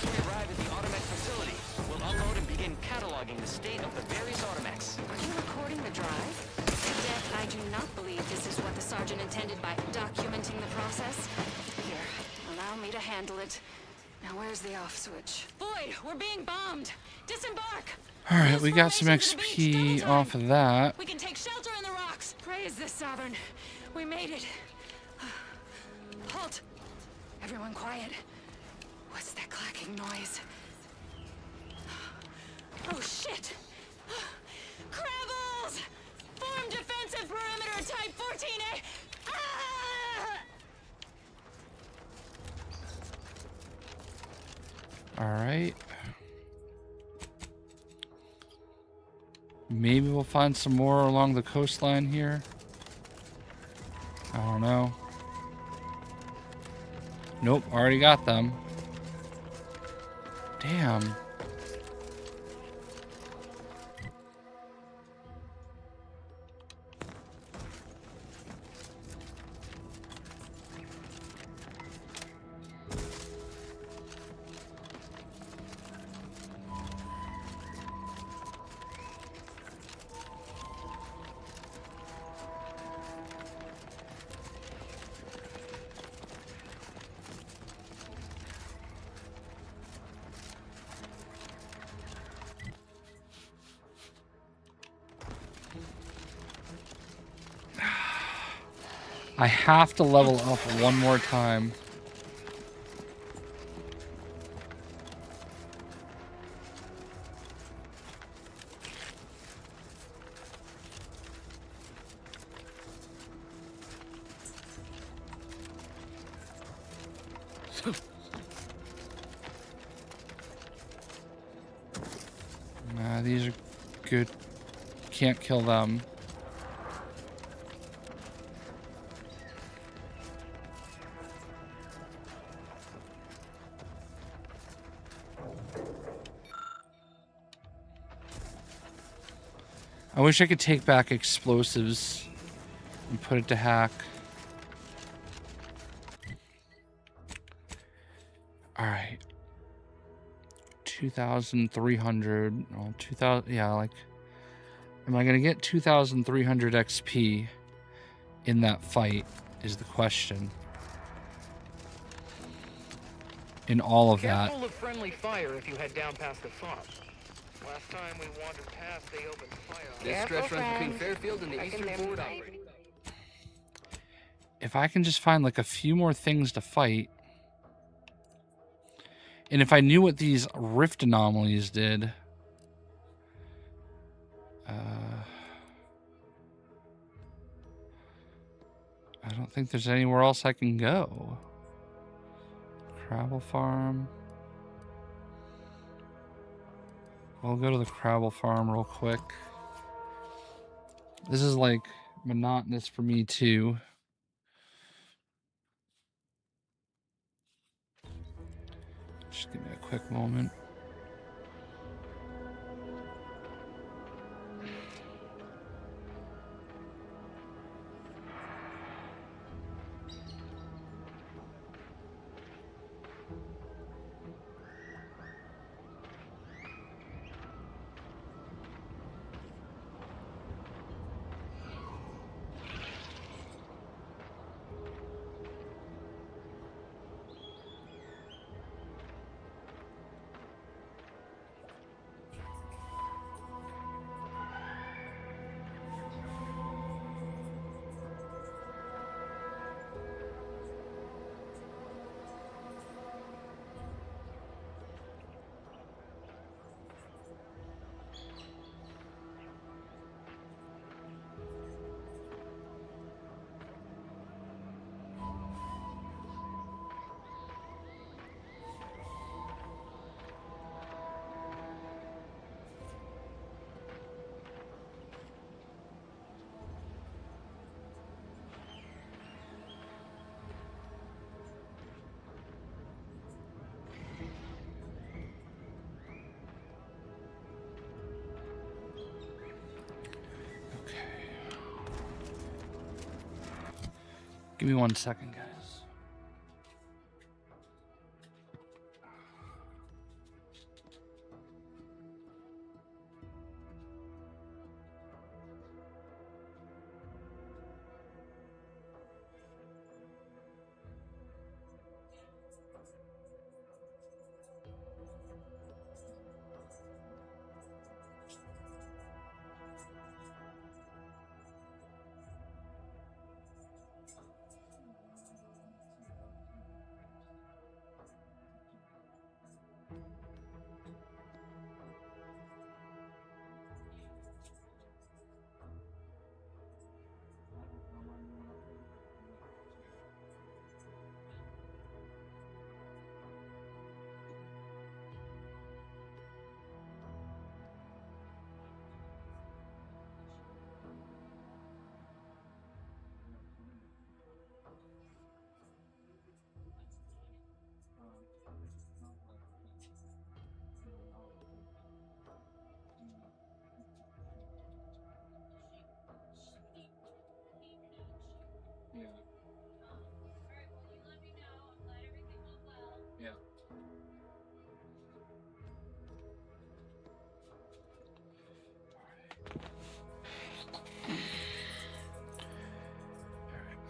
we arrive at the Automax facility, we'll unload and begin cataloging the state of the various Automax. Are you recording the drive? Cadet, I do not believe this is what the sergeant intended by documenting the process. Here, allow me to handle it. Now where's the off switch? Boyd, we're being bombed! Disembark! Alright, we got some XP off of that. We can take shelter in the rocks! Praise the Sovereign. We made it. Halt! Everyone quiet. What's that clacking noise? Oh shit! Crabbles! Form defensive perimeter type 14A! Ah! Alright. Maybe we'll find some more along the coastline here. I don't know. Nope, already got them. Damn. I have to level up one more time. Nah, these are good. Can't kill them. I wish I could take back explosives and put it to hack. Alright. 2,300. Oh, 2,000. Yeah, like. Am I going to get 2,300 XP in that fight? Is the question. In all of that. Careful of friendly fire if you head down past the farm. Last time we wandered past, they opened fire on us. This stretch runs between Fairfield and the Eastern Forward Operating. If I can just find like a few more things to fight. And if I knew what these rift anomalies did. I don't think there's anywhere else I can go. Crabble Farm. I'll go to the Crabble Farm real quick. This is like monotonous for me too. Just give me a quick moment. Give me 1 second, guys.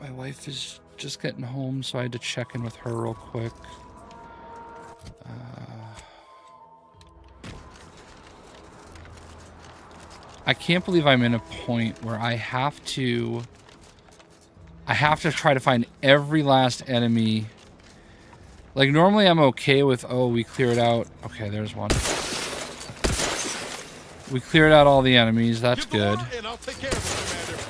My wife is just getting home, so I had to check in with her real quick. I can't believe I'm in a point where I have to try to find every last enemy. Like, normally I'm okay with, oh, we cleared out. Okay, there's one. We cleared out all the enemies. That's good. And I'll take care of it, Commander.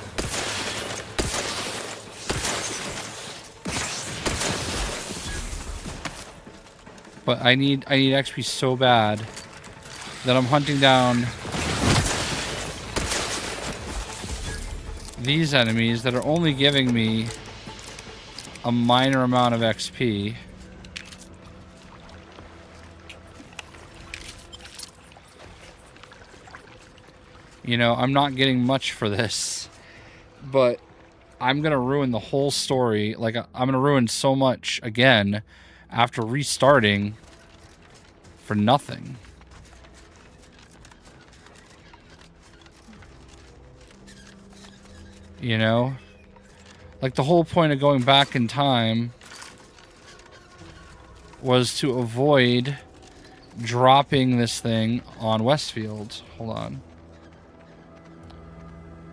But I need XP so bad that I'm hunting down these enemies that are only giving me a minor amount of XP. You know, I'm not getting much for this, but I'm gonna ruin the whole story. Like, I'm gonna ruin so much again after restarting for nothing. You know? Like, the whole point of going back in time was to avoid dropping this thing on Westfield. Hold on.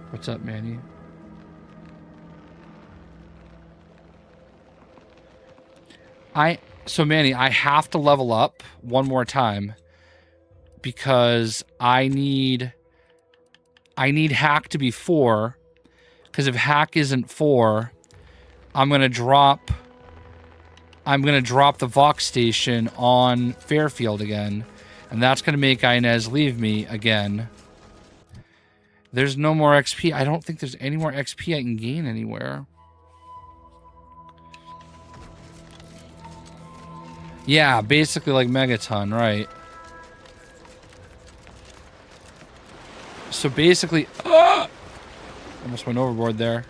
What's up, Manny? So Manny, I have to level up one more time because I need hack to be 4, because if hack isn't 4, I'm gonna drop the Vox station on Fairfield again, and that's gonna make Inez leave me again. There's no more XP. I don't think there's any more XP I can gain anywhere. Yeah, basically like Megaton, right? So basically, almost went overboard there.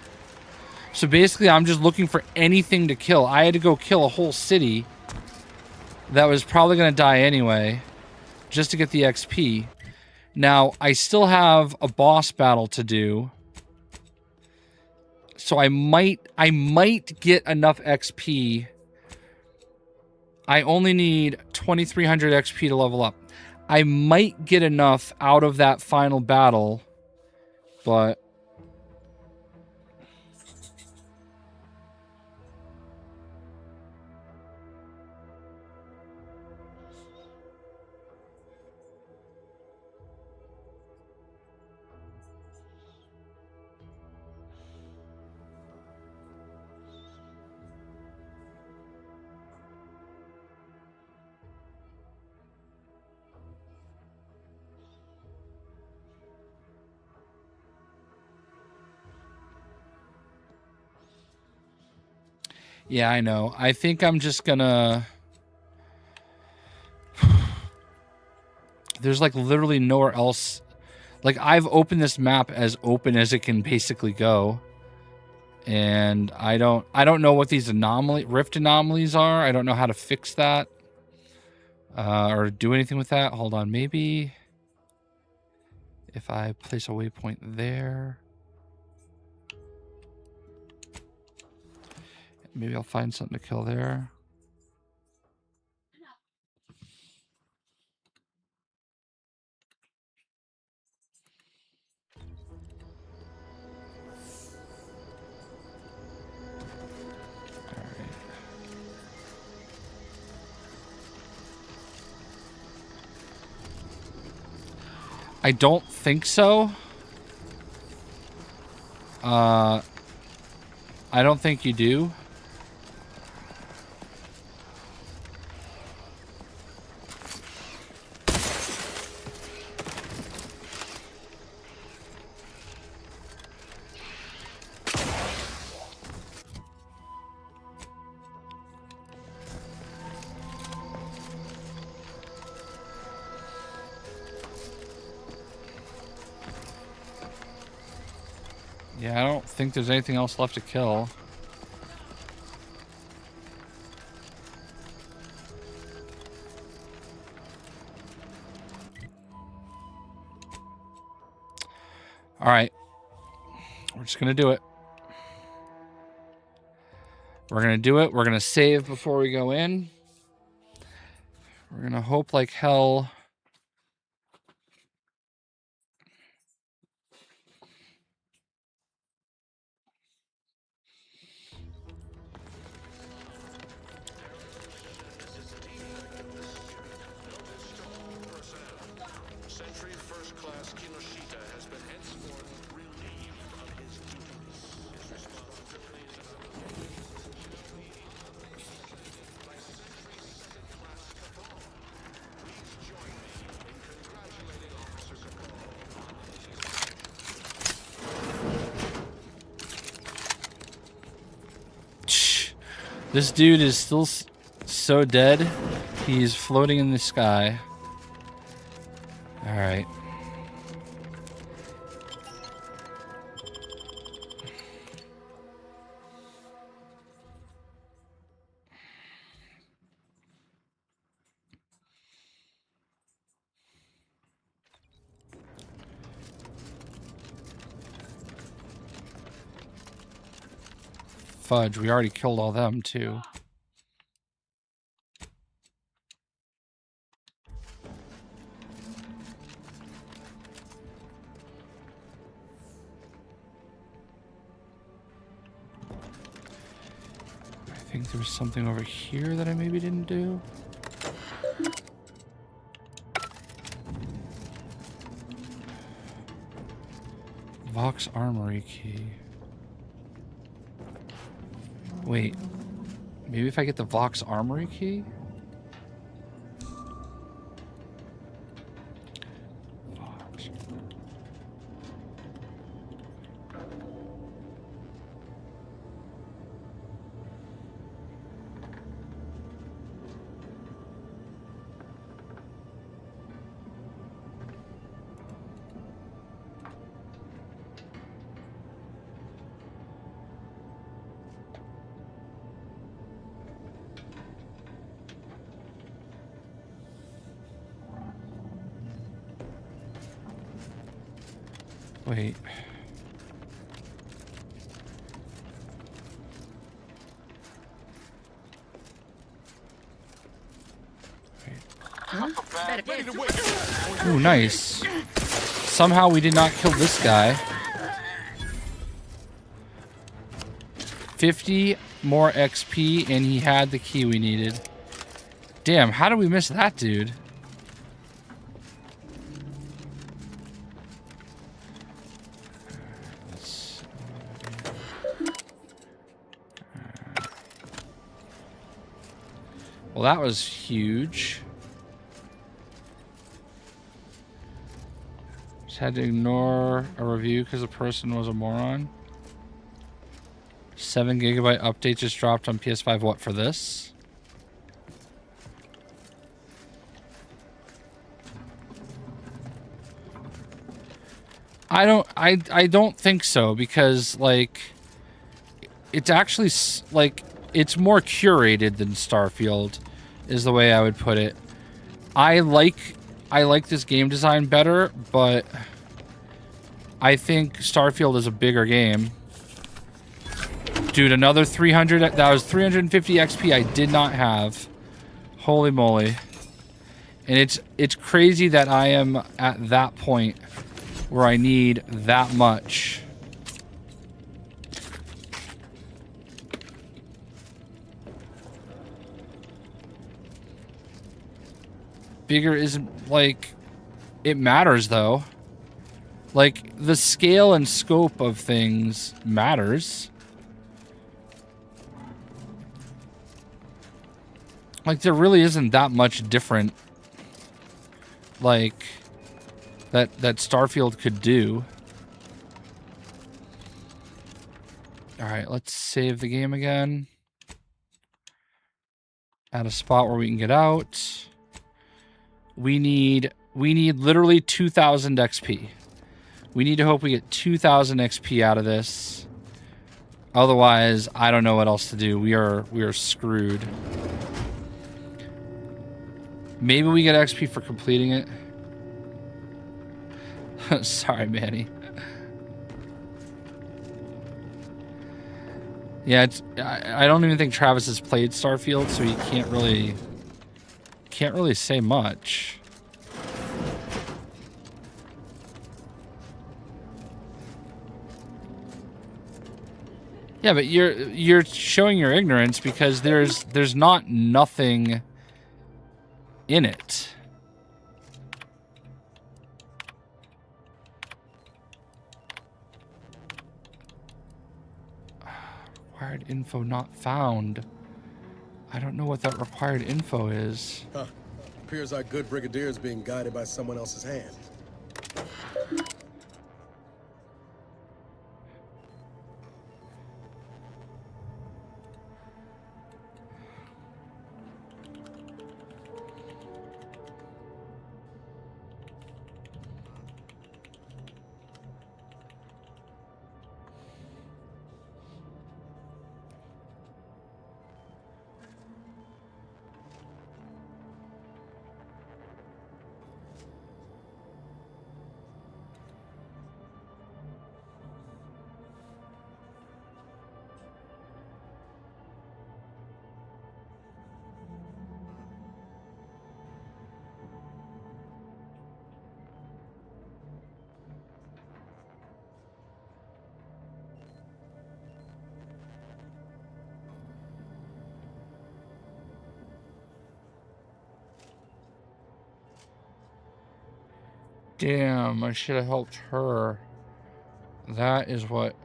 So basically, I'm just looking for anything to kill. I had to go kill a whole city that was probably going to die anyway, just to get the XP. Now, I still have a boss battle to do. So I might get enough XP. I only need 2,300 XP to level up. I might get enough out of that final battle, but yeah, I know. I think I'm just gonna... There's like literally nowhere else. Like, I've opened this map as open as it can basically go. And I don't know what these rift anomalies are. I don't know how to fix that. Or do anything with that. Hold on, maybe if I place a waypoint there, maybe I'll find something to kill there. I don't think so. I don't think you do. Yeah, I don't think there's anything else left to kill. All right. We're just going to do it. We're going to do it. We're going to save before we go in. We're going to hope like hell. This dude is still so dead. He's floating in the sky. All right. Fudge, we already killed all them too. I think there was something over here that I maybe didn't do. Vox Armory key. Wait, maybe if I get the Vox Armory key? Vox. Wait. Ooh, nice. Somehow we did not kill this guy. 50 more XP and he had the key we needed. Damn, how did we miss that dude? Well, that was huge. Just had to ignore a review because the person was a moron. 7 GB update just dropped on PS5. What for this? I don't think so, because like it's actually like it's more curated than Starfield, is the way I would put it. I like this game design better, but I think Starfield is a bigger game. Dude, another 300. That was 350 XP I did not have. Holy moly. And it's crazy that I am at that point where I need that much. Bigger isn't, like, it matters though. Like, the scale and scope of things matters. Like, there really isn't that much different, like, that Starfield could do. Alright, let's save the game again. At a spot where we can get out. We need literally 2,000 XP. We need to hope we get 2,000 XP out of this. Otherwise, I don't know what else to do. We are screwed. Maybe we get XP for completing it. Sorry, Manny. Yeah, I don't even think Travis has played Starfield, so he can't really say much. Yeah, but you're showing your ignorance because there's not nothing in it. Required info not found. I don't know what that required info is. Huh. Appears our good brigadier is being guided by someone else's hand. Damn, I should have helped her. That is what...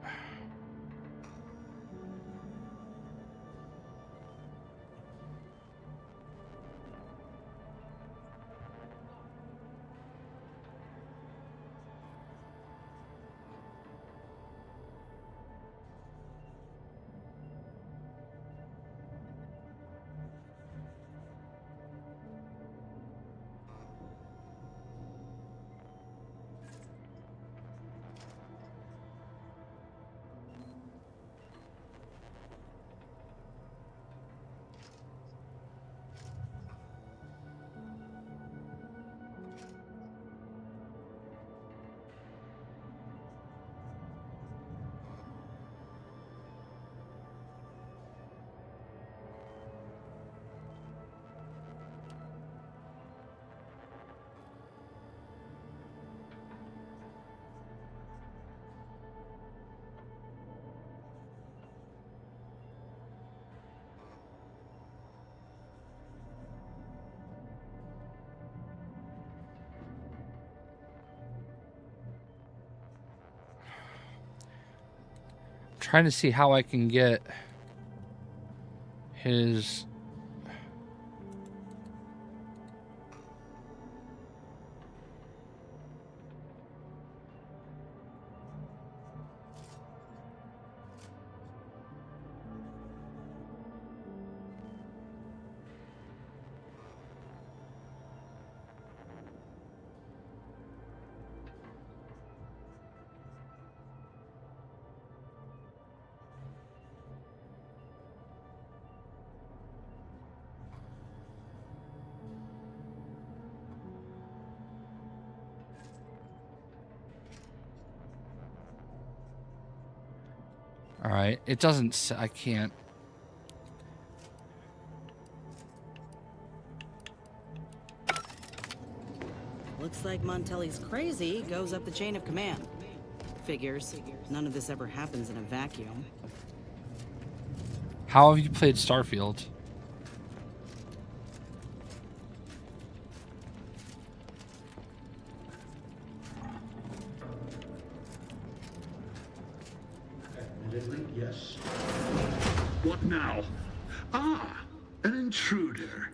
Trying to see how I can get his... All right, it doesn't. I can't. Looks like Montelli's crazy goes up the chain of command. Figures. None of this ever happens in a vacuum. How have you played Starfield? Admittedly, yes. What now? Ah, an intruder.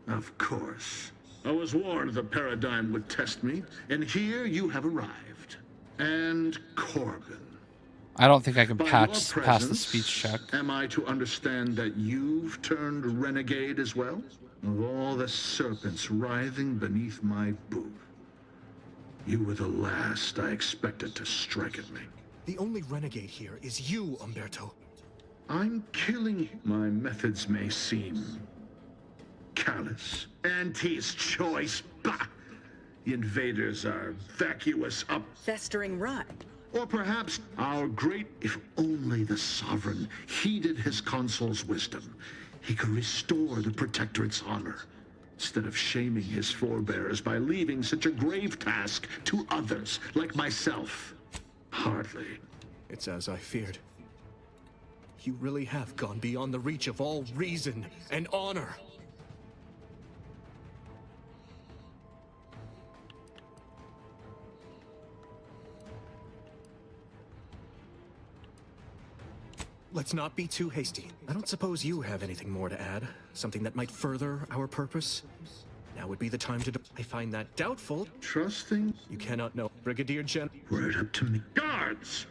Of course. I was warned the paradigm would test me, and here you have arrived. And Corbin. I don't think I can By pass your the presence, speech check. Am I to understand that you've turned renegade as well? Of all the serpents writhing beneath my boot, you were the last I expected to strike at me. The only renegade here is you, Umberto. I'm killing. My methods may seem callous. Auntie's choice. Bah! The invaders are vacuous up. Festering rot. Or perhaps our great, if only the Sovereign heeded his consul's wisdom, he could restore the Protectorate's honor, instead of shaming his forebears by leaving such a grave task to others, like myself. Hardly. It's as I feared. You really have gone beyond the reach of all reason and honor. Let's not be too hasty. I don't suppose you have anything more to add? Something that might further our purpose? Now would be the time to... I find that doubtful. Trusting? You cannot know. Brigadier Gen... Word up to me. Guards!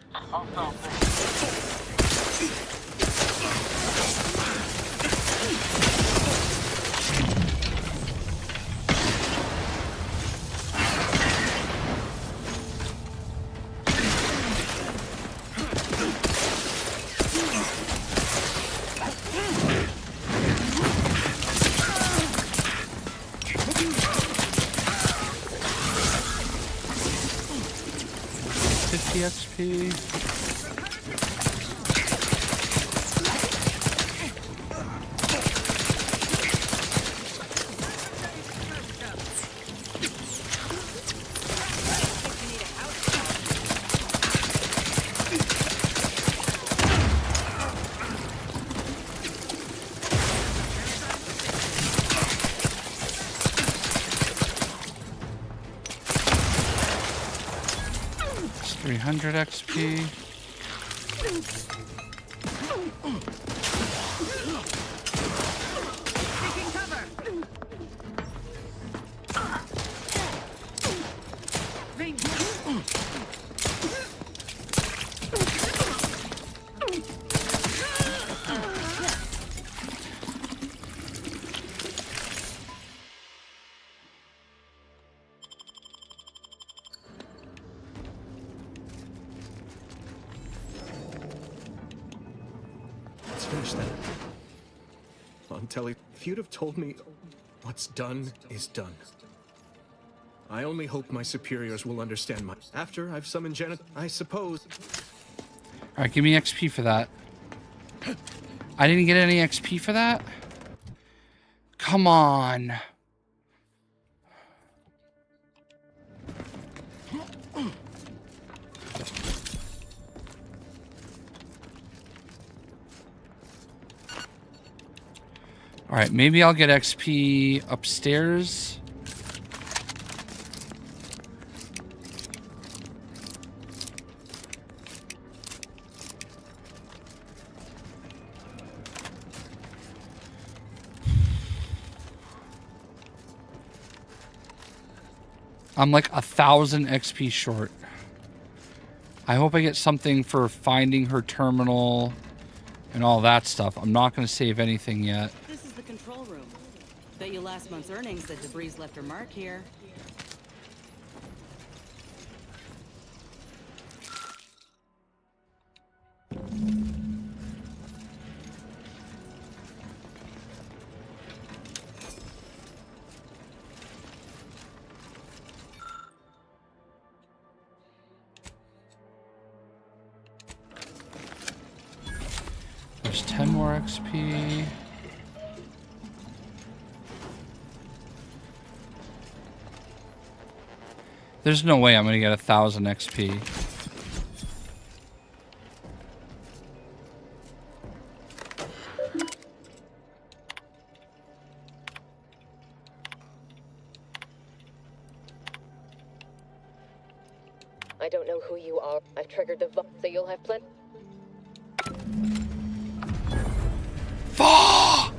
XP. It's 300 XP. Let's finish that. Montelli, if you'd have told me what's done is done. I only hope my superiors will understand my... After I've summoned Janet, I suppose... Alright, give me XP for that. I didn't get any XP for that? Come on. Alright, maybe I'll get XP upstairs. I'm like 1,000 XP short. I hope I get something for finding her terminal and all that stuff. I'm not going to save anything yet. This is the control room. Bet you last month's earnings that debris left her mark here. There's 10 more XP. There's no way I'm gonna get 1,000 XP. I don't know who you are. I've triggered the so you'll have plenty. Flaw!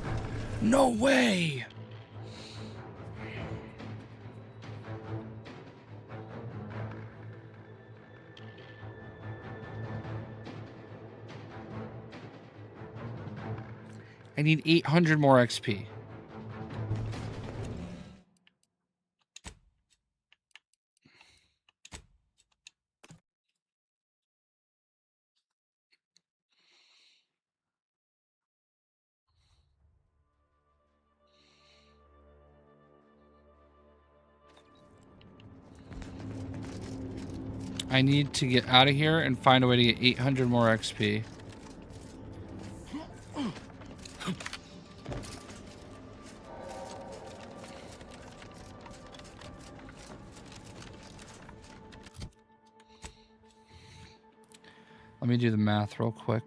No way! I need 800 more XP. I need to get out of here and find a way to get 800 more XP. Let me do the math real quick.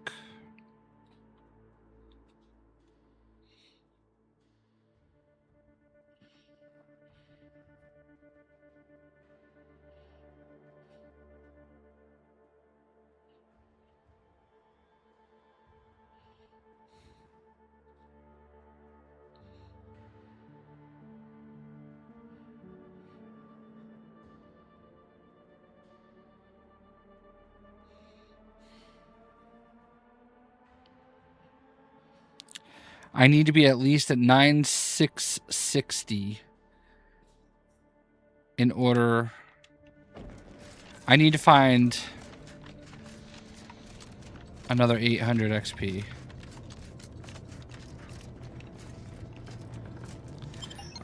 I need to be at least at 9660 in order. I need to find another 800 XP.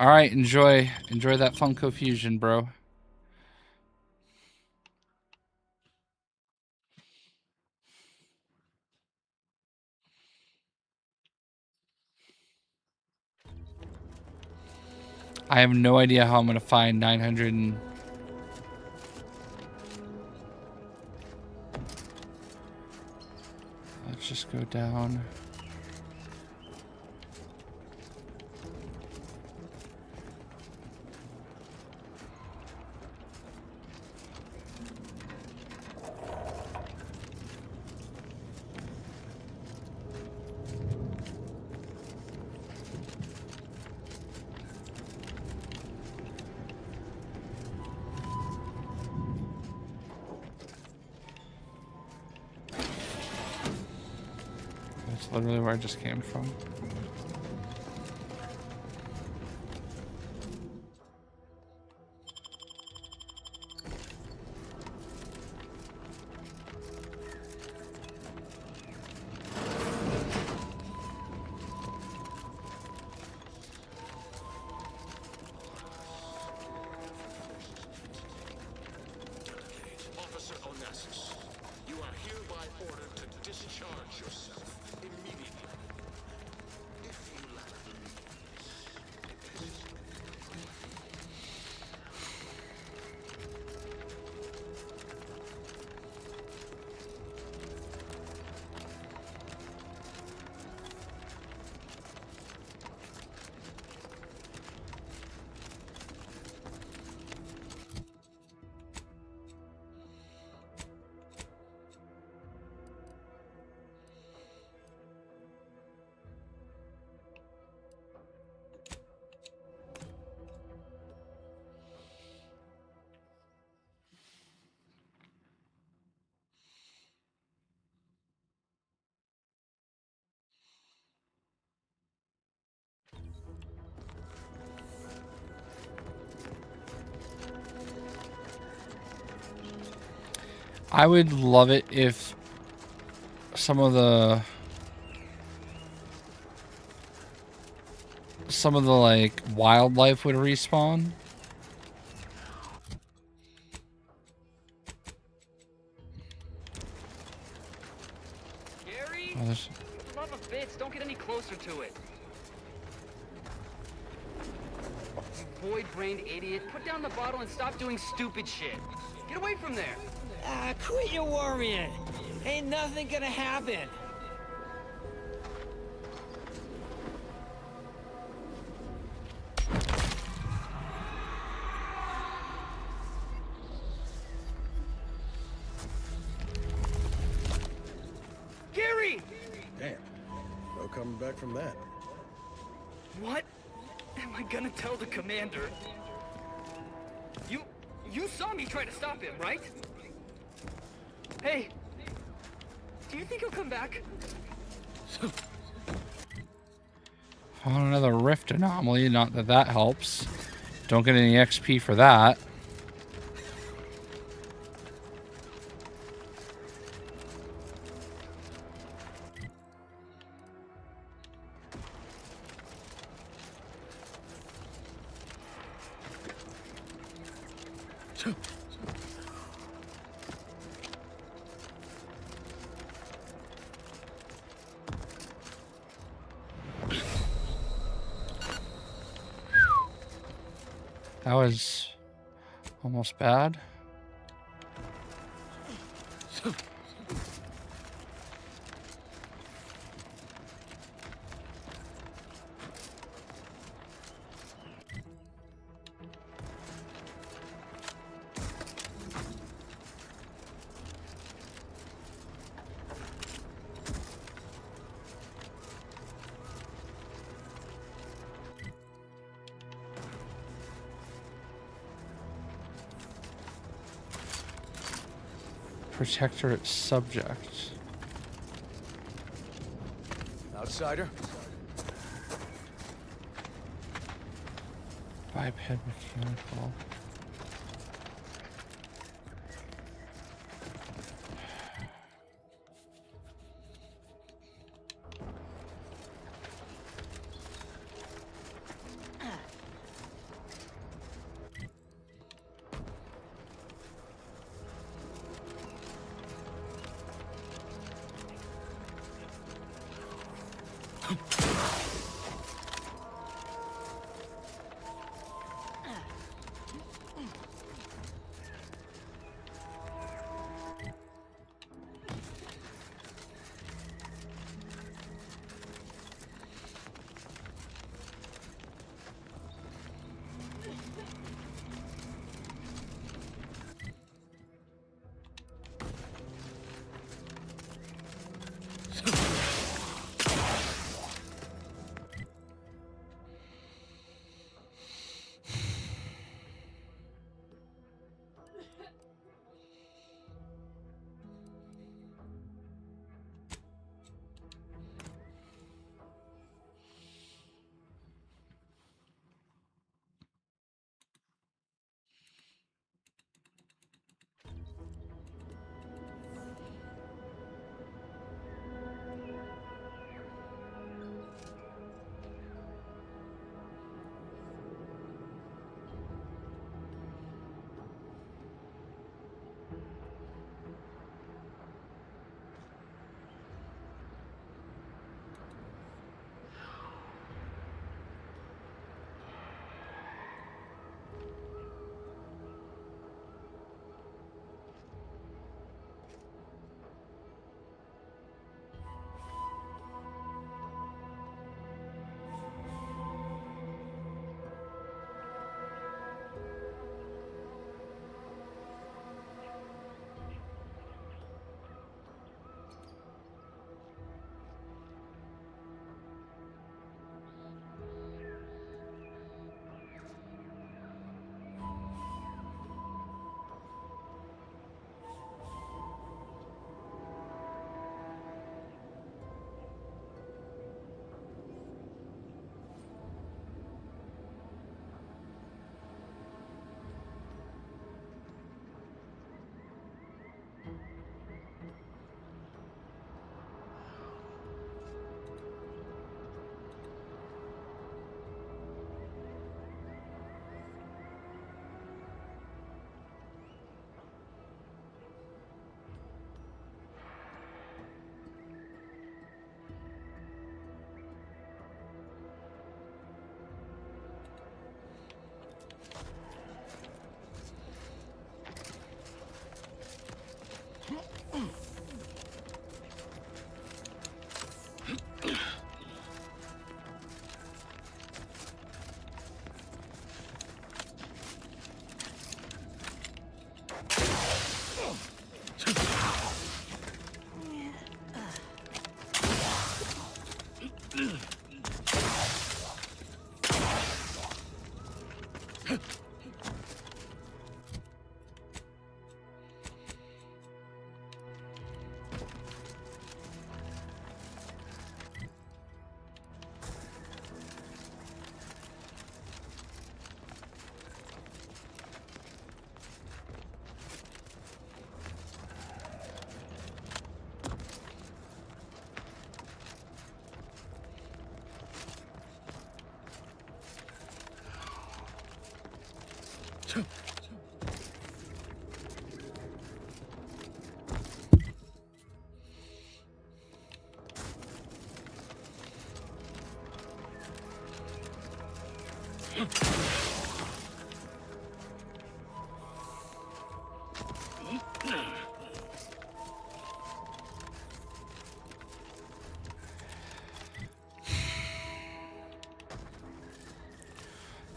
All right, enjoy that Funko Fusion, bro. I have no idea how I'm going to find 900 and... Let's just go down. That's literally where I just came from. Officer Onassis, you are hereby ordered to discharge yourself immediately. If you lack the means, I would love it if some of the like wildlife would respawn. Oh, fits. Don't get any closer to it. You void-brained idiot. Put down the bottle and stop doing stupid shit. Get away from there. Ah, quit your worrying. Ain't nothing gonna happen. Gary! Damn. No coming back from that. What am I gonna tell the commander? You saw me try to stop him, right? Hey, do you think he'll come back? Found another rift anomaly. Not that that helps. Don't get any XP for that. That was almost bad. Protectorate subject. Outsider. Biped mechanical.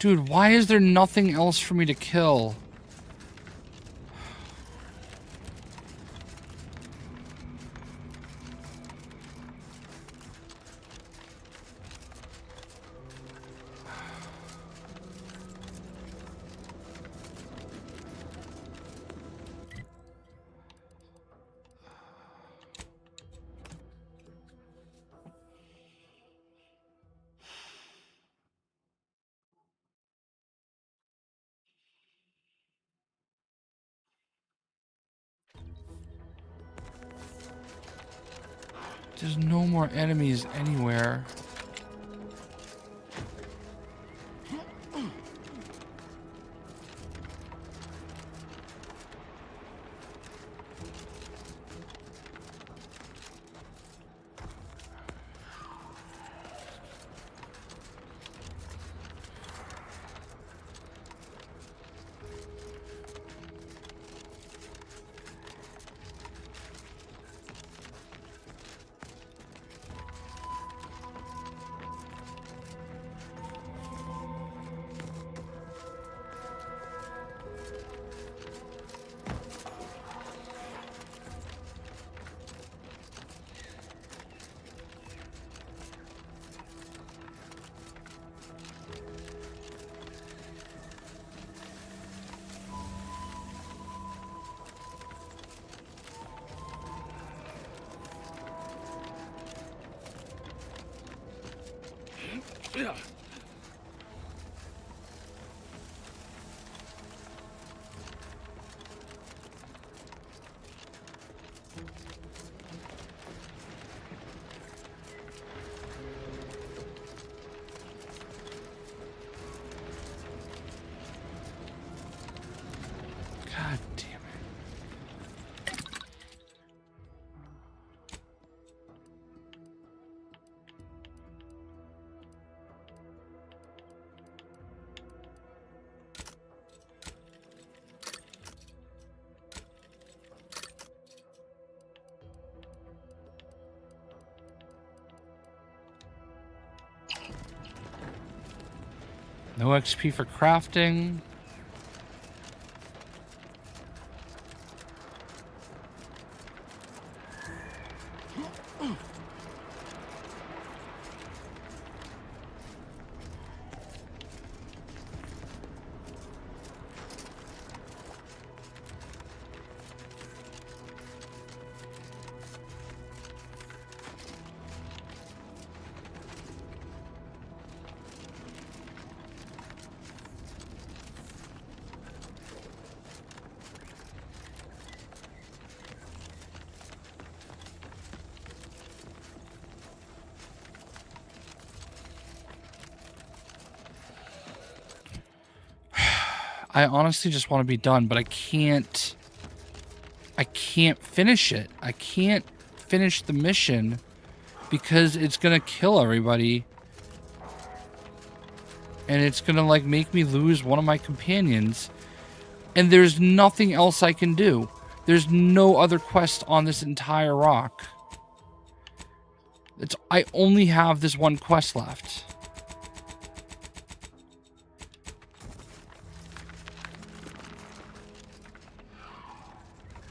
Dude, why is there nothing else for me to kill? There's no more enemies anywhere. Yeah. God damn it. No XP for crafting. I honestly just want to be done, but I can't finish it. I can't finish the mission because it's gonna kill everybody. And it's gonna like make me lose one of my companions. And there's nothing else I can do. There's no other quest on this entire rock. I only have this one quest left.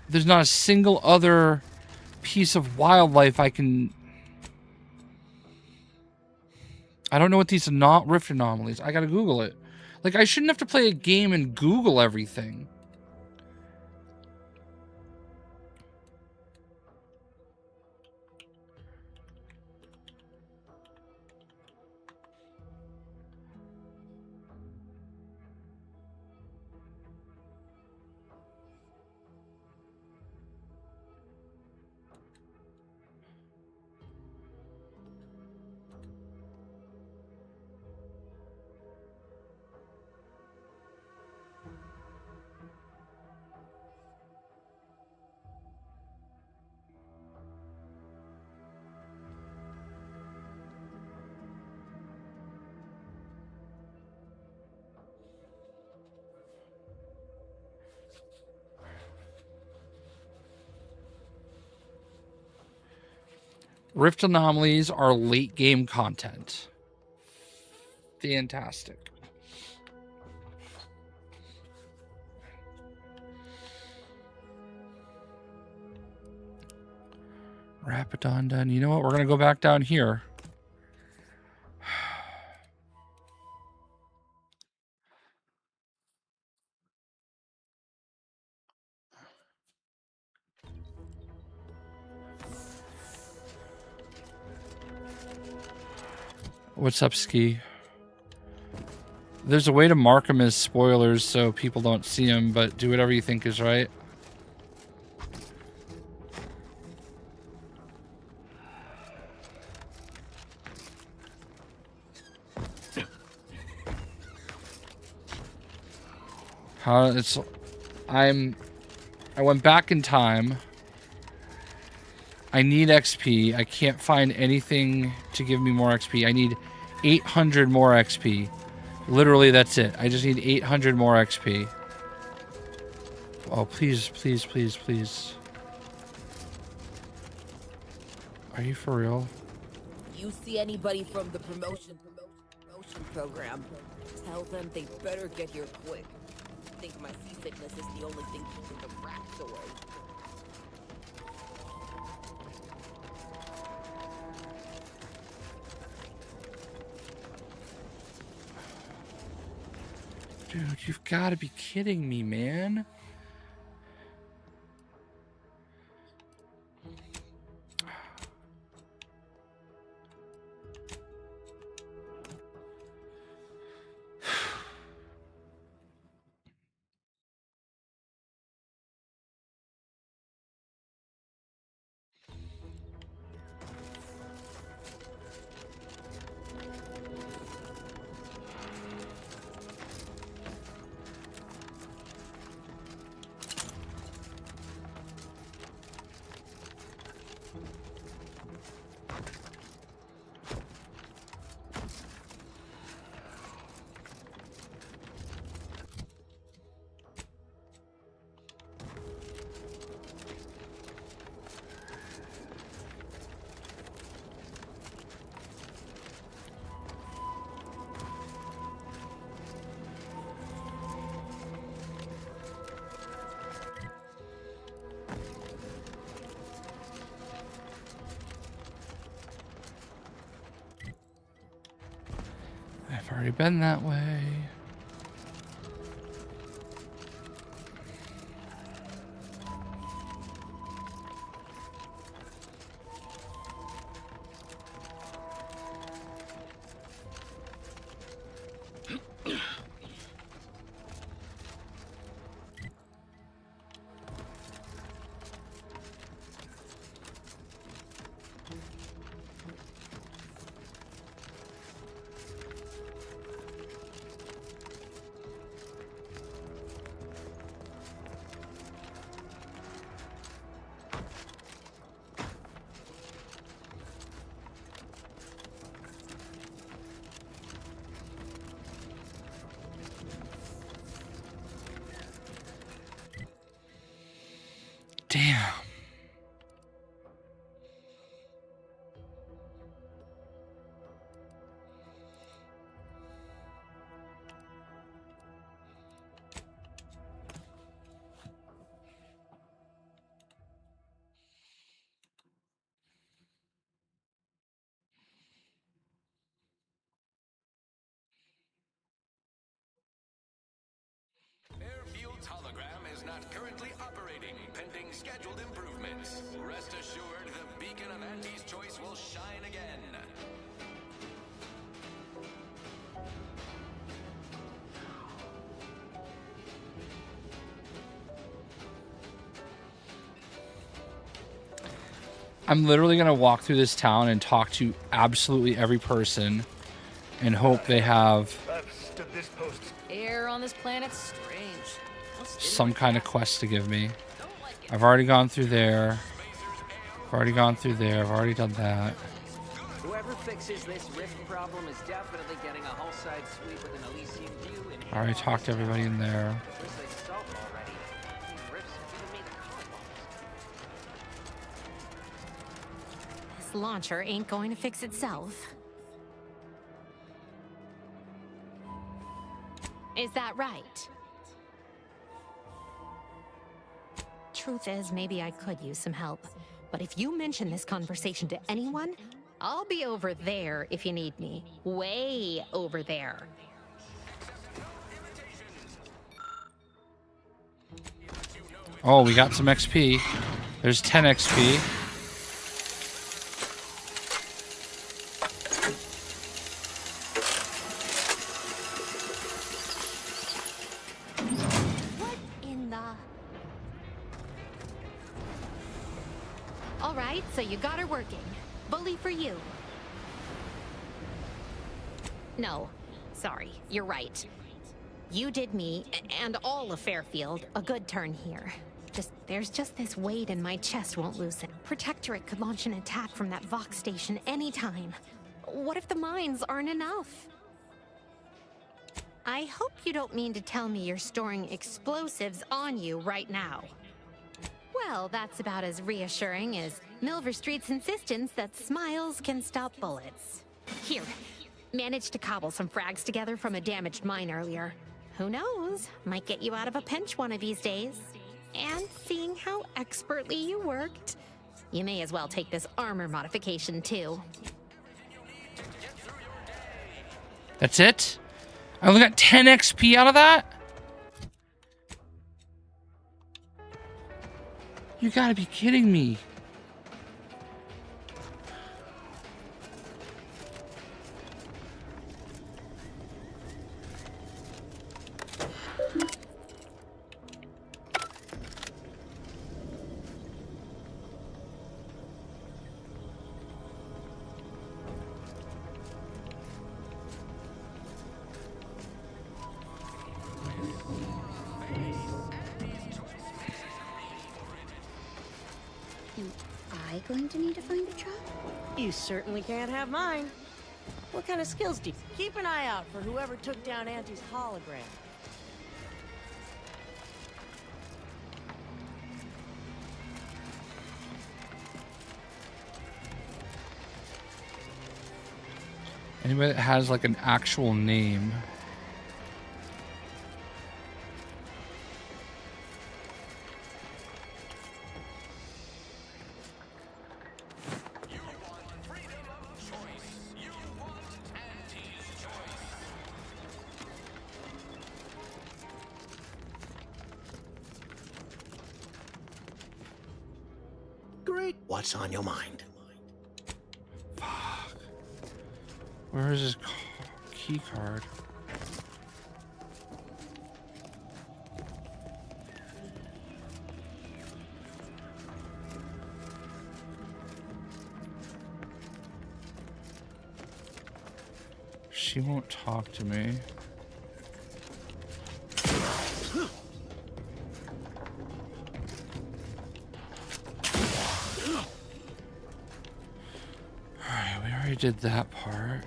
There's not a single other piece of wildlife I can... I don't know what these not rift anomalies. I gotta Google it. Like, I shouldn't have to play a game and Google everything. Rift anomalies are late game content. Fantastic. Rapidon done. You know what? We're going to go back down here. What's up, Ski? There's a way to mark them as spoilers so people don't see them, but do whatever you think is right. I went back in time. I need XP. I can't find anything to give me more XP. I need 800 more XP. Literally, that's it. I just need 800 more XP. Oh, please, please, please, please. Are you for real? You see anybody from the promotion program, tell them they better get here quick. I think my seasickness is the only thing keeping the rats away. Dude, you've got to be kidding me, man. I've already been that way. Damn. Airfield's hologram is not currently operating, pending scheduled improvements. Rest assured, the beacon of Auntie's choice will shine again. I'm literally going to walk through this town and talk to absolutely every person and hope they have Air on this planet's strange. some kind of quest to give me. I've already gone through there. I've already gone through there. I've already done that. Whoever fixes this rift problem is definitely getting a whole side sweep with an Elysium view. I already talked to everybody in there. At least they solved it already. These rifts have even made the this launcher ain't going to fix itself. Is that right? Truth is, maybe I could use some help. But if you mention this conversation to anyone, I'll be over there if you need me. Way over there. Oh, we got some XP. There's 10 XP. What in the... All right, so you got her working. Bully for you. No, sorry, you're right. You did me, and all of Fairfield, a good turn here. There's just this weight in my chest won't loosen. Protectorate could launch an attack from that Vox station anytime. What if the mines aren't enough? I hope you don't mean to tell me you're storing explosives on you right now. Well, that's about as reassuring as Milver Street's insistence that smiles can stop bullets. Here, managed to cobble some frags together from a damaged mine earlier. Who knows? Might get you out of a pinch one of these days. And seeing how expertly you worked, you may as well take this armor modification too. That's it? I only got 10 XP out of that? You gotta be kidding me. Going to need to find a job? You certainly can't have mine. What kind of skills do you... Keep an eye out for whoever took down Auntie's hologram. Anybody that has like an actual name. What's on your mind? Fuck. Where is his key card? She won't talk to me. Did that part.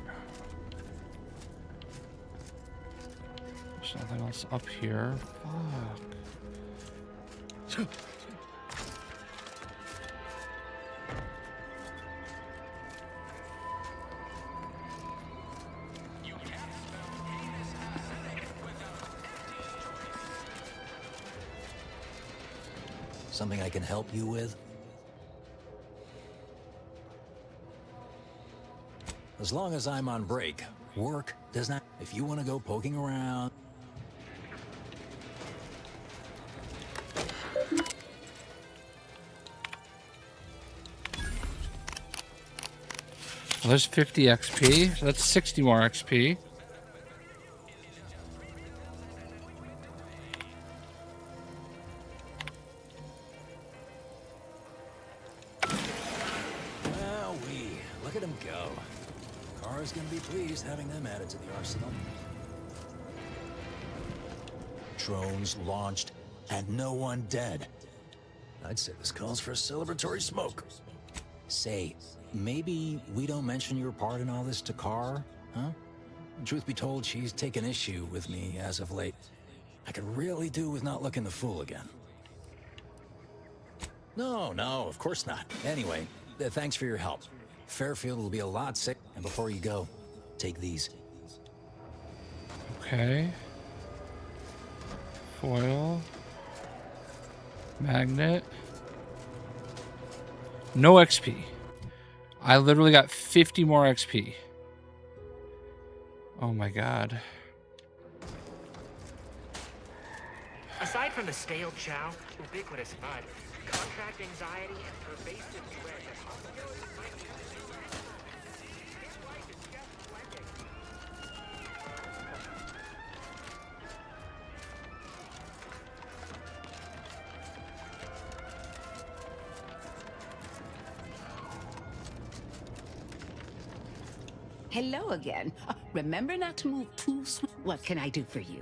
There's nothing else up here. Fuck. Something I can help you with? As long as I'm on break, work does not... If you want to go poking around... Well, there's 50 XP, so that's 60 more XP. Look at him go. Kara's gonna be pleased having them added to the arsenal. Drones launched and no one dead. I'd say this calls for a celebratory smoke. Say, maybe we don't mention your part in all this to Kara, huh? Truth be told, she's taken issue with me as of late. I could really do with not looking the fool again. No, of course not. Anyway, thanks for your help. Fairfield will be a lot sick. And before you go, take these. Okay. Foil. Magnet. No XP. I literally got 50 more XP. Oh my god. Aside from the stale chow, ubiquitous mud, contract anxiety, and pervasive dread that hospitalities might be his life is just blending. Hello again. Remember not to move too slow. What can I do for you?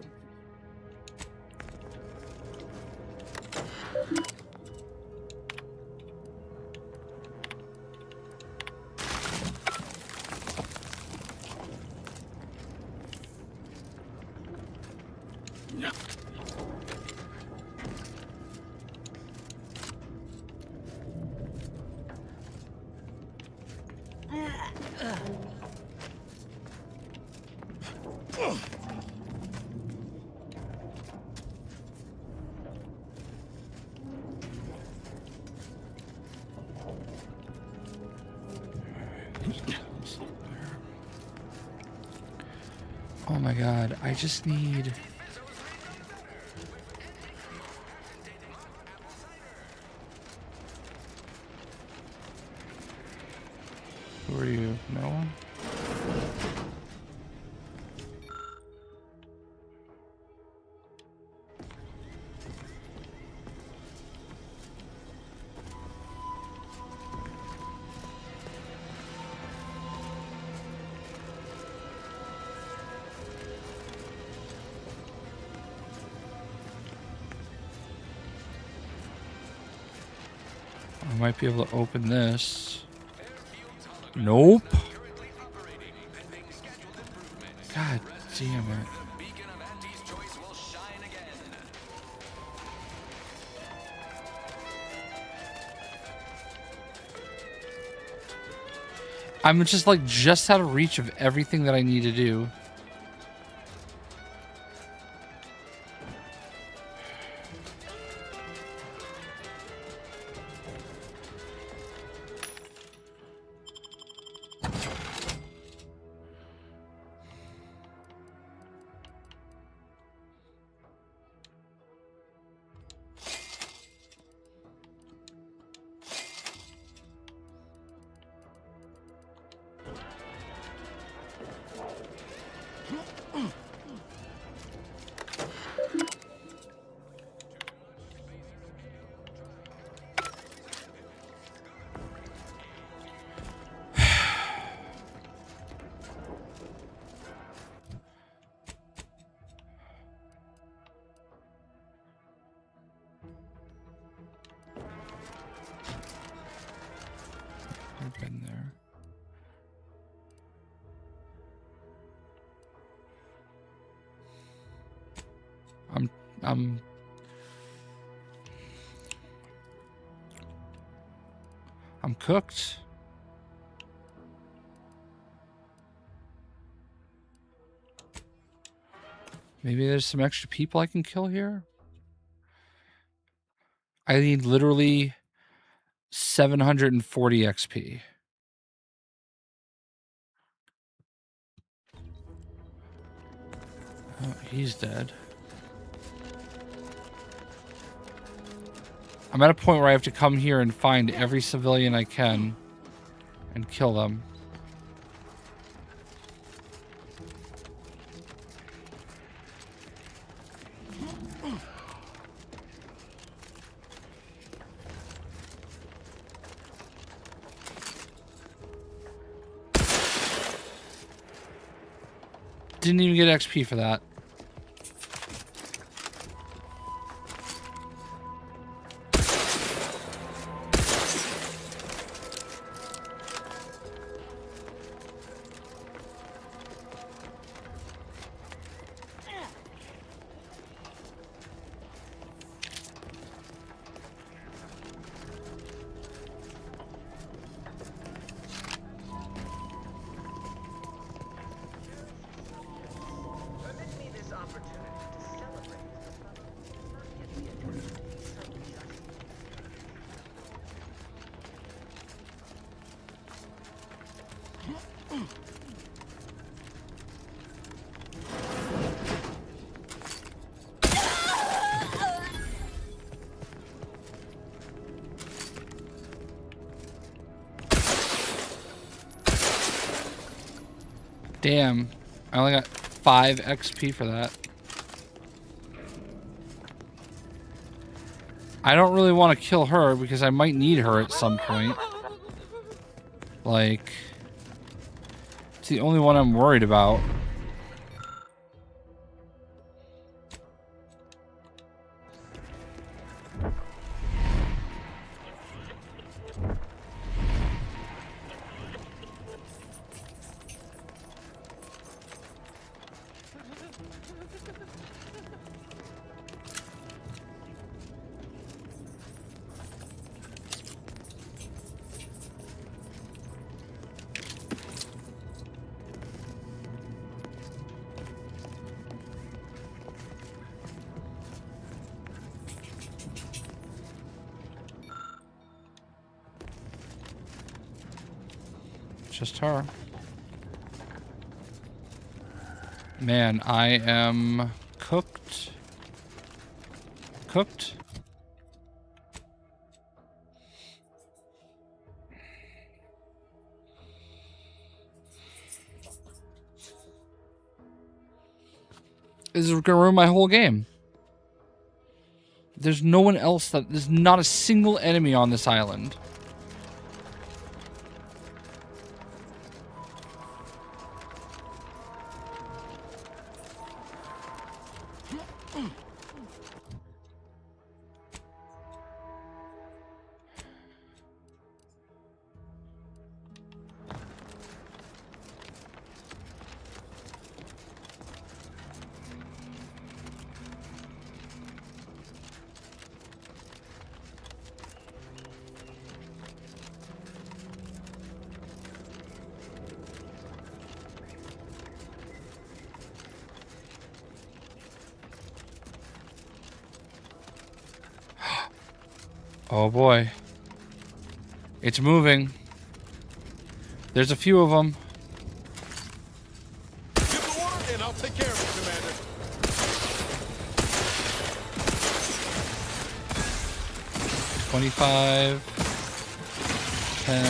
Oh my god, I just need... Who are you? No one? I might be able to open this. Nope. God damn it. I'm just like just out of reach of everything that I need to do. I've been there. I'm cooked. Maybe there's some extra people I can kill here. I need literally 740 XP. Oh, he's dead. I'm at a point where I have to come here and find every civilian I can and kill them. Didn't even get XP for that. Damn. I only got 5 XP for that. I don't really want to kill her because I might need her at some point. Like, it's the only one I'm worried about. Just her. Man, I am cooked. Cooked? This is gonna ruin my whole game. There's no one else there's not a single enemy on this island. Oh boy. It's moving. There's a few of them. Give the order and I'll take care of it, Commander. 25. 10.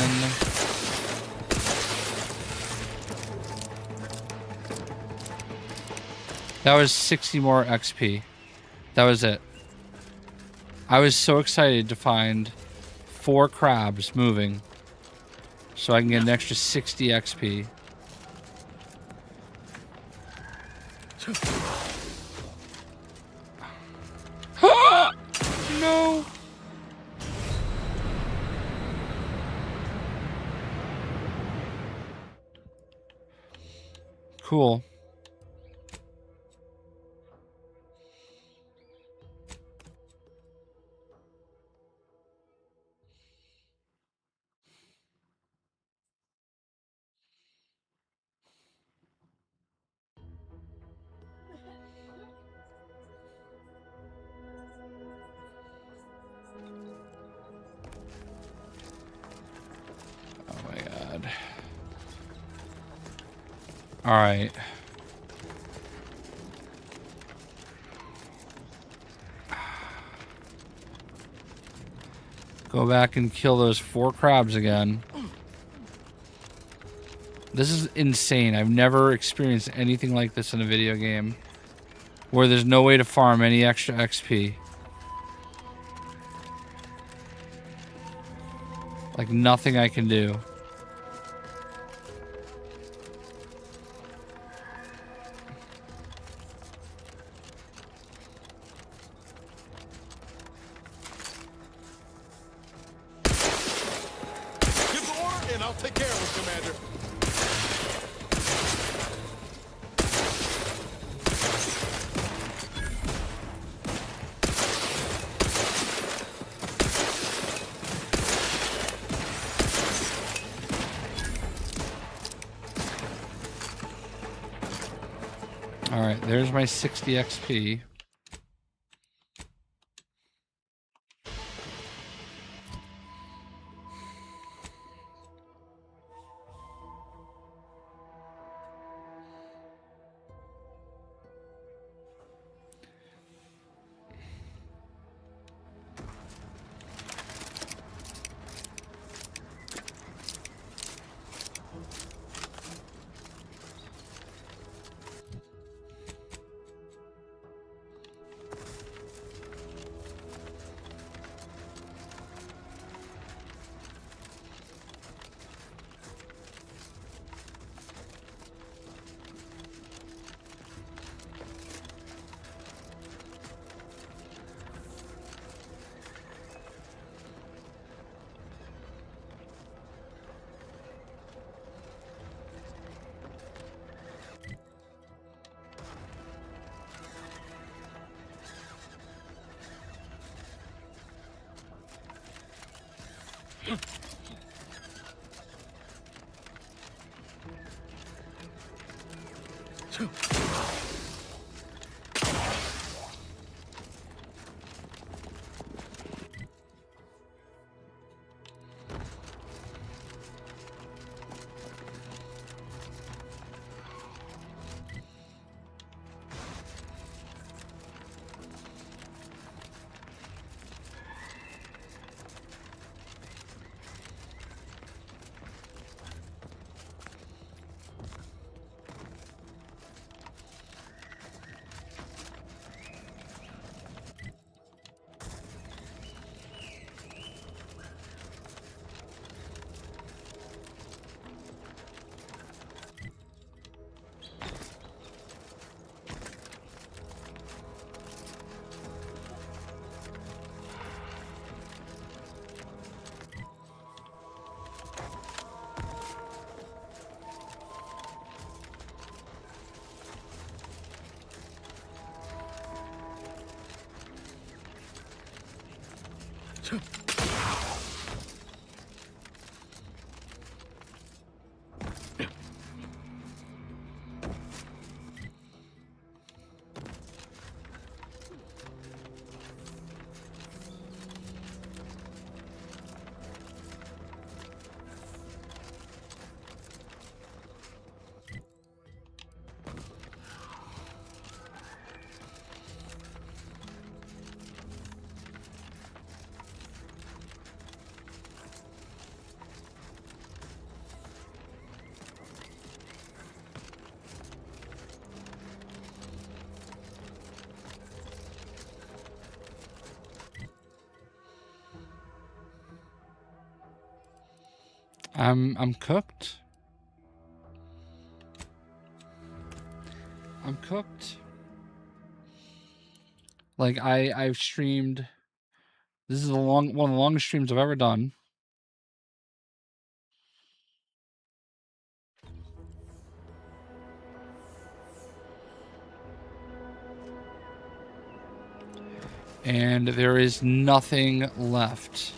That was 60 more XP. That was it. I was so excited to find 4 crabs moving so I can get an extra 60 XP. No! Cool. All right. Go back and kill those 4 crabs again. This is insane. I've never experienced anything like this in a video game where there's no way to farm any extra XP. Like nothing I can do. Alright, there's my 60 XP. I'm cooked. I'm cooked. Like I've streamed. This is one of the longest streams I've ever done. And there is nothing left.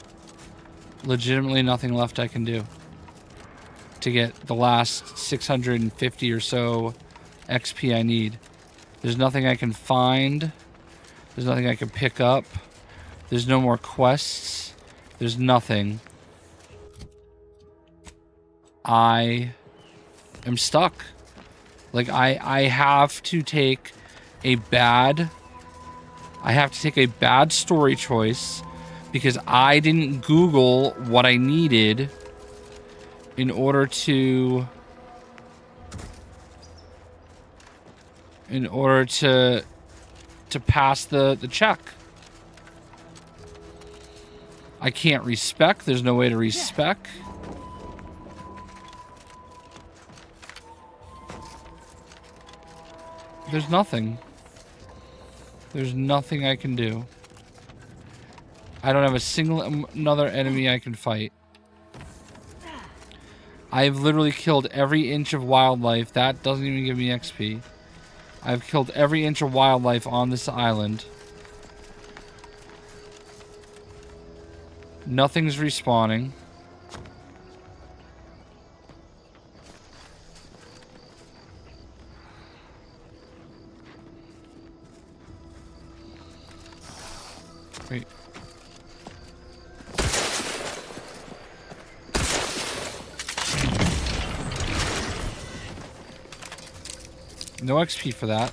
Legitimately nothing left I can do to get the last 650 or so XP I need. There's nothing I can find. There's nothing I can pick up. There's no more quests. There's nothing. I am stuck. Like I have to take a bad story choice because I didn't Google what I needed in order to pass the check. I can't respec. There's no way to respec. There's nothing. There's nothing I can do. I don't have a single another enemy I can fight. I've literally killed every inch of wildlife. That doesn't even give me XP. I've killed every inch of wildlife on this island. Nothing's respawning. Wait. No XP for that.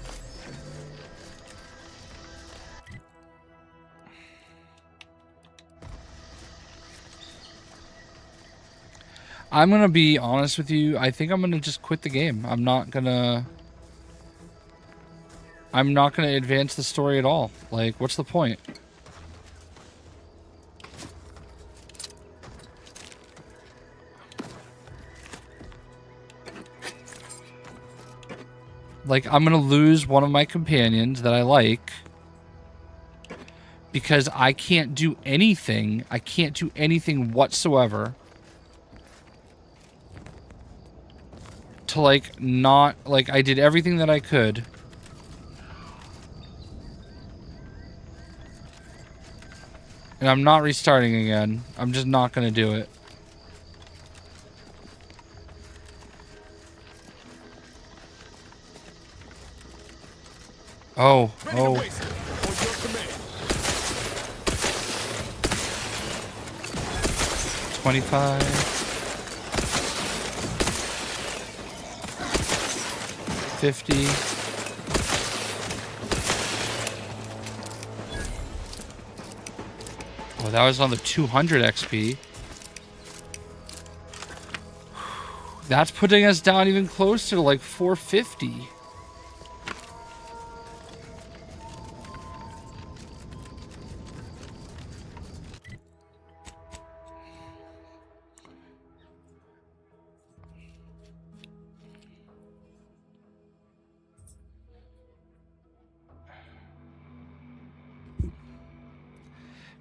I'm gonna be honest with you. I think I'm gonna just quit the game. I'm not gonna advance the story at all. Like, what's the point? Like, I'm gonna lose one of my companions that I like because I can't do anything. I can't do anything whatsoever to, like, not... Like, I did everything that I could. And I'm not restarting again. I'm just not going to do it. Oh, oh. 25. 50. Oh, that was on the 200 XP. That's putting us down even closer to like 450.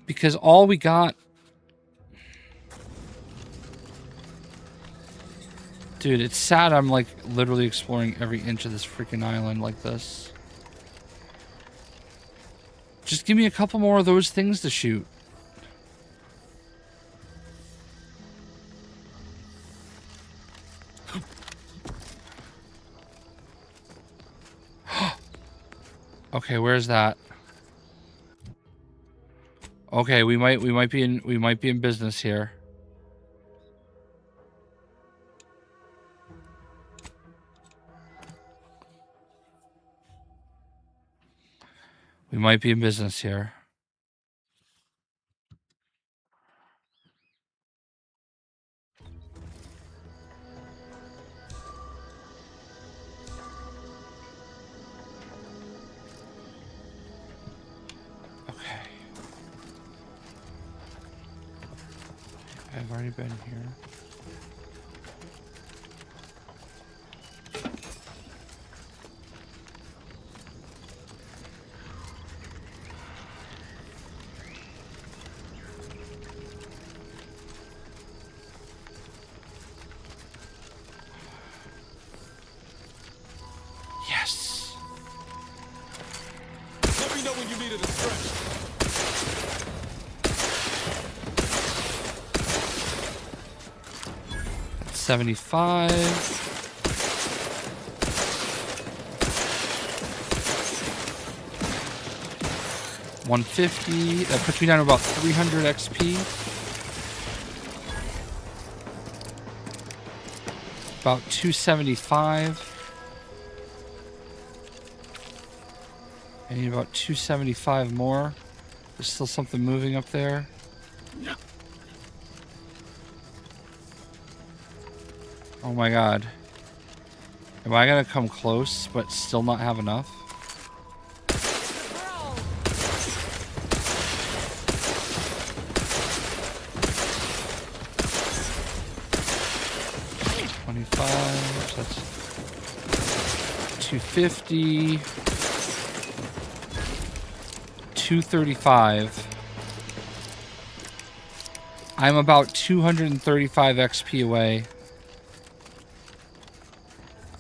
Because all we got... Dude, it's sad I'm like literally exploring every inch of this freaking island like this. Just give me a couple more of those things to shoot. Okay, where's that? Okay, we might be in business here. We might be in business here. I've already been here. Yes. Let me know when you needed a stretch. 75. 150. That puts me down to about 300 XP. About 275. I need about 275 more. There's still something moving up there. Oh my god. Am I gonna come close but still not have enough? $25, that's 250. 235. I'm about 235 XP away.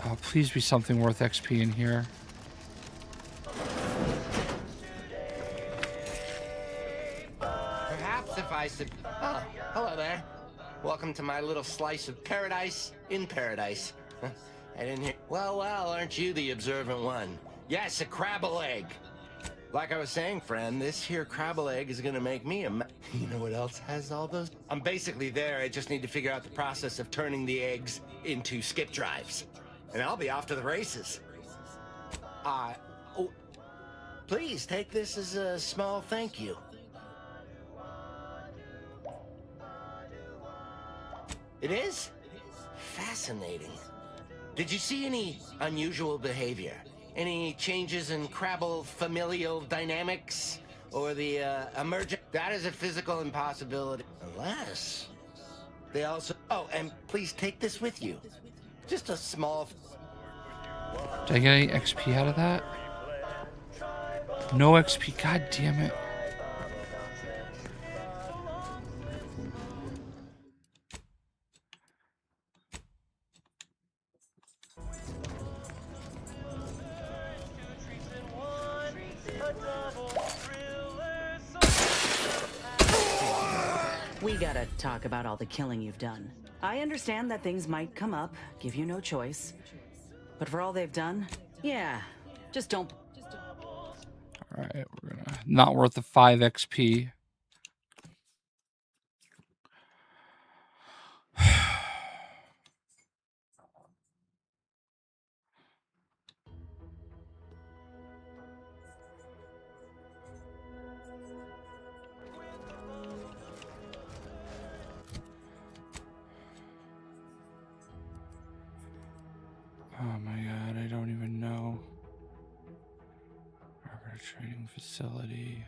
Oh, please be something worth XP in here. Perhaps if I said, oh, hello there. Welcome to my little slice of paradise in paradise. I didn't hear. Well, aren't you the observant one? Yes, a crabble egg. Like I was saying, friend, this here crabble egg is gonna make me a. You know what else has all those? I'm basically there. I just need to figure out the process of turning the eggs into skip drives. And I'll be off to the races. Oh, please take this as a small thank you. It is? Fascinating. Did you see any unusual behavior? Any changes in Crabble familial dynamics? Or the emergent? That is a physical impossibility. Unless they also... Oh, and please take this with you. Just a small... Did I get any XP out of that? No XP, god damn it. We gotta talk about all the killing you've done. I understand that things might come up, give you no choice. But for all they've done, yeah, just don't. Alright, we're gonna... Not worth the 5 XP. Oh my god, I don't even know. Arbiter training facility.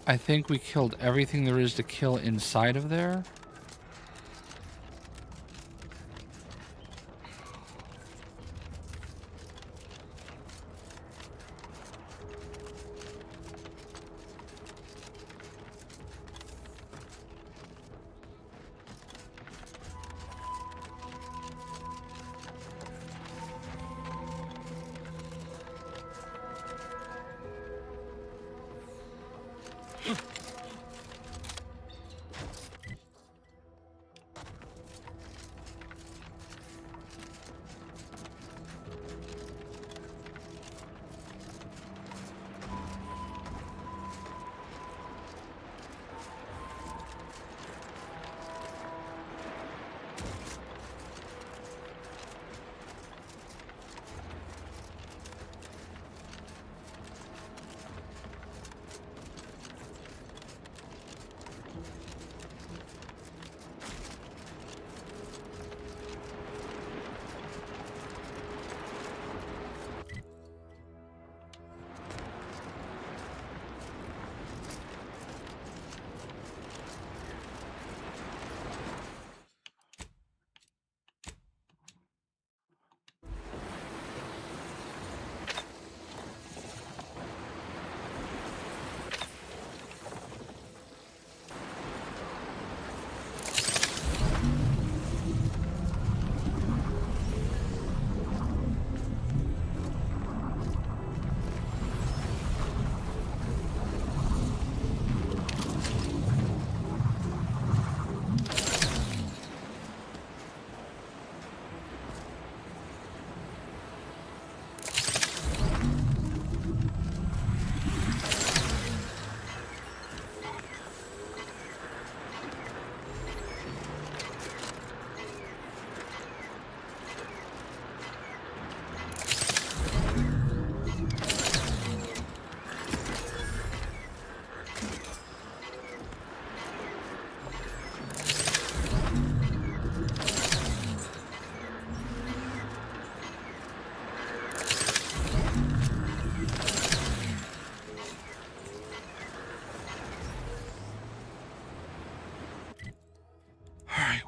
I think we killed everything there is to kill inside of there.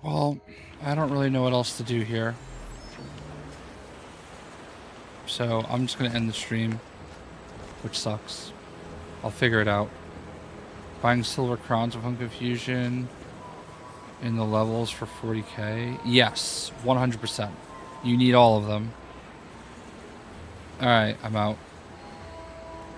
Well, I don't really know what else to do here. So I'm just going to end the stream, which sucks. I'll figure it out. Buying silver crowns of Confusion in the levels for 40k. Yes, 100%. You need all of them. Alright, I'm out.